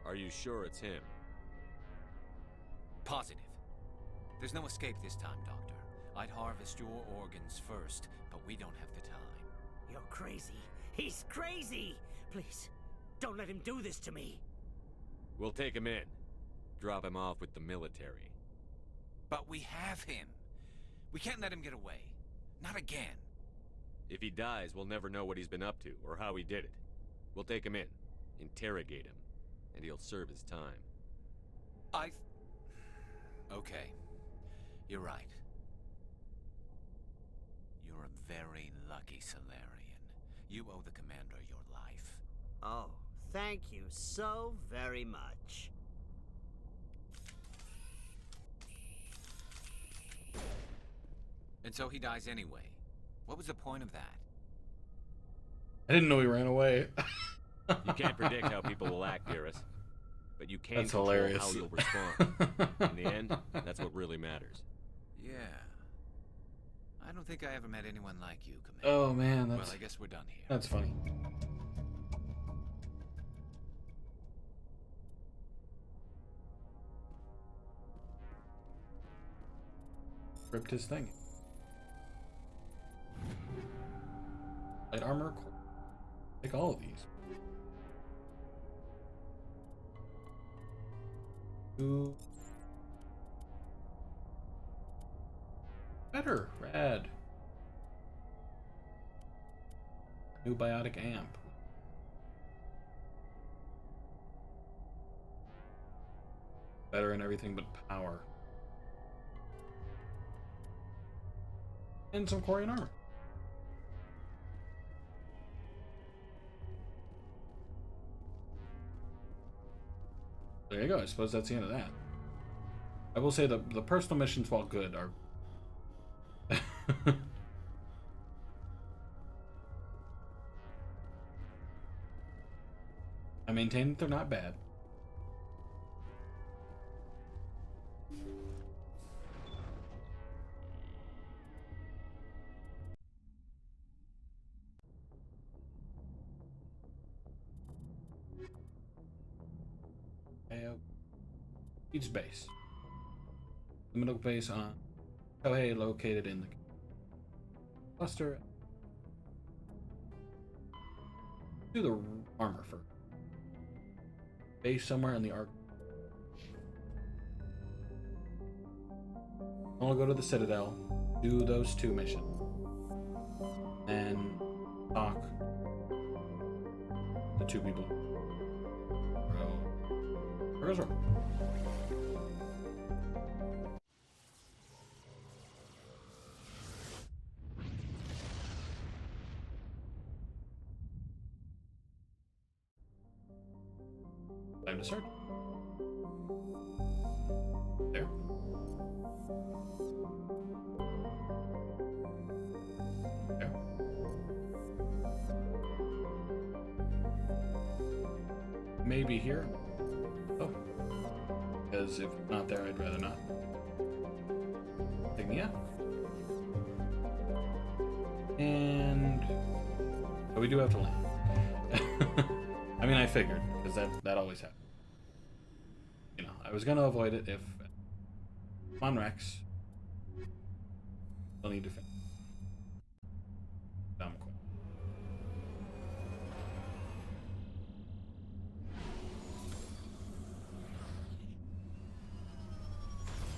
Are you sure it's him? Positive. There's no escape this time, Doctor. I'd harvest your organs first, but we don't have the time. You're crazy. He's crazy! Please, don't let him do this to me. We'll take him in. Drop him off with the military. But we have him. We can't let him get away. Not again. If he dies, we'll never know what he's been up to, or how he did it. We'll take him in, interrogate him, and he'll serve his time. Okay. You're right. You're a very lucky Solarian. You owe the Commander your life. Oh, thank you so very much. And so he dies anyway. What was the point of that? I didn't know he ran away. You can't predict how people will act, Dearest. But you can That's control hilarious. how you'll respond. In the end, that's what really matters. Yeah. I don't think I ever met anyone like you, Commander. Oh man, that's. Well, I guess we're done here. That's funny. Ripped his thing. Light armor. Take all of these. Ooh. Better. Rad. New biotic amp. Better in everything but power. And some Quarian armor. There you go. I suppose that's the end of that. I will say the personal missions, while good, are... I maintain that they're not bad. Each base. The middle base on Kohei, located in the cluster. Do the armor first. Base somewhere in the arc. I'll go to the Citadel, do those 2 missions, and talk the 2 people. Where goes Rogue? Time to search. There. There. Maybe here. Oh. Because if it's not there, I'd rather not. Take me out. And... but we do have to land. I mean, I figured, because that always happens. You know, I was going to avoid it if... Come on, Rex. Still need to finish. Dumb quick.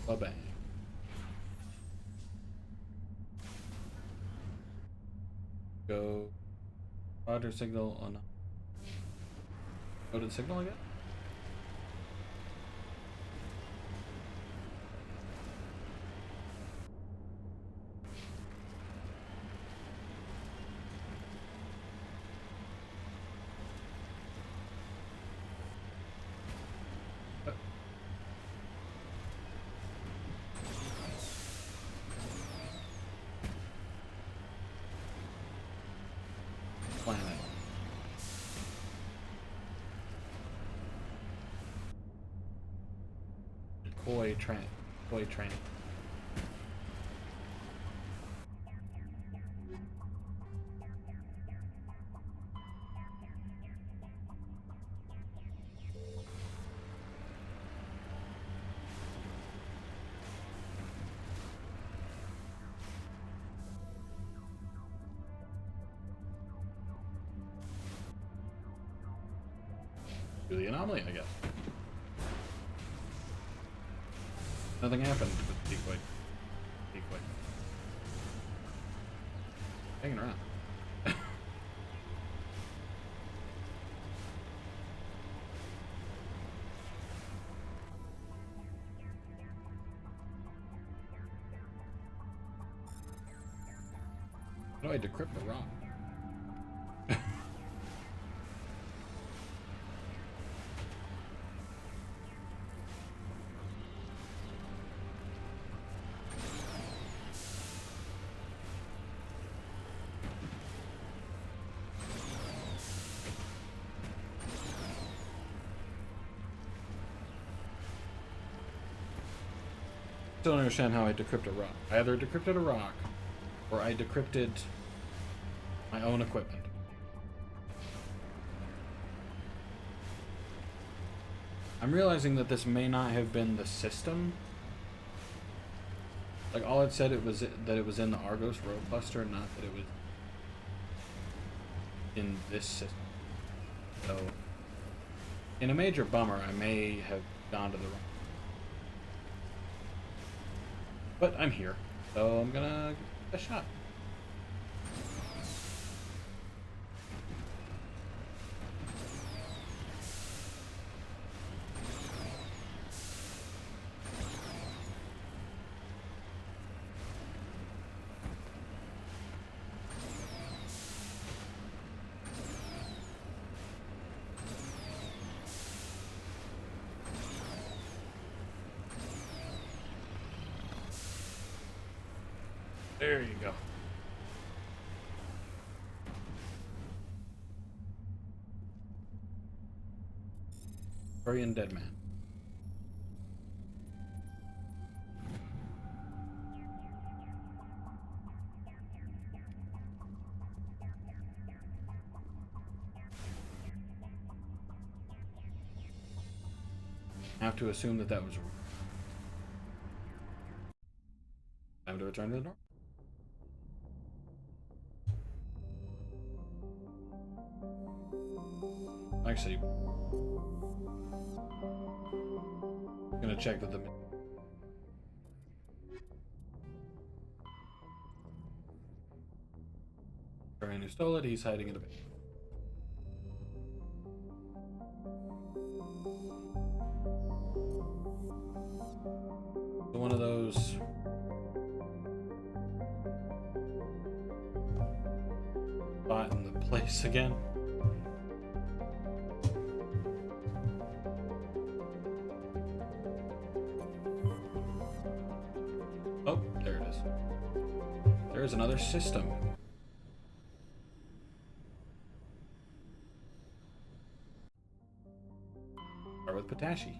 Ba-bang. Go... Roger, signal on... Go to the signal again? planet. Koi train. Do the anomaly, I guess. Nothing happened with the decoy. Hanging around. How do I decrypt the rock? Still don't understand how I decrypt a rock. I either decrypted a rock, or I decrypted my own equipment. I'm realizing that this may not have been the system. Like, all it said that it was in the Argos road cluster, not that it was in this system. So, in a major bummer, I may have gone to the wrong. But I'm here, so I'm gonna give it a shot. There you go. Korean dead man. I have to assume that that was time to return to the north. Actually, I'm gonna check that the man who stole it, he's hiding in a bit. So one of those spot in the place again. Oh, there it is. There's another system. Start with Patashi.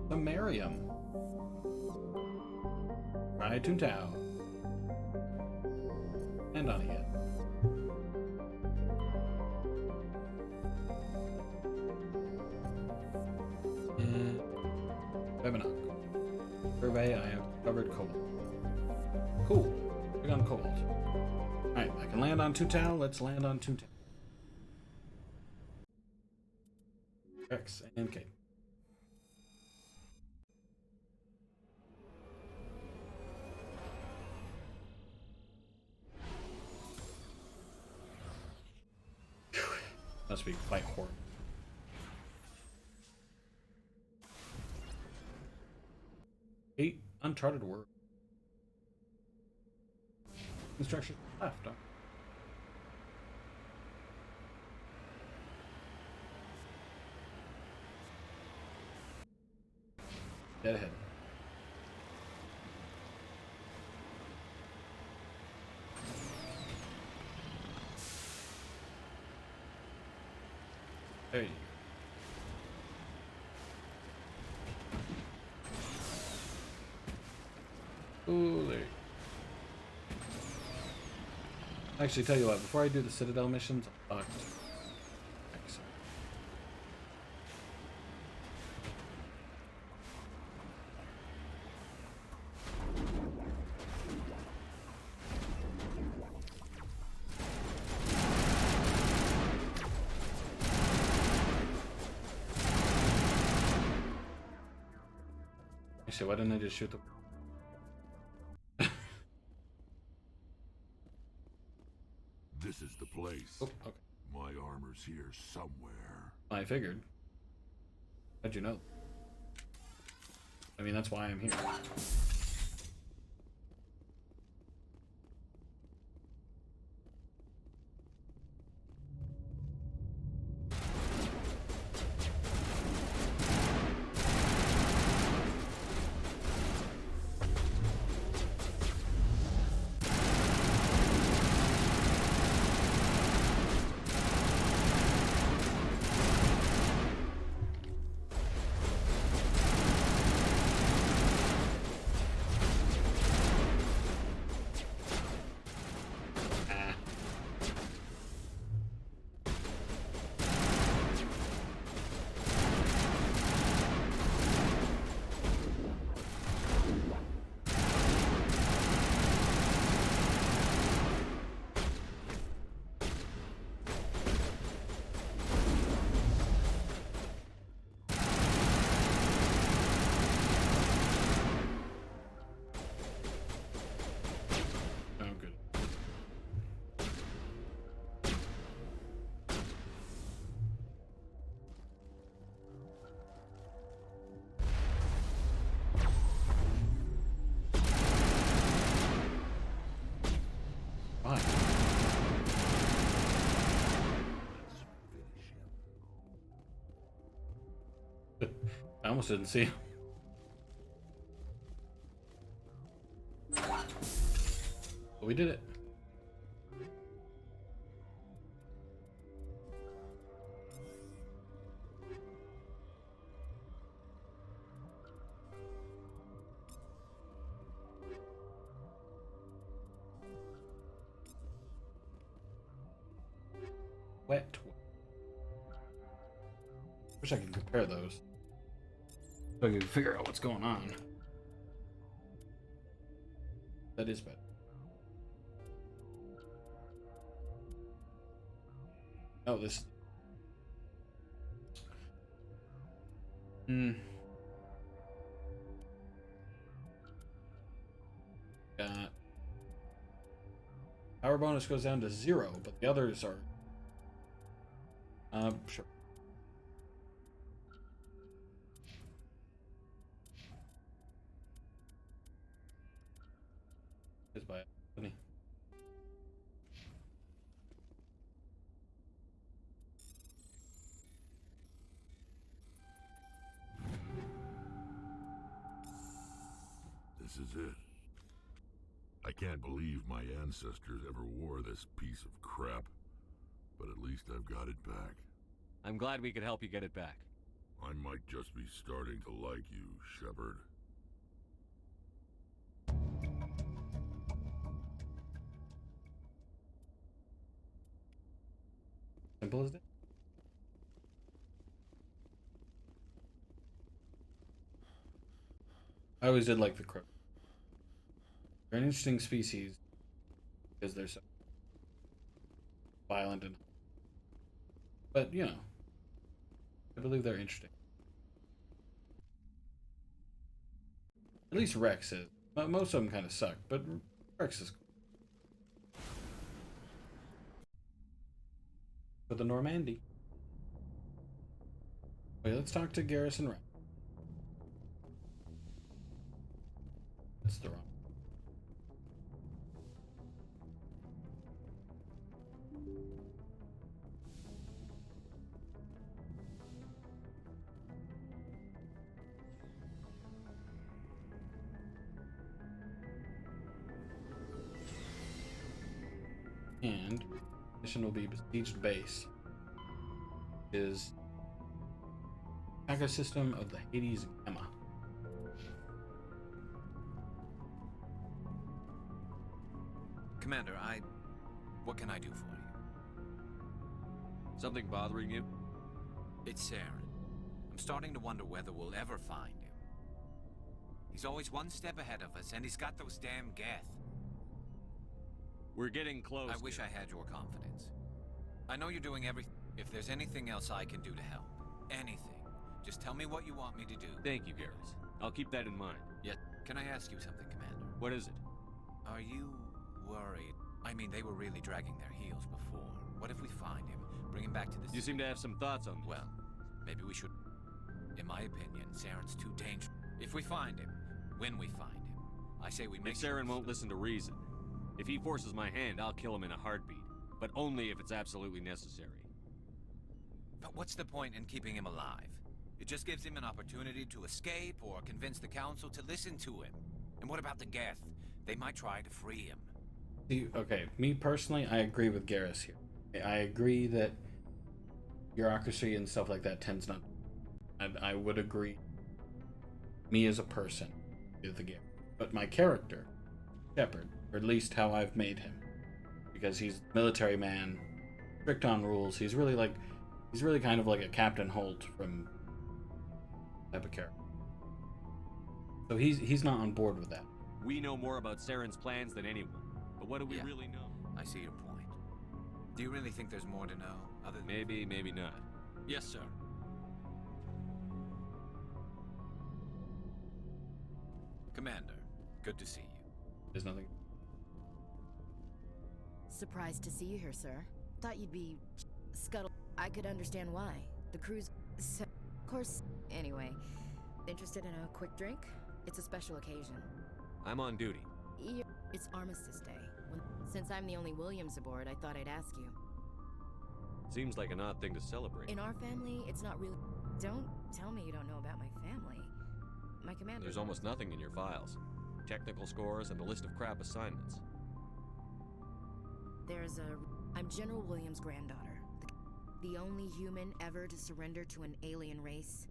Samarium. Try Tuntao. And on again. Webinar. Survey, I have covered cobalt. Cool. Big on cobalt. Alright, I can land on Tuntao. Let's land on Tuntao. X and K. Must be quite horrible. Eight uncharted world. Instructions left. Huh? Dead ahead. There you go. Ooh, there you go. Actually, tell you what, before I do the Citadel missions, I'll talk to Rex. Actually, why didn't I just shoot the... This is the place. Oh, okay. My armor's here somewhere. I figured. How'd you know? I mean, that's why I'm here. I almost didn't see him. But we did it. Wet. Wish I could compare those. So I can figure out what's going on. That is better. Oh, this. Got power bonus goes down to 0, but the others are. Sure. Is by Anthony. This is it. I can't believe my ancestors ever wore this piece of crap, but at least I've got it back. I'm glad we could help you get it back. I might just be starting to like you, Shepard. Simple as that. I always did like the crow. They're an interesting species because they're so violent and. But you know, I believe they're interesting. At least Rex is. Most of them kind of suck, but Rex is cool. For the Normandy. Wait, let's talk to Garrison Rex. That's the wrong. And mission will be besieged base. Is ecosystem of the Hades Gamma. Commander, what can I do for you? Something bothering you? It's Saren. I'm starting to wonder whether we'll ever find him. He's always one step ahead of us, and he's got those damn Geth. We're getting close. I wish I had your confidence. I know you're doing everything. If there's anything else I can do to help, anything, just tell me what you want me to do. Thank you, Garrus. I'll keep that in mind. Yet, can I ask you something, Commander? What is it? Are you worried? I mean, they were really dragging their heels before. What if we find him, bring him back to the... You seem to have some thoughts on this. Well, maybe we should... In my opinion, Saren's too dangerous. If we find him, when we find him, I say we make... If Saren won't listen to reason, if he forces my hand, I'll kill him in a heartbeat. But only if it's absolutely necessary. But what's the point in keeping him alive? It just gives him an opportunity to escape or convince the Council to listen to him. And what about the Geth? They might try to free him. See, okay, me personally, I agree with Garrus here. I agree that bureaucracy and stuff like that tends not... I would agree. Me as a person is the game. But my character, Shepard, or at least how I've made him, because he's a military man, strict on rules. He's really kind of like a Captain Holt from type of character. So he's not on board with that. We know more about Saren's plans than anyone. But what do we really know? I see your point. Do you really think there's more to know? Other than... Maybe, maybe not. Yes, sir. Commander, good to see you. There's nothing. Surprised to see you here, sir. Thought you'd be scuttled. I could understand why. The crew's... Of course... Anyway, interested in a quick drink? It's a special occasion. I'm on duty. It's Armistice Day. Since I'm the only Williams aboard, I thought I'd ask you. Seems like an odd thing to celebrate. In our family, it's not really... Don't tell me you don't know about my family. My commander... There's almost nothing in your files. Technical scores and a list of crap assignments. I'm General Williams' granddaughter. The only human ever to surrender to an alien race.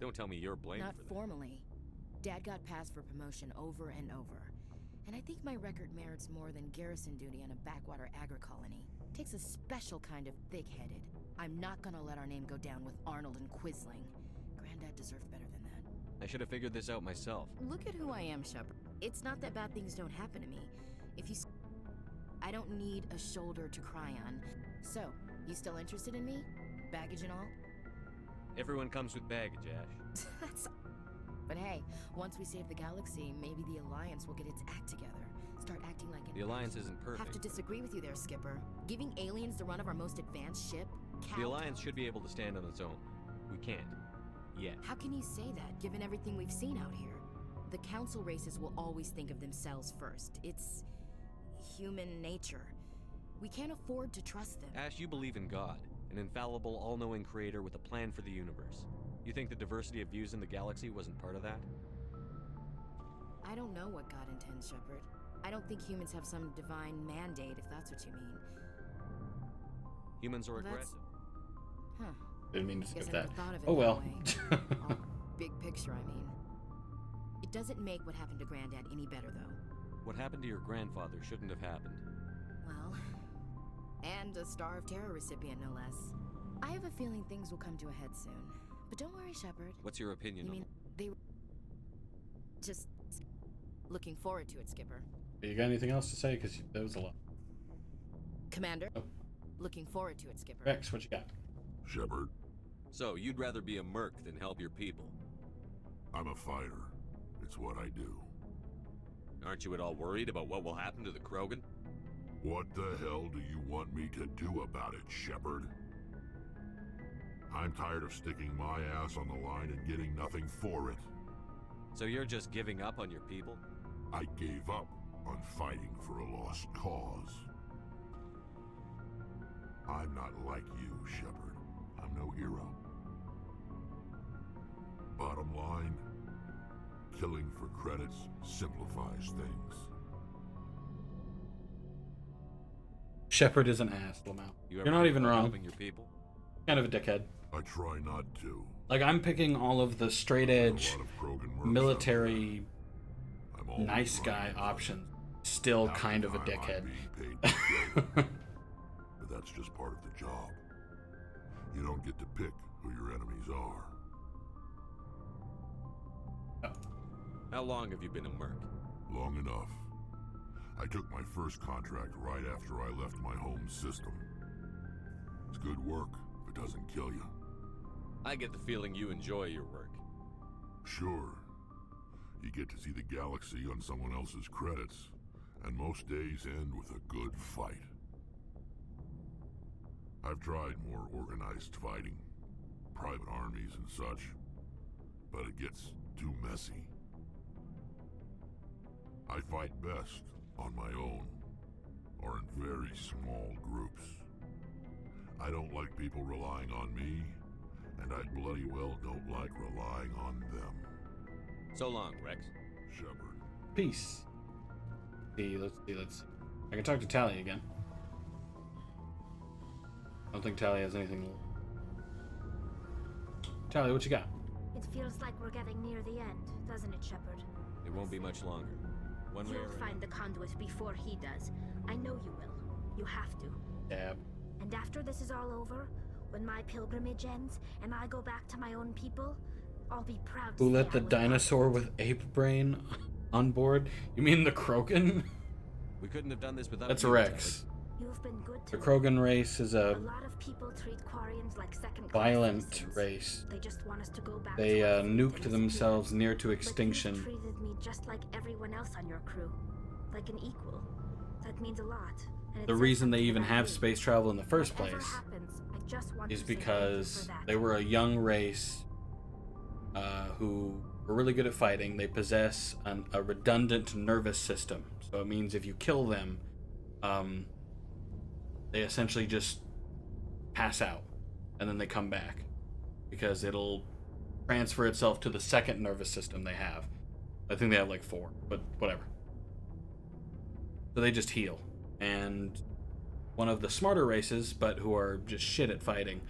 Don't tell me you're blamed Not for that. formally. Dad got passed for promotion over and over. And I think my record merits more than garrison duty on a backwater agri-colony. Takes a special kind of thick-headed. I'm not gonna let our name go down with Arnold and Quisling. Granddad deserved better than that. I should have figured this out myself. Look at who I am, Shepard. It's not that bad things don't happen to me. If you... I don't need a shoulder to cry on. So, you still interested in me? Baggage and all? Everyone comes with baggage, Ash. That's... But hey, once we save the galaxy, maybe the Alliance will get its act together. Start acting like it. The Alliance isn't perfect. Have to disagree with you there, Skipper. Giving aliens the run of our most advanced ship? The Alliance should be able to stand on its own. We can't. Yet. How can you say that, given everything we've seen out here? The Council races will always think of themselves first. It's... human nature. We can't afford to trust them. Ash, you believe in God, an infallible, all-knowing creator with a plan for the universe. You think the diversity of views in the galaxy wasn't part of that? I don't know what God intends, Shepard. I don't think humans have some divine mandate, if that's what you mean. Humans are aggressive. Huh. Didn't mean to Guess skip I that. never thought of it Oh that well. way. Big picture, I mean. It doesn't make what happened to Granddad any better, though. What happened to your grandfather shouldn't have happened. Well, and a Star of Terror recipient, no less. I have a feeling things will come to a head soon. But don't worry, Shepard. What's your opinion You on mean they... Just... Looking forward to it, Skipper. You got anything else to say? Because there was a lot. Commander? Oh. Looking forward to it, Skipper. Rex, what you got? Shepard, So, you'd rather be a merc than help your people? I'm a fighter. It's what I do. Aren't you at all worried about what will happen to the Krogan? What the hell do you want me to do about it, Shepard? I'm tired of sticking my ass on the line and getting nothing for it. So you're just giving up on your people? I gave up on fighting for a lost cause. I'm not like you, Shepard. I'm no hero. Bottom line, killing for credits simplifies things. Shepard is an ass, Lamau. You You're not even wrong. helping your people? Kind of a dickhead. I try not to. Like, I'm picking all of the straight edge military nice guy options. Still kind of a dickhead. But that's just part of the job. You don't get to pick who your enemies are. How long have you been a merc? Long enough. I took my first contract right after I left my home system. It's good work if it doesn't kill you. I get the feeling you enjoy your work. Sure. You get to see the galaxy on someone else's credits, and most days end with a good fight. I've tried more organized fighting, private armies and such, but it gets too messy. I fight best on my own, or in very small groups. I don't like people relying on me, and I bloody well don't like relying on them. So long, Rex. Shepard. Peace. Let's see. I can talk to Tally again. I don't think Tally has anything. Tally, what you got? It feels like we're getting near the end, doesn't it, Shepard? It won't be much longer. One way or You'll find the conduit before he does. I know you will. You have to. Dab. And after this is all over, when my pilgrimage ends and I go back to my own people, I'll be proud to Who say let the I was dinosaur with ape brain on board? You mean the Krogan? We couldn't have done this without That's you, Rex. You've been good to The me. Krogan race is A a lot of people treat Quarians like second-class violent citizens. race. They just want us to go back They to our food and nuked disappear. themselves near to But you've extinction. treated me just like everyone else on your crew, like an equal. That means a lot. And it The says reason they something even about have you. space travel in the first Whatever place happens, I just want is to say thank you because for that. they were a young race who were really good at fighting. They possess a redundant nervous system. So it means if you kill them, they essentially just pass out and then they come back because it'll transfer itself to the second nervous system they have. I think they have like 4, but whatever. So they just heal. And one of the smarter races, but who are just shit at fighting,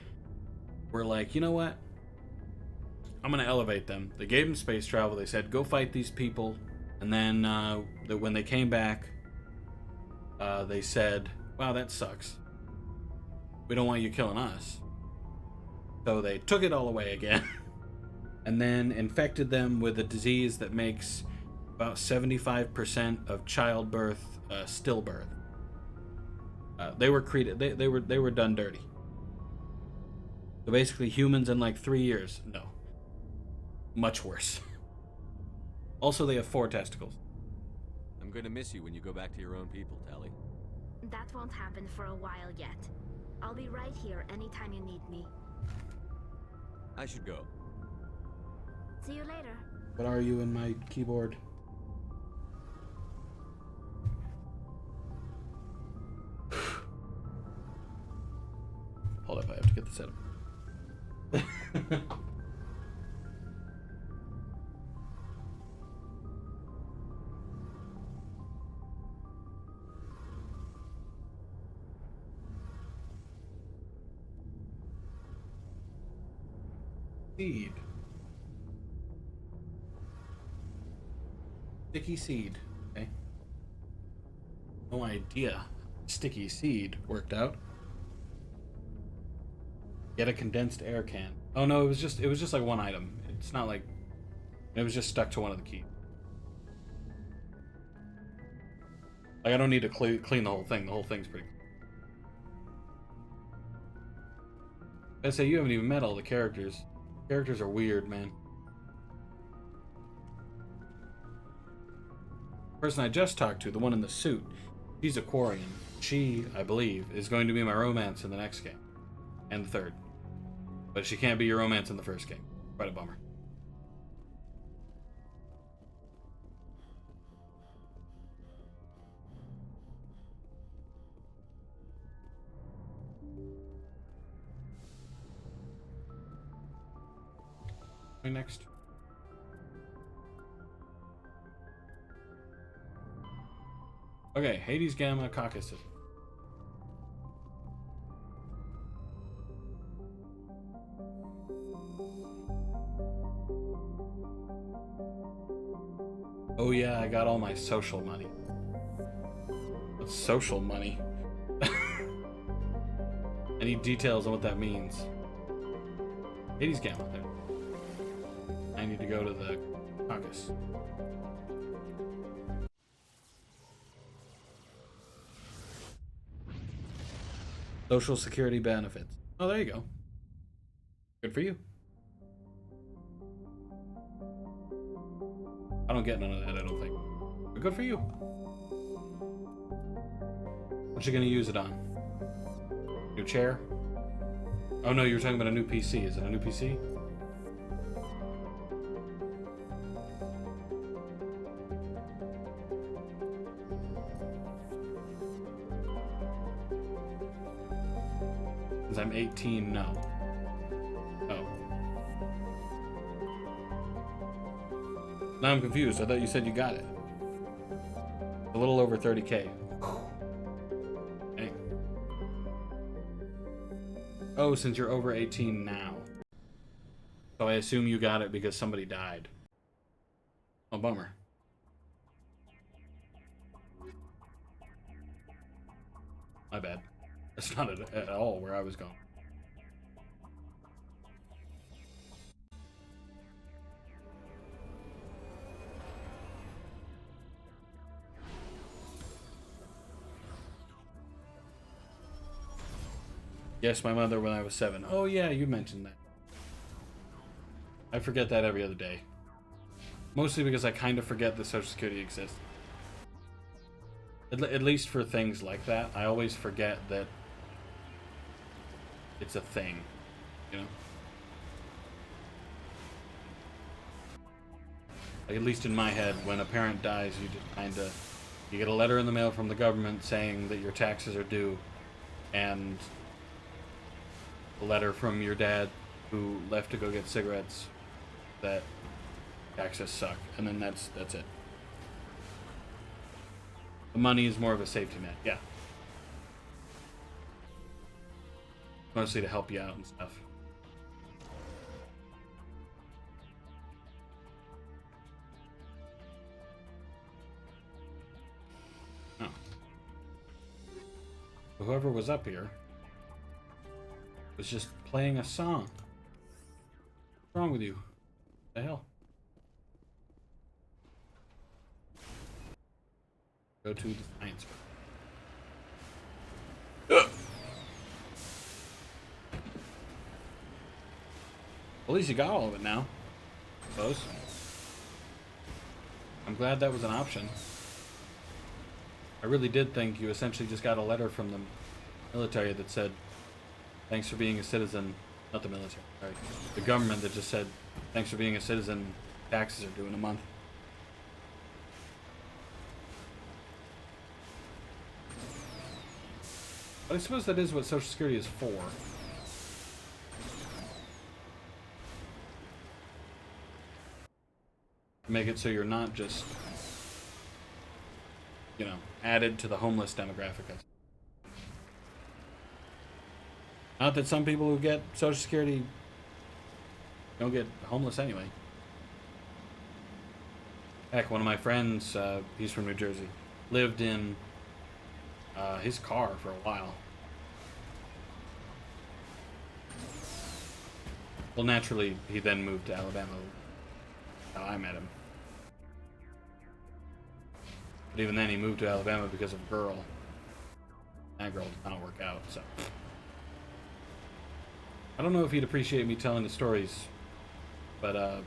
were like, you know what? I'm going to elevate them. They gave them space travel. They said, go fight these people. And then when they came back, they said, wow, that sucks. We don't want you killing us. So they took it all away again. And then infected them with a disease that makes about 75% of childbirth stillbirth. They were created. They were done dirty. So basically, humans in like 3 years. No. Much worse. Also, they have 4 testicles. I'm going to miss you when you go back to your own people, Tally. That won't happen for a while yet. I'll be right here anytime you need me. I should go. See you later. What are you in my keyboard? Hold up, I have to get this set up. Seed. Sticky seed. Okay. No idea. Sticky seed worked out. Get a condensed air can. Oh no, it was just like one item. It's not like it was just stuck to one of the keys. Like I don't need to clean the whole thing. The whole thing's pretty. I say you haven't even met all the characters. Characters are weird, man. The person I just talked to, the one in the suit, she's a Quarian. She, I believe, is going to be my romance in the next game. And the third. But she can't be your romance in the first game. Quite a bummer. Next. Okay, Hades Gamma Caucasus. Oh yeah, I got all my social money. What's social money? I need details on what that means. Hades Gamma. I need to go to the caucus. Social security benefits. Oh, there you go. Good for you. I don't get none of that, I don't think. But good for you. What you gonna use it on? New chair? Oh no, you were talking about a new PC. Is it a new PC? Because I'm 18, no. Oh. Now I'm confused. I thought you said you got it. A little over 30K. Dang. Oh, since you're over 18 now. So I assume you got it because somebody died. Oh, bummer. My bad. That's not at all where I was going. Yes, my mother when I was 7. Oh yeah, you mentioned that. I forget that every other day. Mostly because I kind of forget that Social Security exists. At least for things like that, I always forget that it's a thing, you know? Like, at least in my head, when a parent dies, you just kind of... You get a letter in the mail from the government saying that your taxes are due, and a letter from your dad who left to go get cigarettes that taxes suck, and then that's it. The money is more of a safety net, yeah. Mostly to help you out and stuff. Oh. Whoever was up here was just playing a song. What's wrong with you? What the hell? Go to the science fair. At least you got all of it now, I suppose. I'm glad that was an option. I really did think you essentially just got a letter from the military that said, thanks for being a citizen. Not the military, sorry. The government that just said, thanks for being a citizen. Taxes are due in a month. But I suppose that is what Social Security is for. Make it so you're not just, you know, added to the homeless demographic. Not that some people who get Social Security don't get homeless anyway. Heck, one of my friends, he's from New Jersey, lived in his car for a while. Well, naturally, he then moved to Alabama. How I met him. But even then, he moved to Alabama because of a girl. That girl did not work out, so. I don't know if he'd appreciate me telling the stories, but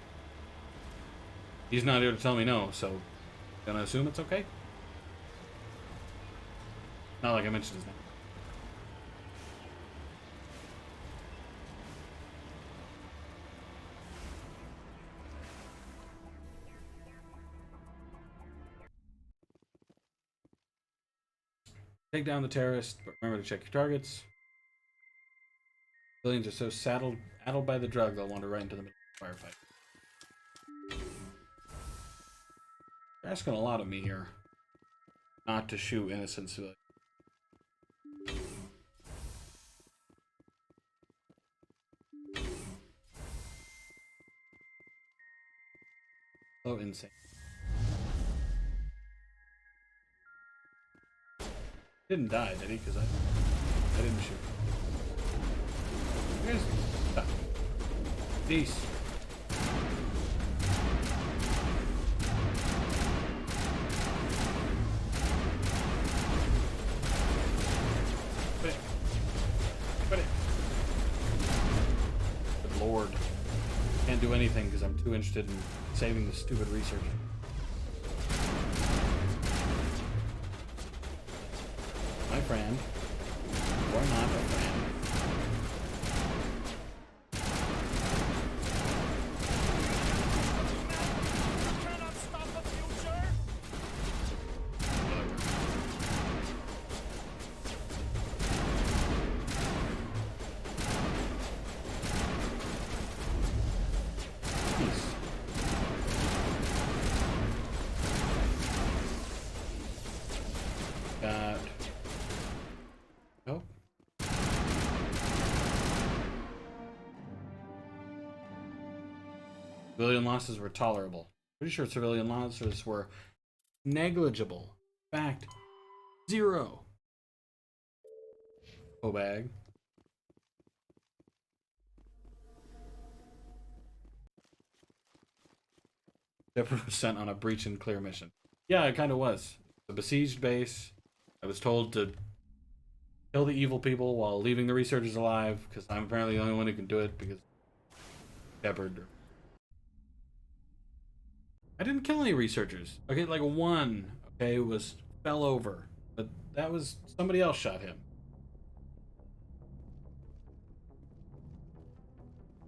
he's not here to tell me no, so gonna assume it's okay. Not like I mentioned his name. Take down the terrorist, but remember to check your targets. Civilians are so addled by the drug, they'll wander right into the middle of the firefight. They're asking a lot of me here. Not to shoot innocent civilians. Oh, insane. Didn't die, did he? Because I didn't shoot. Here's peace. Put it. Good Lord. Can't do anything because I'm too interested in saving the stupid research. My friend. Or not a friend. Civilian losses were tolerable. Pretty sure civilian losses were negligible. Fact, 0. Oh, bag. Shepard was sent on a breach and clear mission. Yeah, it kind of was. The besieged base. I was told to kill the evil people while leaving the researchers alive, because I'm apparently the only one who can do it, because Shepard. I didn't kill any researchers. Okay, like one, okay, fell over. But that was, somebody else shot him.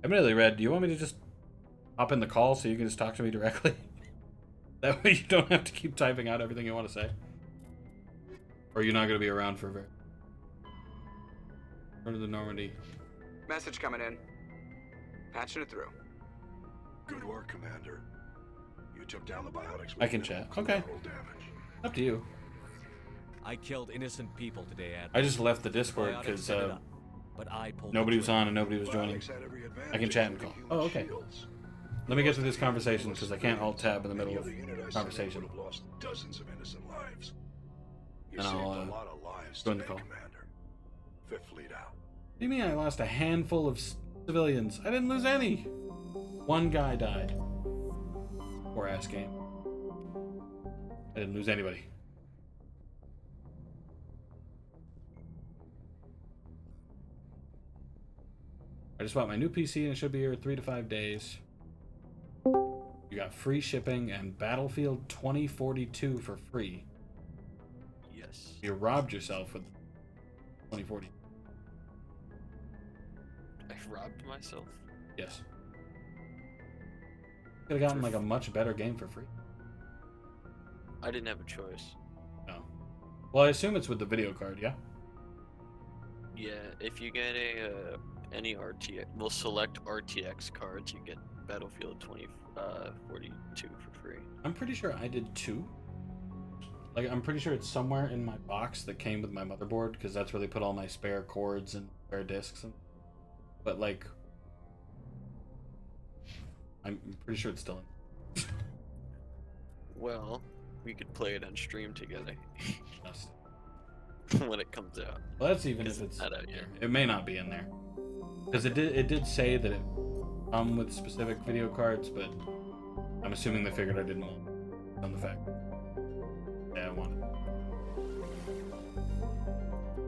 Admittedly, Red, do you want me to just hop in the call so you can just talk to me directly? That way you don't have to keep typing out everything you want to say. Or you're not going to be around for a very... Return to the Normandy. Message coming in. Patching it through. Good work, Commander. You took down the biotics. I can chat. Okay. Up to you. I killed innocent people today, Admiral. I just left the Discord because nobody was on and nobody was joining. I can chat and call. Oh, okay. Let me get to this conversation because I can't alt tab in the middle of conversation. Lost dozens of innocent lives. And I'll join the call. Commander. Fifth Fleet out. What do you mean I lost a handful of civilians? I didn't lose any. One guy died. Poor ass game. I didn't lose anybody. I just bought my new PC and it should be here 3 to 5 days. You got free shipping and Battlefield 2042 for free. Yes. You robbed yourself with 2040. I robbed myself? Yes. Could have gotten like a much better game for free. I didn't have a choice. No. Well, I assume it's with the video card, yeah? Yeah, if you get any RTX, well, select RTX cards, you get Battlefield 2042 for free. I'm pretty sure I did 2. Like, I'm pretty sure it's somewhere in my box that came with my motherboard, because that's where they put all my spare cords and spare discs. But, like, I'm pretty sure it's still in. Well, we could play it on stream together. Just. When it comes out. Well, that's even if it's not out yet. It may not be in there. Because it did say that it come with specific video cards, but I'm assuming they figured I didn't want it on the fact. Yeah, I wanted it.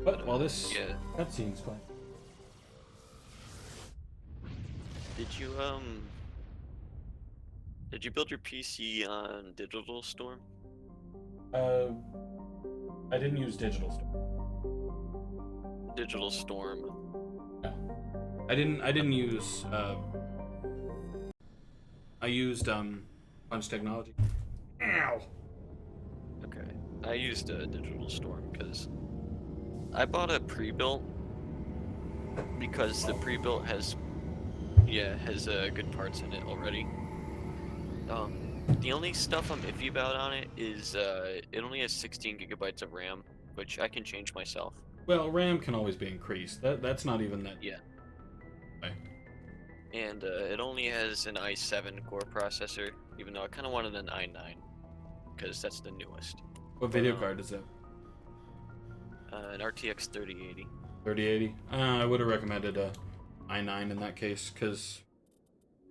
But while this cutscene's playing. Did you build your PC on Digital Storm? I didn't use Digital Storm. Digital Storm. No. I didn't use I used Punch Technology. Ow. Okay. I used Digital Storm because I bought a pre-built because the pre-built has good parts in it already. The only stuff I'm iffy about on it is it only has 16 gigabytes of RAM, which I can change myself. Well, RAM can always be increased. That's not even that. Yeah. Okay. and it only has an i7 core processor, even though I kind of wanted an i9 because that's the newest. What video card is that? An RTX 3080. 3080. I would have recommended a i9 in that case, because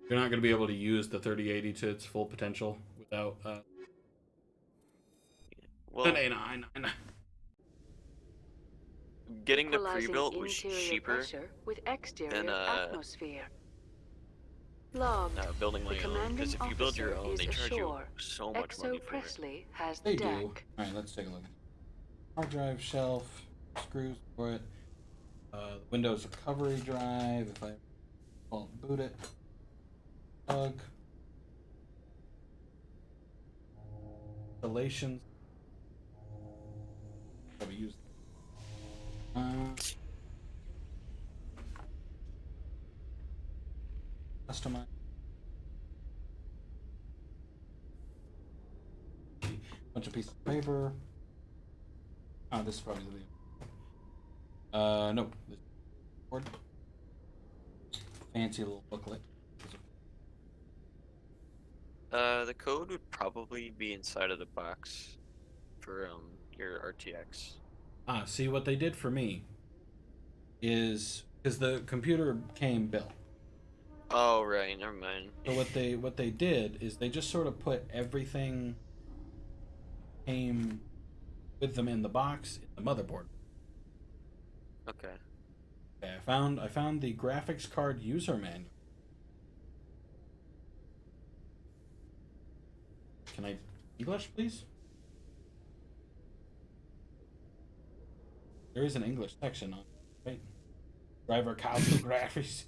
you're not going to be able to use the 3080 to its full potential without an i9. Getting the Equalizing pre-built was interior cheaper pressure with exterior than atmosphere. Logged. building my The own, commanding because if you build your officer own, is they charge you ashore. so much Exo money for it. Presley has They the do. deck. Alright, let's take a look. Hard drive shelf, screws for it, Windows recovery drive, if I boot it, plug, installations, probably use customize, bunch of pieces of paper. Oh, this is probably the video. Nope. This board. Fancy little booklet. The code would probably be inside of the box for your RTX. See what they did for me is because the computer came built. Oh right, never mind. So what they did is they just sort of put everything came with them in the box in the motherboard. Okay. Okay, I found the graphics card user manual. Can I English, please? There is an English section on it, right? Driver console graphics.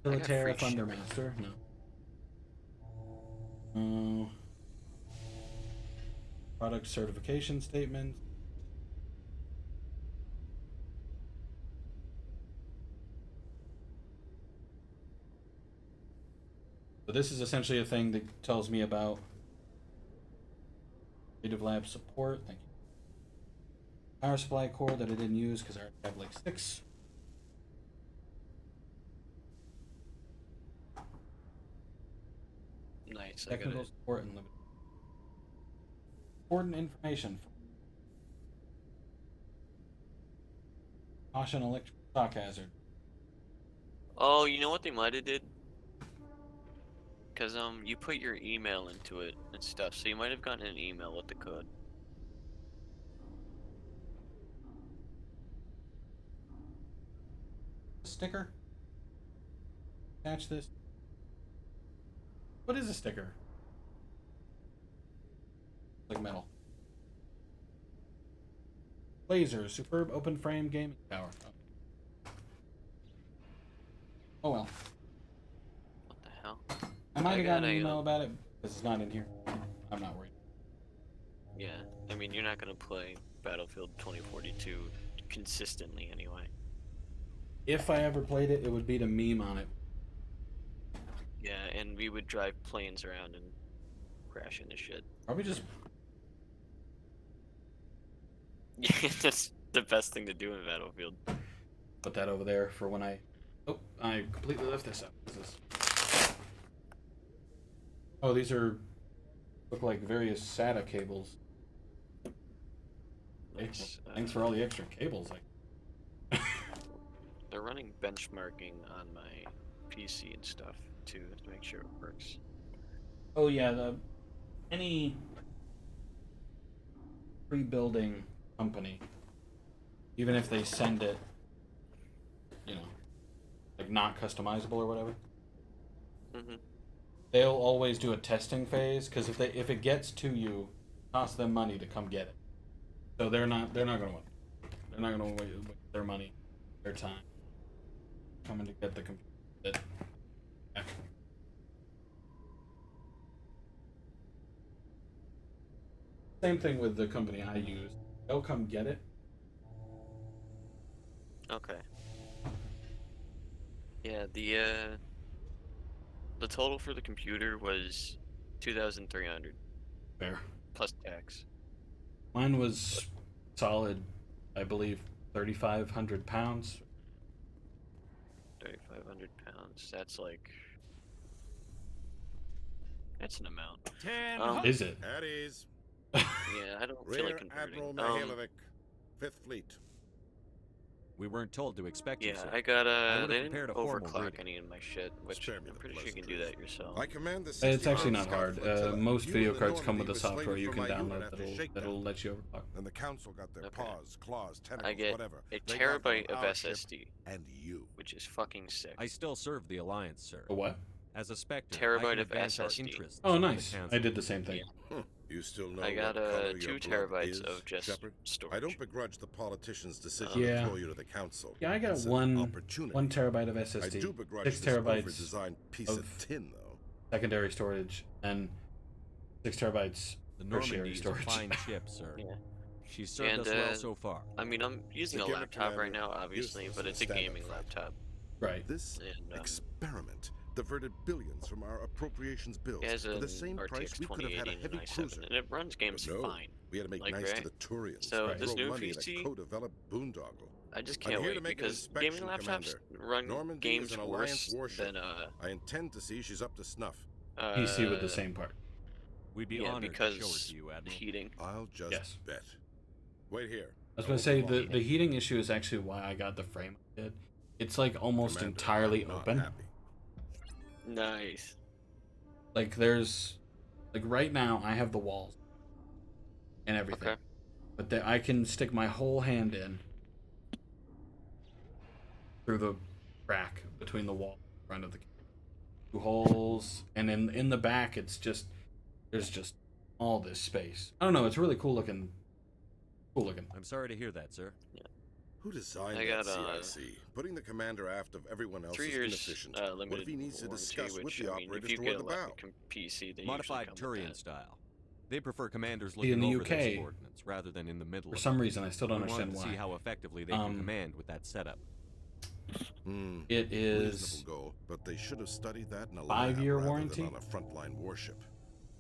Military Thundermaster, no. Product certification statement. So this is essentially a thing that tells me about Creative Lab support. Thank you. Power supply core that I didn't use because I already have like 6. Nice. Technical support and limited. Important information. Caution electric shock hazard. Oh, you know what they might have did? Because you put your email into it and stuff, so you might have gotten an email with the code. Sticker? Attach this. What is a sticker? Like metal. Laser, superb open frame gaming tower. Oh well. What the hell? I might have gotten an email about it because it's not in here. I'm not worried. Yeah, I mean, you're not gonna play Battlefield 2042 consistently anyway. If I ever played it, it would be to meme on it. Yeah, and we would drive planes around and crash into shit. Probably just. Yeah, that's the best thing to do in Battlefield. Put that over there for when I. Oh, I completely left this up. What is this? Oh, these are. Look like various SATA cables. Nice. Thanks for all the extra cables. They're running benchmarking on my PC and stuff too to make sure it works. Oh yeah, any pre-building company, even if they send it, like not customizable or whatever, they'll always do a testing phase because if it gets to you, it costs them money to come get it. So they're not gonna wait. They're not gonna waste their money, their time, coming to get the computer. Same thing with the company I use. They'll come get it. Okay. Yeah, the total for the computer was 2,300. Fair. Plus tax. Mine was solid, I believe, 3,500 pounds, 3,500 pounds. That's like... That's an amount. 10 Is it? At ease. Yeah, I don't feel like Rear converting. Admiral Mihailovic, 5th Fleet. We weren't told to expect you, Yeah, sir. I got I would they have didn't prepared a formal overclock greeting. any of my shit, which I'm pretty sure you can do that yourself. I command the It's actually 61st not hard. Scout Flotilla. Most You video and the cards come with Normandy the were software slated you for can my unit download after that'll shakedown. let you overclock. And the council got their paws, claws, I tentacles, get whatever. a They got on terabyte of our ship SSD. and you. Which is fucking sick. I still serve the Alliance, sir. A what? As a Spectre, Terabyte I can of advance our SSD. interests Oh, with the nice. Council. I did the same thing. You still know I got what color 2 your blood terabytes is, of just Shepard? storage. I don't begrudge the politician's decision Yeah. to throw you to the council. Yeah, I got It's an one opportunity. 1 terabyte of SSD, I do begrudge 6 this terabytes overdesigned piece of tin, though. secondary storage, and 6 terabytes The tertiary Normandy is a storage. fine ship, sir. Yeah. She's served And, us well so far. I mean, I'm using a Forgive me, laptop right Commander. now, obviously, Useless but in it's a stand-up gaming fight. laptop. Right. This And, experiment diverted billions from our appropriations bills It has for a the same price RTX we could have had a 2080 and heavy an i7, cruiser. and it runs games But no, fine. we had to make Like, nice to right? the Turians. So and this throw new money PC, at a co-developed boondoggle. I just I'm can't here to wait make an because gaming inspection, laptops Commander. run Normandy games is an Alliance worse warship. than I intend to see she's up to snuff. PC with the same part. We'd be yeah, honored to show it because to you, Admiral. heating. I'll just Yes. bet. Wait here. I was going to say the heating issue is actually why I got the frame I did. It's like almost Commander, entirely I'm not open. happy. Nice. Like there's like right now I have the walls and everything. Okay. But I can stick my whole hand in through the crack between the wall and front of the 2 holes, and in the back it's just there's just all this space. I don't know, it's really cool looking. Cool looking. I'm sorry to hear that, sir. Yeah. Who designed I that got, CIC? Putting the commander aft of everyone else 3 is years inefficient. limited What if he needs to warranty, discuss with which, the I mean, if operators you toward get the a bow? laptop PC, they Modified usually come Turian with style. They prefer commanders See, looking in the over their UK, subordinates rather than in the middle. For of some it. reason I still don't We wanted understand to why. see how effectively they can command with that setup. It is reasonable goal, but they should have studied that in a 5-year lab rather warranty? than on a frontline warship.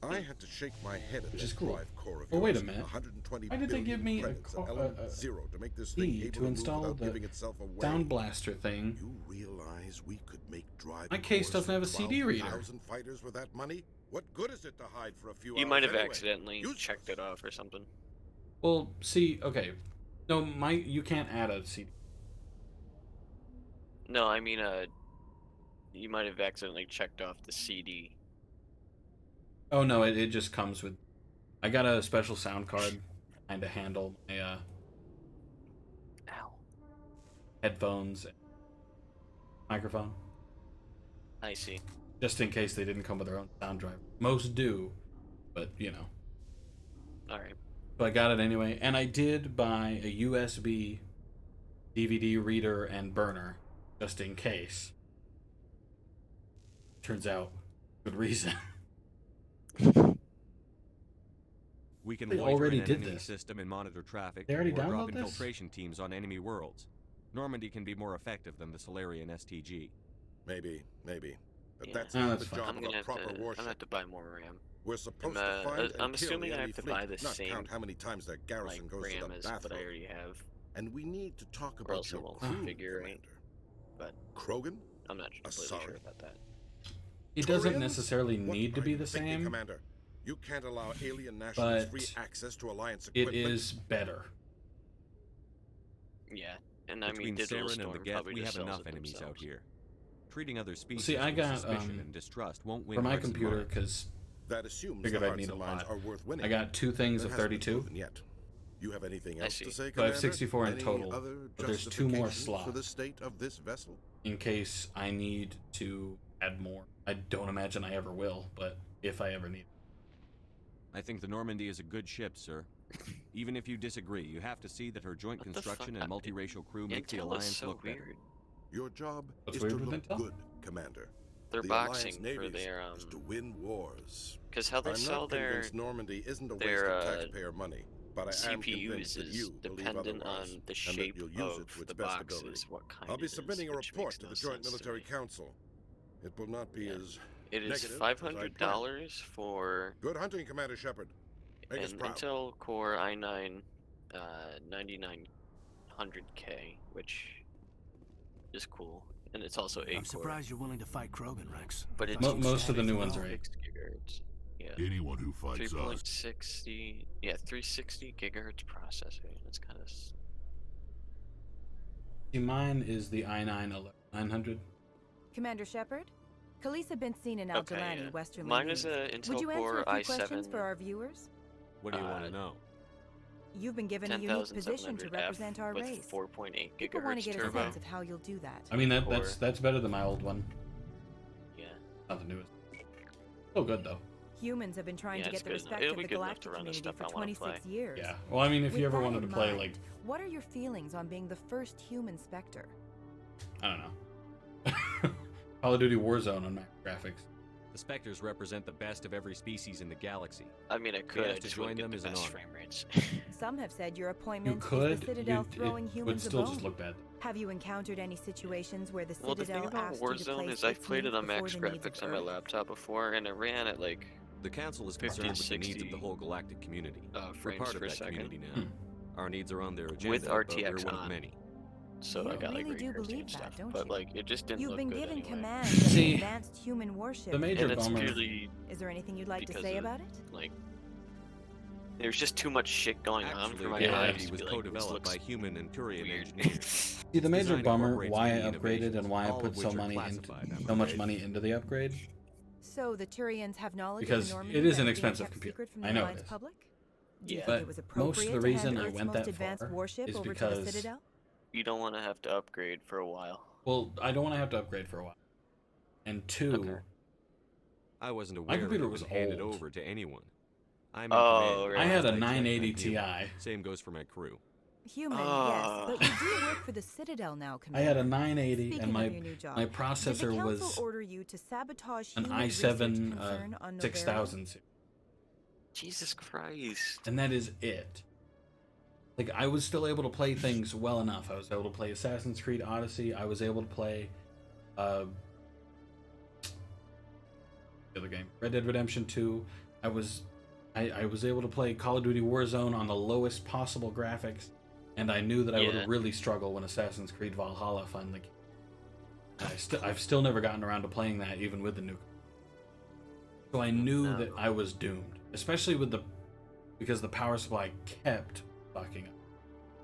I had to shake my head at Which that is cool. drive core of Oh, wait a yours. minute. 120 Why did they give me a credits, element 0 to make this thing key able to move install without the giving itself away? Sound Blaster thing? You realize we could make drive My case doesn't have a CD reader. 12,000 fighters with that money? What good is it to hide for a few You hours might have anyway? accidentally checked it off or something. Well, see, okay. No, you can't add a CD. No, I mean, you might have accidentally checked off the CD. Oh no, it just comes with. I got a special sound card kind of handle my headphones, and microphone. I see. Just in case they didn't come with their own sound drive. Most do, but you know. Alright. So I got it anyway, and I did buy a USB DVD reader and burner just in case. Turns out, good reason. We can They loiter already in an did enemy this. system and monitor traffic, They already or drop downloaded this? infiltration teams on enemy worlds. Normandy can be more effective than the Solarian STG. Maybe. But Yeah. that's Oh, not that's the fine. job I'm of gonna a have proper to. I'm warship. gonna have to buy more RAM. We're supposed I'm, to find I'm and kill assuming the I enemy have to fleet, buy the not same count how many times their garrison like goes to RAM the as what I bathroom. already have, And we need to talk or about else it your won't crew, configure right. Commander. But Krogan? I'm not completely sorry. sure about that. It doesn't Turians? necessarily What need to are be you the thinking, same, Commander? You can't allow alien nationals but free access to Alliance it equipment. is better. Yeah, and I mean, Between Digital Saren Storm and the Geth, probably we just have sells enough it enemies out themselves. here. Treating other species See, I with got suspicion and distrust won't win for my hearts and computer minds. because That assumes figured the I'd hearts need a and minds lot. are worth winning. I got 2 things That of hasn't been 32. proven yet. You have anything I else to see. say, So I have Commander? 64 in Any total, other but there's 2 more justifications slots for the state of this vessel? in case I need to add more. I don't imagine I ever will, but if I ever need. I think the Normandy is a good ship, sir. Even if you disagree, you have to see that her joint What the construction fuck? and multiracial crew make the Intel is Alliance so look better. weird. Your job What's is to weird with look Intel? good, Commander. They're The boxing Alliance for navies their is to win wars. because how they I'm sell not their convinced Normandy isn't a waste their of taxpayer money, but I am convinced CPUs that is you believe dependent otherwise, on the and that shape you'll use it of to its the best boxes, ability. what kind I'll be it is, submitting a which report makes to no the Joint sense to Military me. Council. It will not be as It is negative as I planned. $500 for Good hunting, Commander Shepard. Make us an proud. Intel Core i9 9900K, which is cool. and it's also 8 I'm surprised you're willing to fight Krogan, Rex. But it's most of the new ones are 8 gigahertz. Yeah. Anyone who fights us. 3.60. Yeah, 360 gigahertz processor. That's kind of. See, mine is the i9-900. Commander Shepard? Khaleesa been seen in Al Jalani, Western Mine is Levine. a Intel Would you answer Core a few questions i7. for our viewers? What do you want to know? You've been given a unique position to represent our with race. 4.8 People want to gigahertz get a turbo. sense of how you'll do that. I mean, that's better than my old one. Yeah. Not the newest. Still good, though. Humans have been trying to get the respect of the galactic community for 26 years. Yeah. Well, I mean, if With you ever that wanted to in play, mind, like, what are your feelings on being the first human Spectre? I don't know. Call of Duty Warzone on Mac graphics. The Spectres represent the best of every species in the galaxy. I mean, I could. have I to just join wouldn't them get as the an best army. frame rates. Some have said your You appointment could. is the Citadel throwing It humans would still a bone. just look bad. Have you encountered any situations where the Well, the Citadel thing about asked you to Warzone place is I've its played it needs on max before the needs of graphics on my Earth? laptop before, and it ran at like. The Council is concerned with the needs of the whole galactic community. We're frames part of per that second. community now. Our needs are on their agenda, With but we're RTX one of on. many. So You I got like really do ray tracing believe and that, stuff, don't but you? like it just didn't You've look been good given anyway. command of See, advanced human worship. the major And it's bummer. purely Is there anything you'd like to because say of, about it? like, there's just too much shit going on for my the eyes IID to was be like, this co-developed looks by human and Turian weird. engineers. See, the major Design bummer incorporates why I many upgraded and innovations, why I all put of so which are money classified into under so much date. money into the upgrade So the Turians have knowledge because of the Normandy it is that an is being expensive kept computer. secret from I the know it Alliance is. public? Do you Yeah. think it was But appropriate most of the to hand reason I Earth's went most that advanced far warship is over to the because Citadel? You don't want to have to upgrade for a while. well, I don't want to have to upgrade for a while, and two, I wasn't my aware computer it was was handed old. over to anyone. I'm in Oh, command. right. I had a Last checked, 980 I do. Ti. Same goes for my crew. Human, yes, but you do work for the Citadel now, I Commander. had a 980, Speaking and my of your new job, my did the processor Council was order you to sabotage an human research i7 concern on 6000 series, Jesus Christ. and that is it. Like, I was still able to play things well enough. I was able to play Assassin's Creed Odyssey. I was able to play the other game, Red Dead Redemption 2. I was able to play Call of Duty Warzone on the lowest possible graphics, and I knew that I Yeah. would really struggle when Assassin's Creed Valhalla finally came. I've still never gotten around to playing that, even with the new. So I knew that I was doomed, especially because the power supply kept fucking up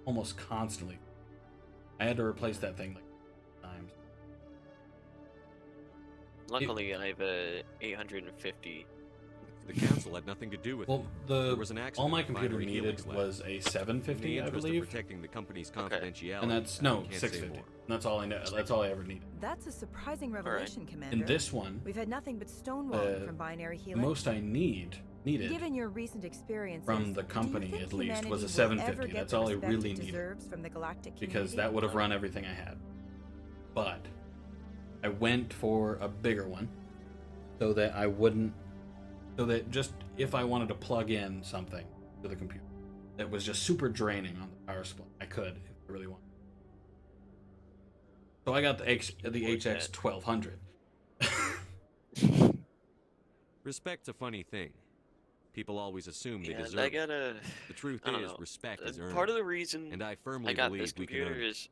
almost constantly. I had to replace that thing like times. Luckily, I have a 850. The Council had nothing to do with Well, it. There was an accident all my at the computer binary needed helix lab. was a In the 750, I interest of believe, protecting the company's confidentiality. and that's I no can't say 650. more. That's all I know. That's all I ever needed. That's a surprising revelation, Commander. In this one, we've had nothing but stonewalling from binary the helix. most I needed Given your recent experiences, from the do you company think at least humanity was a will 750. ever get That's the all I respect really it needed, deserves from the galactic because community? that would have run everything I had. But I went for a bigger one, so that just if I wanted to plug in something to the computer that was just super draining on the power supply, I could if I really wanted. So I got the HX 1200. Respect's a funny thing. People always assume they Yeah, deserve I it. gotta. The truth I don't is, know. respect is earned. Part of the reason and I firmly I got believe this we can computer earn it. is.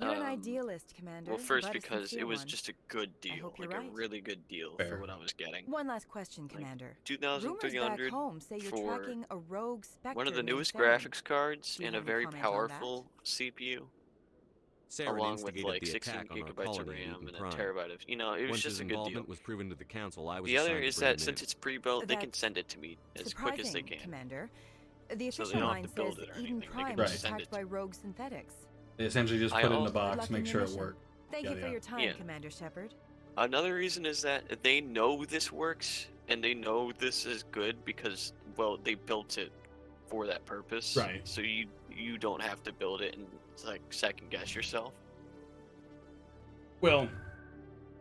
You're an idealist, Commander. Well, first but a because it sincere was one. just a good I deal, hope you're like right. a really good deal Fair. for what I was getting. One last question, Commander. Rumors 2,300 back home say you're for tracking a rogue Spectre one of the named newest Farron. graphics cards Do you and a have any very comment on that? powerful CPU. Saren Along with instigated like the 16 attack on our gigabytes of colony at RAM Eden and a Prime. terabyte of, it was Once just his a good deal. involvement was proven to the Council, I was The other assigned to is bring that him since in. it's pre-built, they can That's send it to me as quick as they Surprising, can. Commander. The So they official don't have line to says build it or Eden anything, they can Prime just was send attacked it by rogue synthetics. They essentially just I put it in the also- box, Good luck make in your sure it mission. worked. Thank you Yada, for your yada. time, Yeah. Commander Shepard. Another reason is that they know this works and they know this is good because, well, they built it for that purpose. Right. So you don't have to build it and like second guess yourself. Well,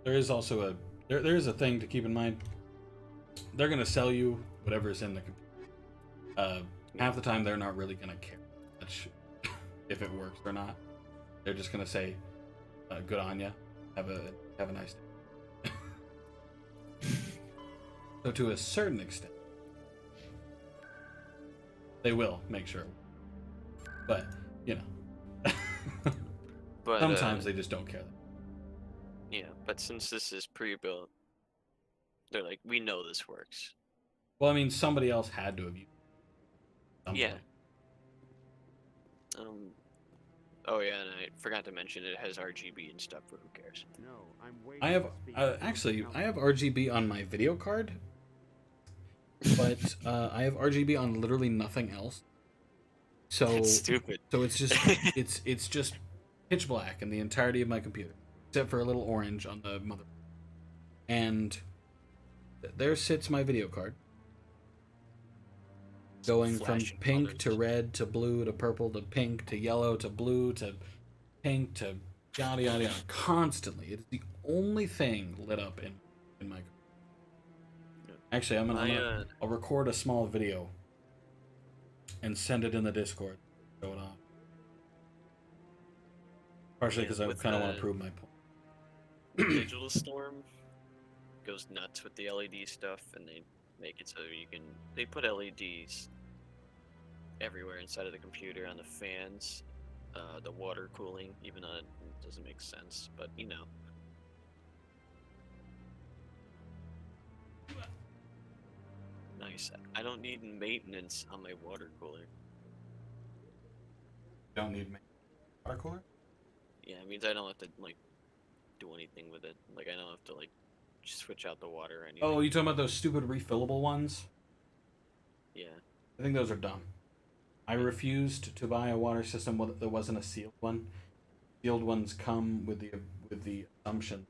there is also there is a thing to keep in mind. They're gonna sell you whatever's in the computer. Half the time, they're not really gonna care much if it works or not. They're just gonna say, "Good on ya. Have a nice day." So to a certain extent, they will make sure. But But sometimes they just don't care. Yeah, but since this is pre-built, they're like, we know this works. Well, I mean, somebody else had to have used it. Yeah. Oh yeah, and I forgot to mention it has RGB and stuff, but who cares? No, I'm waiting. I have actually I have RGB on my video card, but I have RGB on literally nothing else. So That's stupid. So it's just it's just pitch black in the entirety of my computer, except for a little orange on the mother. And there sits my video card, going from pink to red to blue to purple to pink to yellow to blue to pink to yada yada yada constantly. It's the only thing lit up in my. Actually, I'll record a small video and send it in the Discord. Show it off. Partially because I kind of want to prove my point. Digital Storm goes nuts with the LED stuff, and they make it so they put LEDs everywhere inside of the computer, on the fans, the water cooling, even though it doesn't make sense, but you know. Nice. I don't need maintenance on my water cooler. Don't need water cooler? Yeah, it means I don't have to like do anything with it. Like I don't have to like switch out the water or anything. Oh, you talking about those stupid refillable ones? Yeah. I think those are dumb. I refused to buy a water system that wasn't a sealed one. Sealed ones come with the assumption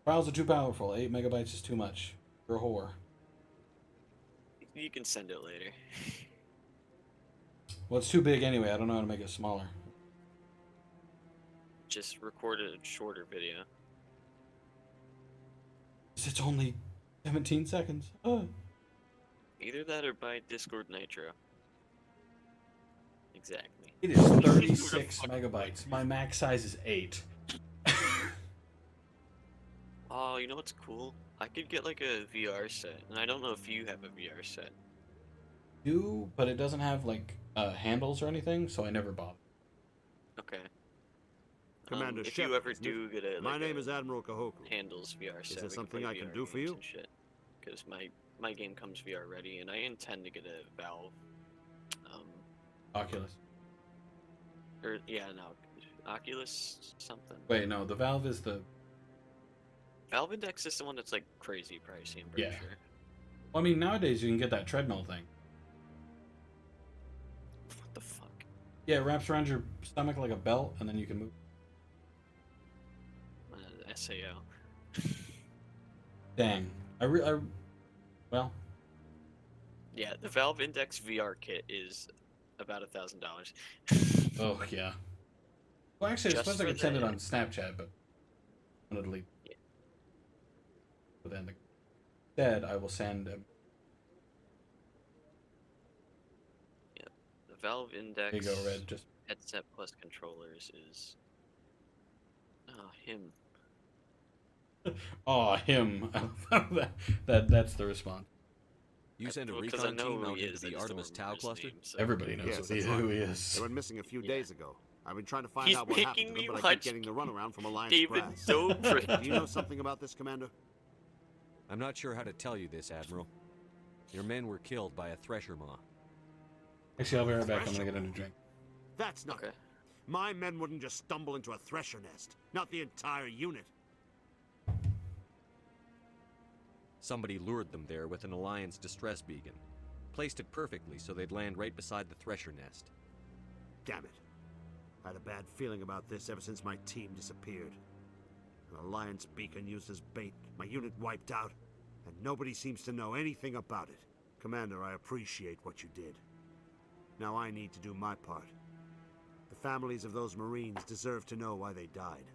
files are too powerful. 8 megabytes is too much. You're a whore. You can send it later. Well, it's too big anyway. I don't know how to make it smaller. Just record a shorter video. It's only 17 seconds. Oh. Either that or buy Discord Nitro. Exactly. It is 36 megabytes. My max size is 8. Oh, you know what's cool? I could get like a VR set, and I don't know if you have a VR set. Do, but it doesn't have like handles or anything, so I never bought it. Okay. Commander if Shepard, you ever isn't do it? get a My like name a is Admiral Kahoku. handles VR set, Is there we can something play I can VR do for games you? and shit. Because my game comes VR ready, and I intend to get a Valve. Oculus. Or yeah, no, Oculus something. Wait, no, the Valve is the. Valve Index is the one that's like crazy pricey. I'm pretty sure. Well, I mean, nowadays you can get that treadmill thing. What the fuck? Yeah, it wraps around your stomach like a belt, and then you can move. SAO. Dang. Well. Yeah, the Valve Index VR kit is about $1,000. Oh yeah. Well, actually, I Just suppose I for could send it the- on Snapchat, but I'm gonna delete. Yeah. But then instead, I will send. The Valve Index There you go, Red. Just headset plus controllers is him. oh, him. That's the response. You sent a Well, 'cause I recon know team who out he into is, I the just don't Artemis Tau remember his cluster? name, so- Everybody knows Yes, who that's he right. is. They went missing a few days ago. I've been trying to find He's out what happened making to me them, but I watch keep getting the runaround from Alliance David Brass. Dobrik. Do you know something about this, Commander? I'm not sure how to tell you this, Admiral. Your men were killed by a thresher maw. Actually, I'll be right back. I'm gonna get him a drink. That's not. Okay. My men wouldn't just stumble into a thresher nest. Not the entire unit. Somebody lured them there with an Alliance distress beacon. Placed it perfectly so they'd land right beside the thresher nest. Damn it. I had a bad feeling about this ever since my team disappeared. An Alliance beacon used as bait, my unit wiped out, and nobody seems to know anything about it. Commander, I appreciate what you did. Now I need to do my part. The families of those Marines deserve to know why they died.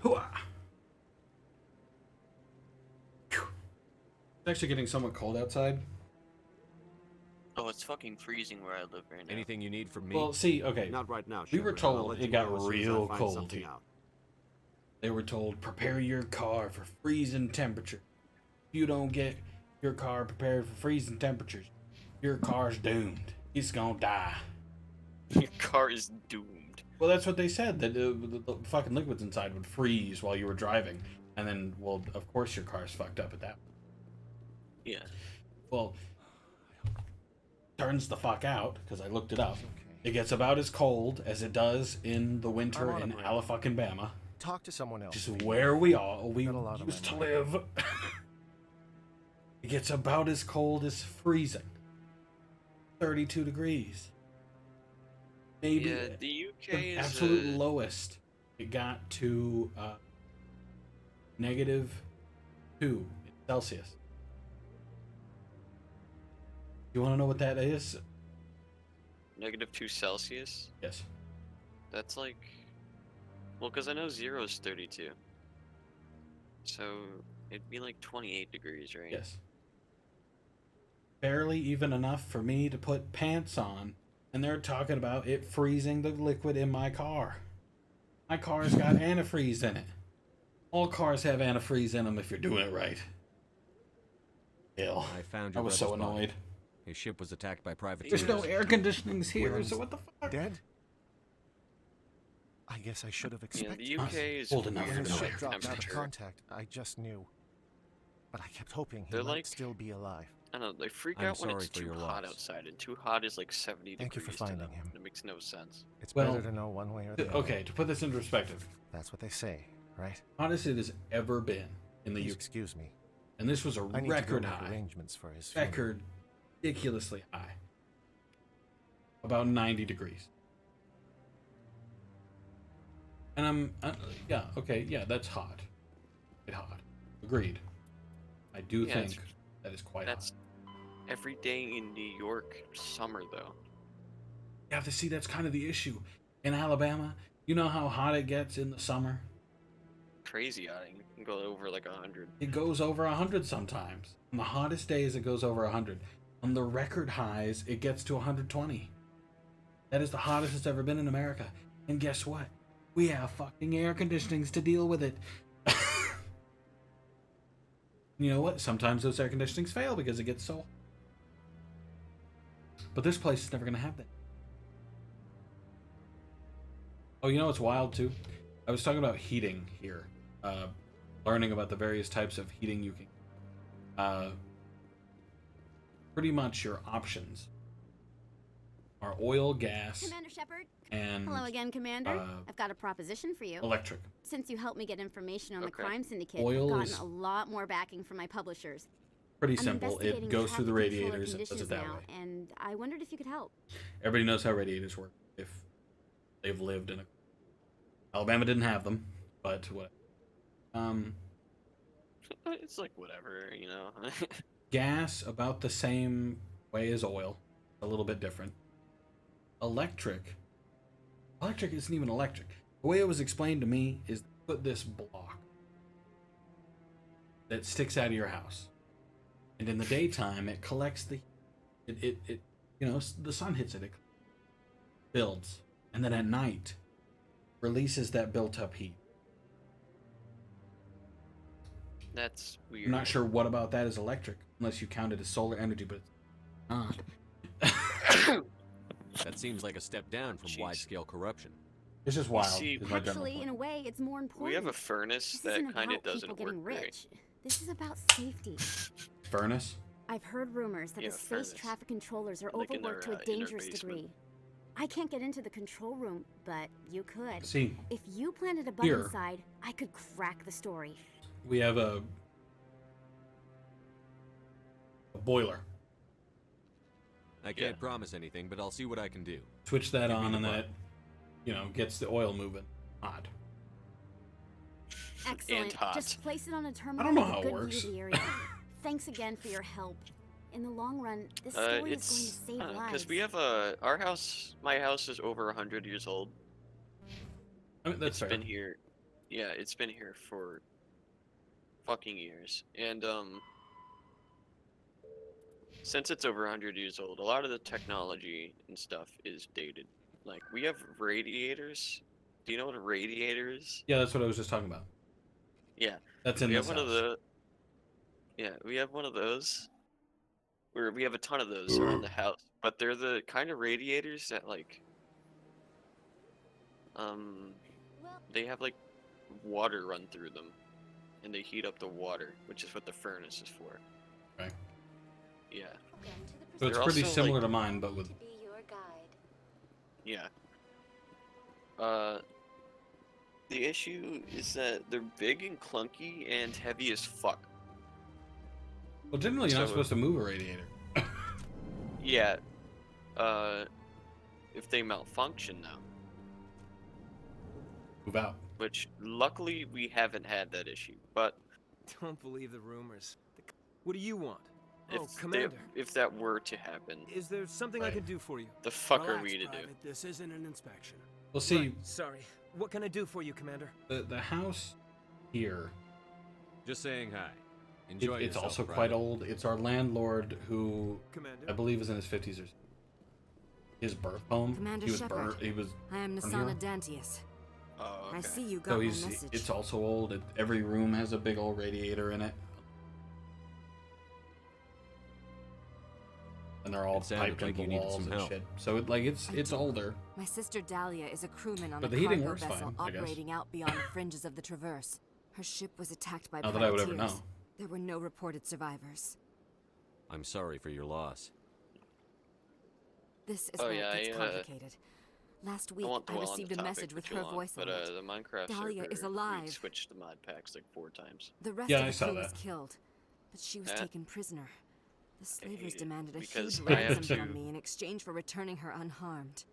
Hooah! It's actually getting somewhat cold outside. Oh, it's fucking freezing where I live right now. Anything you need from me? Well, see, okay. Not right now, We were Shepard. I'll told let it you got know as soon as I real find cold something here. out. They were told, prepare your car for freezing temperature. If you don't get your car prepared for freezing temperatures, your car's doomed. It's gonna die. Your car is doomed. Well, that's what they said, that the fucking liquids inside would freeze while you were driving. And then, well, of course your car's fucked up at that point. Yeah. Well, turns the fuck out, because I looked it up. It gets about as cold as it does in the winter in Alabama. Talk to someone else. Which is where we used to live. It gets about as cold as freezing. 32 degrees. Maybe Yeah, the UK the is absolute lowest. It got to -2 Celsius. You want to know what that is? -2 Celsius? Yes. That's like... Well, because I know 0 is 32. So, it'd be like 28 degrees, right? Yes. Barely even enough for me to put pants on, and they're talking about it freezing the liquid in my car. My car's got antifreeze in it. All cars have antifreeze in them if you're doing it right. Ill. I found I your was so brother's body. annoyed. His ship was attacked by privateers. There's no air conditionings here, Willem's so what the fuck? Dead? I guess I should have expected. the UK is Old enough weird for When no the about ship dropped out of temperature. contact, I just knew. But I kept hoping he They're might like- still be alive. I don't know, they freak I'm out when sorry it's for too your hot loss. outside, and too hot is like 70 Thank you for degrees to finding them. him. It makes no sense. It's Well, better to know one way or the other. Okay, to put this into perspective, That's what they say, right? hottest it has ever been in the Please UK. excuse me. And this was a I need record to go make high. arrangements for his funeral. Record ridiculously high. About 90 degrees. And yeah, okay, yeah, that's hot. It's hot. Agreed. I do Yeah, think it's- that is quite That's hot. every day in New York summer, though. Yeah, to see, that's kind of the issue. In Alabama, you know how hot it gets in the summer? Crazy hot. It can go over like 100. It goes over 100 sometimes. On the hottest days, it goes over 100. On the record highs, it gets to 120. That is the hottest it's ever been in America. And guess what? We have fucking air conditionings to deal with it. You know what? Sometimes those air conditionings fail because it gets so hot. But this place is never going to have that. Oh, you know what's wild too? I was talking about heating here. Learning about the various types of heating you can. Pretty much your options are oil, gas, Commander Shepard. and Hello again, Commander. I've got a proposition for you. electric. Since you helped me get information on the Okay. crime syndicate, Oil I've gotten is a lot more backing from my publishers. Pretty I'm simple. It investigating goes through the traffic controller radiators and does it conditions that now, way. and I wondered if you could help. Everybody knows how radiators work. If they've lived in a Alabama didn't have them, but what? It's like whatever, you know. Gas about the same way as oil, a little bit different. Electric isn't even electric. The way it was explained to me is put this block that sticks out of your house, and in the daytime it collects the it you know, the sun hits it, it builds, and then at night releases that built up heat. That's weird. I'm not sure what about that is electric, unless you count it as solar energy, but it's not. That seems like a step down from wide-scale corruption. It's just wild. see, is my general Actually, point. in a way, it's more important. We have a furnace This that isn't kind of about doesn't people work getting great. rich. This is about safety. Furnace. I've heard rumors that Yeah, the space furnace. traffic controllers are Like in overworked their, to a in their dangerous basement. degree. I can't get into the control room, but you could. See, If you planted a button here. inside, I could crack the story. We have a boiler. I can't promise anything, but I'll see what I can do. Switch that Give me on, the and then button. it, you know, gets the oil moving. Hot. Excellent. hot. Just place it on a terminal don't know with how a it good works. view of the area. Thanks again for your help. In the long run, this story It's is going to save lives. because we have our house. My house is over 100 years old. I mean, that's It's fair. been here. Yeah, it's been here for fucking years, and since it's over 100 years old, a lot of the technology and stuff is dated. Like, we have radiators. Do you know what a radiator is? Yeah, that's what I was just talking about. Yeah. That's in we this have one house. of the. Yeah, we have one of those. We have a ton of those around the house, but they're the kind of radiators that like. They have like water run through them, and they heat up the water, which is what the furnace is for. Right. Yeah. So it's They're pretty also, similar like, to mine, but with. Yeah. The issue is that they're big and clunky and heavy as fuck. Well, generally you're not So- supposed to move a radiator. Yeah. If they malfunction though. Move out. Which luckily we haven't had that issue, but Don't believe the rumors. What do you want? if Oh, Commander. if that were to happen, Is there something I can do for you? the fuck are Relax, we to do? Private. This isn't an inspection. Well, see, Right, sorry. What can I do for you, Commander? the house here. Just saying hi. Enjoy It's yourself, also Private. quite old. It's our landlord who Commander? I believe is in his 50s or so. His birth home. Commander he was Shepard. He was. I am from Nasana here. Dantius. Oh, I see you got So my he's. message. It's also old. Every room has a big old radiator in it. And they're all It sounded piped like into you the needed walls some and help. shit. So it's older. My sister Dahlia is a crewman on But a the heating cargo works vessel fine, I guess. operating out beyond the fringes of the Traverse. Her ship was attacked by Not that I would ever privateers. know. There were no reported survivors. I'm sorry for your loss. This is Oh, where yeah, it gets I, complicated. Last week, won't I dwell on received the a topic message for with too her long, voice but on it. the Minecraft Dahlia server, is alive. we switched the mod packs like 4 times. The rest Yeah, of I the saw crew was that. killed, but she was Yeah. taken prisoner. The slavers demanded a because huge I had ransom to- from me in exchange for returning her unharmed.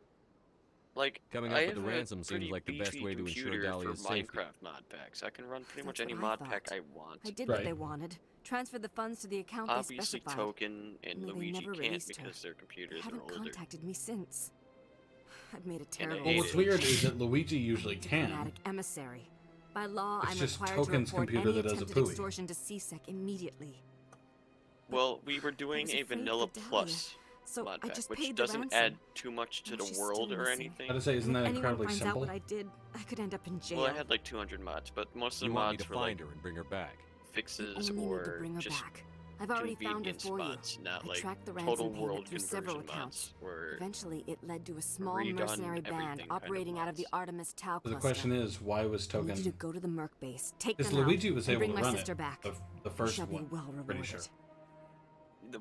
Like, Coming I up with have the a ransom seems pretty like the best beefy way to ensure computer Dahlia's for safety. Minecraft mod packs. I can run pretty much That's any what I mod thought. pack I want. I did what they wanted. Transferred the funds to the account they Obviously, specified. Token and Only they Luigi never can't released her. because their They computers are haven't older. contacted me since. I've made a I terrible Well, what's hate it. weird is that Luigi usually can. diplomatic emissary. By law, It's I'm just required Token's to report computer any that does a attempted pooey. extortion to CSEC immediately. Well, we were doing was a afraid Vanilla for Dahlia, Plus so mod I pack, just which paid the doesn't ransom. add too much to And the she's world still or missing. anything. How to say, isn't And that if anyone incredibly finds simple? out what I did, I could end up in jail. Well, I had like 200 mods, but most of the You want me mods to were find like her and bring her back? fixes only need to or bring her just back. I've already found her convenience for you. mods, not I like tracked the total ransom world payment through several conversion accounts. mods. Where Eventually, it led to a small redone mercenary band everything kind of operating out of the mods. Artemis Tau So the cluster. question is, why was I need you to Token? go to the Merc base, take Because them out, Luigi was and able bring to my run sister it. back. The You first shall be one, well pretty rewarded. sure.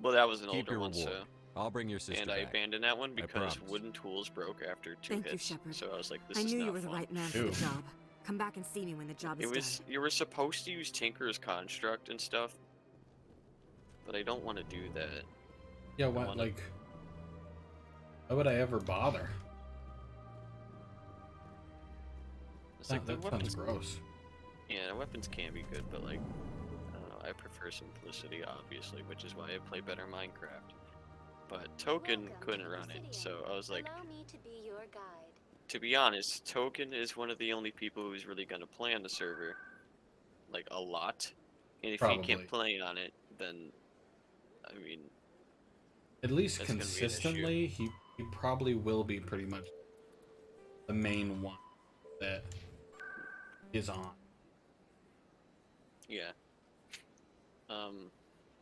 Well, that was an Keep older your one, reward. so. I'll bring your sister And I back. abandoned that one I because promise. wooden tools broke after 2 Thank you, hits. Shepard. So I was like, this I is knew not you were the fun. right man for the job. Come back and see me when the job is It was done. you were supposed to use Tinker's Construct and stuff, but I don't want to do that. Yeah, what? Like, why would I ever bother? It's like the that sounds weapons. gross. Yeah, the weapons can be good, but like, I don't know. I prefer simplicity, obviously, which is why I play better Minecraft. But Token couldn't run it, so I was like, Allow me to be your guide. to be honest, Token is one of the only people who's really gonna play on the server, like a lot. And if he Probably. can't play on it, then, I mean, At least that's gonna be an issue. consistently, he probably will be pretty much the main one that is on. Yeah.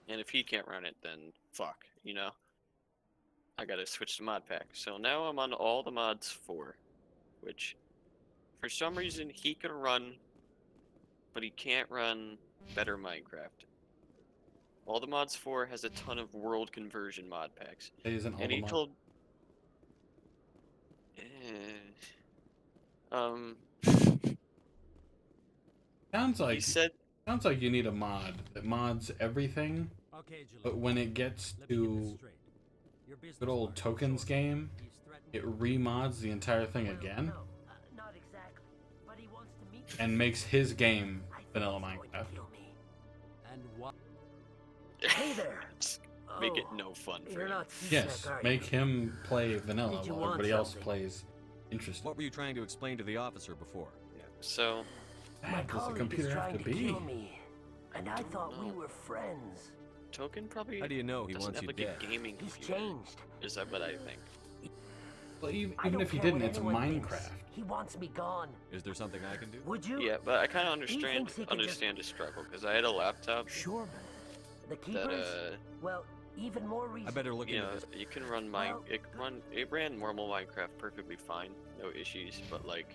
And if he can't run it, then fuck, you know? I gotta switch to mod pack. So now I'm on all the mods 4, which, for some reason, he can run, but he can't run better Minecraft. All the mods 4 has a ton of world conversion mod packs. It isn't all And the he mod- told... Sounds like He said... sounds like you need a mod that mods everything. Okay, But when it gets to good old Tokens game, it remods the entire thing again Not exactly, but he wants to meet and makes his game vanilla Minecraft. And what? Hey there. Make it Oh, no fun for you're him. not Yes, seasick, are you? make him play vanilla Did you while want everybody else something? plays interesting. What were you trying to explain to the officer before? So, bad does the computer have to be? Kill me, and I thought we were friends. Token probably. How do you know he doesn't wants have you like dead? a gaming He's computer. changed. Is that what I think? Well, even if he didn't, it's Minecraft. He wants me gone. Is there something I can do? Would you? Yeah, but I kind of He thinks he understand can his struggle because I had a laptop. Sure, but the keepers. Well, even more reason. I better look You into know, this. you can run it ran normal Minecraft perfectly fine, no issues. But like,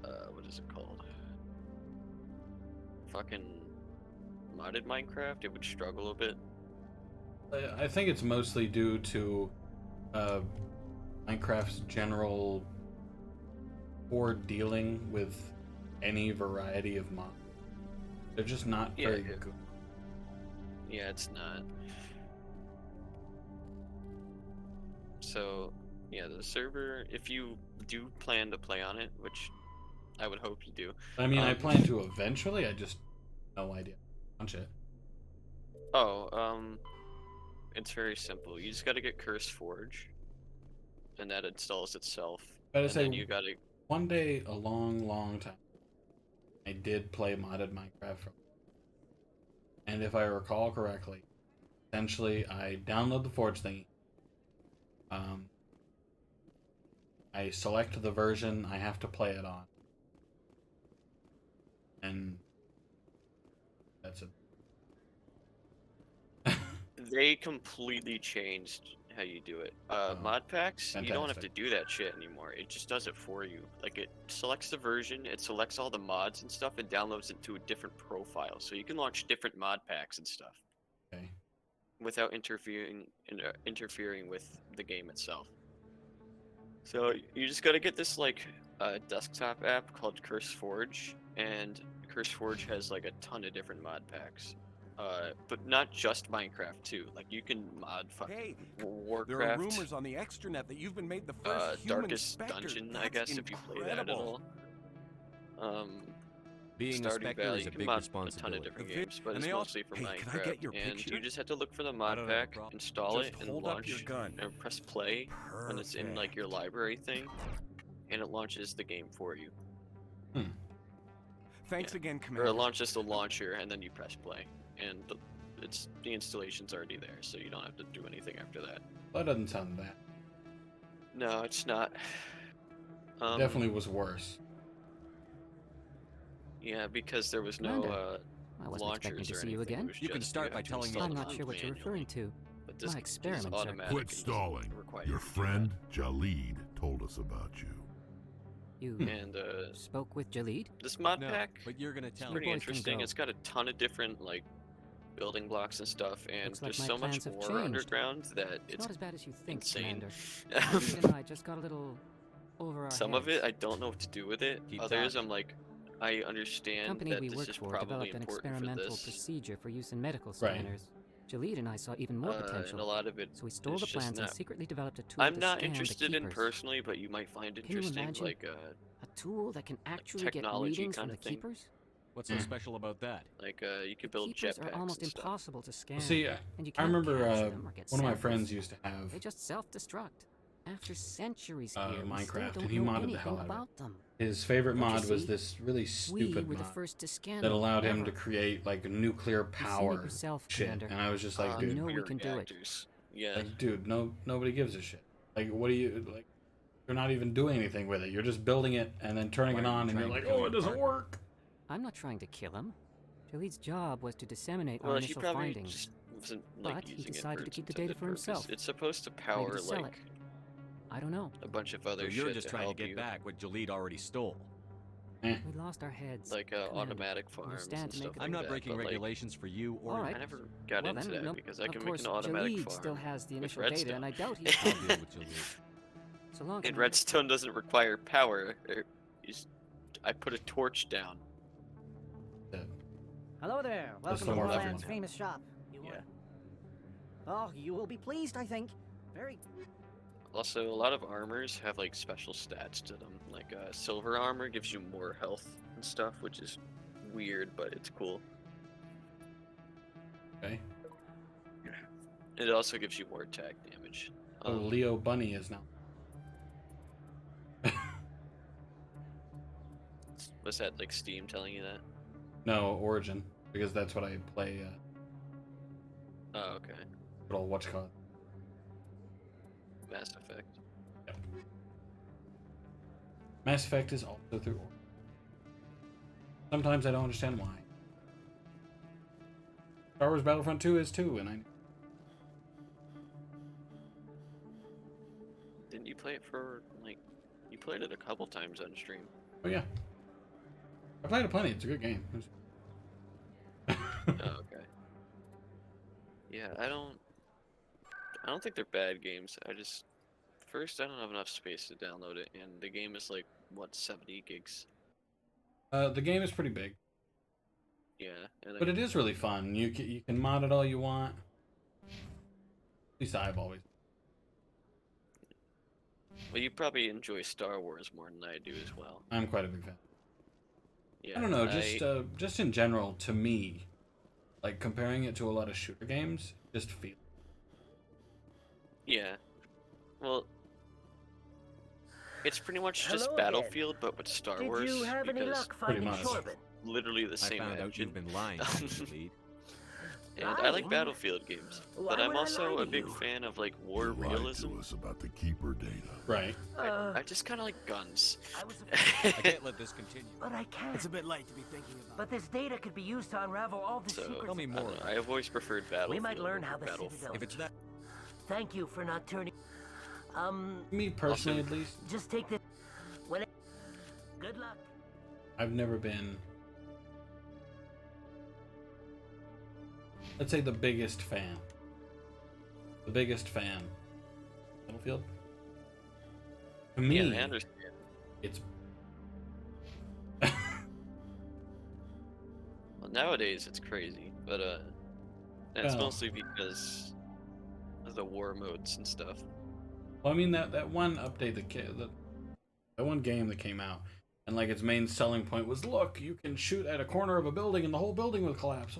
what is it called? Fucking modded Minecraft, it would struggle a bit. I think it's mostly due to Minecraft's general poor dealing with any variety of mods. They're just not very good. Yeah, it's not. So, yeah, the server, if you do plan to play on it, which I would hope you do. I mean, I plan to eventually, I just no idea. Launch it. It's very simple. You just gotta get Curse Forge, and that installs itself. Gotta and say, then you gotta... one day, a long time, I did play modded Minecraft. And if I recall correctly, essentially, I download the Forge thingy. I select the version I have to play it on. And that's it. They completely changed how you do it. Mod packs, you don't have to do that shit anymore. It just does it for you. Like, it selects the version, it selects all the mods and stuff, and downloads it to a different profile. So you can launch different mod packs and stuff. Okay. Without interfering with the game itself. So you just gotta get this like desktop app called Curse Forge, and Curse Forge has like a ton of different mod packs. But not just Minecraft too. Like you can mod fucking Warcraft. There are rumors on the extranet that you've been made the first human Darkest Spectre. Dungeon, I That's guess, if you play that at all. Being a Stardew Spectre Valley, is you a can big mod responsibility. a ton of different games, but And it's they all- mostly for Hey, can I Minecraft. get your And picture? you just have to look for the I mod don't have a pack, problem. install Just it, and hold up launch, your gun. and press play when it's in like your library thing, and it launches the game for you. Thanks again, Or Commander. it launches the launcher, and then you press play, and the installation's already there, so you don't have to do anything after that. That doesn't sound bad. No, it's not. Definitely was worse. Yeah, because there was Commander, no I wasn't launchers expecting to or see you anything. again. It was You can just start by have to telling me install I'm the not mod sure what you're manually. referring to. But this My is experiments are... automatic. Quit and doesn't stalling. require Your you to do friend, Jalid, told us about you. You that. And spoke with Jalid? this mod No, pack, but you're gonna it's tell pretty me. Boys can interesting. go. It's got a ton of different like building blocks and stuff, and Looks like there's my so much plans have more changed. underground that It's it's not as bad as you think, insane. Commander. Jalid and I just got a little over our Some of it heads. I don't know what to do with it. Keep Others talking. I'm like, I The understand company that we this work is for probably developed an important for experimental this. procedure for use in medical Right. scanners. Jalid and I saw even more potential. And a lot of it So we stole is the just plans and not- secretly developed a tool I'm to not scan interested the in keepers. personally, but you might find Can you interesting, imagine like a tool that can actually get technology readings from kinda the thing. keepers? What's so special about that? like you could build Keepers jetpacks are almost and stuff. impossible to scan. See, and you I can't remember capture them or get one of my samples. friends used to have They just self-destruct. After centuries here, we still Minecraft, don't and he know modded the anything hell out of about it. them. His favorite Don't you mod was see? this really stupid were the mod first to scan that them, allowed him ever. to create like nuclear You've seen it power yourself, shit, Commander. and I was just like, You dude, know we nuclear can do it. reactors. Yeah. like, dude, nobody gives a shit. Like, what do you like? You're not even doing anything with it. You're just building it and then turning Why it are you on, and you're trying to like, kill oh, me it doesn't apart? work. I'm not trying to kill him. Jalid's job was to disseminate our Well, he initial probably findings. just wasn't like But he using decided it to for keep its the data intended for himself. purpose. It's supposed to Maybe power to sell like it. I don't know. a bunch of So other you're shit just to trying to help get you. back what Jalid already stole. We lost our heads. Like Commander. automatic We'll farms stand and to stuff make a like I'm not that, breaking but, like, regulations for you or All right. I never got Well, into then, that no, because I of can course, make an automatic Jalid farm still has the with initial data, redstone. and I doubt he's I'll deal with Jalid. so long. And Commander. redstone doesn't require power. I put a torch down. Hello there. That's Welcome the to more Warland's fun one. famous shop. Yeah. Oh, you will be pleased, I think. Very. Also, a lot of armors have like special stats to them. Like silver armor gives you more health and stuff, which is weird, but it's cool. Okay. It also gives you more attack damage. Oh, Leo Bunny is now. Was that like Steam telling you that? No, Origin, because that's what I play. Oh, okay. Good old whatchamacallit. Mass Effect. Yep. Mass Effect is also through Origin. Sometimes I don't understand why. Star Wars Battlefront 2 is too, and I. Didn't you play it for like? You played it a couple times on stream. Oh yeah. I played it plenty. It's a good game. Oh, okay. Yeah, I don't think they're bad games. First, I don't have enough space to download it, and the game is like, what, 70 gigs? The game is pretty big. Yeah. But it is really fun. You can mod it all you want. At least I've always. Well, you probably enjoy Star Wars more than I do as well. I'm quite a big fan. Yeah, I don't know, just in general, to me, like comparing it to a lot of shooter games, just feel. Yeah. Well, it's pretty much just Hello Battlefield, but with Star Did Wars. you have any because luck finding Corbin? literally the same I found out engine. you've been lying, lead. And I like Battlefield games, but I'm also a big fan of like war realism. To us about the Keeper data. Right. I just kind of like guns. I can't let this continue. But I can't. It's a bit late to be thinking about. But this data could be used to unravel all the So, secrets. Tell me I more. don't know, I have always preferred Battlefield. We might learn how over the Citadel. Battlefront. If it's that. Thank you for not turning. Me personally, at least, Just take this. Good luck. I've never been. Let's say the biggest fan. The biggest fan. Battlefield. To me, Yeah, I understand. It's. Well, nowadays it's crazy, but that's Well. mostly because of the war modes and stuff. Well, I mean that one update that one game that came out, and like its main selling point was, look, you can shoot at a corner of a building and the whole building will collapse.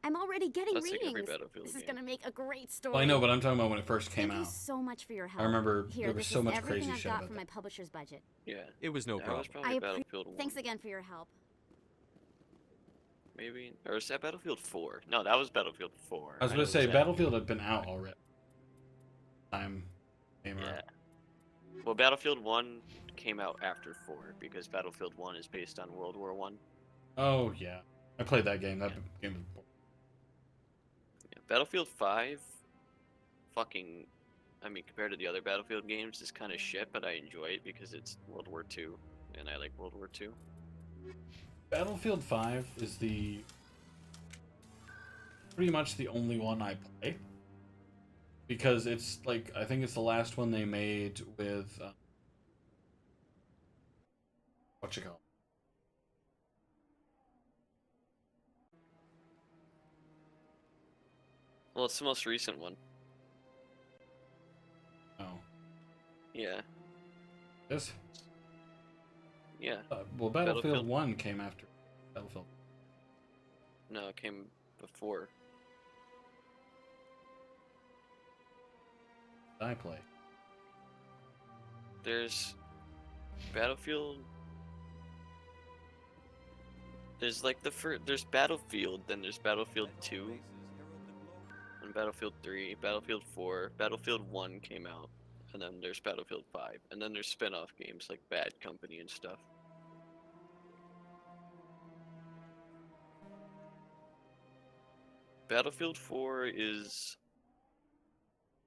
I'm already getting That's like every readings. Battlefield This is game. gonna make a great story. Well, I know, but I'm talking about when it first came Thank out. you so much for your help. I remember Here, there was this so is much everything crazy I've shit got about from that. my publisher's budget. Yeah. It was no That problem. was probably Battlefield 1. Thanks again for your help. Maybe, or is that Battlefield 4? No, that was Battlefield 4. I was know going to say, that. Battlefield had been out already. Time came Yeah. out. Well, Battlefield 1 came out after 4 because Battlefield 1 is based on World War 1. Oh, yeah. I played that game. That game was boring. Yeah. Battlefield 5, fucking, I mean, compared to the other Battlefield games, is kind of shit, but I enjoy it because it's World War 2, and I like World War 2. Battlefield 5 is pretty much the only one I play. Because it's like, I think it's the last one they made with, whatchamacallit? Well, it's the most recent one. Oh. Yeah. This? Yeah. Well, Battlefield 1 came after Battlefield. No, it came before. I play. There's Battlefield. There's like there's Battlefield, then there's Battlefield 2, and Battlefield 3, Battlefield 4, Battlefield 1 came out, and then there's Battlefield 5, and then there's spin-off games like Bad Company and stuff. Battlefield 4 is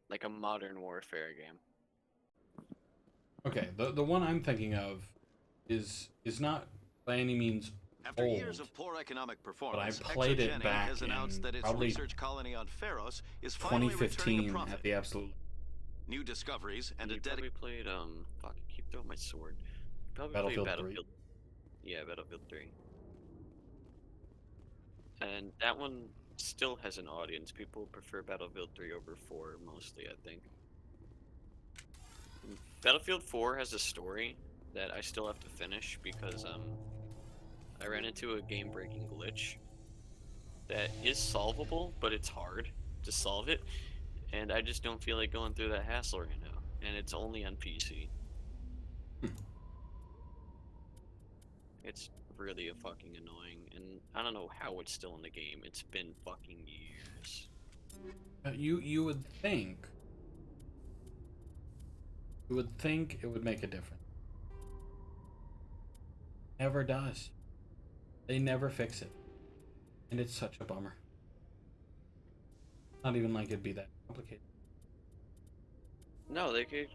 like a modern warfare game. Okay, the one I'm thinking of is not by any means After old, years of poor economic performance, but I played it Exogenic back has announced in that its probably research colony on Pharos is finally returning a 2015 profit. at the absolute. New discoveries and a You probably played fuck, I keep throwing my sword. You probably Battlefield played 3. Battlefield. Yeah, Battlefield 3. And that one still has an audience. People prefer Battlefield 3 over 4 mostly, I think. Battlefield 4 has a story that I still have to finish because I ran into a game-breaking glitch that is solvable, but it's hard to solve it, and I just don't feel like going through that hassle right now. And it's only on PC. It's really fucking annoying, and I don't know how it's still in the game. It's been fucking years. You would think. You would think it would make a difference. Never does. They never fix it. And it's such a bummer. Not even like it'd be that complicated. No, it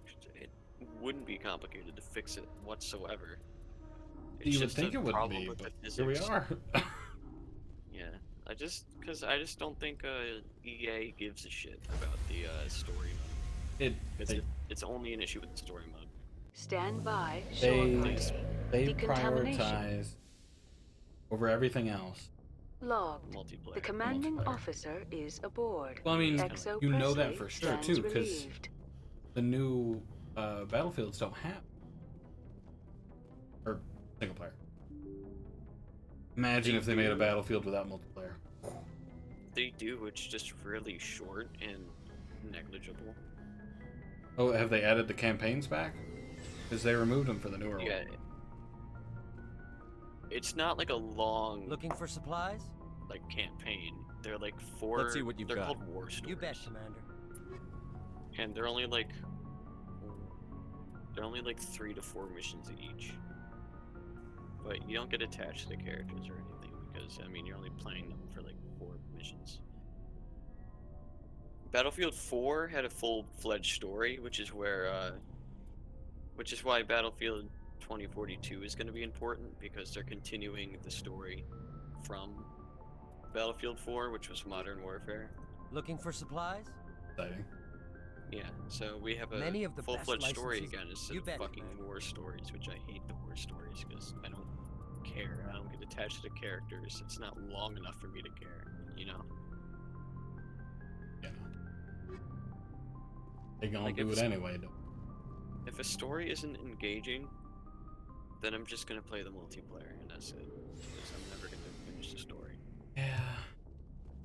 wouldn't be complicated to fix it whatsoever. It's You would just think a it would problem be, with but the here we physics. are. Yeah, I just don't think EA gives a shit about the story mode. It's only an issue with the story mode. Stand by. They Decontamination. prioritize over everything else. Logged. Multiplayer. The commanding officer is aboard. Well, I mean, Exo you know that Presley for sure stands too, because relieved. the new Battlefields don't have or single player. Imagine if they made a Battlefield without multiplayer. They do. It's just really short and negligible. Oh, have they added the campaigns back? Because they removed them for the newer one. It's not like a long. Looking for supplies? Like campaign. They're like 4. Let's see what you've they're got. called war stories. You bet, Commander. And they're only like 3 to 4 missions each. But you don't get attached to the characters or anything because I mean you're only playing them for like 4 missions. Battlefield 4 had a full-fledged story, which is why Battlefield 2042 is going to be important because they're continuing the story from Battlefield 4, which was Modern Warfare. Looking for supplies? Exciting. Yeah, so we have a Many of the full-fledged best story licenses- again instead You of bet, fucking Commander. war stories, which I hate the war stories because I don't care. I don't get attached to the characters. It's not long enough for me to care, you know? Yeah. They gonna Like, do if it anyway, though. If a story isn't engaging, then I'm just gonna play the multiplayer, and that's it. Because I'm never gonna finish the story. Yeah.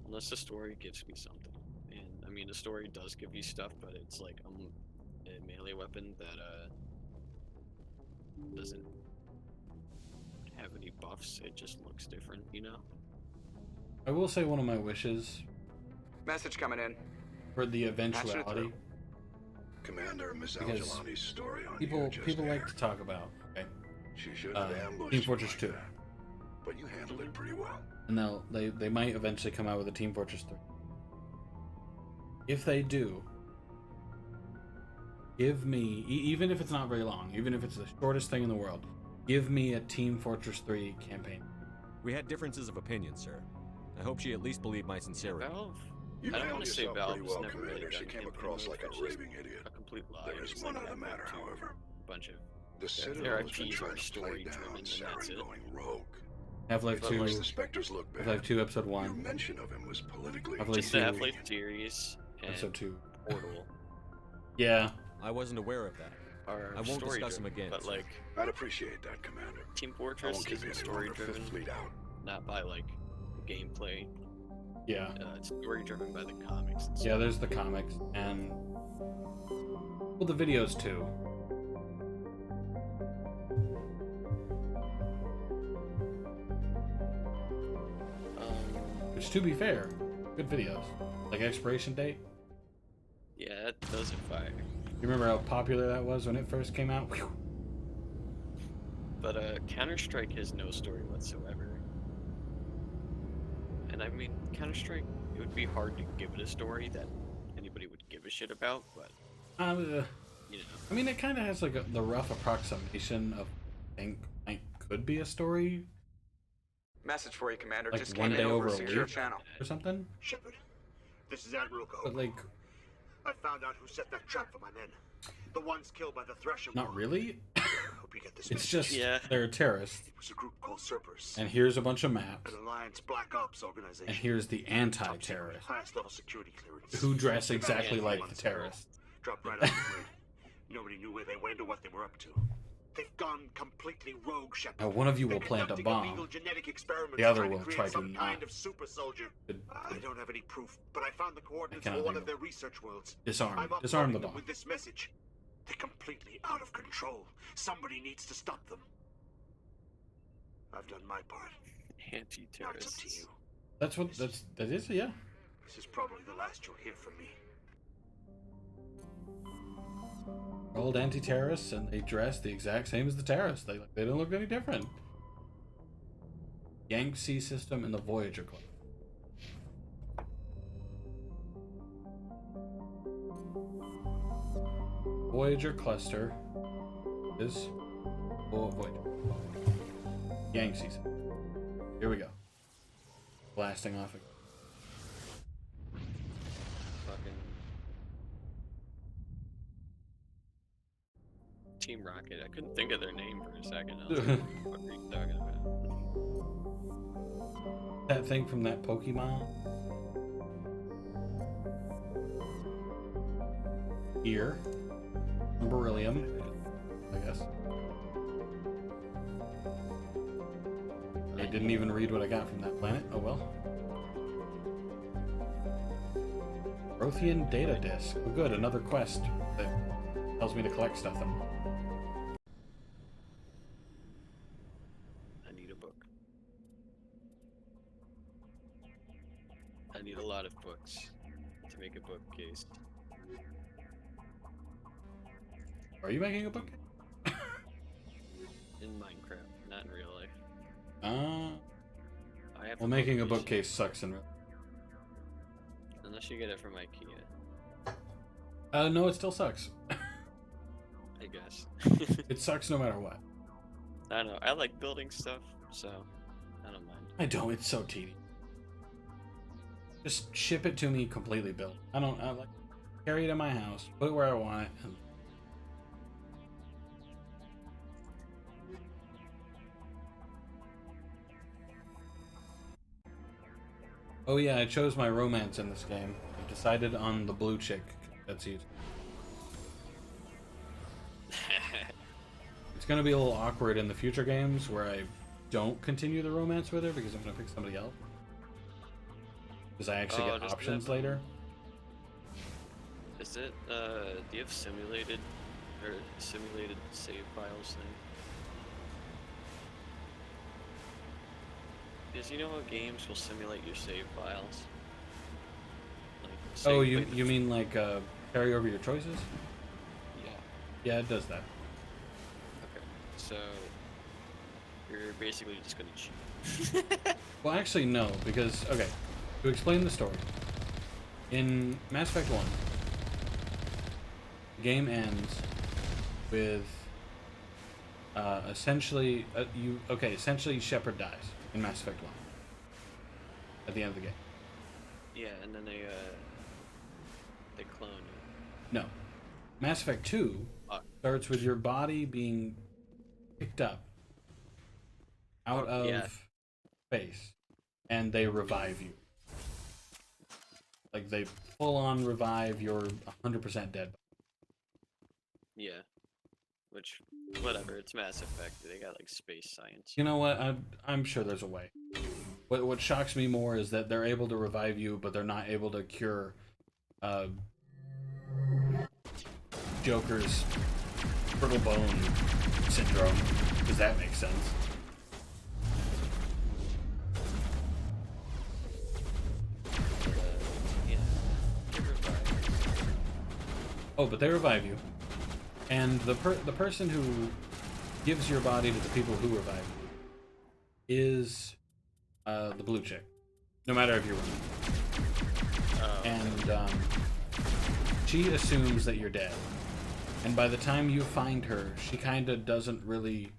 Unless the story gives me something. And, I mean, the story does give you stuff, but it's like a melee weapon that, doesn't have any buffs. It just looks different, you know? I will say one of my wishes Message coming in. for the eventuality. Commander, Miss Because Algelani's story on people you just people like aired. to talk about, okay? She should have ambushed Team you Fortress like 2. that, but you handled it pretty well. And they might eventually come out with a Team Fortress 3. If they do, give me, even if it's not very long, even if it's the shortest thing in the world, give me a Team Fortress 3 campaign. We had differences of opinion, sir. I hope she at least believed my sincerity. Valve? You I don't handled want to say yourself Valve pretty was well, never really Commander. She done came campaign across mode, like a which is raving idiot. a complete lie. There is It's one like other that matter, too. however. A bunch of The their Citadel has been IPs trying are to play story down driven, and that's Saren it. going rogue. Half-Life But 2. like- The specters look bad. Half-Life 2 Episode Your 1. mention of him was politically Half-Life Just the 2. Half-Life series and Episode 2. Portal Yeah. I wasn't aware of that. are I won't story discuss them driven, again. but sir. like I'd appreciate that, Commander. Team I Fortress won't give isn't you any story longer Fifth driven, Fleet out. not by like gameplay. Yeah. It's story driven by the comics. And Yeah, stuff. there's the comics and well, the videos too. Which, to be fair, good videos. Like Expiration Date. Yeah, that does fire. You remember how popular that was when it first came out? Whew. But Counter-Strike has no story whatsoever. And I mean, Counter-Strike, it would be hard to give it a story that anybody would give a shit about, but you know. I mean, it kind of has like the rough approximation of I think could be a story, Message for you, Commander. like Just one came day in over over a secure week channel. or something. Shepard, this is Admiral Cole. But like, I found out who set that trap for my men. The ones killed by the Thresher. not really. Hope you get this It's message. just they're terrorists, It was a group called Serpers. and here's a bunch of maps, An Alliance Black Ops organization. and here's the anti-terrorists Highest level security clearance. who dress exactly like the terrorists. Dropped right off the grid. Nobody knew where they went or what they were up to. They've gone completely rogue, Shepard. Now, one of you will They're plant a conducting bomb. illegal genetic experiments The other trying to will create try to some not. kind of super soldier. I don't have any proof, but I found the coordinates cannot for one think of their research worlds. Disarm. I'm Disarm the uploading them bomb. with this message. They're completely out of control. Somebody needs to stop them. I've done my part. Anti-terrorists. Now it's up to you. That is, yeah. This is probably the last you'll hear from me. Old anti-terrorists, and they dress the exact same as the terrorists. They don't look any different. Yangtze system and the Voyager Club. Voyager cluster is Voyager. Yangtze system. Here we go. Blasting off again. Fucking Team Rocket. I couldn't think of their name for a second. I was like, what are you talking about? That thing from that Pokemon. Here. Beryllium, I guess. I didn't even read what I got from that planet. Oh well. Prothean data disk. Oh, good, another quest that tells me to collect stuff. I need a book. I need a lot of books to make a bookcase. Are you making a book? In Minecraft, not in real life. Well, making a bookcase sucks in real life. Unless you get it from IKEA. No, it still sucks. I guess. It sucks no matter what. I don't know. I like building stuff, so I don't mind. I don't. It's so tedious. Just ship it to me completely built. I like carry it in my house, put it where I want it. And oh yeah, I chose my romance in this game. I decided on the blue chick. That's easy. It's gonna be a little awkward in the future games where I don't continue the romance with her because I'm gonna pick somebody else. Because I actually get options later. Is it, do you have simulated save files thing? Because you know how games will simulate your save files? Like, Oh, you mean like carry over your choices? Yeah. Yeah, it does that. Okay, so you're basically just gonna cheat. Well, actually, no, because okay, to explain the story, in Mass Effect 1, the game ends with essentially essentially Shepard dies in Mass Effect 1 at the end of the game. Yeah, and then they clone you. No, Mass Effect 2 starts with your body being picked up out of space, and they revive you. Like, they full-on revive your 100% dead body. Yeah. Which, whatever, it's Mass Effect. They got, like, space science. You know what? I'm sure there's a way. What shocks me more is that they're able to revive you, but they're not able to cure Joker's brittle bone syndrome. Does that make sense? Oh, but they revive you, and the person who gives your body to the people who revive you is the blue chick, no matter if you're running. And she assumes that you're dead, and by the time you find her, she kind of doesn't really.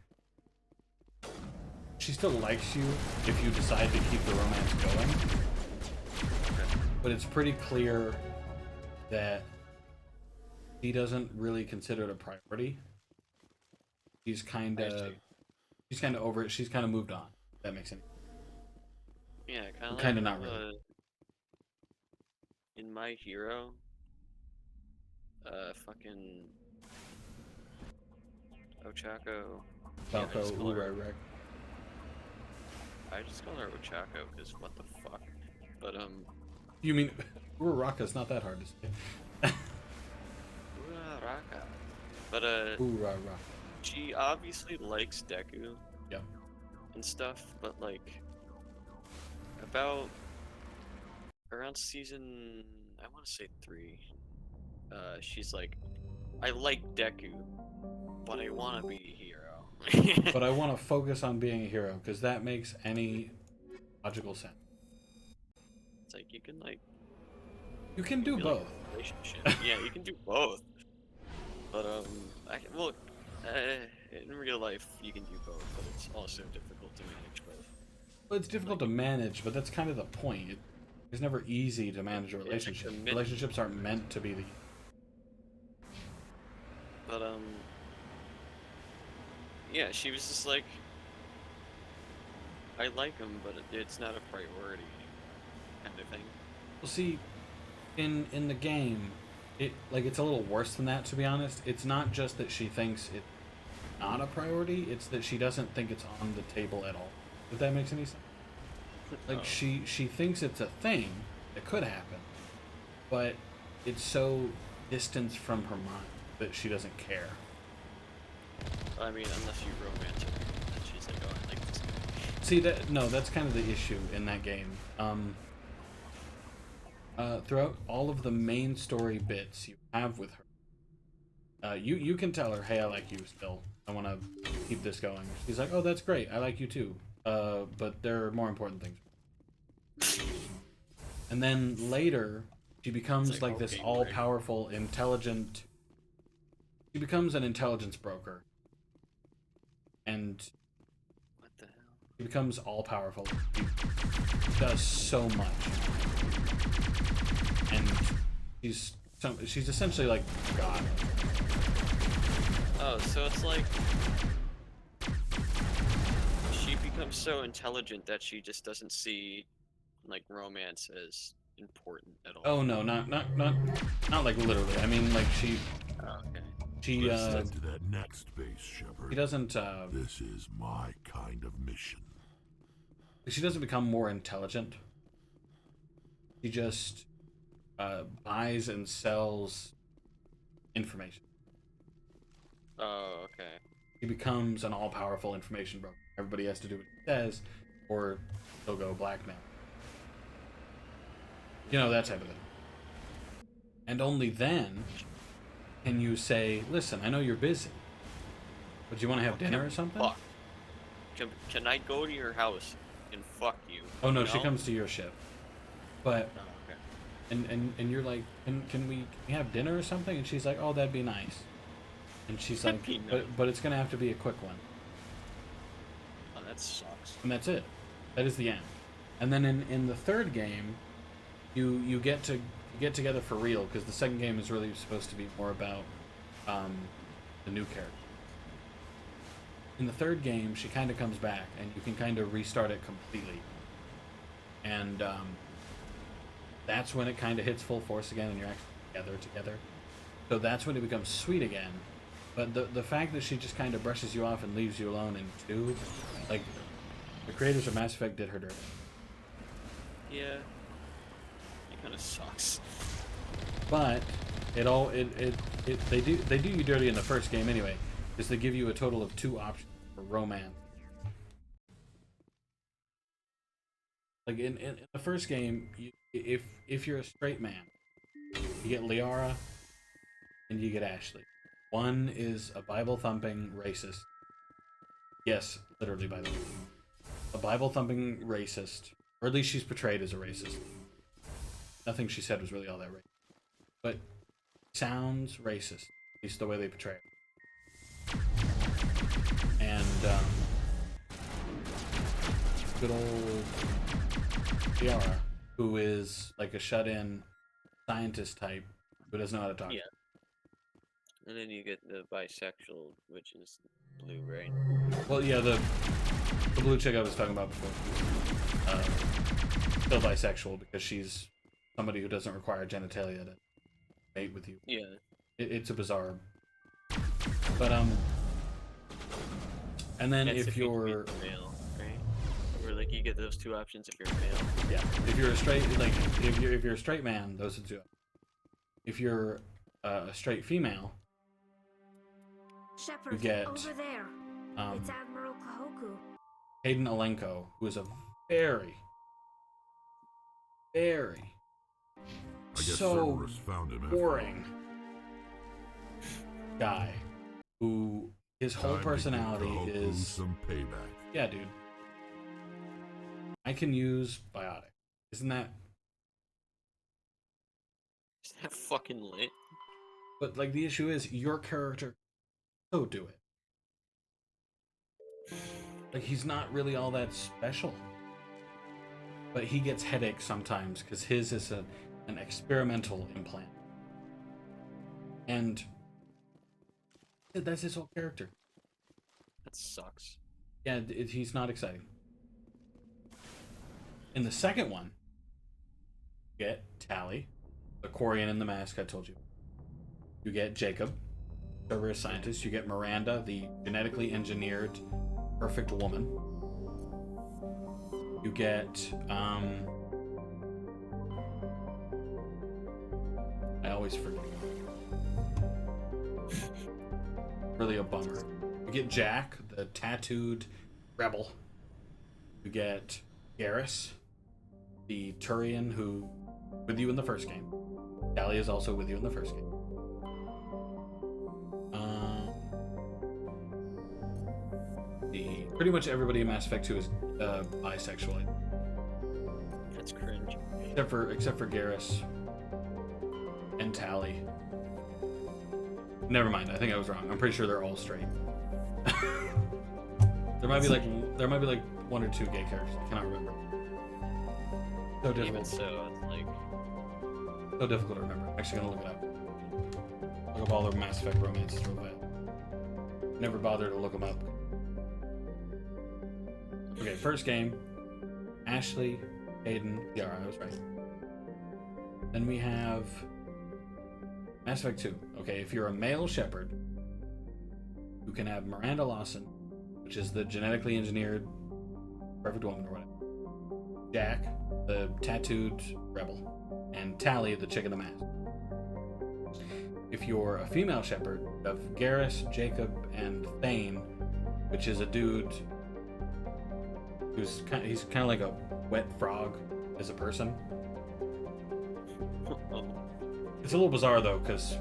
She still likes you if you decide to keep the romance going, but it's pretty clear that he doesn't really consider it a priority. She's kind of over it. She's kind of moved on. If that makes sense. Yeah, kind of. Kind of not really. In My Hero, fucking Ochako. Falco, Urarek. I just call her Ochako because what the fuck. But You mean Uraraka's not that hard to say. Uraraka. But Uraraka. she obviously likes Deku. Yep. and stuff, but like about around season, I want to say 3, she's like, I like Deku, but I want to be a hero. But I want to focus on being a hero because that makes any logical sense. It's like you can like you can do both. Like relationship. Yeah, you can do both. But in real life you can do both, but it's also difficult to manage both. Well, it's difficult to manage, but that's kind of the point. It's never easy to manage a relationship. Relationships aren't meant to be the. But yeah, she was just like, I like him, but it's not a priority, kind of thing. Well, see, in the game, it's a little worse than that, to be honest. It's not just that she thinks it's not a priority; it's that she doesn't think it's on the table at all. If that makes any sense. Like she thinks it's a thing that could happen, but it's so distant from her mind that she doesn't care. I mean, unless you romance her, and she's like, oh, I like this guy. See, that's kind of the issue in that game. Throughout all of the main story bits you have with her, you can tell her, hey, I like you still. I want to keep this going. She's like, oh, that's great. I like you too. But there are more important things. And then later, she becomes like this all-powerful, intelligent. She becomes an intelligence broker. And what the hell? She becomes all-powerful. She does so much. And she's essentially like God. Oh, so it's like she becomes so intelligent that she just doesn't see like romance as important at all. Oh no, not like literally. I mean, like she. Oh, okay. She Listen to that next base, Shepard. She doesn't. This is my kind of mission. She doesn't become more intelligent. She just buys and sells information. Oh, okay. He becomes an all-powerful information broker. Everybody has to do what he says, or he'll go blackmail. You know, that type of thing. And only then can you say, listen, I know you're busy, but do you want to have dinner or something? Fuck. Can I go to your house and fuck you? Oh no, she comes to your ship. But okay. And you're like, can we have dinner or something? And she's like, oh, that'd be nice. And she's like, but it's gonna have to be a quick one. Oh, that sucks. And that's it. That is the end. And then in the third game, you get together for real, because the second game is really supposed to be more about the new character. In the third game, she kind of comes back, and you can kind of restart it completely. And that's when it kind of hits full force again, and you're actually together. So that's when it becomes sweet again. But the fact that she just kind of brushes you off and leaves you alone in 2, like, the creators of Mass Effect did her dirty. Yeah. It kind of sucks. But they do you dirty in the first game anyway, because they give you a total of 2 options for romance. Like in the first game, if you're a straight man, you get Liara and you get Ashley. One is a Bible-thumping racist. Yes, literally, by the way. A Bible-thumping racist. Or at least she's portrayed as a racist. Nothing she said was really all that racist. But sounds racist. At least the way they portray it. And, good old Liara, who is like a shut-in scientist type who doesn't know how to talk. Yeah. And then you get the bisexual, which is blue, right? Well, yeah, the blue chick I was talking about before. Still bisexual because she's somebody who doesn't require genitalia to mate with you. Yeah. It's a bizarre. But and then if you're male, right? Or like you get those 2 options if you're a male. Yeah. If you're a straight, like if you're a straight man, those are 2. If you're a straight female, Shepard, you get over there. It's Admiral Kahoku. Hayden Alenko, who is a very, very so boring guy who his whole personality is some payback. Yeah, dude. I can use biotic. Isn't that fucking lit? But like the issue is your character so do it. Like he's not really all that special. But he gets headaches sometimes because his is an experimental implant. And that's his whole character. That sucks. Yeah, he's not exciting. In the second one, you get Tally, the Quarian in the mask I told you. You get Jacob, Cerberus scientist. You get Miranda, the genetically engineered perfect woman. You get I always forget. Really a bummer. You get Jack, the tattooed rebel. You get Garrus, the Turian who with you in the first game. Tally is also with you in the first game. Pretty much everybody in Mass Effect 2 is bisexual. That's cringe. Except for Garrus and Tally. Never mind. I think I was wrong. I'm pretty sure they're all straight. there might be like one or two gay characters. I cannot remember. So difficult. Even so, it's like so difficult to remember. I'm actually gonna look it up. Look up all the Mass Effect romances real fast. Never bothered to look them up. Okay, first game, Ashley, Hayden, Yara, I was right. Then we have Mass Effect 2. Okay, if you're a male Shepard, you can have Miranda Lawson, which is the genetically engineered perfect woman or whatever. Jack, the tattooed rebel. And Tally, the chick in the mask. If you're a female Shepard, you have Garrus, Jacob, and Thane, which is a dude he's kind of like a wet frog as a person. It's a little bizarre though, because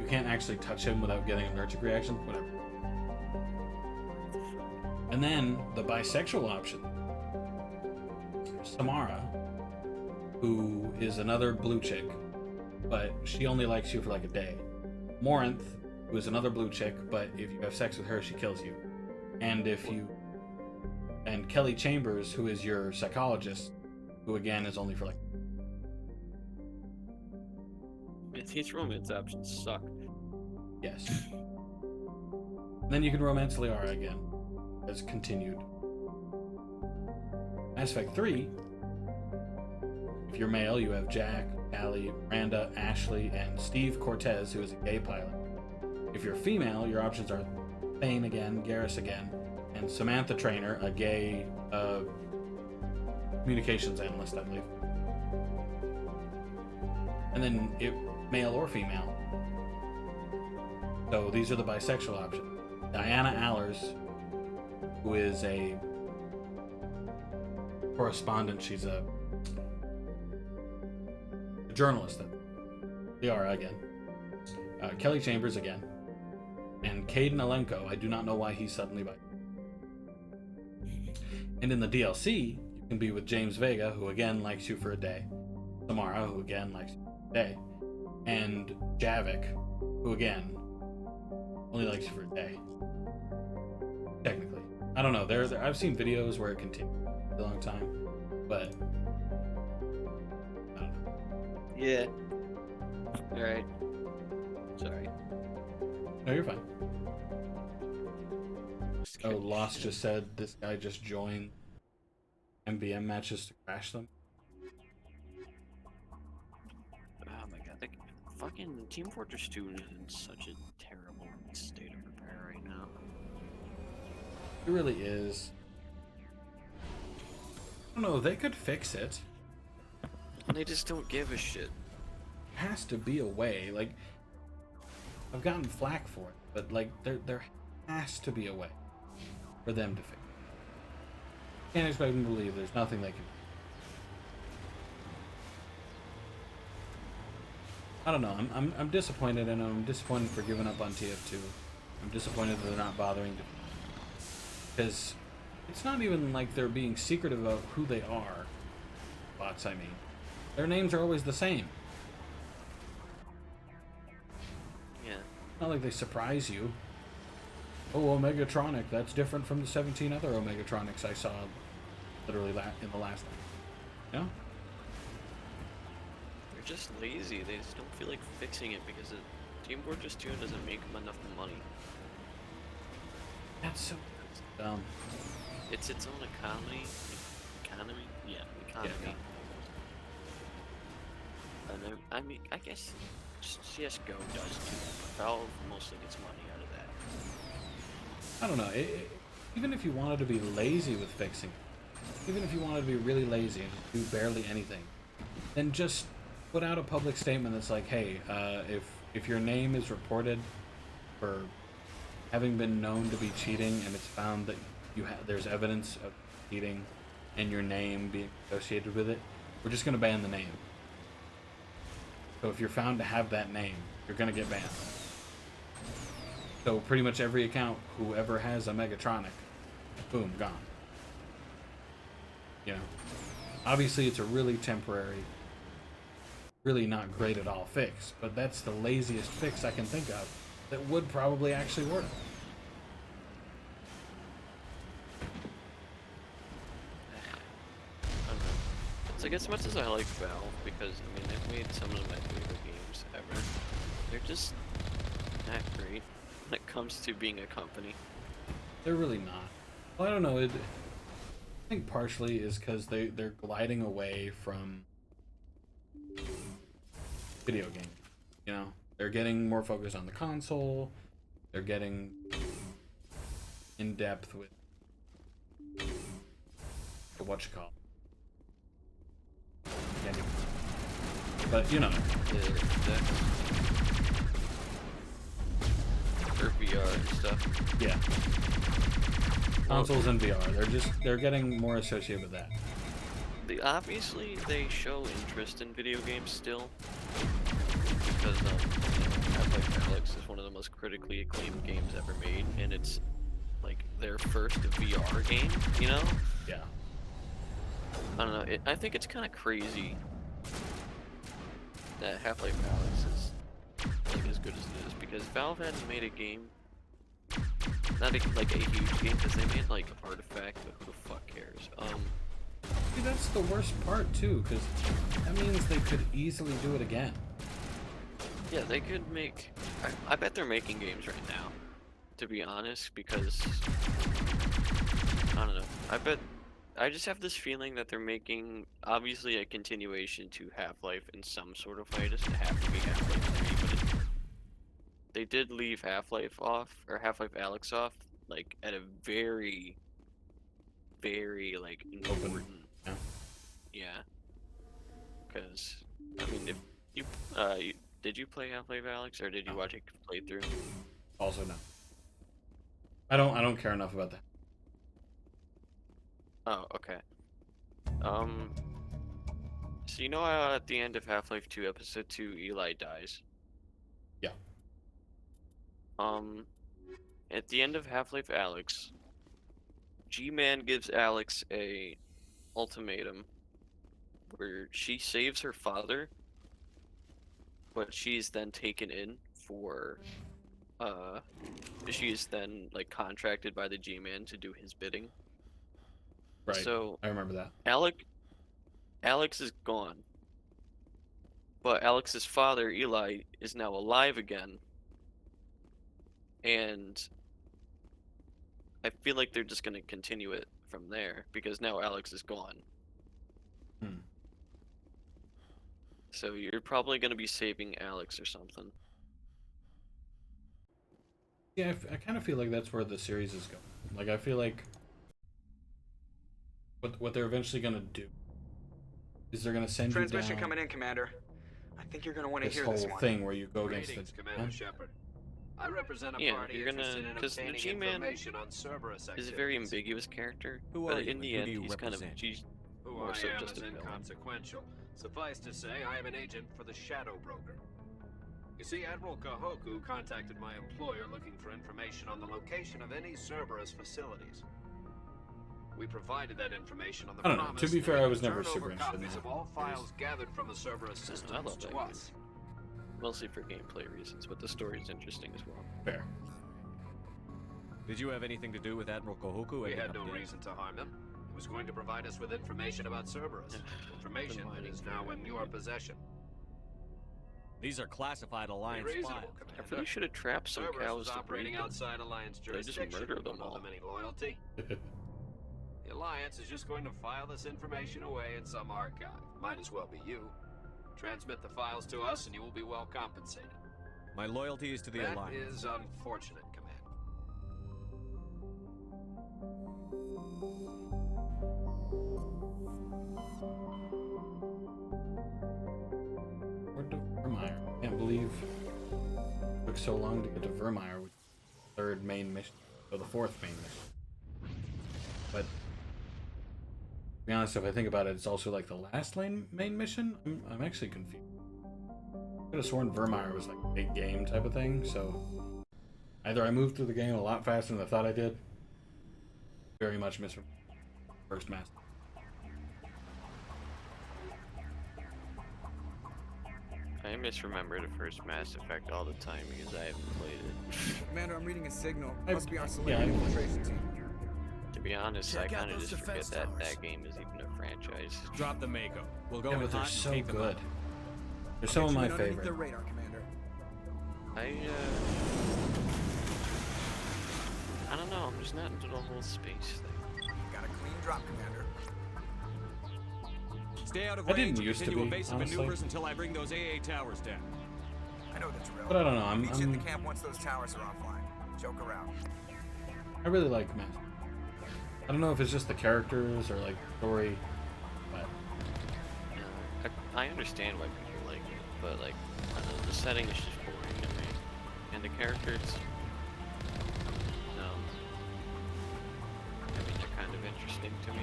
you can't actually touch him without getting an allergic reaction. Whatever. And then the bisexual option, Samara, who is another blue chick, but she only likes you for like a day. Morinth, who is another blue chick, but if you have sex with her, she kills you. And Kelly Chambers, who is your psychologist, who again is only for like. These romance options suck. Yes. And then you can romance Liara again, as continued. Mass Effect 3. If you're male, you have Jack, Tally, Miranda, Ashley, and Steve Cortez, who is a gay pilot. If you're female, your options are Thane again, Garrus again, and Samantha Trainer, a gay communications analyst, I believe. And then male or female. So these are the bisexual options. Diana Allers, who is a correspondent, she's a journalist. Liara again. Kelly Chambers again. And Caden Alenko, I do not know why he's suddenly bi. And in the DLC, you can be with James Vega, who again likes you for a day. Samara, who again likes you for a day. And Javik, who again only likes you for a day. Technically. I don't know. I've seen videos where it continues for a long time, but I don't know. Yeah. Alright. Sorry. No, you're fine. Oh, Lost just said this guy just joined MVM matches to crash them. Oh my god, fucking Team Fortress 2 is in such a terrible state of repair right now. It really is. I don't know, they could fix it. They just don't give a shit. Has to be a way. Like, I've gotten flack for it, but like there has to be a way. for them to fix. Can't expect them to believe there's nothing they can do. I don't know. I'm disappointed, and I'm disappointed for giving up on TF2. I'm disappointed that they're not bothering to, because it's not even like they're being secretive about who they are. Bots, I mean. Their names are always the same. Yeah. Not like they surprise you. Oh, Omegatronic, that's different from the 17 other Omegatronics I saw literally in the last one. You know? They're just lazy. They just don't feel like fixing it because Team Fortress 2 doesn't make them enough money. That's so dumb. It's its own economy. Yeah, economy. Yeah. And I mean, I guess CSGO does too. Valve mostly gets money out of that. I don't know. Even if you wanted to be lazy with fixing it, even if you wanted to be really lazy and do barely anything, then just put out a public statement that's like, hey, if your name is reported for having been known to be cheating and it's found that there's evidence of cheating and your name being associated with it, we're just going to ban the name. So if you're found to have that name, you're going to get banned. So pretty much every account, whoever has a Megatronic, boom, gone. You know, obviously it's a really temporary, really not great at all fix, but that's the laziest fix I can think of that would probably actually work. I don't know. It's like, as much as I like Valve, because I mean they've made some of my favorite games ever, they're just not great when it comes to being a company. They're really not. Well, I don't know. I think partially is because they're gliding away from video games. You know, they're getting more focused on the console. They're getting in depth with what you call. But you know, for VR and stuff. Yeah. Consoles and VR. They're getting more associated with that. Obviously they show interest in video games still, because Half-Life Alyx is one of the most critically acclaimed games ever made, and it's like their first VR game, you know? Yeah. I don't know. I think it's kind of crazy that Half-Life Alyx is like as good as it is, because Valve hadn't made a game, not like a huge game, because they made like Artifact, but who the fuck cares? See, that's the worst part too, because that means they could easily do it again. Yeah, they could make. I bet they're making games right now, to be honest, because I don't know. I just have this feeling that they're making, obviously, a continuation to Half-Life in some sort of way. It doesn't have to be Half-Life 3, but they did leave Half-Life off, or Half-Life Alyx off, like at a very, very like important. Yeah. Because I mean, if you did you play Half-Life Alyx, or did you watch it playthrough? Also no. I don't care enough about that. Oh, okay. So you know how at the end of Half-Life 2 Episode 2, Eli dies? Yeah. At the end of Half-Life Alyx, G-Man gives Alyx a ultimatum where she saves her father, but she's then taken in for, she's then, like, contracted by the G-Man to do his bidding. Right. So I remember that. Alyx is gone, but Alyx's father, Eli, is now alive again, and I feel like they're just gonna continue it from there, because now Alyx is gone. So you're probably gonna be saving Alyx or something. Yeah, I kind of feel like that's where the series is going. Like, I feel like what they're eventually gonna do is they're gonna send Transmission you down coming in, Commander. I think you're gonna want to this hear whole this one. thing where you go against Greetings, the Commander Shepard. I represent a Yeah, party you're gonna, interested in because the obtaining G-Man information on Cerberus is activities. a very ambiguous character, Who but are you in the and who end, do you he's kind of represent? Who more I so am just is a villain. inconsequential. Suffice to say, I am an agent for the Shadow Broker. You see, Admiral Kahoku contacted my employer looking for information on the location of any Cerberus facilities. We provided that information on the I don't know. promise To be that fair, we I was would never turn super over interested in copies that. of all files gathered from the Cerberus I systems love that to game. us. Mostly for gameplay reasons, but the story is interesting as well. Fair. Did you have anything to do with Admiral Kohoku? We ending had up no dead? reason to harm him. He was going to provide us with information about Cerberus. Information that is now in your possession. These are classified Alliance Reasonable, files. I really should have trapped some Cerberus cows was to operating breed them. outside Alliance Did I just jurisdiction. murder them Don't all? owe them any loyalty. The Alliance is just going to file this information away in some archive. Might as well be you. Transmit the files to us and you will be well compensated. My loyalty is to the That Alliance. is unfortunate, Commander. Where to Vermeer? Can't believe it took so long to get to Vermeer with the third main mission, or the fourth main mission. But to be honest, if I think about it, it's also like the last main mission. I'm actually confused. I could have sworn Vermeer was like a big game type of thing, so either I moved through the game a lot faster than I thought I did. Very much miss First Master. I misremember the first Mass Effect all the time because I haven't played it. Commander, I'm reading a signal. I- Must be our yeah, celebrity I- infiltration team. To be honest, Check I out kind of those just forget defense that towers. that game is even a franchise. Drop the Mako. We'll go Yeah, in but they're hot and so take them good. out. They're some of my Underneath favorite. the radar, Commander. I don't know. I'm just not into the whole space thing. Got a clean drop, Commander. Stay out of I range didn't and used to continue be, evasive honestly. maneuvers until I bring those AA towers down. I know the drill. But I don't know, Meet you at the camp once those towers are offline. Joke around. I really like Master. I don't know if it's just the characters or like story, but I understand why people like it, but like I don't know, the setting is just boring to me, and the characters, I mean they're kind of interesting to me.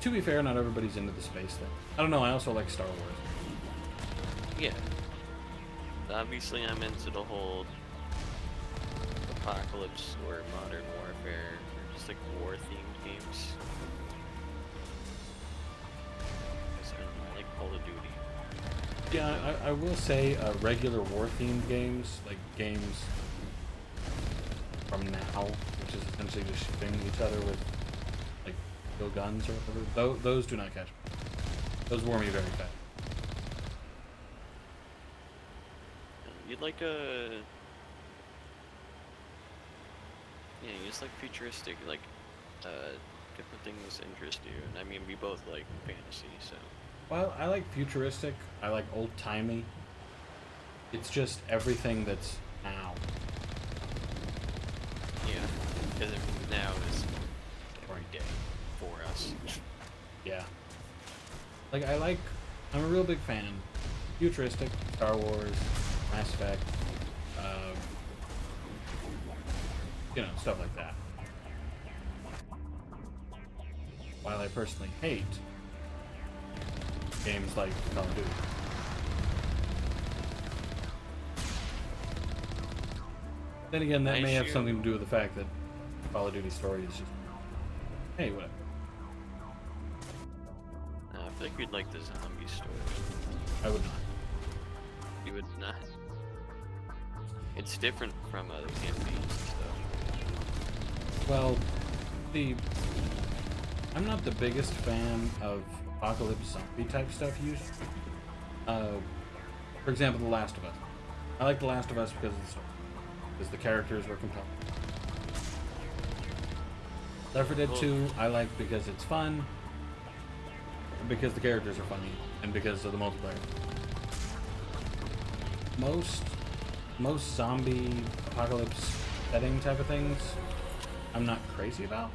to be fair, not everybody's into the space thing. I don't know. I also like Star Wars. Yeah. Obviously, I'm into the whole apocalypse or modern warfare, or just like war-themed games. 'Cause I don't know, I like Call of Duty. Yeah, I will say regular war-themed games, like games from now, which is essentially just shooting each other with like real guns or whatever. Those do not catch me. Those bore me very fast. You'd like a... Yeah, you just like futuristic, like, different things interest you. And I mean, we both like fantasy, so... Well, I like futuristic. I like old-timey. It's just everything that's now. Yeah, because now is every day for us. Yeah. Like, I'm a real big fan. Futuristic, Star Wars, Mass Effect, stuff like that. While I personally hate games like Call of Duty. Then again, that may have something to do with the fact that Call of Duty story is just, hey, whatever. I feel like you'd like the zombie story. I would not. You would not. It's different from other campaigns and stuff. Well, I'm not the biggest fan of apocalypse zombie type stuff usually. For example, The Last of Us. I like The Last of Us because of the story. Because the characters were compelling. Left 4 Dead 2, I like because it's fun, because the characters are funny, and because of the multiplayer. Most zombie apocalypse setting type of things, I'm not crazy about.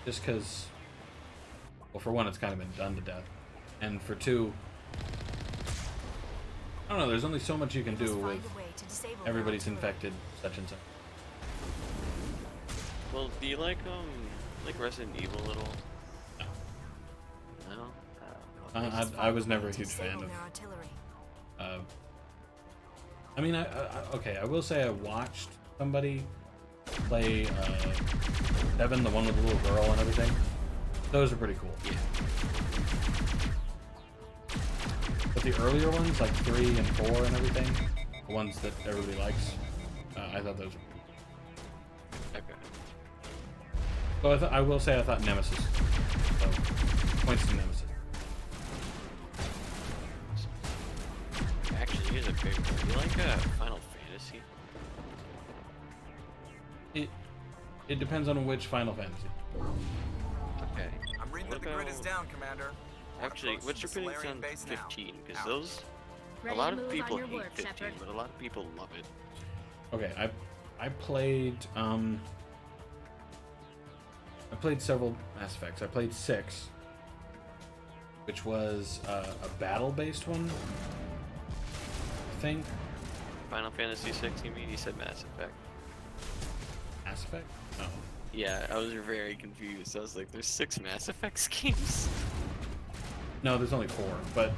Just because, well, for one, it's kind of been done to death, and for two, I don't know. There's only so much you can do with everybody's infected, such and such. Well, do you like Resident Evil at all? No. I was never a huge fan of. I mean, okay. I will say I watched somebody play Seven, the one with the little girl and everything. Those are pretty cool. Yeah. But the earlier ones, like 3 and 4 and everything, the ones that everybody likes, I thought those were cool. Okay. So I will say I thought Nemesis. So, points to Nemesis. Actually, here's a big one. You like Final Fantasy? It depends on which Final Fantasy. Okay. I'm reading that the grid is down, Commander. Actually, what's your opinion on 15? Because those, a lot of people hate 15, but a lot of people love it. Okay, I played several Mass Effects. I played 6, which was a battle-based one, I think. Final Fantasy 6, you mean? You said Mass Effect. Mass Effect? No. Yeah, I was very confused. I was like, there's 6 Mass Effect games? No, there's only 4, but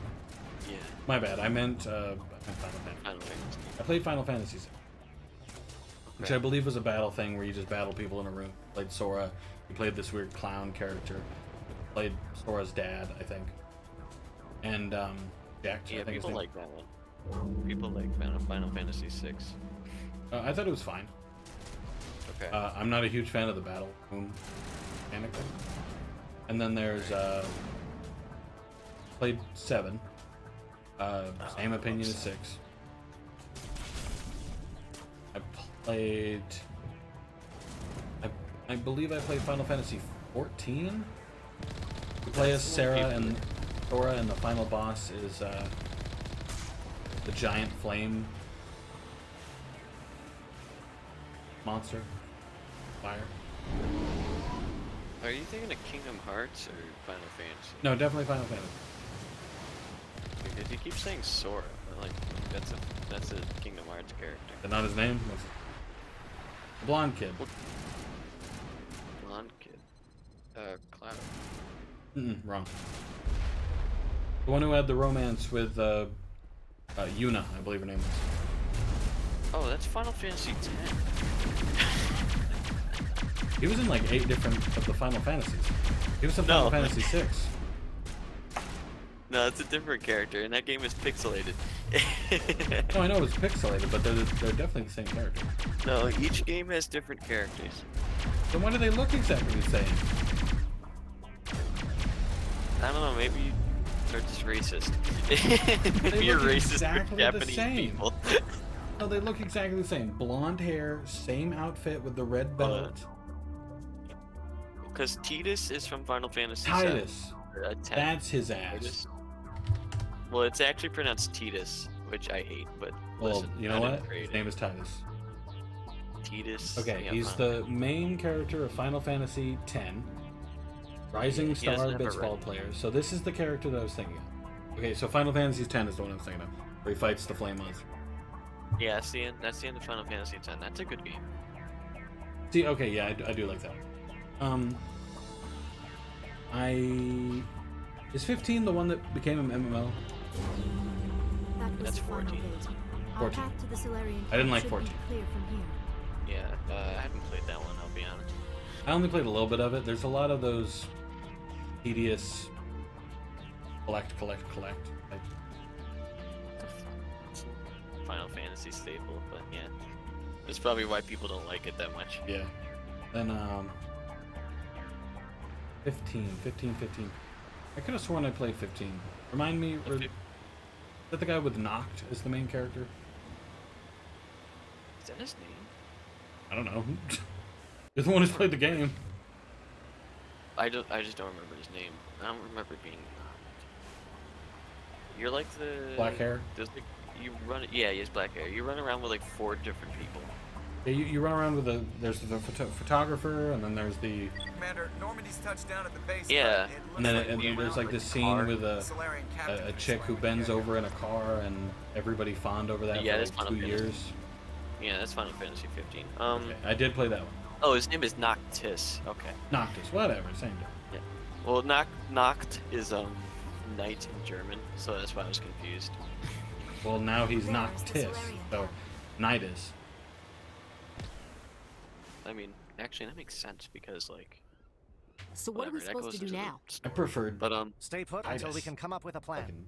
yeah. My bad. I meant Final Fantasy. I played Final Fantasy 6, which I believe was a battle thing where you just battle people in a room. Played Sora. You played this weird clown character. Played Sora's dad, I think. And Jack. Yeah, I think people like that one. People like Final Fantasy 6. I thought it was fine. Okay. I'm not a huge fan of the battle mechanic thing. And then there's played 7. Same opinion as 6. I played. I believe I played Final Fantasy 14. You play as Sarah and Sora, and the final boss is the giant flame monster. Fire. Are you thinking of Kingdom Hearts or Final Fantasy? No, definitely Final Fantasy. Because you keep saying Sora, but like that's a Kingdom Hearts character. Is that not his name? What's the blonde kid. Blonde kid. Cloud. Wrong. The one who had the romance with Yuna, I believe her name was. Oh, that's Final Fantasy X. He was in like 8 different of the Final Fantasies. He was in Final Fantasy 6. No, it's a different character, and that game is pixelated. No, I know it was pixelated, but they're definitely the same character. No, each game has different characters. Then why do they look exactly the same? I don't know, maybe they're just racist. Maybe you're racist exactly for Japanese people. No, they look exactly the same. Blonde hair, same outfit with the red belt. Because Tidus is from Final Fantasy Titus. 10. That's his ass. Tidus. Well, it's actually pronounced Tidus, which I hate, but well, listen, you know what? His name is Titus. Tidus. Okay, yeah, he's the main character of Final Fantasy X. Rising Star Blitzball player. So this is the character that I was thinking of. Okay, so Final Fantasy X is the one I was thinking of, where he fights the flame monster. Yeah, that's the end of Final Fantasy X. That's a good game. See, okay, yeah, I do like that. Is 15 the one that became an MMO? That's 14. 14. I didn't like 14. Yeah, I haven't played that one, I'll be honest. I only played a little bit of it. There's a lot of those tedious collect. Final Fantasy staple, but yeah. That's probably why people don't like it that much. Yeah. Then, 15. I could have sworn I played 15. Remind me, is that the guy with Noct as the main character? Is that his name? I don't know. You're the one who's played the game. I just don't remember his name. I don't remember being You're like the black hair. There's like you run. Yeah, he has black hair. You run around with like 4 different people. Yeah, you run around with there's the photographer, and then there's the... Commander, Normandy's touched down at the base. Yeah. And then there's like this scene with a chick who bends over in a car, and everybody fawned over that for like 2 years. Yeah, that's Final Fantasy 15. Okay, I did play that one. Oh, his name is Noctis. Okay. Noctis, whatever, same thing. Yeah. Well, Noct is knight in German, so that's why I was confused. Well, now he's Noctis, so Nidus. I mean, actually, that makes sense because, like. So what are we supposed to do now? I preferred. But stay put until we can come up with a plan.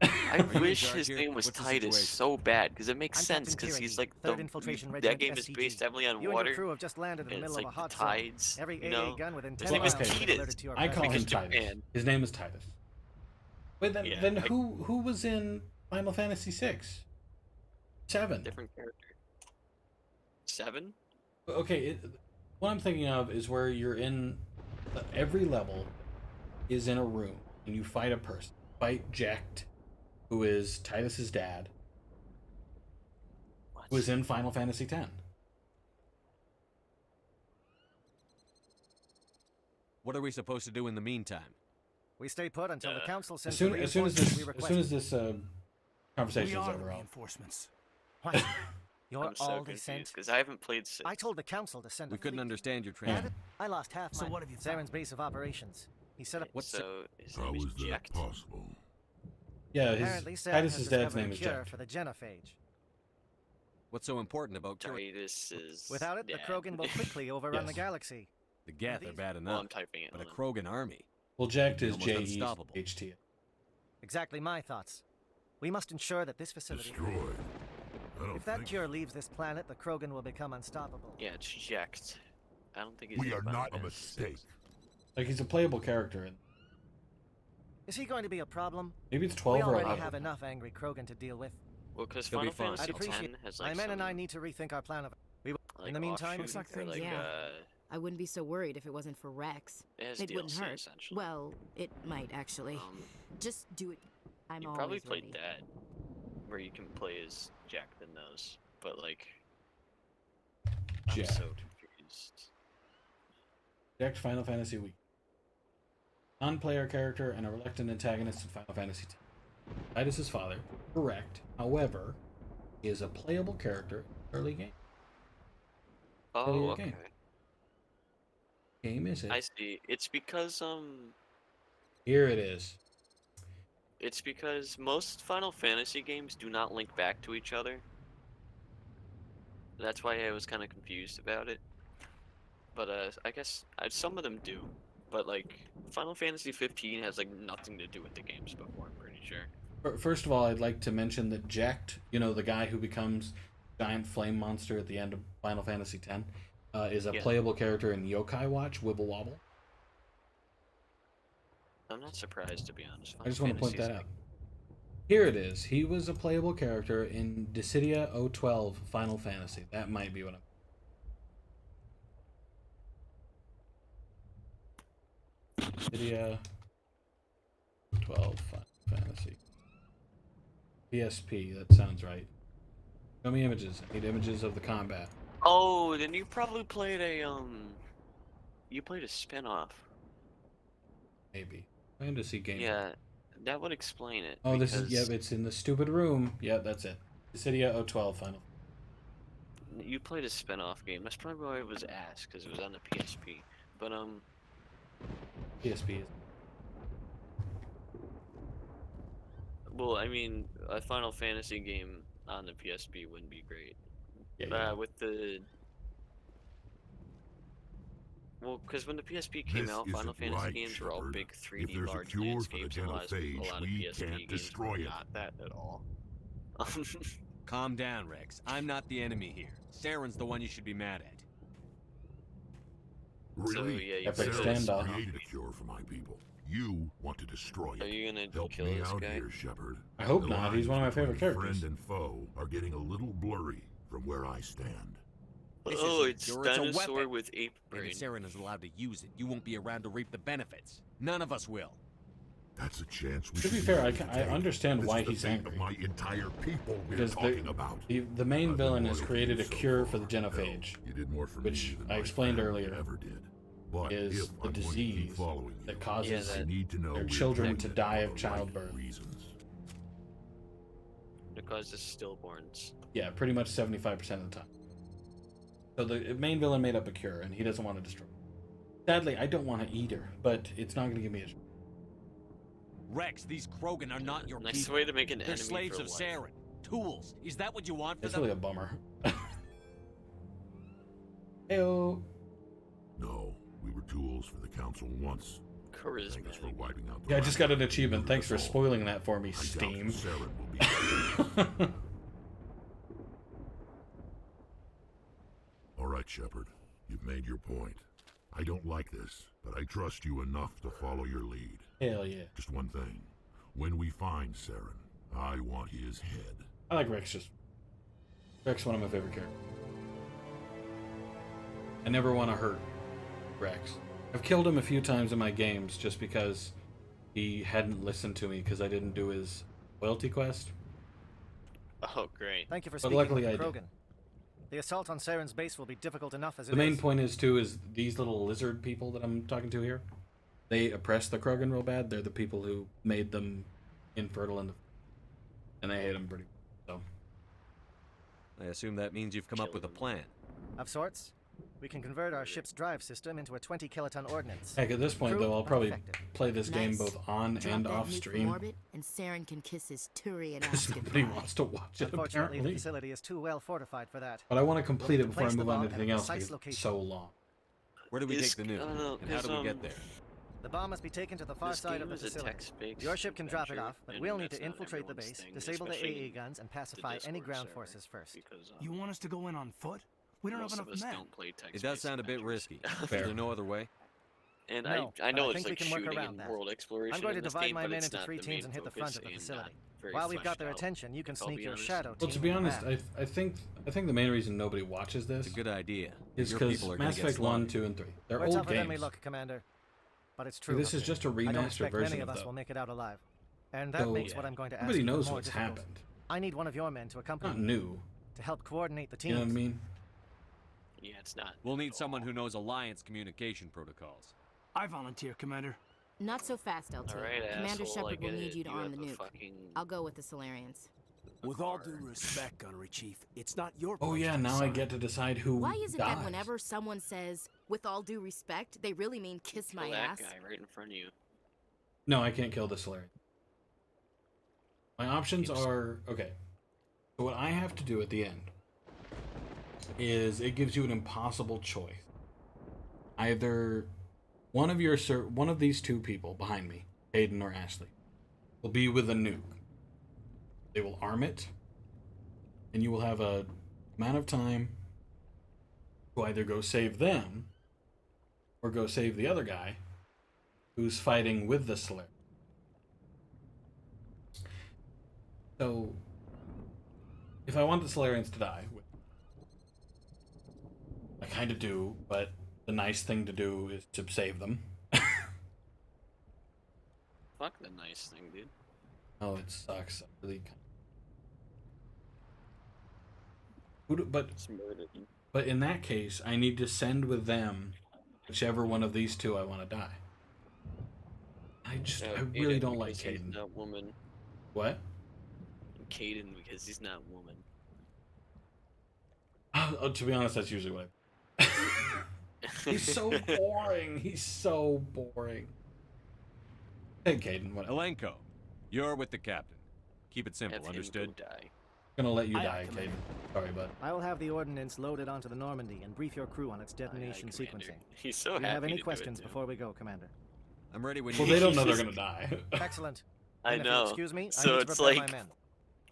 I wish his name was Titus so bad because it makes sense because he's like that game is based heavily on water. Crew have just landed in the middle like of a hot the tides. Every you know? gun within 10 His name is miles Titus. I call him Titus. His name is Titus. Wait, then who was in Final Fantasy VI? 7. Different character. 7? Okay, what I'm thinking of is where you're in every level is in a room and you fight a person. Fight Jacked, who is Titus's dad, who is in Final Fantasy X. What are we supposed to do in the meantime? We stay put until the council sends As soon as this conversation is over, reinforcements. What? You're I'm so all they confused sent? because I haven't played 6. I told the council to send. We couldn't understand your training. I lost half So my what have you Zaren's base of operations. He set up. So his How name is is that Jacked. possible? Yeah, Apparently, Zaren Titus's has dad's discovered name a is cure Jack. for the genophage. What's so important about Titus is. Without it, the Krogan will quickly overrun the galaxy. The Geth are bad Well, I'm enough, typing it. but a hold on. Krogan army. Well, Jacked is Almost unstoppable. J-E-H-T. Exactly my thoughts. We must ensure that this facility. Destroyed. I don't If that think cure leaves this planet, the Krogan will become unstoppable. Yeah, it's Jacked. I don't think he's. we in are Final not a Fantasy mistake. Like, he's a playable character. Is he going to be a problem? Maybe it's We 12 or already 11. have enough angry Krogan to deal with. Well, because He'll be Final fine. Fantasy I'd appreciate. X has like My men and I some, need to rethink our plan of. We will. like, In the meantime, offshoot, looks like or, things. like, I wouldn't be so worried if it wasn't for Rex. It has It wouldn't DLC, hurt. essentially. Well, it might actually. Just do it. I'm you always probably played ready. that, where you can play as Jacked in those, but like. I'm Jack. so confused. Jacked Final Fantasy Week. Non-player character and a reluctant antagonist in Final Fantasy X. Titus's father, correct. However, he is a playable character in the early game. Oh, okay. Game is it? I see. It's because Here it is. It's because most Final Fantasy games do not link back to each other. That's why I was kind of confused about it. But I guess some of them do. But like Final Fantasy 15 has like nothing to do with the games before. I'm pretty sure. First of all, I'd like to mention that Jacked, you know, the guy who becomes giant flame monster at the end of Final Fantasy X, is a playable character in Yokai Watch Wibble Wobble. I'm not surprised, to be honest. I just want to point that out. Here it is. He was a playable character in Dissidia 012 Final Fantasy. That might be what I'm... Dissidia 12 Final Fantasy. PSP, that sounds right. Show me images. I need images of the combat. Oh, then you probably played a you played a spin-off. Maybe. I need to see game. Yeah, that would explain it. Oh, this is, yeah, it's in the stupid room. Yeah, that's it. Dissidia 012 Final. You played a spin-off game. That's probably why it was asked, because it was on the PSP. But PSP is... Well, I mean, a Final Fantasy game on the PSP wouldn't be great. Yeah, with the... Well, because when the PSP came out, Final Fantasy games were all big 3D large landscapes, and a lot of PSP games were not that at all. Calm down, Rex. I'm not the enemy here. Saren's the one you should be mad at. Really? So, yeah, you Epic played standoff. Created a cure for my people. You want to destroy it. Are you gonna Help kill me this out guy? here, Shepard. I hope The not. He's one of my lines favorite between characters. Friend and foe are getting a little blurry from where I stand. Oh, it's a dinosaur weapon. with ape And brain. if Saren is allowed to use it, you won't be around to reap the benefits. None of us will. That's a chance we To be fair, I understand why he's angry. My entire people because the main villain has created a cure for the genophage, which I explained earlier is the disease that causes their children to die of childbirth. It causes stillborns. Yeah, pretty much 75% of the time. So the main villain made up a cure, and he doesn't want to destroy it. Sadly, I don't want to eat her, but it's not going to give me a... Rex, these Krogan are not your Nice people. way to make an They're enemy slaves for of life. Saren. Tools. Is that what you want for That's them? really a bummer. Heyo. No, we were tools for the council once. Charisma. Thanks for wiping out the Yeah, I just got an achievement. Thanks for spoiling that for me, Steam. All right, Shepard. You've made your point. I don't like this, but I trust you enough to follow your lead. Hell yeah. Just one thing. When we find Saren, I want his head. I like Rex. Rex, one of my favorite characters. I never want to hurt Rex. I've killed him a few times in my games just because he hadn't listened to me because I didn't do his loyalty quest. Oh, great. Thank you for But speaking luckily with I Krogan. did. The assault on Saren's base will be difficult enough as The it main is. point is these little lizard people that I'm talking to here, they oppress the Krogan real bad. They're the people who made them infertile and they hate them pretty so. I assume that means you've come up with a plan. Of sorts. We can convert our ship's drive system into a 20-kiloton ordnance. Heck, at this point, though, I'll probably play this game both on and off stream. And Saren can kiss his Turian Because nobody wants to watch it, Unfortunately, the apparently. facility is too well fortified for that. But I want to complete it before I Place the move on bomb to at a anything else precise because it's location. so long. Where do we take the nuke? And how do we get there? The bomb must be taken to the far This side game of the is a facility. text-based Your ship can drop it adventure, off, but and we'll need that's to not infiltrate the everyone's base, thing, disable the especially AA guns, and pacify the any Discord ground server, forces first. because, You want us to go in on foot? We don't have most enough of us men. don't play text. It does sound a bit risky. Is Fair. there no other way? And No, I know but I it's think we like can work shooting around and that. world exploration I'm going in to this divide game, my but men it's into not 3 the teams main and hit the front focus of the and facility. not very While we've got fleshed their out, attention, you can I'll sneak be your honest. shadow Well, team to be in the honest, back. I think the main reason nobody watches this It's a good idea. is Your because people are gonna Mass get Effect 1, slaughtered. 2, and 3. They're We're old tougher than we games. look, Commander. But it's See, true. this is just a I don't remastered expect version many of of us them. will make it out alive. And that So, makes what I'm going to ask everybody even knows more what's difficult. happened. I need one of your men to accompany Not me new. to help coordinate the teams. You know what I mean? Yeah, it's not. We'll need someone who knows Alliance communication protocols. I volunteer, Commander. Not so fast, LT. Alright, Commander asshole, I Shepard will get need it. you to You arm the have a nuke. fucking I'll go with the Solarians. With all due respect, Gunnery Chief, it's not your Oh place yeah, to now I decide. get to decide who Why is it dies. that whenever someone says, with all due respect, they really mean kiss my kill that ass? guy right in front of you. No, I can't kill the Solarian. My options are... Okay. So what I have to do at the end is it gives you an impossible choice. Either one of these two people behind me, Hayden or Ashley, will be with a nuke. They will arm it, and you will have a amount of time to either go save them or go save the other guy who's fighting with the Solarian. So, if I want the Solarians to die, I kind of do, but the nice thing to do is to save them. Fuck the nice thing, dude. Oh, it sucks. I really. But in that case, I need to send with them whichever one of these two I want to die. I really don't like Caden. He's not woman. What? Caden because he's not woman. Oh, to be honest, that's usually what I... He's so boring. He's so boring. Hey, Caden, what? Elenko, you're with the captain. Keep it simple, understood? Die. Gonna let you die, Caden. Sorry, bud. I will have the ordnance loaded onto the Normandy and brief your crew on its detonation sequencing. He's so Do you have happy any to do questions it, too. before we go, Commander? I'm ready when Well, they don't know they're gonna die. Excellent. I Then if you'll know. excuse me, I So need to it's prepare like my men.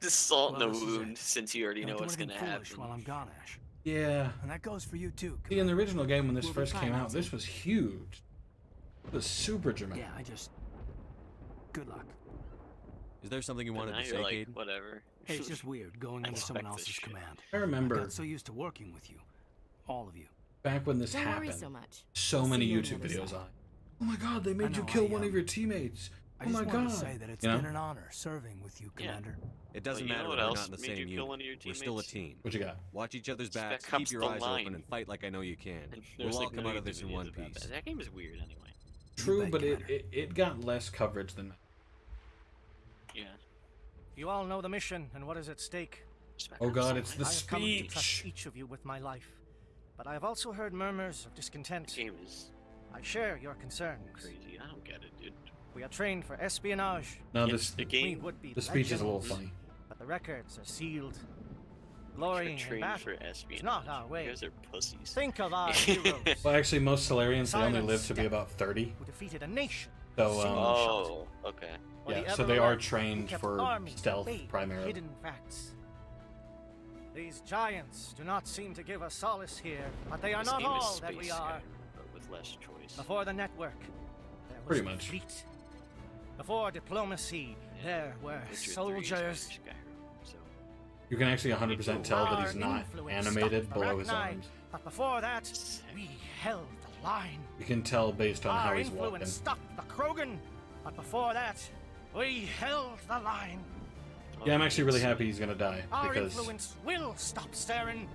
just salt in Well, the this is wound it. since you already Don't know do what's anything gonna foolish happen. while I'm gone, Ash. Yeah. And that goes for you too. See, in the original game when this We'll be first fine, came out, Elsie. this was huge. It was super dramatic. Yeah, I just... Good luck. Is there something you But wanted now to you're say, like, Caden? whatever. Hey, it's just weird going I under someone expect this else's shit. command. I remember I got so used to working with you. All of you. back when this Don't worry happened, so much. so I'll many see you on YouTube the other videos side. on it. Oh my god, they made you know, kill I, one of your teammates. I just wanted to say that it's been an honor serving with you, Yeah. Commander. It doesn't But you matter know what if we're else not in the made same you kill one unit. of your We're still a teammates? team. What you got? Watch each other's Spec backs, comes keep your the eyes line. open, and fight like I know you can. There's We'll all like come no out of this in negativity one about piece. That game is weird anyway. True, but it got less coverage than. Yeah. You all know the mission and what is at stake. Oh God, it's the I have come to trust speech. each of you with my life, but I have also heard murmurs of discontent. The game is I share your concerns. crazy. I don't get it, dude. We are trained for espionage. No, Yes, the game. We would be the speech is a little legends, funny. but the records are sealed. Glorying in Trained battle for espionage. is not our way. You guys are pussies. Think of our heroes Well, actually, most Solarians they only Silent live to be step. about 30. who defeated a nation. So Oh, okay. Or the yeah, so they are ever-alert who trained kept for armies stealth at bay, primarily. hidden facts. These giants do not seem to give us solace here, but they are This not game is all that we Space are. Sky, but with less choice. Before the network, there was Pretty a much. fleet. Before diplomacy, there were Witcher 3 is soldiers. Skyrim, so. You can actually 100% tell that he's Our not influence animated stopped below his Arachni, arms. But before that, we held the line. You can tell based on how Our he's influence walking. stopped the Krogan, but before that, we held the line. Yeah, I'm actually really happy he's gonna die Our because influence will stop Saren.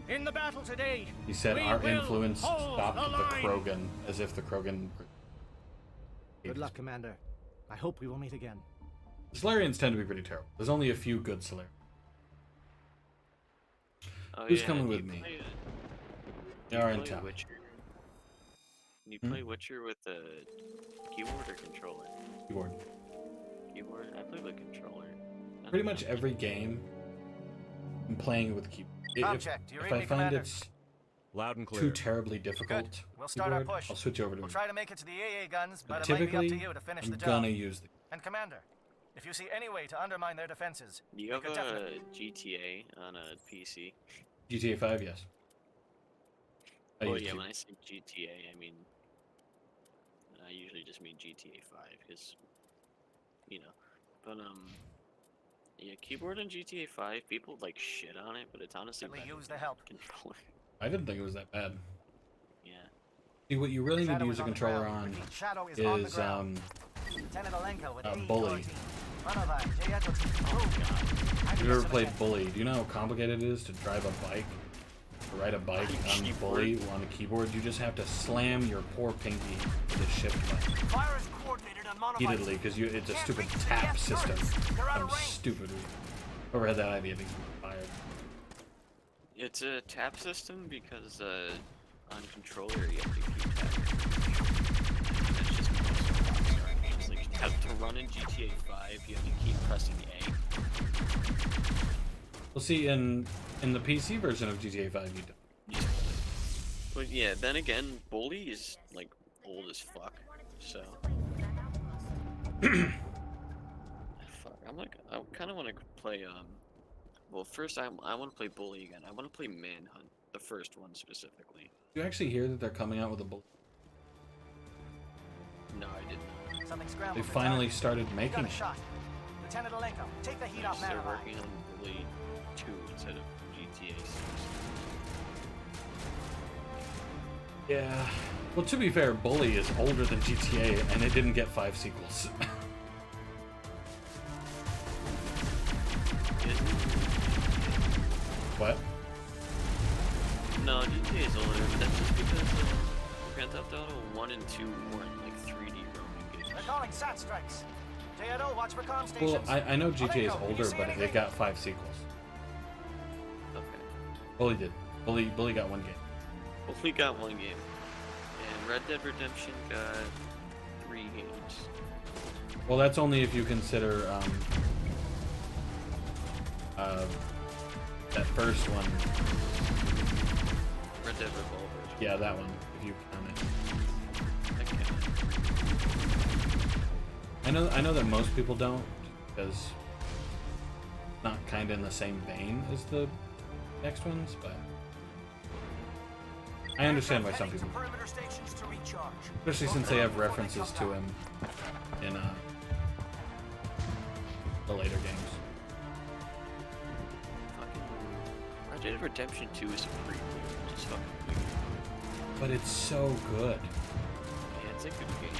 In the battle today, he said we our will influence hold stopped the the line. Krogan, as if the Krogan. Good luck, Commander. I hope we will meet again. Solarians tend to be pretty terrible. There's only a few good Solarians. Oh, Who's yeah, coming and with you me? play, They you are in play town. Witcher. You Hmm? play Witcher with the keyboard or controller? Keyboard. Keyboard? I play with controller. I Pretty don't much know. every game, I'm playing it with keyboard. Object, do you If read I me, find Commander? it's Loud and clear. too terribly difficult, Good. We'll start our keyboard, push. I'll switch over to We'll it. try to make it to the AA guns, but But it might be up typically, to you to finish I'm the job. gonna use the. And Commander, if you see any way to undermine their defenses, You we have could a definitely. GTA on a PC? GTA 5, yes. I Oh used yeah, to. when I say GTA, I mean, I usually just mean GTA 5, because, you know, but, yeah, keyboard in GTA 5, people, like, shit on it, but it's honestly We better use the than help. controller. I didn't think it was that bad. Yeah. See, what you really need to Shadow use is a on the controller ground. on Repeat, Shadow is on the is ground. Lieutenant Alenko with AE Bully. 14. Runover, J. Oh, If you've ever played Bully, do you know how complicated it is to drive a bike? To ride a bike on Bully on a keyboard? You just have to slam your poor pinky to the shift button. Fire is coordinated on modified. Repeatedly, because it's a stupid tap system. I'm stupid. Whoever had that idea needs to be fired. It's a tap system because, on controller you have to keep tapping. That's just most of the Rockstar games. Like, to run in GTA 5, you have to keep pressing A. Well, see, in the PC version of GTA 5, you don't. But yeah, then again, Bully is, like, old as fuck, so... Fuck, I kind of want to play, well, first I want to play Bully again. I want to play Manhunt, the first one specifically. Do you actually hear that they're coming out with a Bully? No, I did not. Something They scrambled. finally started Got making a it. shot. Lieutenant Alenko, take the heat off They're Manor. working on Bully 2 instead of GTA 6. Yeah. Well, to be fair, Bully is older than GTA, and it didn't get 5 sequels. What? No, GTA is older, but that's just because Grand Theft Auto 1 and 2 weren't like 3D roaming games. They're calling SAT strikes. JNO, watch for comm Well, stations. I know GTA is Alenko, can you older, see but anything? it got 5 sequels. Okay. Bully did. Bully got 1 game. Bully got 1 game. And Red Dead Redemption got 3 games. Well, that's only if you consider that first one. Red Dead Revolver. Yeah, that one. If you count it. I can't. I know that most people don't, because it's not kind of in the same vein as the next ones, but I understand why some people, Perimeter stations to recharge. especially since they have references to him in the later games. Red Dead Redemption 2 is a prequel, which is fucking weird. But it's so good. Yeah, it's It's a good game.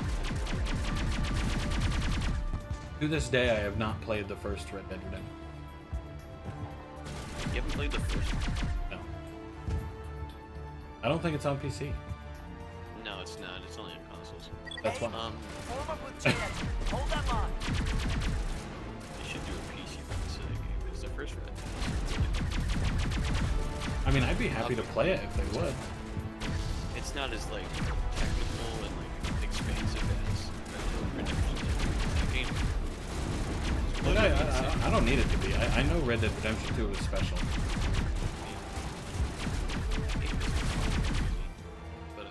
To this day, I have not played the first Red Dead Redemption. You haven't played the first one? No. I don't think it's on PC. No, it's not. It's only on consoles. That's why. Form up with Chad. Hold that line. They should do a PC release of that game, because the first Red Dead. I mean, I'd be happy to play it if they would. It's not as like technical and like expansive as Red Dead Redemption 2. Look, I don't need it to be. I know Red Dead Redemption 2 was special. But I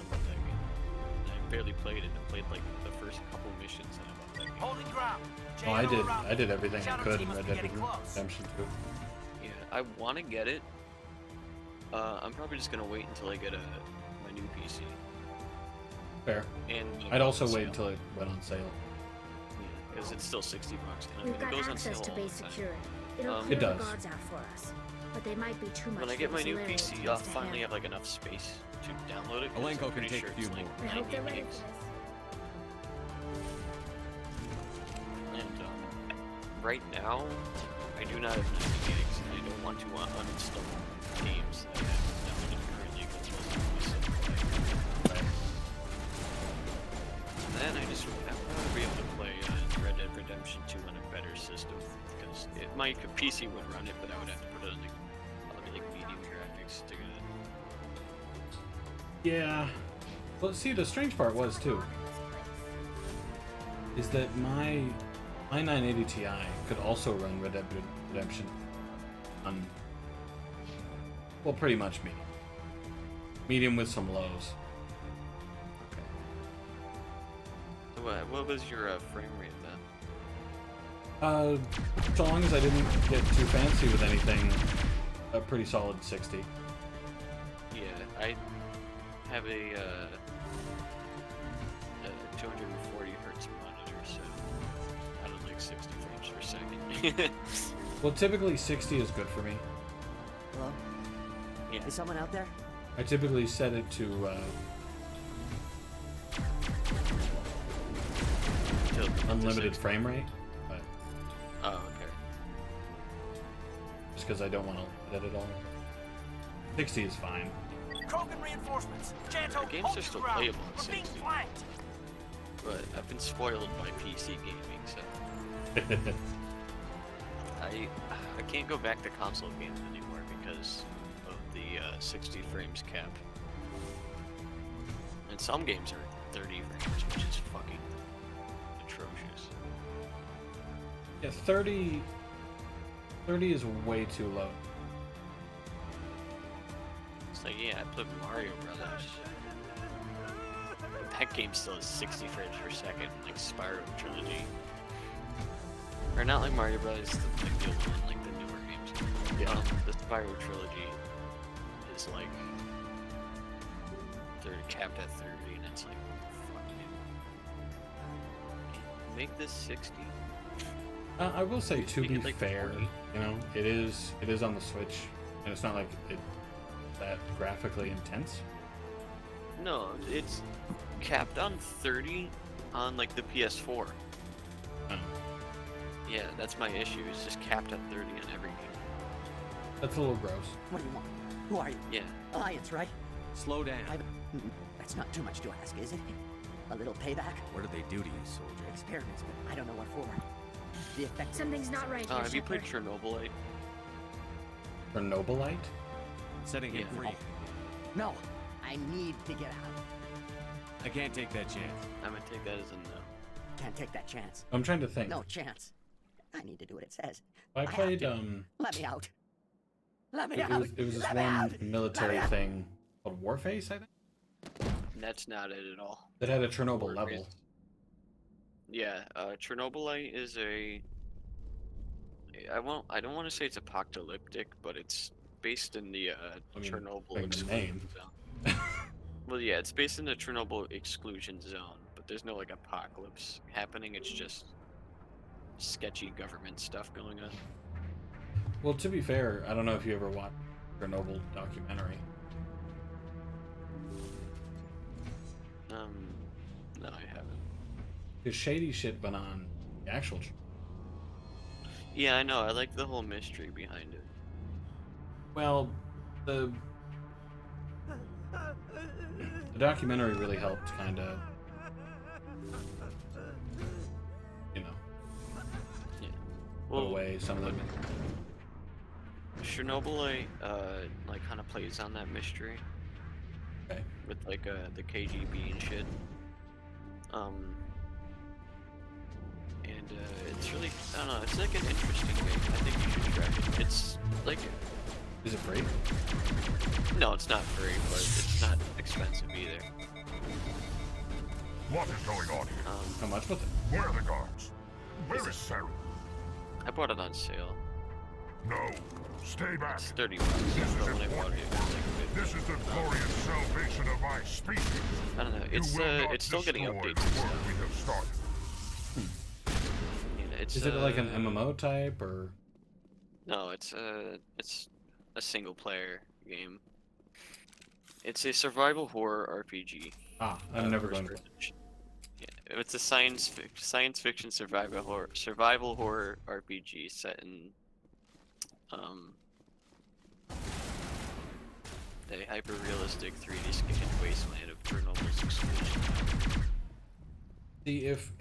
love that game. I barely played it. I played like the first couple missions and I loved that game. Holding ground. Oh, I did everything I could in Red Dead Redemption 2. Yeah, I want to get it. I'm probably just gonna wait until I get my new PC. Fair. And I'd also wait until it went on sale. Because it's still $60. And I We've mean, got it goes on access sale to all the base time. security. It'll clear It the does. guards out for us, but they might be too much. When I for get my the new Solarian PC, teams I'll to finally handle. have like enough space to download it. 'cause Alenko I'm can pretty take sure a few it's like more. I hope they're 90 ready gigs. for this. And right now, I do not have 90 gigs, and I don't want to uninstall games that I have downloaded currently because most of them still play. And then I'd rather be able to play Red Dead Redemption 2 on a better system because my PC would run it, but I would have to put it on like medium graphics to get it. Yeah. Well, see, the strange part was too, is that my 980 Ti could also run Red Dead Redemption on, well, pretty much medium. Medium with some lows. What was your frame rate then? So long as I didn't get too fancy with anything, a pretty solid 60. Yeah, I have a 240 hertz monitor, so I don't like 60 frames per second. Well, typically 60 is good for me. Hello? Yeah. Is someone out there? I typically set it to unlimited frame rate, but oh, okay. just because I don't want to let it all. 60 is fine. Krogan reinforcements. Janto, The games hold are your still ground. playable at We're being 60. flanked. But I've been spoiled by PC gaming, so I can't go back to console games anymore because of the 60 frames cap. And some games are 30 frames, which is fucking atrocious. Yeah, 30 is way too low. It's like, yeah, I played Mario Brothers. That game still has 60 frames per second, like Spyro Trilogy. Or not like Mario Brothers, like the old one, like the newer games. Yeah. The Spyro Trilogy is like, they're capped at 30, and it's like, fuck man. Make this 60. I will say, to Make be it, like, fair, 40. you know, it is on the Switch, and it's not like it that graphically intense. No, it's capped on 30 on like the PS4. Oh. Yeah, that's my issue. It's just capped at 30 on every game. That's a little gross. What do you want? Who are you? Yeah. Alliance, right? Slow down. That's not too much to ask, is it? A little payback? What do they do to you, soldier? Experiments, but I don't know what for. The effect. Something's not right here, Have you played Shepard. Chernobylite? Chernobylite? Setting him free. No, I need to get out. I can't take that chance. I'm gonna take that as a no. Can't take that chance. I'm trying to think. No chance. I need to do what it says. I have played to. Let me out. Let me out. It was this Let me one out. military Let me out. thing called Warface, I think. That's not it at all. That had a Chernobyl Warface. level. Yeah, Chernobylite is a. I don't want to say it's apocalyptic, but it's based in the I mean, Chernobyl like the exclusion name. zone. Well, yeah, it's based in the Chernobyl exclusion zone, but there's no like apocalypse happening. It's just sketchy government stuff going on. Well, to be fair, I don't know if you ever watched Chernobyl documentary. No, I haven't. Because shady shit went on the actual. Yeah, I know. I like the whole mystery behind it. Well, the documentary really helped, kind of. You know. Yeah. Put away some of the. Chernobyl, like kind of plays on that mystery. Okay. With like the KGB and shit. And it's really, I don't know, it's like an interesting game. I think you should try it. It's like. Is it free? No, it's not free, but it's not expensive either. What is going on here? How much was it? Where are the guards? Where is Sarah? I bought it on sale. No, stay back. It's $30, but when I bought it, it was like 50. This is the glorious salvation of my species. I don't know. It's still getting updates. We have started. Yeah, it's, is it like an MMO type or? No, it's a single player game. It's a survival horror RPG. Ah, I'm never going to. Yeah, it's a science fiction survival horror RPG set in the hyper-realistic 3D scanned wasteland of Chernobyl's explosion. See, if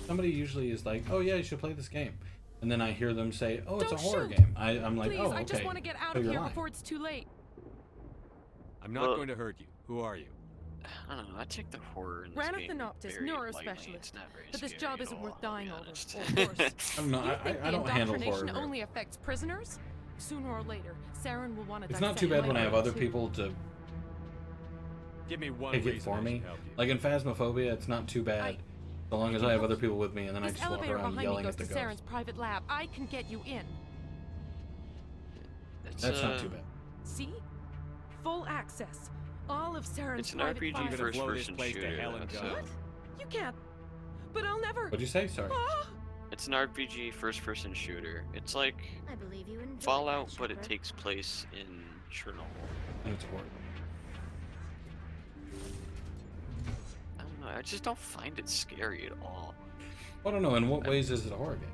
somebody usually is like, oh yeah, you should play this game, and then I hear them say, oh, it's a horror game, I'm like, Please, oh, okay. I just want to get out so of you're here lying. before it's too late. I'm not going to hurt you. Who are you? I don't know. I take the horror in this game Ranathanoptis, very lightly. neurospecialist. It's not very But this scary job at isn't all, worth I'll dying be over. honest. Of course. No, You think I don't the handle indoctrination horror. only affects prisoners? Sooner or later, Saren will want to. It's not too bad when I have other people to Give me one take it reason for I me. should help you. Like in Phasmophobia, it's not too bad, so long as I have other people with me, and then I This just walk elevator around behind me yelling goes at the to ghost. Saren's private lab. I can get you in. That's not too bad. See? Full access. All of Saren's It's an private RPG files. first-person shooter. So What? You can't. But I'll never. What'd you say? Sorry. Ah! it's an RPG first-person shooter. It's like I believe you enjoyed Fallout, that, but it Shepard. takes place in Chernobyl. And it's horror. I don't know. I just don't find it scary at all. I don't know. In what ways is it a horror game?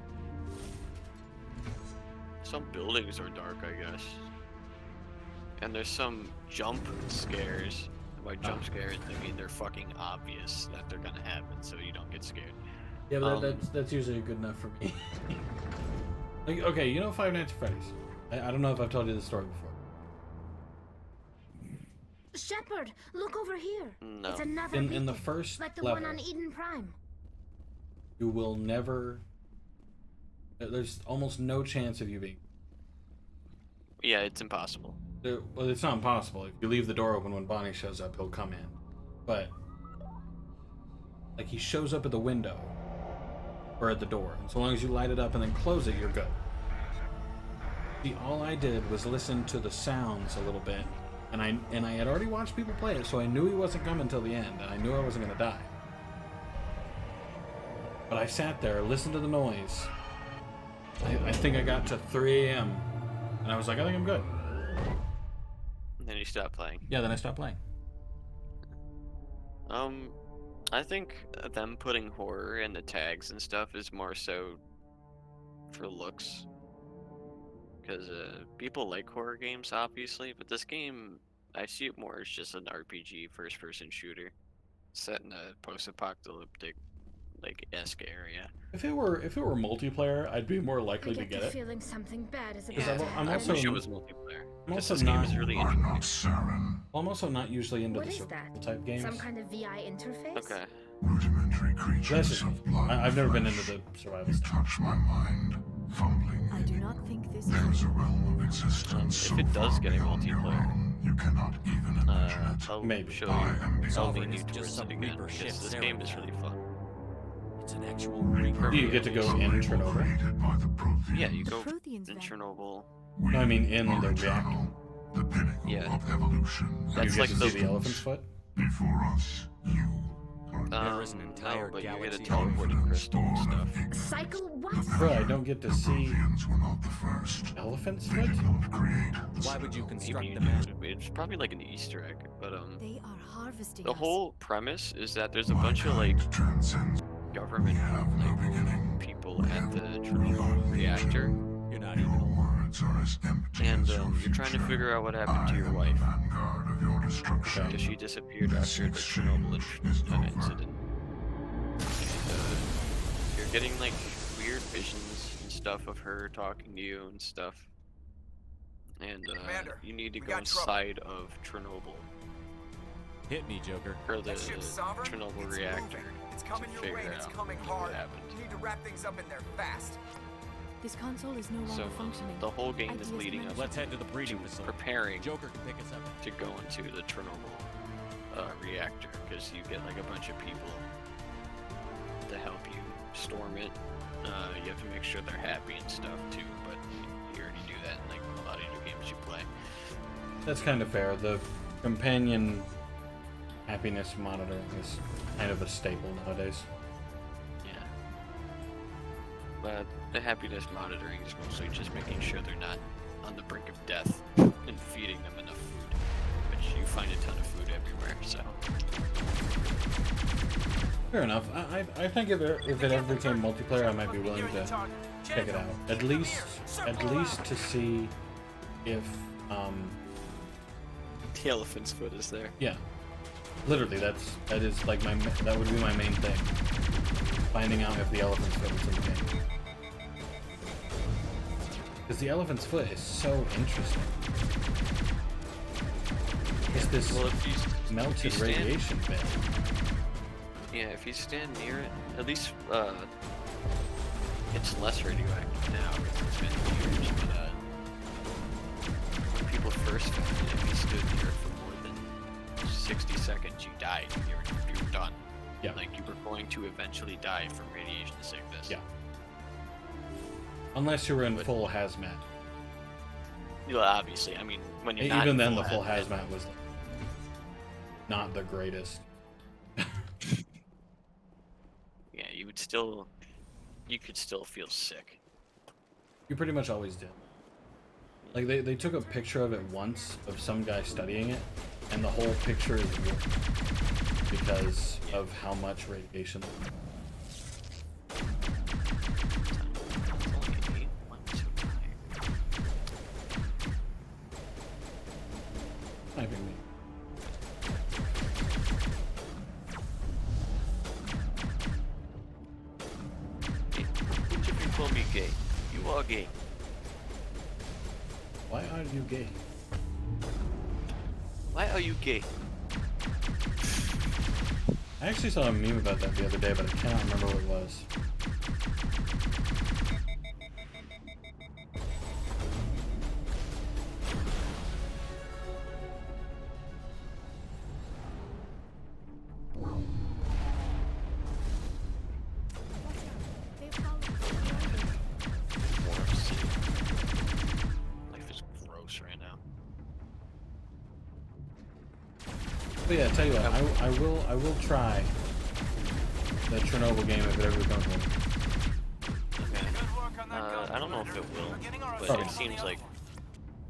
Some buildings are dark, I guess. And there's some jump scares. By jump scares, I mean they're fucking obvious that they're gonna happen, so you don't get scared. Yeah, but that's usually good enough for me. Like, okay, you know Five Nights at Freddy's. I don't know if I've told you this story before. Shepard, look over here. No. It's another In beacon, the first like the level, one on Eden Prime. you will never. There's almost no chance of you being. Yeah, it's impossible. Well, it's not impossible. If you leave the door open when Bonnie shows up, he'll come in. But like he shows up at the window or at the door, and so long as you light it up and then close it, you're good. See, all I did was listen to the sounds a little bit, and I had already watched people play it, so I knew he wasn't coming till the end, and I knew I wasn't gonna die. But I sat there, listened to the noise. I think I got to 3 a.m. and I was like, I think I'm good. And then you stop playing. Yeah, then I stopped playing. I think them putting horror in the tags and stuff is more so for looks. Because people like horror games, obviously, but this game, I see it more as just an RPG first-person shooter set in a post-apocalyptic, like, esque area. If it were multiplayer, I'd be more likely to I get the it. feeling something bad is Because about to I'm I happen. also wish it was multiplayer. I'm Because also this game not. is really I'm interesting. not Saren. I'm also not usually into What the is survival that? type games. Some kind of VI interface? Okay. Rudimentary That's creatures just, of blood. I've never been flesh. into the survival You stuff. touch my mind, fumbling. I do not think this There is a realm of existence If it does get a beyond your multiplayer, own, you cannot even imagine it. I'll Maybe. show I am you. I'll Sovereign lead is you just towards some it again, Reaper ship because this Saren game is found. really fun. It's an actual Reaper. Do you get to go in Chernobyl? Created by the Protheans. Yeah, you go Protheans in then. Chernobyl. No, I mean in are the reactor. eternal, the pinnacle Yeah. of evolution. You That's get like to the see the elephant's foot. Before us, you, There is an entire no, but you get a galaxy. teleporting crystal and stuff. Cycle what? Bro, I don't get to see elephant's foot? Why would you construct Maybe the map? it's probably like an Easter egg, but They are harvesting the us. whole premise is that there's a bunch of like government like people at the Chernobyl reactor. You're not even alone. And you're trying to figure out what happened to your wife. Because she disappeared after the Chernobyl incident. And you're getting like weird visions and stuff of her talking to you and stuff. And Commander, you need to we go got trouble. inside of Chernobyl. Hit me, Joker. Or the That ship's sovereign? Chernobyl It's reactor. moving. It's to coming your way figure and it's out coming what hard. happened. You need to wrap things up in there fast. This console is no longer So functioning. the whole game is Ideas leading us Let's head to the breeding facility. preparing Joker can pick us up. to go into the Chernobyl reactor, because you get like a bunch of people to help you storm it. You have to make sure they're happy and stuff too, but you already do that in like a lot of the games you play. That's kind of fair. The companion happiness monitoring is kind of a staple nowadays. Yeah. But the happiness monitoring is mostly just making sure they're not on the brink of death and feeding them enough food, which you find a ton of food everywhere, so. Fair enough. I think if it ever became multiplayer, I might be willing to check it out. At least to see if The elephant's foot is there. yeah. Literally, that is like that would be my main thing. Finding out if the elephant's foot is in the game. Because the elephant's foot is so interesting. It's this melted radiation bit. Yeah, if you stand near it, at least it's less radioactive now because it's been years. But when people first found it, if you stood near it for more than 60 seconds, you died. You were done. Yeah. Like you were going to eventually die from radiation sickness. Yeah. Unless you were in full hazmat. Yeah, obviously. I mean, when you're not Even in then, the full hazmat, hazmat was like, not the greatest. yeah, you could still feel sick. You pretty much always did. Like they took a picture of it once of some guy studying it, and the whole picture is real because of how much radiation. Sniping me. If you call me gay, you are gay. Why are you gay? Why are you gay? I actually saw a meme about that the other day, but I cannot remember what it was. Life is gross right now. But yeah, tell you what, I will try the Chernobyl game if it ever becomes one. I don't know if it will, but Probably.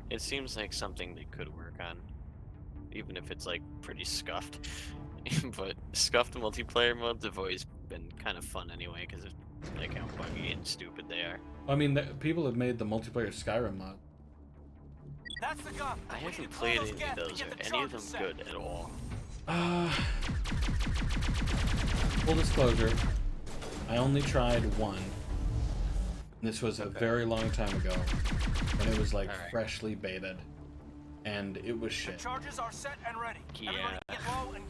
it seems like something they could work on, even if it's like pretty scuffed. But scuffed multiplayer modes have always been kind of fun anyway, because of like how buggy and stupid they are. I mean, people have made the multiplayer Skyrim mod. That's the gun. I haven't played any of those. Are any of them good at all? Full disclosure, I only tried one. This was a very long time ago, when it was like freshly betaed, and it was shit. Charges are set and ready. Yeah.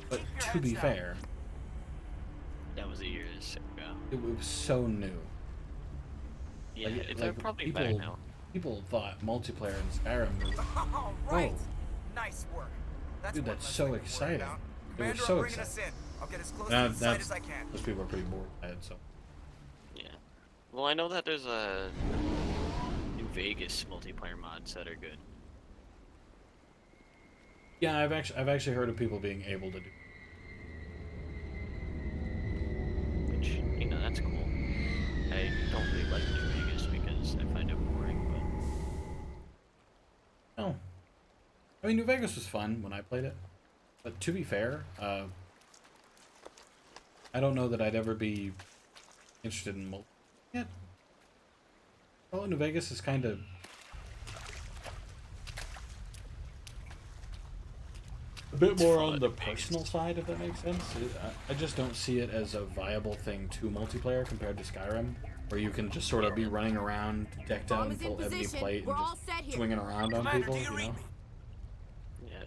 But to be fair, That was a year ago. it was so new. Yeah, Like- it's like probably people, better now. People thought multiplayer in Skyrim was, All right. oh, Nice work. That's dude, one that's less so thing to worry exciting. about. It Commander, was I'm so bringing us exciting. in. I'll get as close Now, to the site as I can. those people are pretty bored by it, so. Yeah. Well, I know that there's a New Vegas multiplayer mods that are good. Yeah, I've actually heard of people being able to do. I mean, New Vegas was fun when I played it, but to be fair, I don't know that I'd ever be interested in multi. Yeah. Well, New Vegas is kind of a bit more on the personal side, if that makes sense. I just don't see it as a viable thing to multiplayer compared to Skyrim, where you can just sort of be running around, decked out in full ebony plate, and just swinging around on people, you know?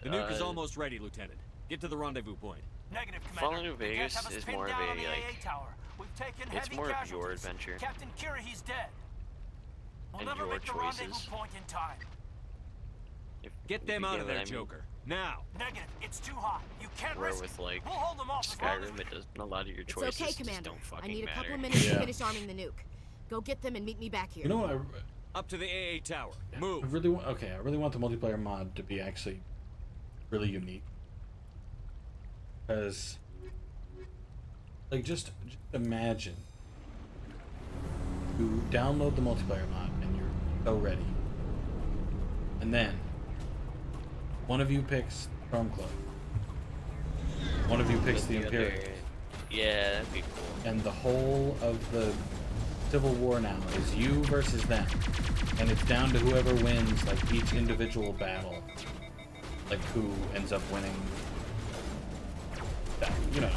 The nuke is almost ready, Lieutenant. Get to the rendezvous point. Negative, Commander. Fallout New Vegas is more of a, like, it's more of your adventure. Captain Kira, he's dead. And your choices. Get them out of there, Joker. Now. Negative. It's too hot. You can't Where risk with, like, We'll hold them off Skyrim, it doesn't, a lot of your choices okay, just Commander. don't fucking I need a matter. couple of minutes to finish arming the nuke. Go get them and meet me back here. You know what? Up to the AA tower. Move. I really want the multiplayer mod to be actually really unique. Because, like, just imagine you download the multiplayer mod and you're so ready, and then one of you picks Stormcloak, one of you picks the Imperials. Yeah, that'd be cool. And the whole of the Civil War now is you versus them, and it's down to whoever wins, like, each individual battle, like who ends up winning that, you know.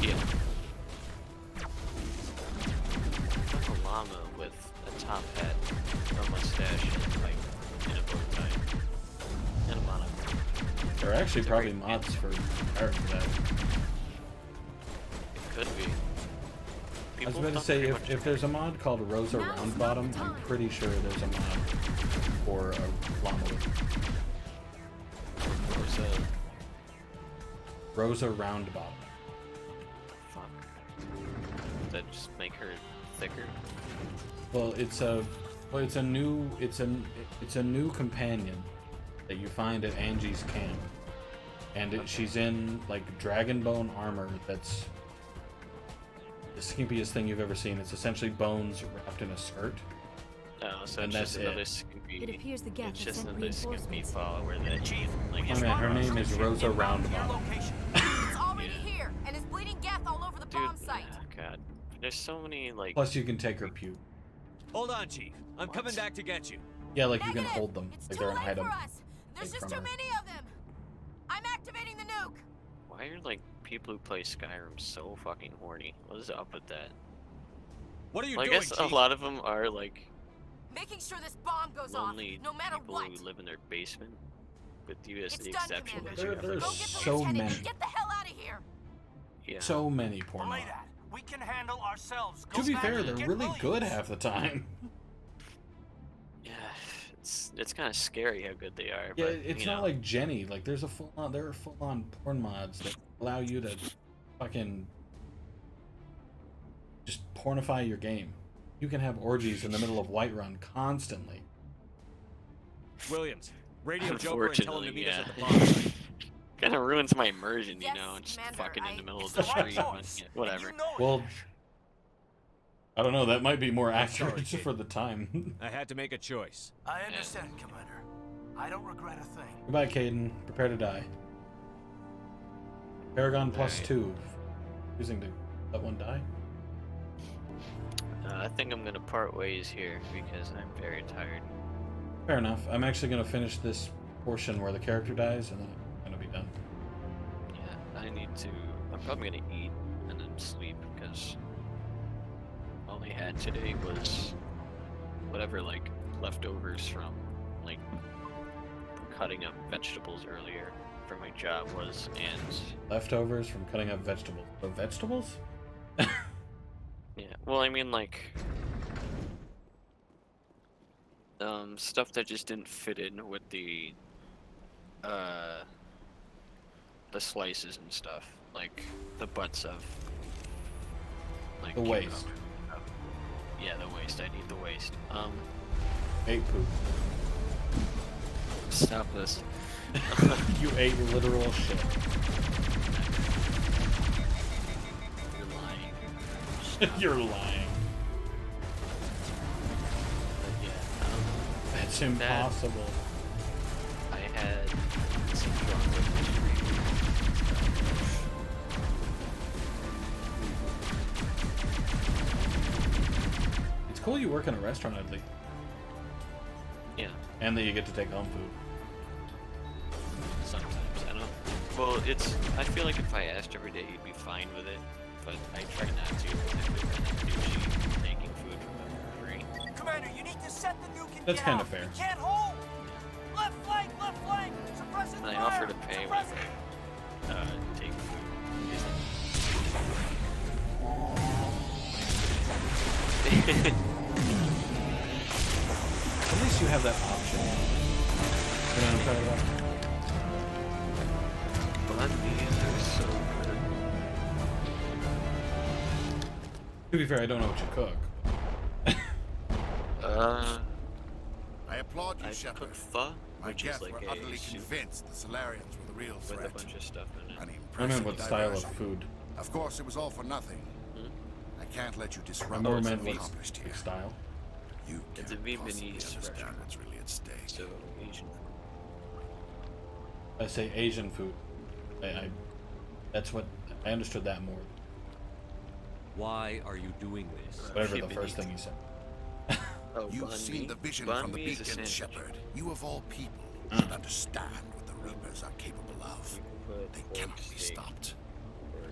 Yeah. A llama with a top hat, a mustache, and, like, in a bow tie, and a monocle. There are actually probably mods for that. It could be. I was about to say, if there's a mod called Rosa Roundbottom, I'm pretty sure there's a mod for a llama with Rosa Roundbottom. Fuck. Does that just make her thicker? Well, it's a new companion that you find at Angie's camp, and she's in, like, dragon bone armor that's the skimpiest thing you've ever seen. It's essentially bones wrapped in a skirt. Oh, so and it's just that's another it. skimpy. It appears the gap It's has just sent another skimpy reinforcements. follower that you like. Oh man, her name is Rosa Roundbottom. It's already here, and is bleeding gas all over the bomb site. Oh god, there's so many like. Plus, you can take her puke. Hold on, Chief. I'm coming back to get you. Yeah, like you can hold them. Like they're an item. There's Take just from too her. many of them. I'm activating the nuke. Why are like people who play Skyrim so fucking horny? What is up with that? What are you well, doing, I guess Chief? a lot of them are like Making sure this bomb goes off, lonely no matter people what. who live in their basement. With you as It's the done, exception. Commander. There's Go get the so lieutenant many. and get the hell out of here. Yeah. So many porn Belay mods. that. We can handle ourselves. Go To be back fair, and they're get really Williams. good half the time. Yeah, it's kind of scary how good they are. Yeah, but, it's you not know. like Jenny. Like there are full-on porn mods that allow you to fucking just pornify your game. You can have orgies in the middle of Whiterun constantly. Williams, radio Joker and tell him to meet us at the bomb yeah. site. Kind of ruins my immersion, you Yes, know, just Commander, fucking in the middle of It's the the right street. choice, Yeah, whatever. and you know it. Well, I don't know. That might be more accurate sorry, kid. for the time. I had to make a choice. I understand, Commander. I don't regret a thing. Goodbye, Caden. Prepare to die. Paragon plus Alright. 2. Choosing to let one die. I think I'm gonna part ways here because I'm very tired. Fair enough. I'm actually going to finish this portion where the character dies, and then I'm going to be done. Yeah, I need to. I'm probably gonna eat and then sleep because all I had today was whatever like leftovers from like cutting up vegetables earlier for my job was, and Leftovers from cutting up vegetables. The vegetables? yeah, well I mean like stuff that just didn't fit in with the slices and stuff, like the butts of like The waste. yeah, the waste. I need the waste. Ate poop. Stop this. You ate literal shit. You're lying. You're lying. But yeah, That's impossible. I had some genre history. It's cool you work in a restaurant, I'd least. Yeah. And that you get to take home food. Sometimes I don't. Well, it's. I feel like if I asked every day, he'd be fine with it. But I try not to. Usually taking food from him for free. Commander, you need to set the nuke and That's get kind out. of fair. You can't hold. Left flank, suppressing And I fire. offer to pay when I take food. At least you have that option. You know what I'm talking about? Bun beans are so good. To be fair, I don't know what you cook. I applaud you, I Shepard. cook pho, My which guests is like were a utterly soup convinced the Solarians were the real with threat. a bunch of stuff in it. An I mean, impressive what style of diversion. food? Of course, it was all for nothing. I can't let you I disrupt never what's meant what accomplished here. style. You It's a can't possibly Vietnamese understand restaurant. what's really at stake. So Asian food. I say Asian food. That's what I understood that more. Why are you doing this? Whatever the first thing you said. Oh, You've banh seen mi. the vision Banh from the mi is a beacon, sandwich. Shepard. You of all people should understand what the Reapers are capable of. They cannot be stopped.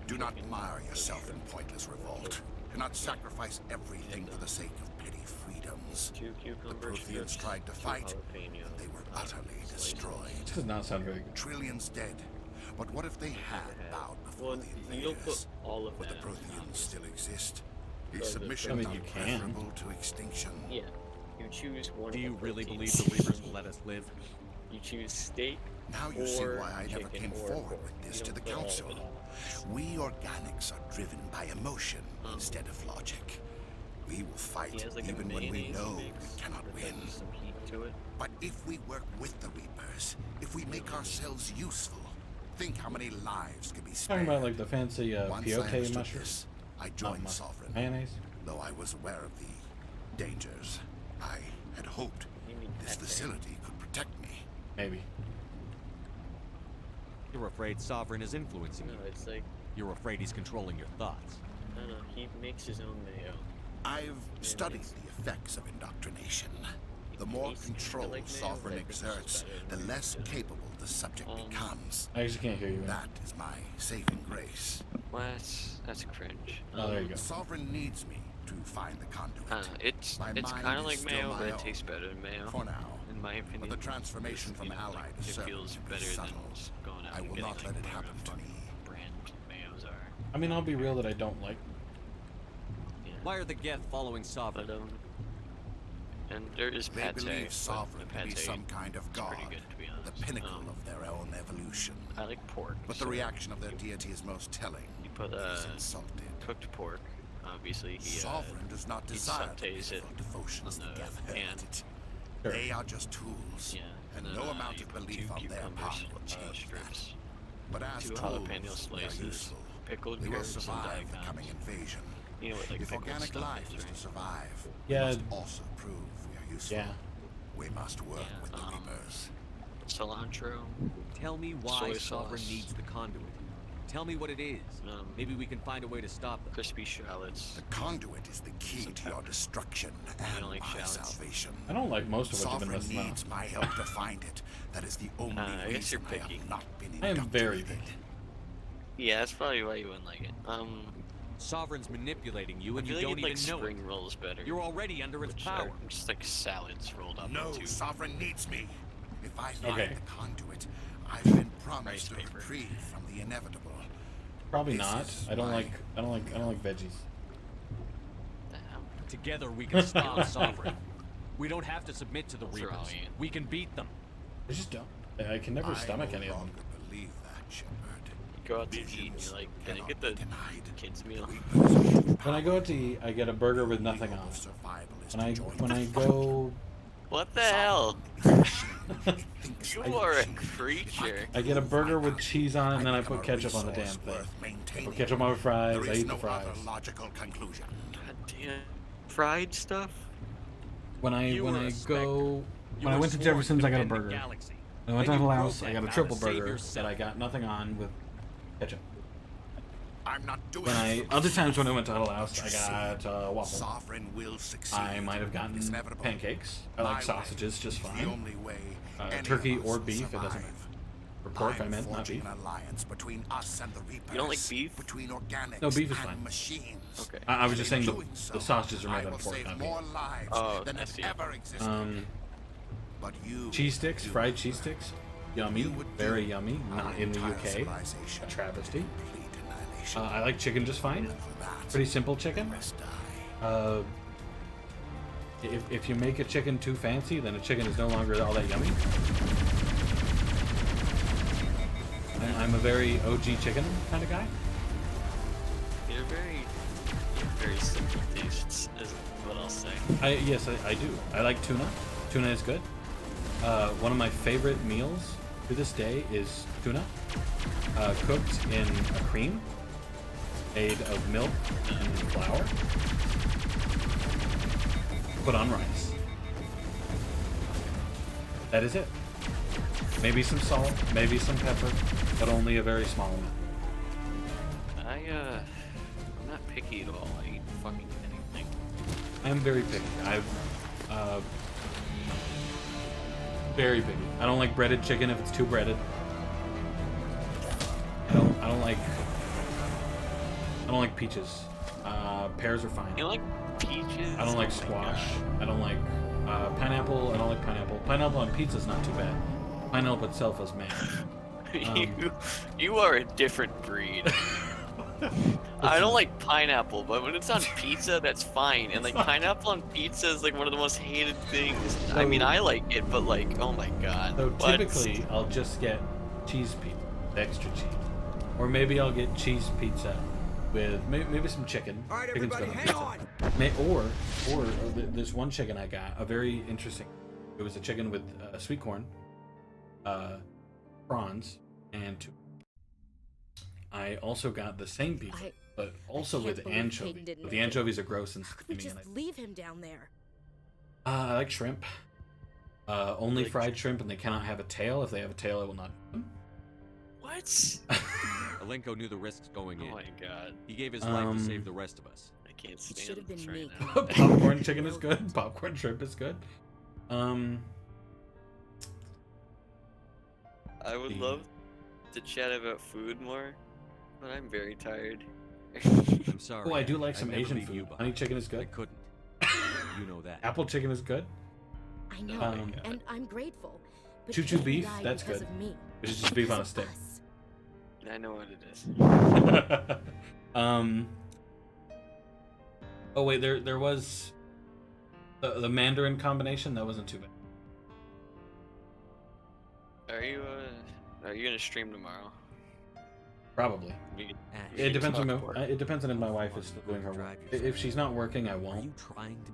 Do not mire yourself in pointless revolt. Do not sacrifice everything for the sake of petty freedoms. 2 The cucumbers, Protheans tried to 2 fight, jalapeno, and they were utterly destroyed. This does not sound very good. Trillions dead. But what if they had bowed before Well, the you don't invaders? put all of Would the that. Protheans still exist? So Is the submission I mean, not you can. preferable to extinction? Yeah. You choose one. Do of you the really proteins. believe the Reapers will let us live? You choose steak. Now you see or why I never chicken came or forward pork. with this You to the don't put all of Council. it on. We organics are driven by emotion instead of logic. We will fight He has like a even when we mayonnaise know mix we cannot with, win. like, some heat to it. But if we work with the Reapers, if we make ourselves useful, think how many lives could be spared. Talking about like the fancy Once I peyote understood mushrooms. this, I joined Sovereign. Mayonnaise. Though I was aware of the dangers, I had hoped this facility could protect me. Maybe. You're afraid Sovereign is influencing No, you. it's like, You're afraid he's controlling your thoughts. I don't know, he makes his own mayo. I've studied the effects of indoctrination. The more tastes control like mayo, Sovereign but I think this is exerts, better the less capable the subject becomes. I actually can't hear you. That is my saving grace. Well, that's cringe. Oh, there you go. Sovereign needs me to find the conduit. It's My it's mind kind of is like still mayo, my but it own. tastes better than mayo. For now. In my opinion. But the transformation from Because, ally to it servant feels should be better subtle. than just going out I and will getting, not like, let it whatever happen to me. brand mayos are. I mean, I'll be real that I don't like. Why are the Geth following Sovereign? But, and there is They pate. believe but Sovereign the to be pate some kind of is god, pretty good, to be honest. the pinnacle of their own evolution. I like pork. But the so reaction of their deity is most telling. You put He's insulted. cooked pork. Obviously, he Sovereign does not he desire the sautés it pitiful devotions on the Geth the hurled pan. at it. They are just tools, and no amount you of put belief 2 on their part cucumbers, will change strips, that. But as 2 tools, jalapeno they are slices, useful. pickled They will carrots and survive the daikons. coming invasion. You know what, like If pickled organic stuff life is, is to right? survive, Yeah. we must also prove we are useful. Yeah. We must work with the Reapers. Cilantro. Tell me why Soy Sovereign sauce. needs the conduit. Tell me what it is. Maybe we can find a way to stop them. Crispy shallots. The conduit is the key to your destruction and like my shallots. salvation. I don't like most of what you've been Sovereign listening to. needs my help to find it. That is the only I guess you're reason I picky. have not been I am very indoctrinated. picky. Yeah, that's probably why you wouldn't like it. Sovereign's manipulating you, I and you feel like don't you'd even like know it. spring rolls better. You're already under its which power. are just like salads rolled up No, into. Sovereign needs me. If I find Okay. the conduit, I've been promised Rice a paper. reprieve from the inevitable. Probably This not. is I don't my- like. I don't like veggies. Together we can stop Sovereign. We don't have to submit to the Those are all Reapers. you. We can beat them. I just don't. I can never stomach any of them. Believe that, Shepard. You go out to eat and you're like, can I get the kids meal? When I go out to eat, I get a burger with nothing on it. When I go, What the hell? You are a creature. I get a burger with cheese on it, and then I put ketchup on the damn thing. I put ketchup on my fries. I eat the fries. Logical conclusion. God damn. Fried stuff? When I You were a go, Spectre. You when I were went to sworn Jefferson's, I got a defend the burger. galaxy. I went to Then you Huddle broke House. I that got a vow triple to save burger yourself. that I got nothing on with ketchup. I'm not doing When it. other times when I went to Huddle House, I got waffle. Sovereign will succeed. I might have gotten It's inevitable. pancakes. I My like way sausages just is fine. The only way Turkey any of or us beef, it doesn't survive. matter. For pork, I I'm meant not forging beef. an alliance between us and the Reapers. You don't like beef? Between organics No, beef is and fine. machines. Okay. I was And just in saying doing so, the sausages are I made out will of pork, save not beef. more lives Oh, than I have see. ever existed. But you, Cheese sticks, fried cheese sticks, yummy, very yummy. Not in the UK, a travesty. I like chicken just fine. Pretty simple chicken. If you make a chicken too fancy, then a chicken is no longer all that yummy. I'm a very OG chicken kind of guy. You're very simple tastes, is what I'll say. Yes, I do. I like tuna. Tuna is good. One of my favorite meals to this day is tuna, cooked in a cream made of milk and flour, put on rice. That is it. Maybe some salt, maybe some pepper, but only a very small amount. I'm not picky at all. I eat fucking anything. I'm very picky. Very picky. I don't like breaded chicken if it's too breaded. I don't like peaches. Pears are fine. You don't like peaches? I don't like Oh my squash. God. I don't like pineapple. I don't like pineapple. Pineapple on pizza is not too bad. Pineapple itself is mad. You are a different breed. I don't like pineapple, but when it's on pizza, that's fine. And like pineapple on pizza is like one of the most hated things. I mean, I like it, but like, oh my god. So what? typically, I'll just get cheese pizza, extra cheese, or maybe I'll get cheese pizza with maybe some chicken. All right, Chicken's everybody, good hang pizza. Or there's one chicken I got, a very interesting. It was a chicken with sweet corn, prawns, and tuna. I also got the same pizza, but also can't with believe anchovies. Peyton didn't But the make it. anchovies are gross and We slimy. just leave him down there. I like shrimp. Only fried shrimp, and they cannot have a tail. If they have a tail, I will not eat them. What? Alenko knew the risks going in. Oh my god. He gave his life to save the rest of us. I can't should stand have been this me. right now. Popcorn chicken is good. Popcorn shrimp is good. I would love to chat about food more, but I'm very tired. I'm sorry. Oh, I do like I'd some never Asian leave you food. behind. Honey chicken is I good. couldn't. You know that. Apple chicken is good. I know, Um, and I'm grateful. But Choo choo he beef, died that's because good. of me. Which is just beef on a Because of stick. us. I know what it is. Oh wait, there was the Mandarin combination. That wasn't too bad. Are you gonna stream tomorrow? Probably. We can- It depends on talk more. it depends on if my wife is still doing her work. If she's not working, I won't.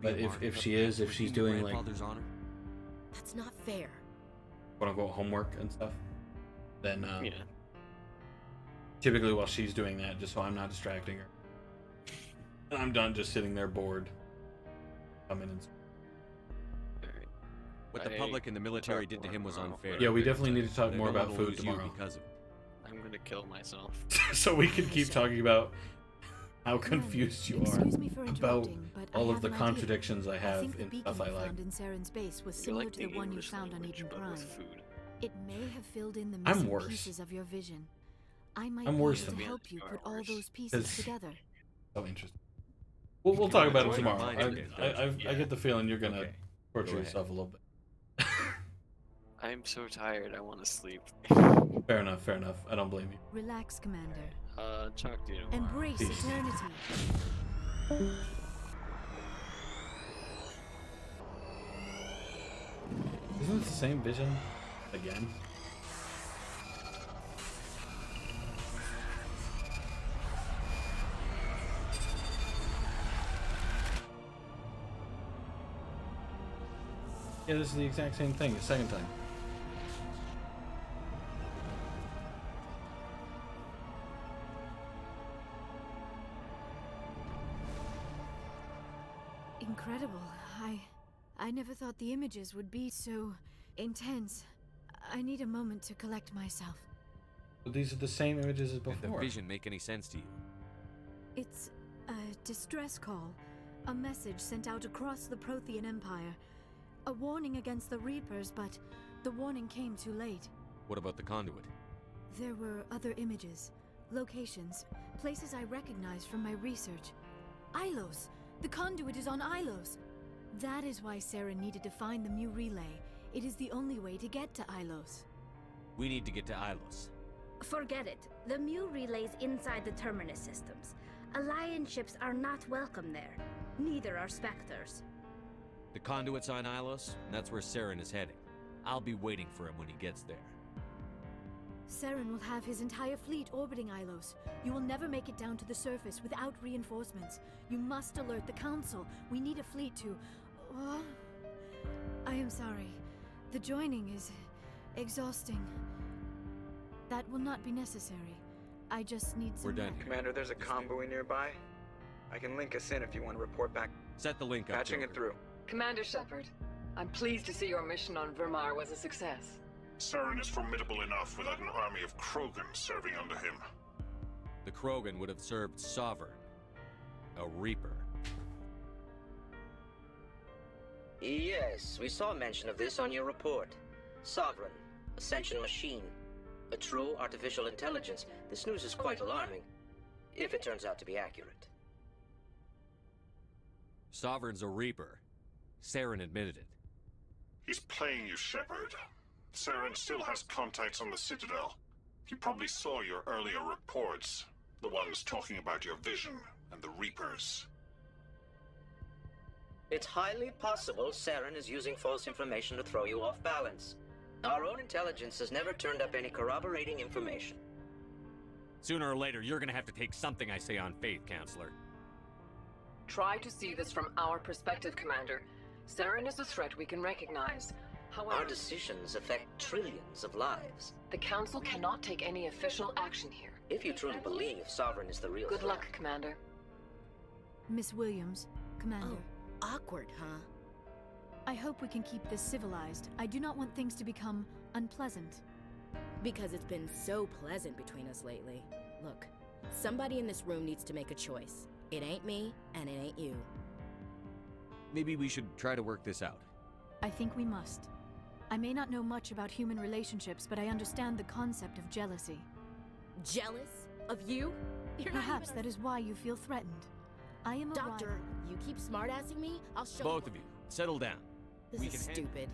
But if she is, if she's doing like That's not fair. quote unquote homework and stuff, then Yeah. typically while she's doing that, just so I'm not distracting her, and I'm done just sitting there bored. Come in and. What the public and the military did to him was unfair. Yeah, we definitely need to talk They're more gonna about food lose you tomorrow. because of it. I'm gonna kill myself. So we can keep talking about how confused you are Excuse me for about interrupting, but I all of have the an idea. contradictions I have think the in beacon stuff I you like. found in Saren's base was You similar like to the the one you English found on language, Eden but Prime. with food. It may have filled in the I'm missing worse. pieces of your vision. I might I'm be worse able than to you. help you You are put all worse. those pieces 'Cause- together. So interesting. We'll talk about it Join tomorrow. our mind I get the feeling you're gonna Okay. torture Go ahead. yourself a little bit. I'm so tired. I want to sleep. Fair enough. Fair enough. I don't blame you. Relax, Commander. Talk to you tomorrow. Embrace Peace. eternity. Isn't it the same vision again? Yeah, this is the exact same thing, the second time. Incredible. I never thought the images would be so intense. I need a moment to collect myself. But these are the same images as Did the before. vision make any sense to you? It's a distress call. A message sent out across the Prothean Empire. A warning against the Reapers, but the warning came too late. What about the conduit? There were other images, locations, places I recognized from my research. Ilos! The conduit is on Ilos! That is why Sarah needed to find the Mu relay. It is the only way to get to Ilos. We need to get to Ilos. Forget it. The Mu relay's inside the Terminus systems. Alliance ships are not welcome there. Neither are Spectres. The conduit's on Ilos, and that's where Saren is heading. I'll be waiting for him when he gets there. Saren will have his entire fleet orbiting Ilos. You will never make it down to the surface without reinforcements. You must alert the Council. We need a fleet to... I am sorry. The joining is exhausting. That will not be necessary. I just need some... We're done. Commander, there's a convoy nearby. I can link us in if you want to report back. Set the link up. Patching it through. Commander Shepard, I'm pleased to see your mission on Vermar was a success. Saren is formidable enough without an army of Krogan serving under him. The Krogan would have served Sovereign, a Reaper. Yes, we saw mention of this on your report. Sovereign, Ascension machine, a true artificial intelligence. This news is quite alarming, if it turns out to be accurate. Sovereign's a Reaper. Saren admitted it. He's playing you, Shepard. Saren still has contacts on the Citadel. He probably saw your earlier reports. The ones talking about your vision and the Reapers. It's highly possible Saren is using false information to throw you off balance. Our own intelligence has never turned up any corroborating information. Sooner or later, you're gonna have to take something I say on faith, Counselor. Try to see this from our perspective, Commander. Saren is a threat we can recognize. However, Our decisions affect trillions of lives. the Council cannot take any official action here. If you truly believe Sovereign is the real Good threat. luck, Commander. Miss Williams, Commander. Awkward, huh? I hope we can keep this civilized. I do not want things to become unpleasant. Because it's been so pleasant between us lately. Look, somebody in this room needs to make a choice. It ain't me, and it ain't you. Maybe we should try to work this out. I think we must. I may not know much about human relationships, but I understand the concept of jealousy. Jealous? Of you? You're Perhaps not that is why you feel threatened. I am a Doctor, rival. you keep smartassing me, I'll show Both of you, settle down. This is stupid.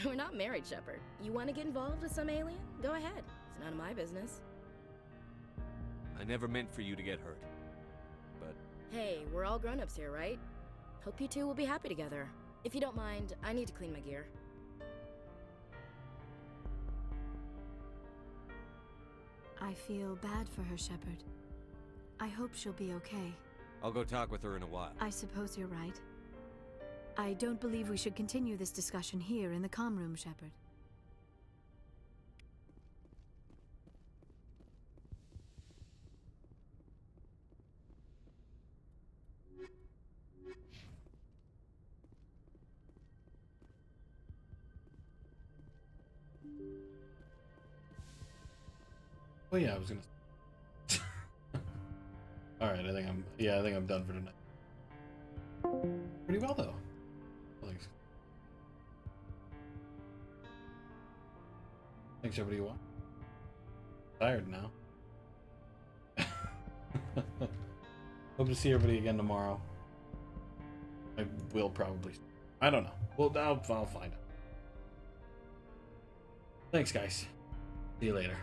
We're not married, Shepard. You want to get involved with some alien? Go ahead. It's none of my business. I never meant for you to get hurt. But Hey, we're all grown-ups here, right? Hope you two will be happy together. If you don't mind, I need to clean my gear. I feel bad for her, Shepard. I hope she'll be okay. I'll go talk with her in a while. I suppose you're right. I don't believe we should continue this discussion here in the comm room, Shepard. Oh yeah, I was gonna. All right, I think I'm done for tonight. Pretty well though. Thanks everybody. What? Tired now. Hope to see everybody again tomorrow. I will probably. I don't know. Well, I'll find out. Thanks, guys. See you later.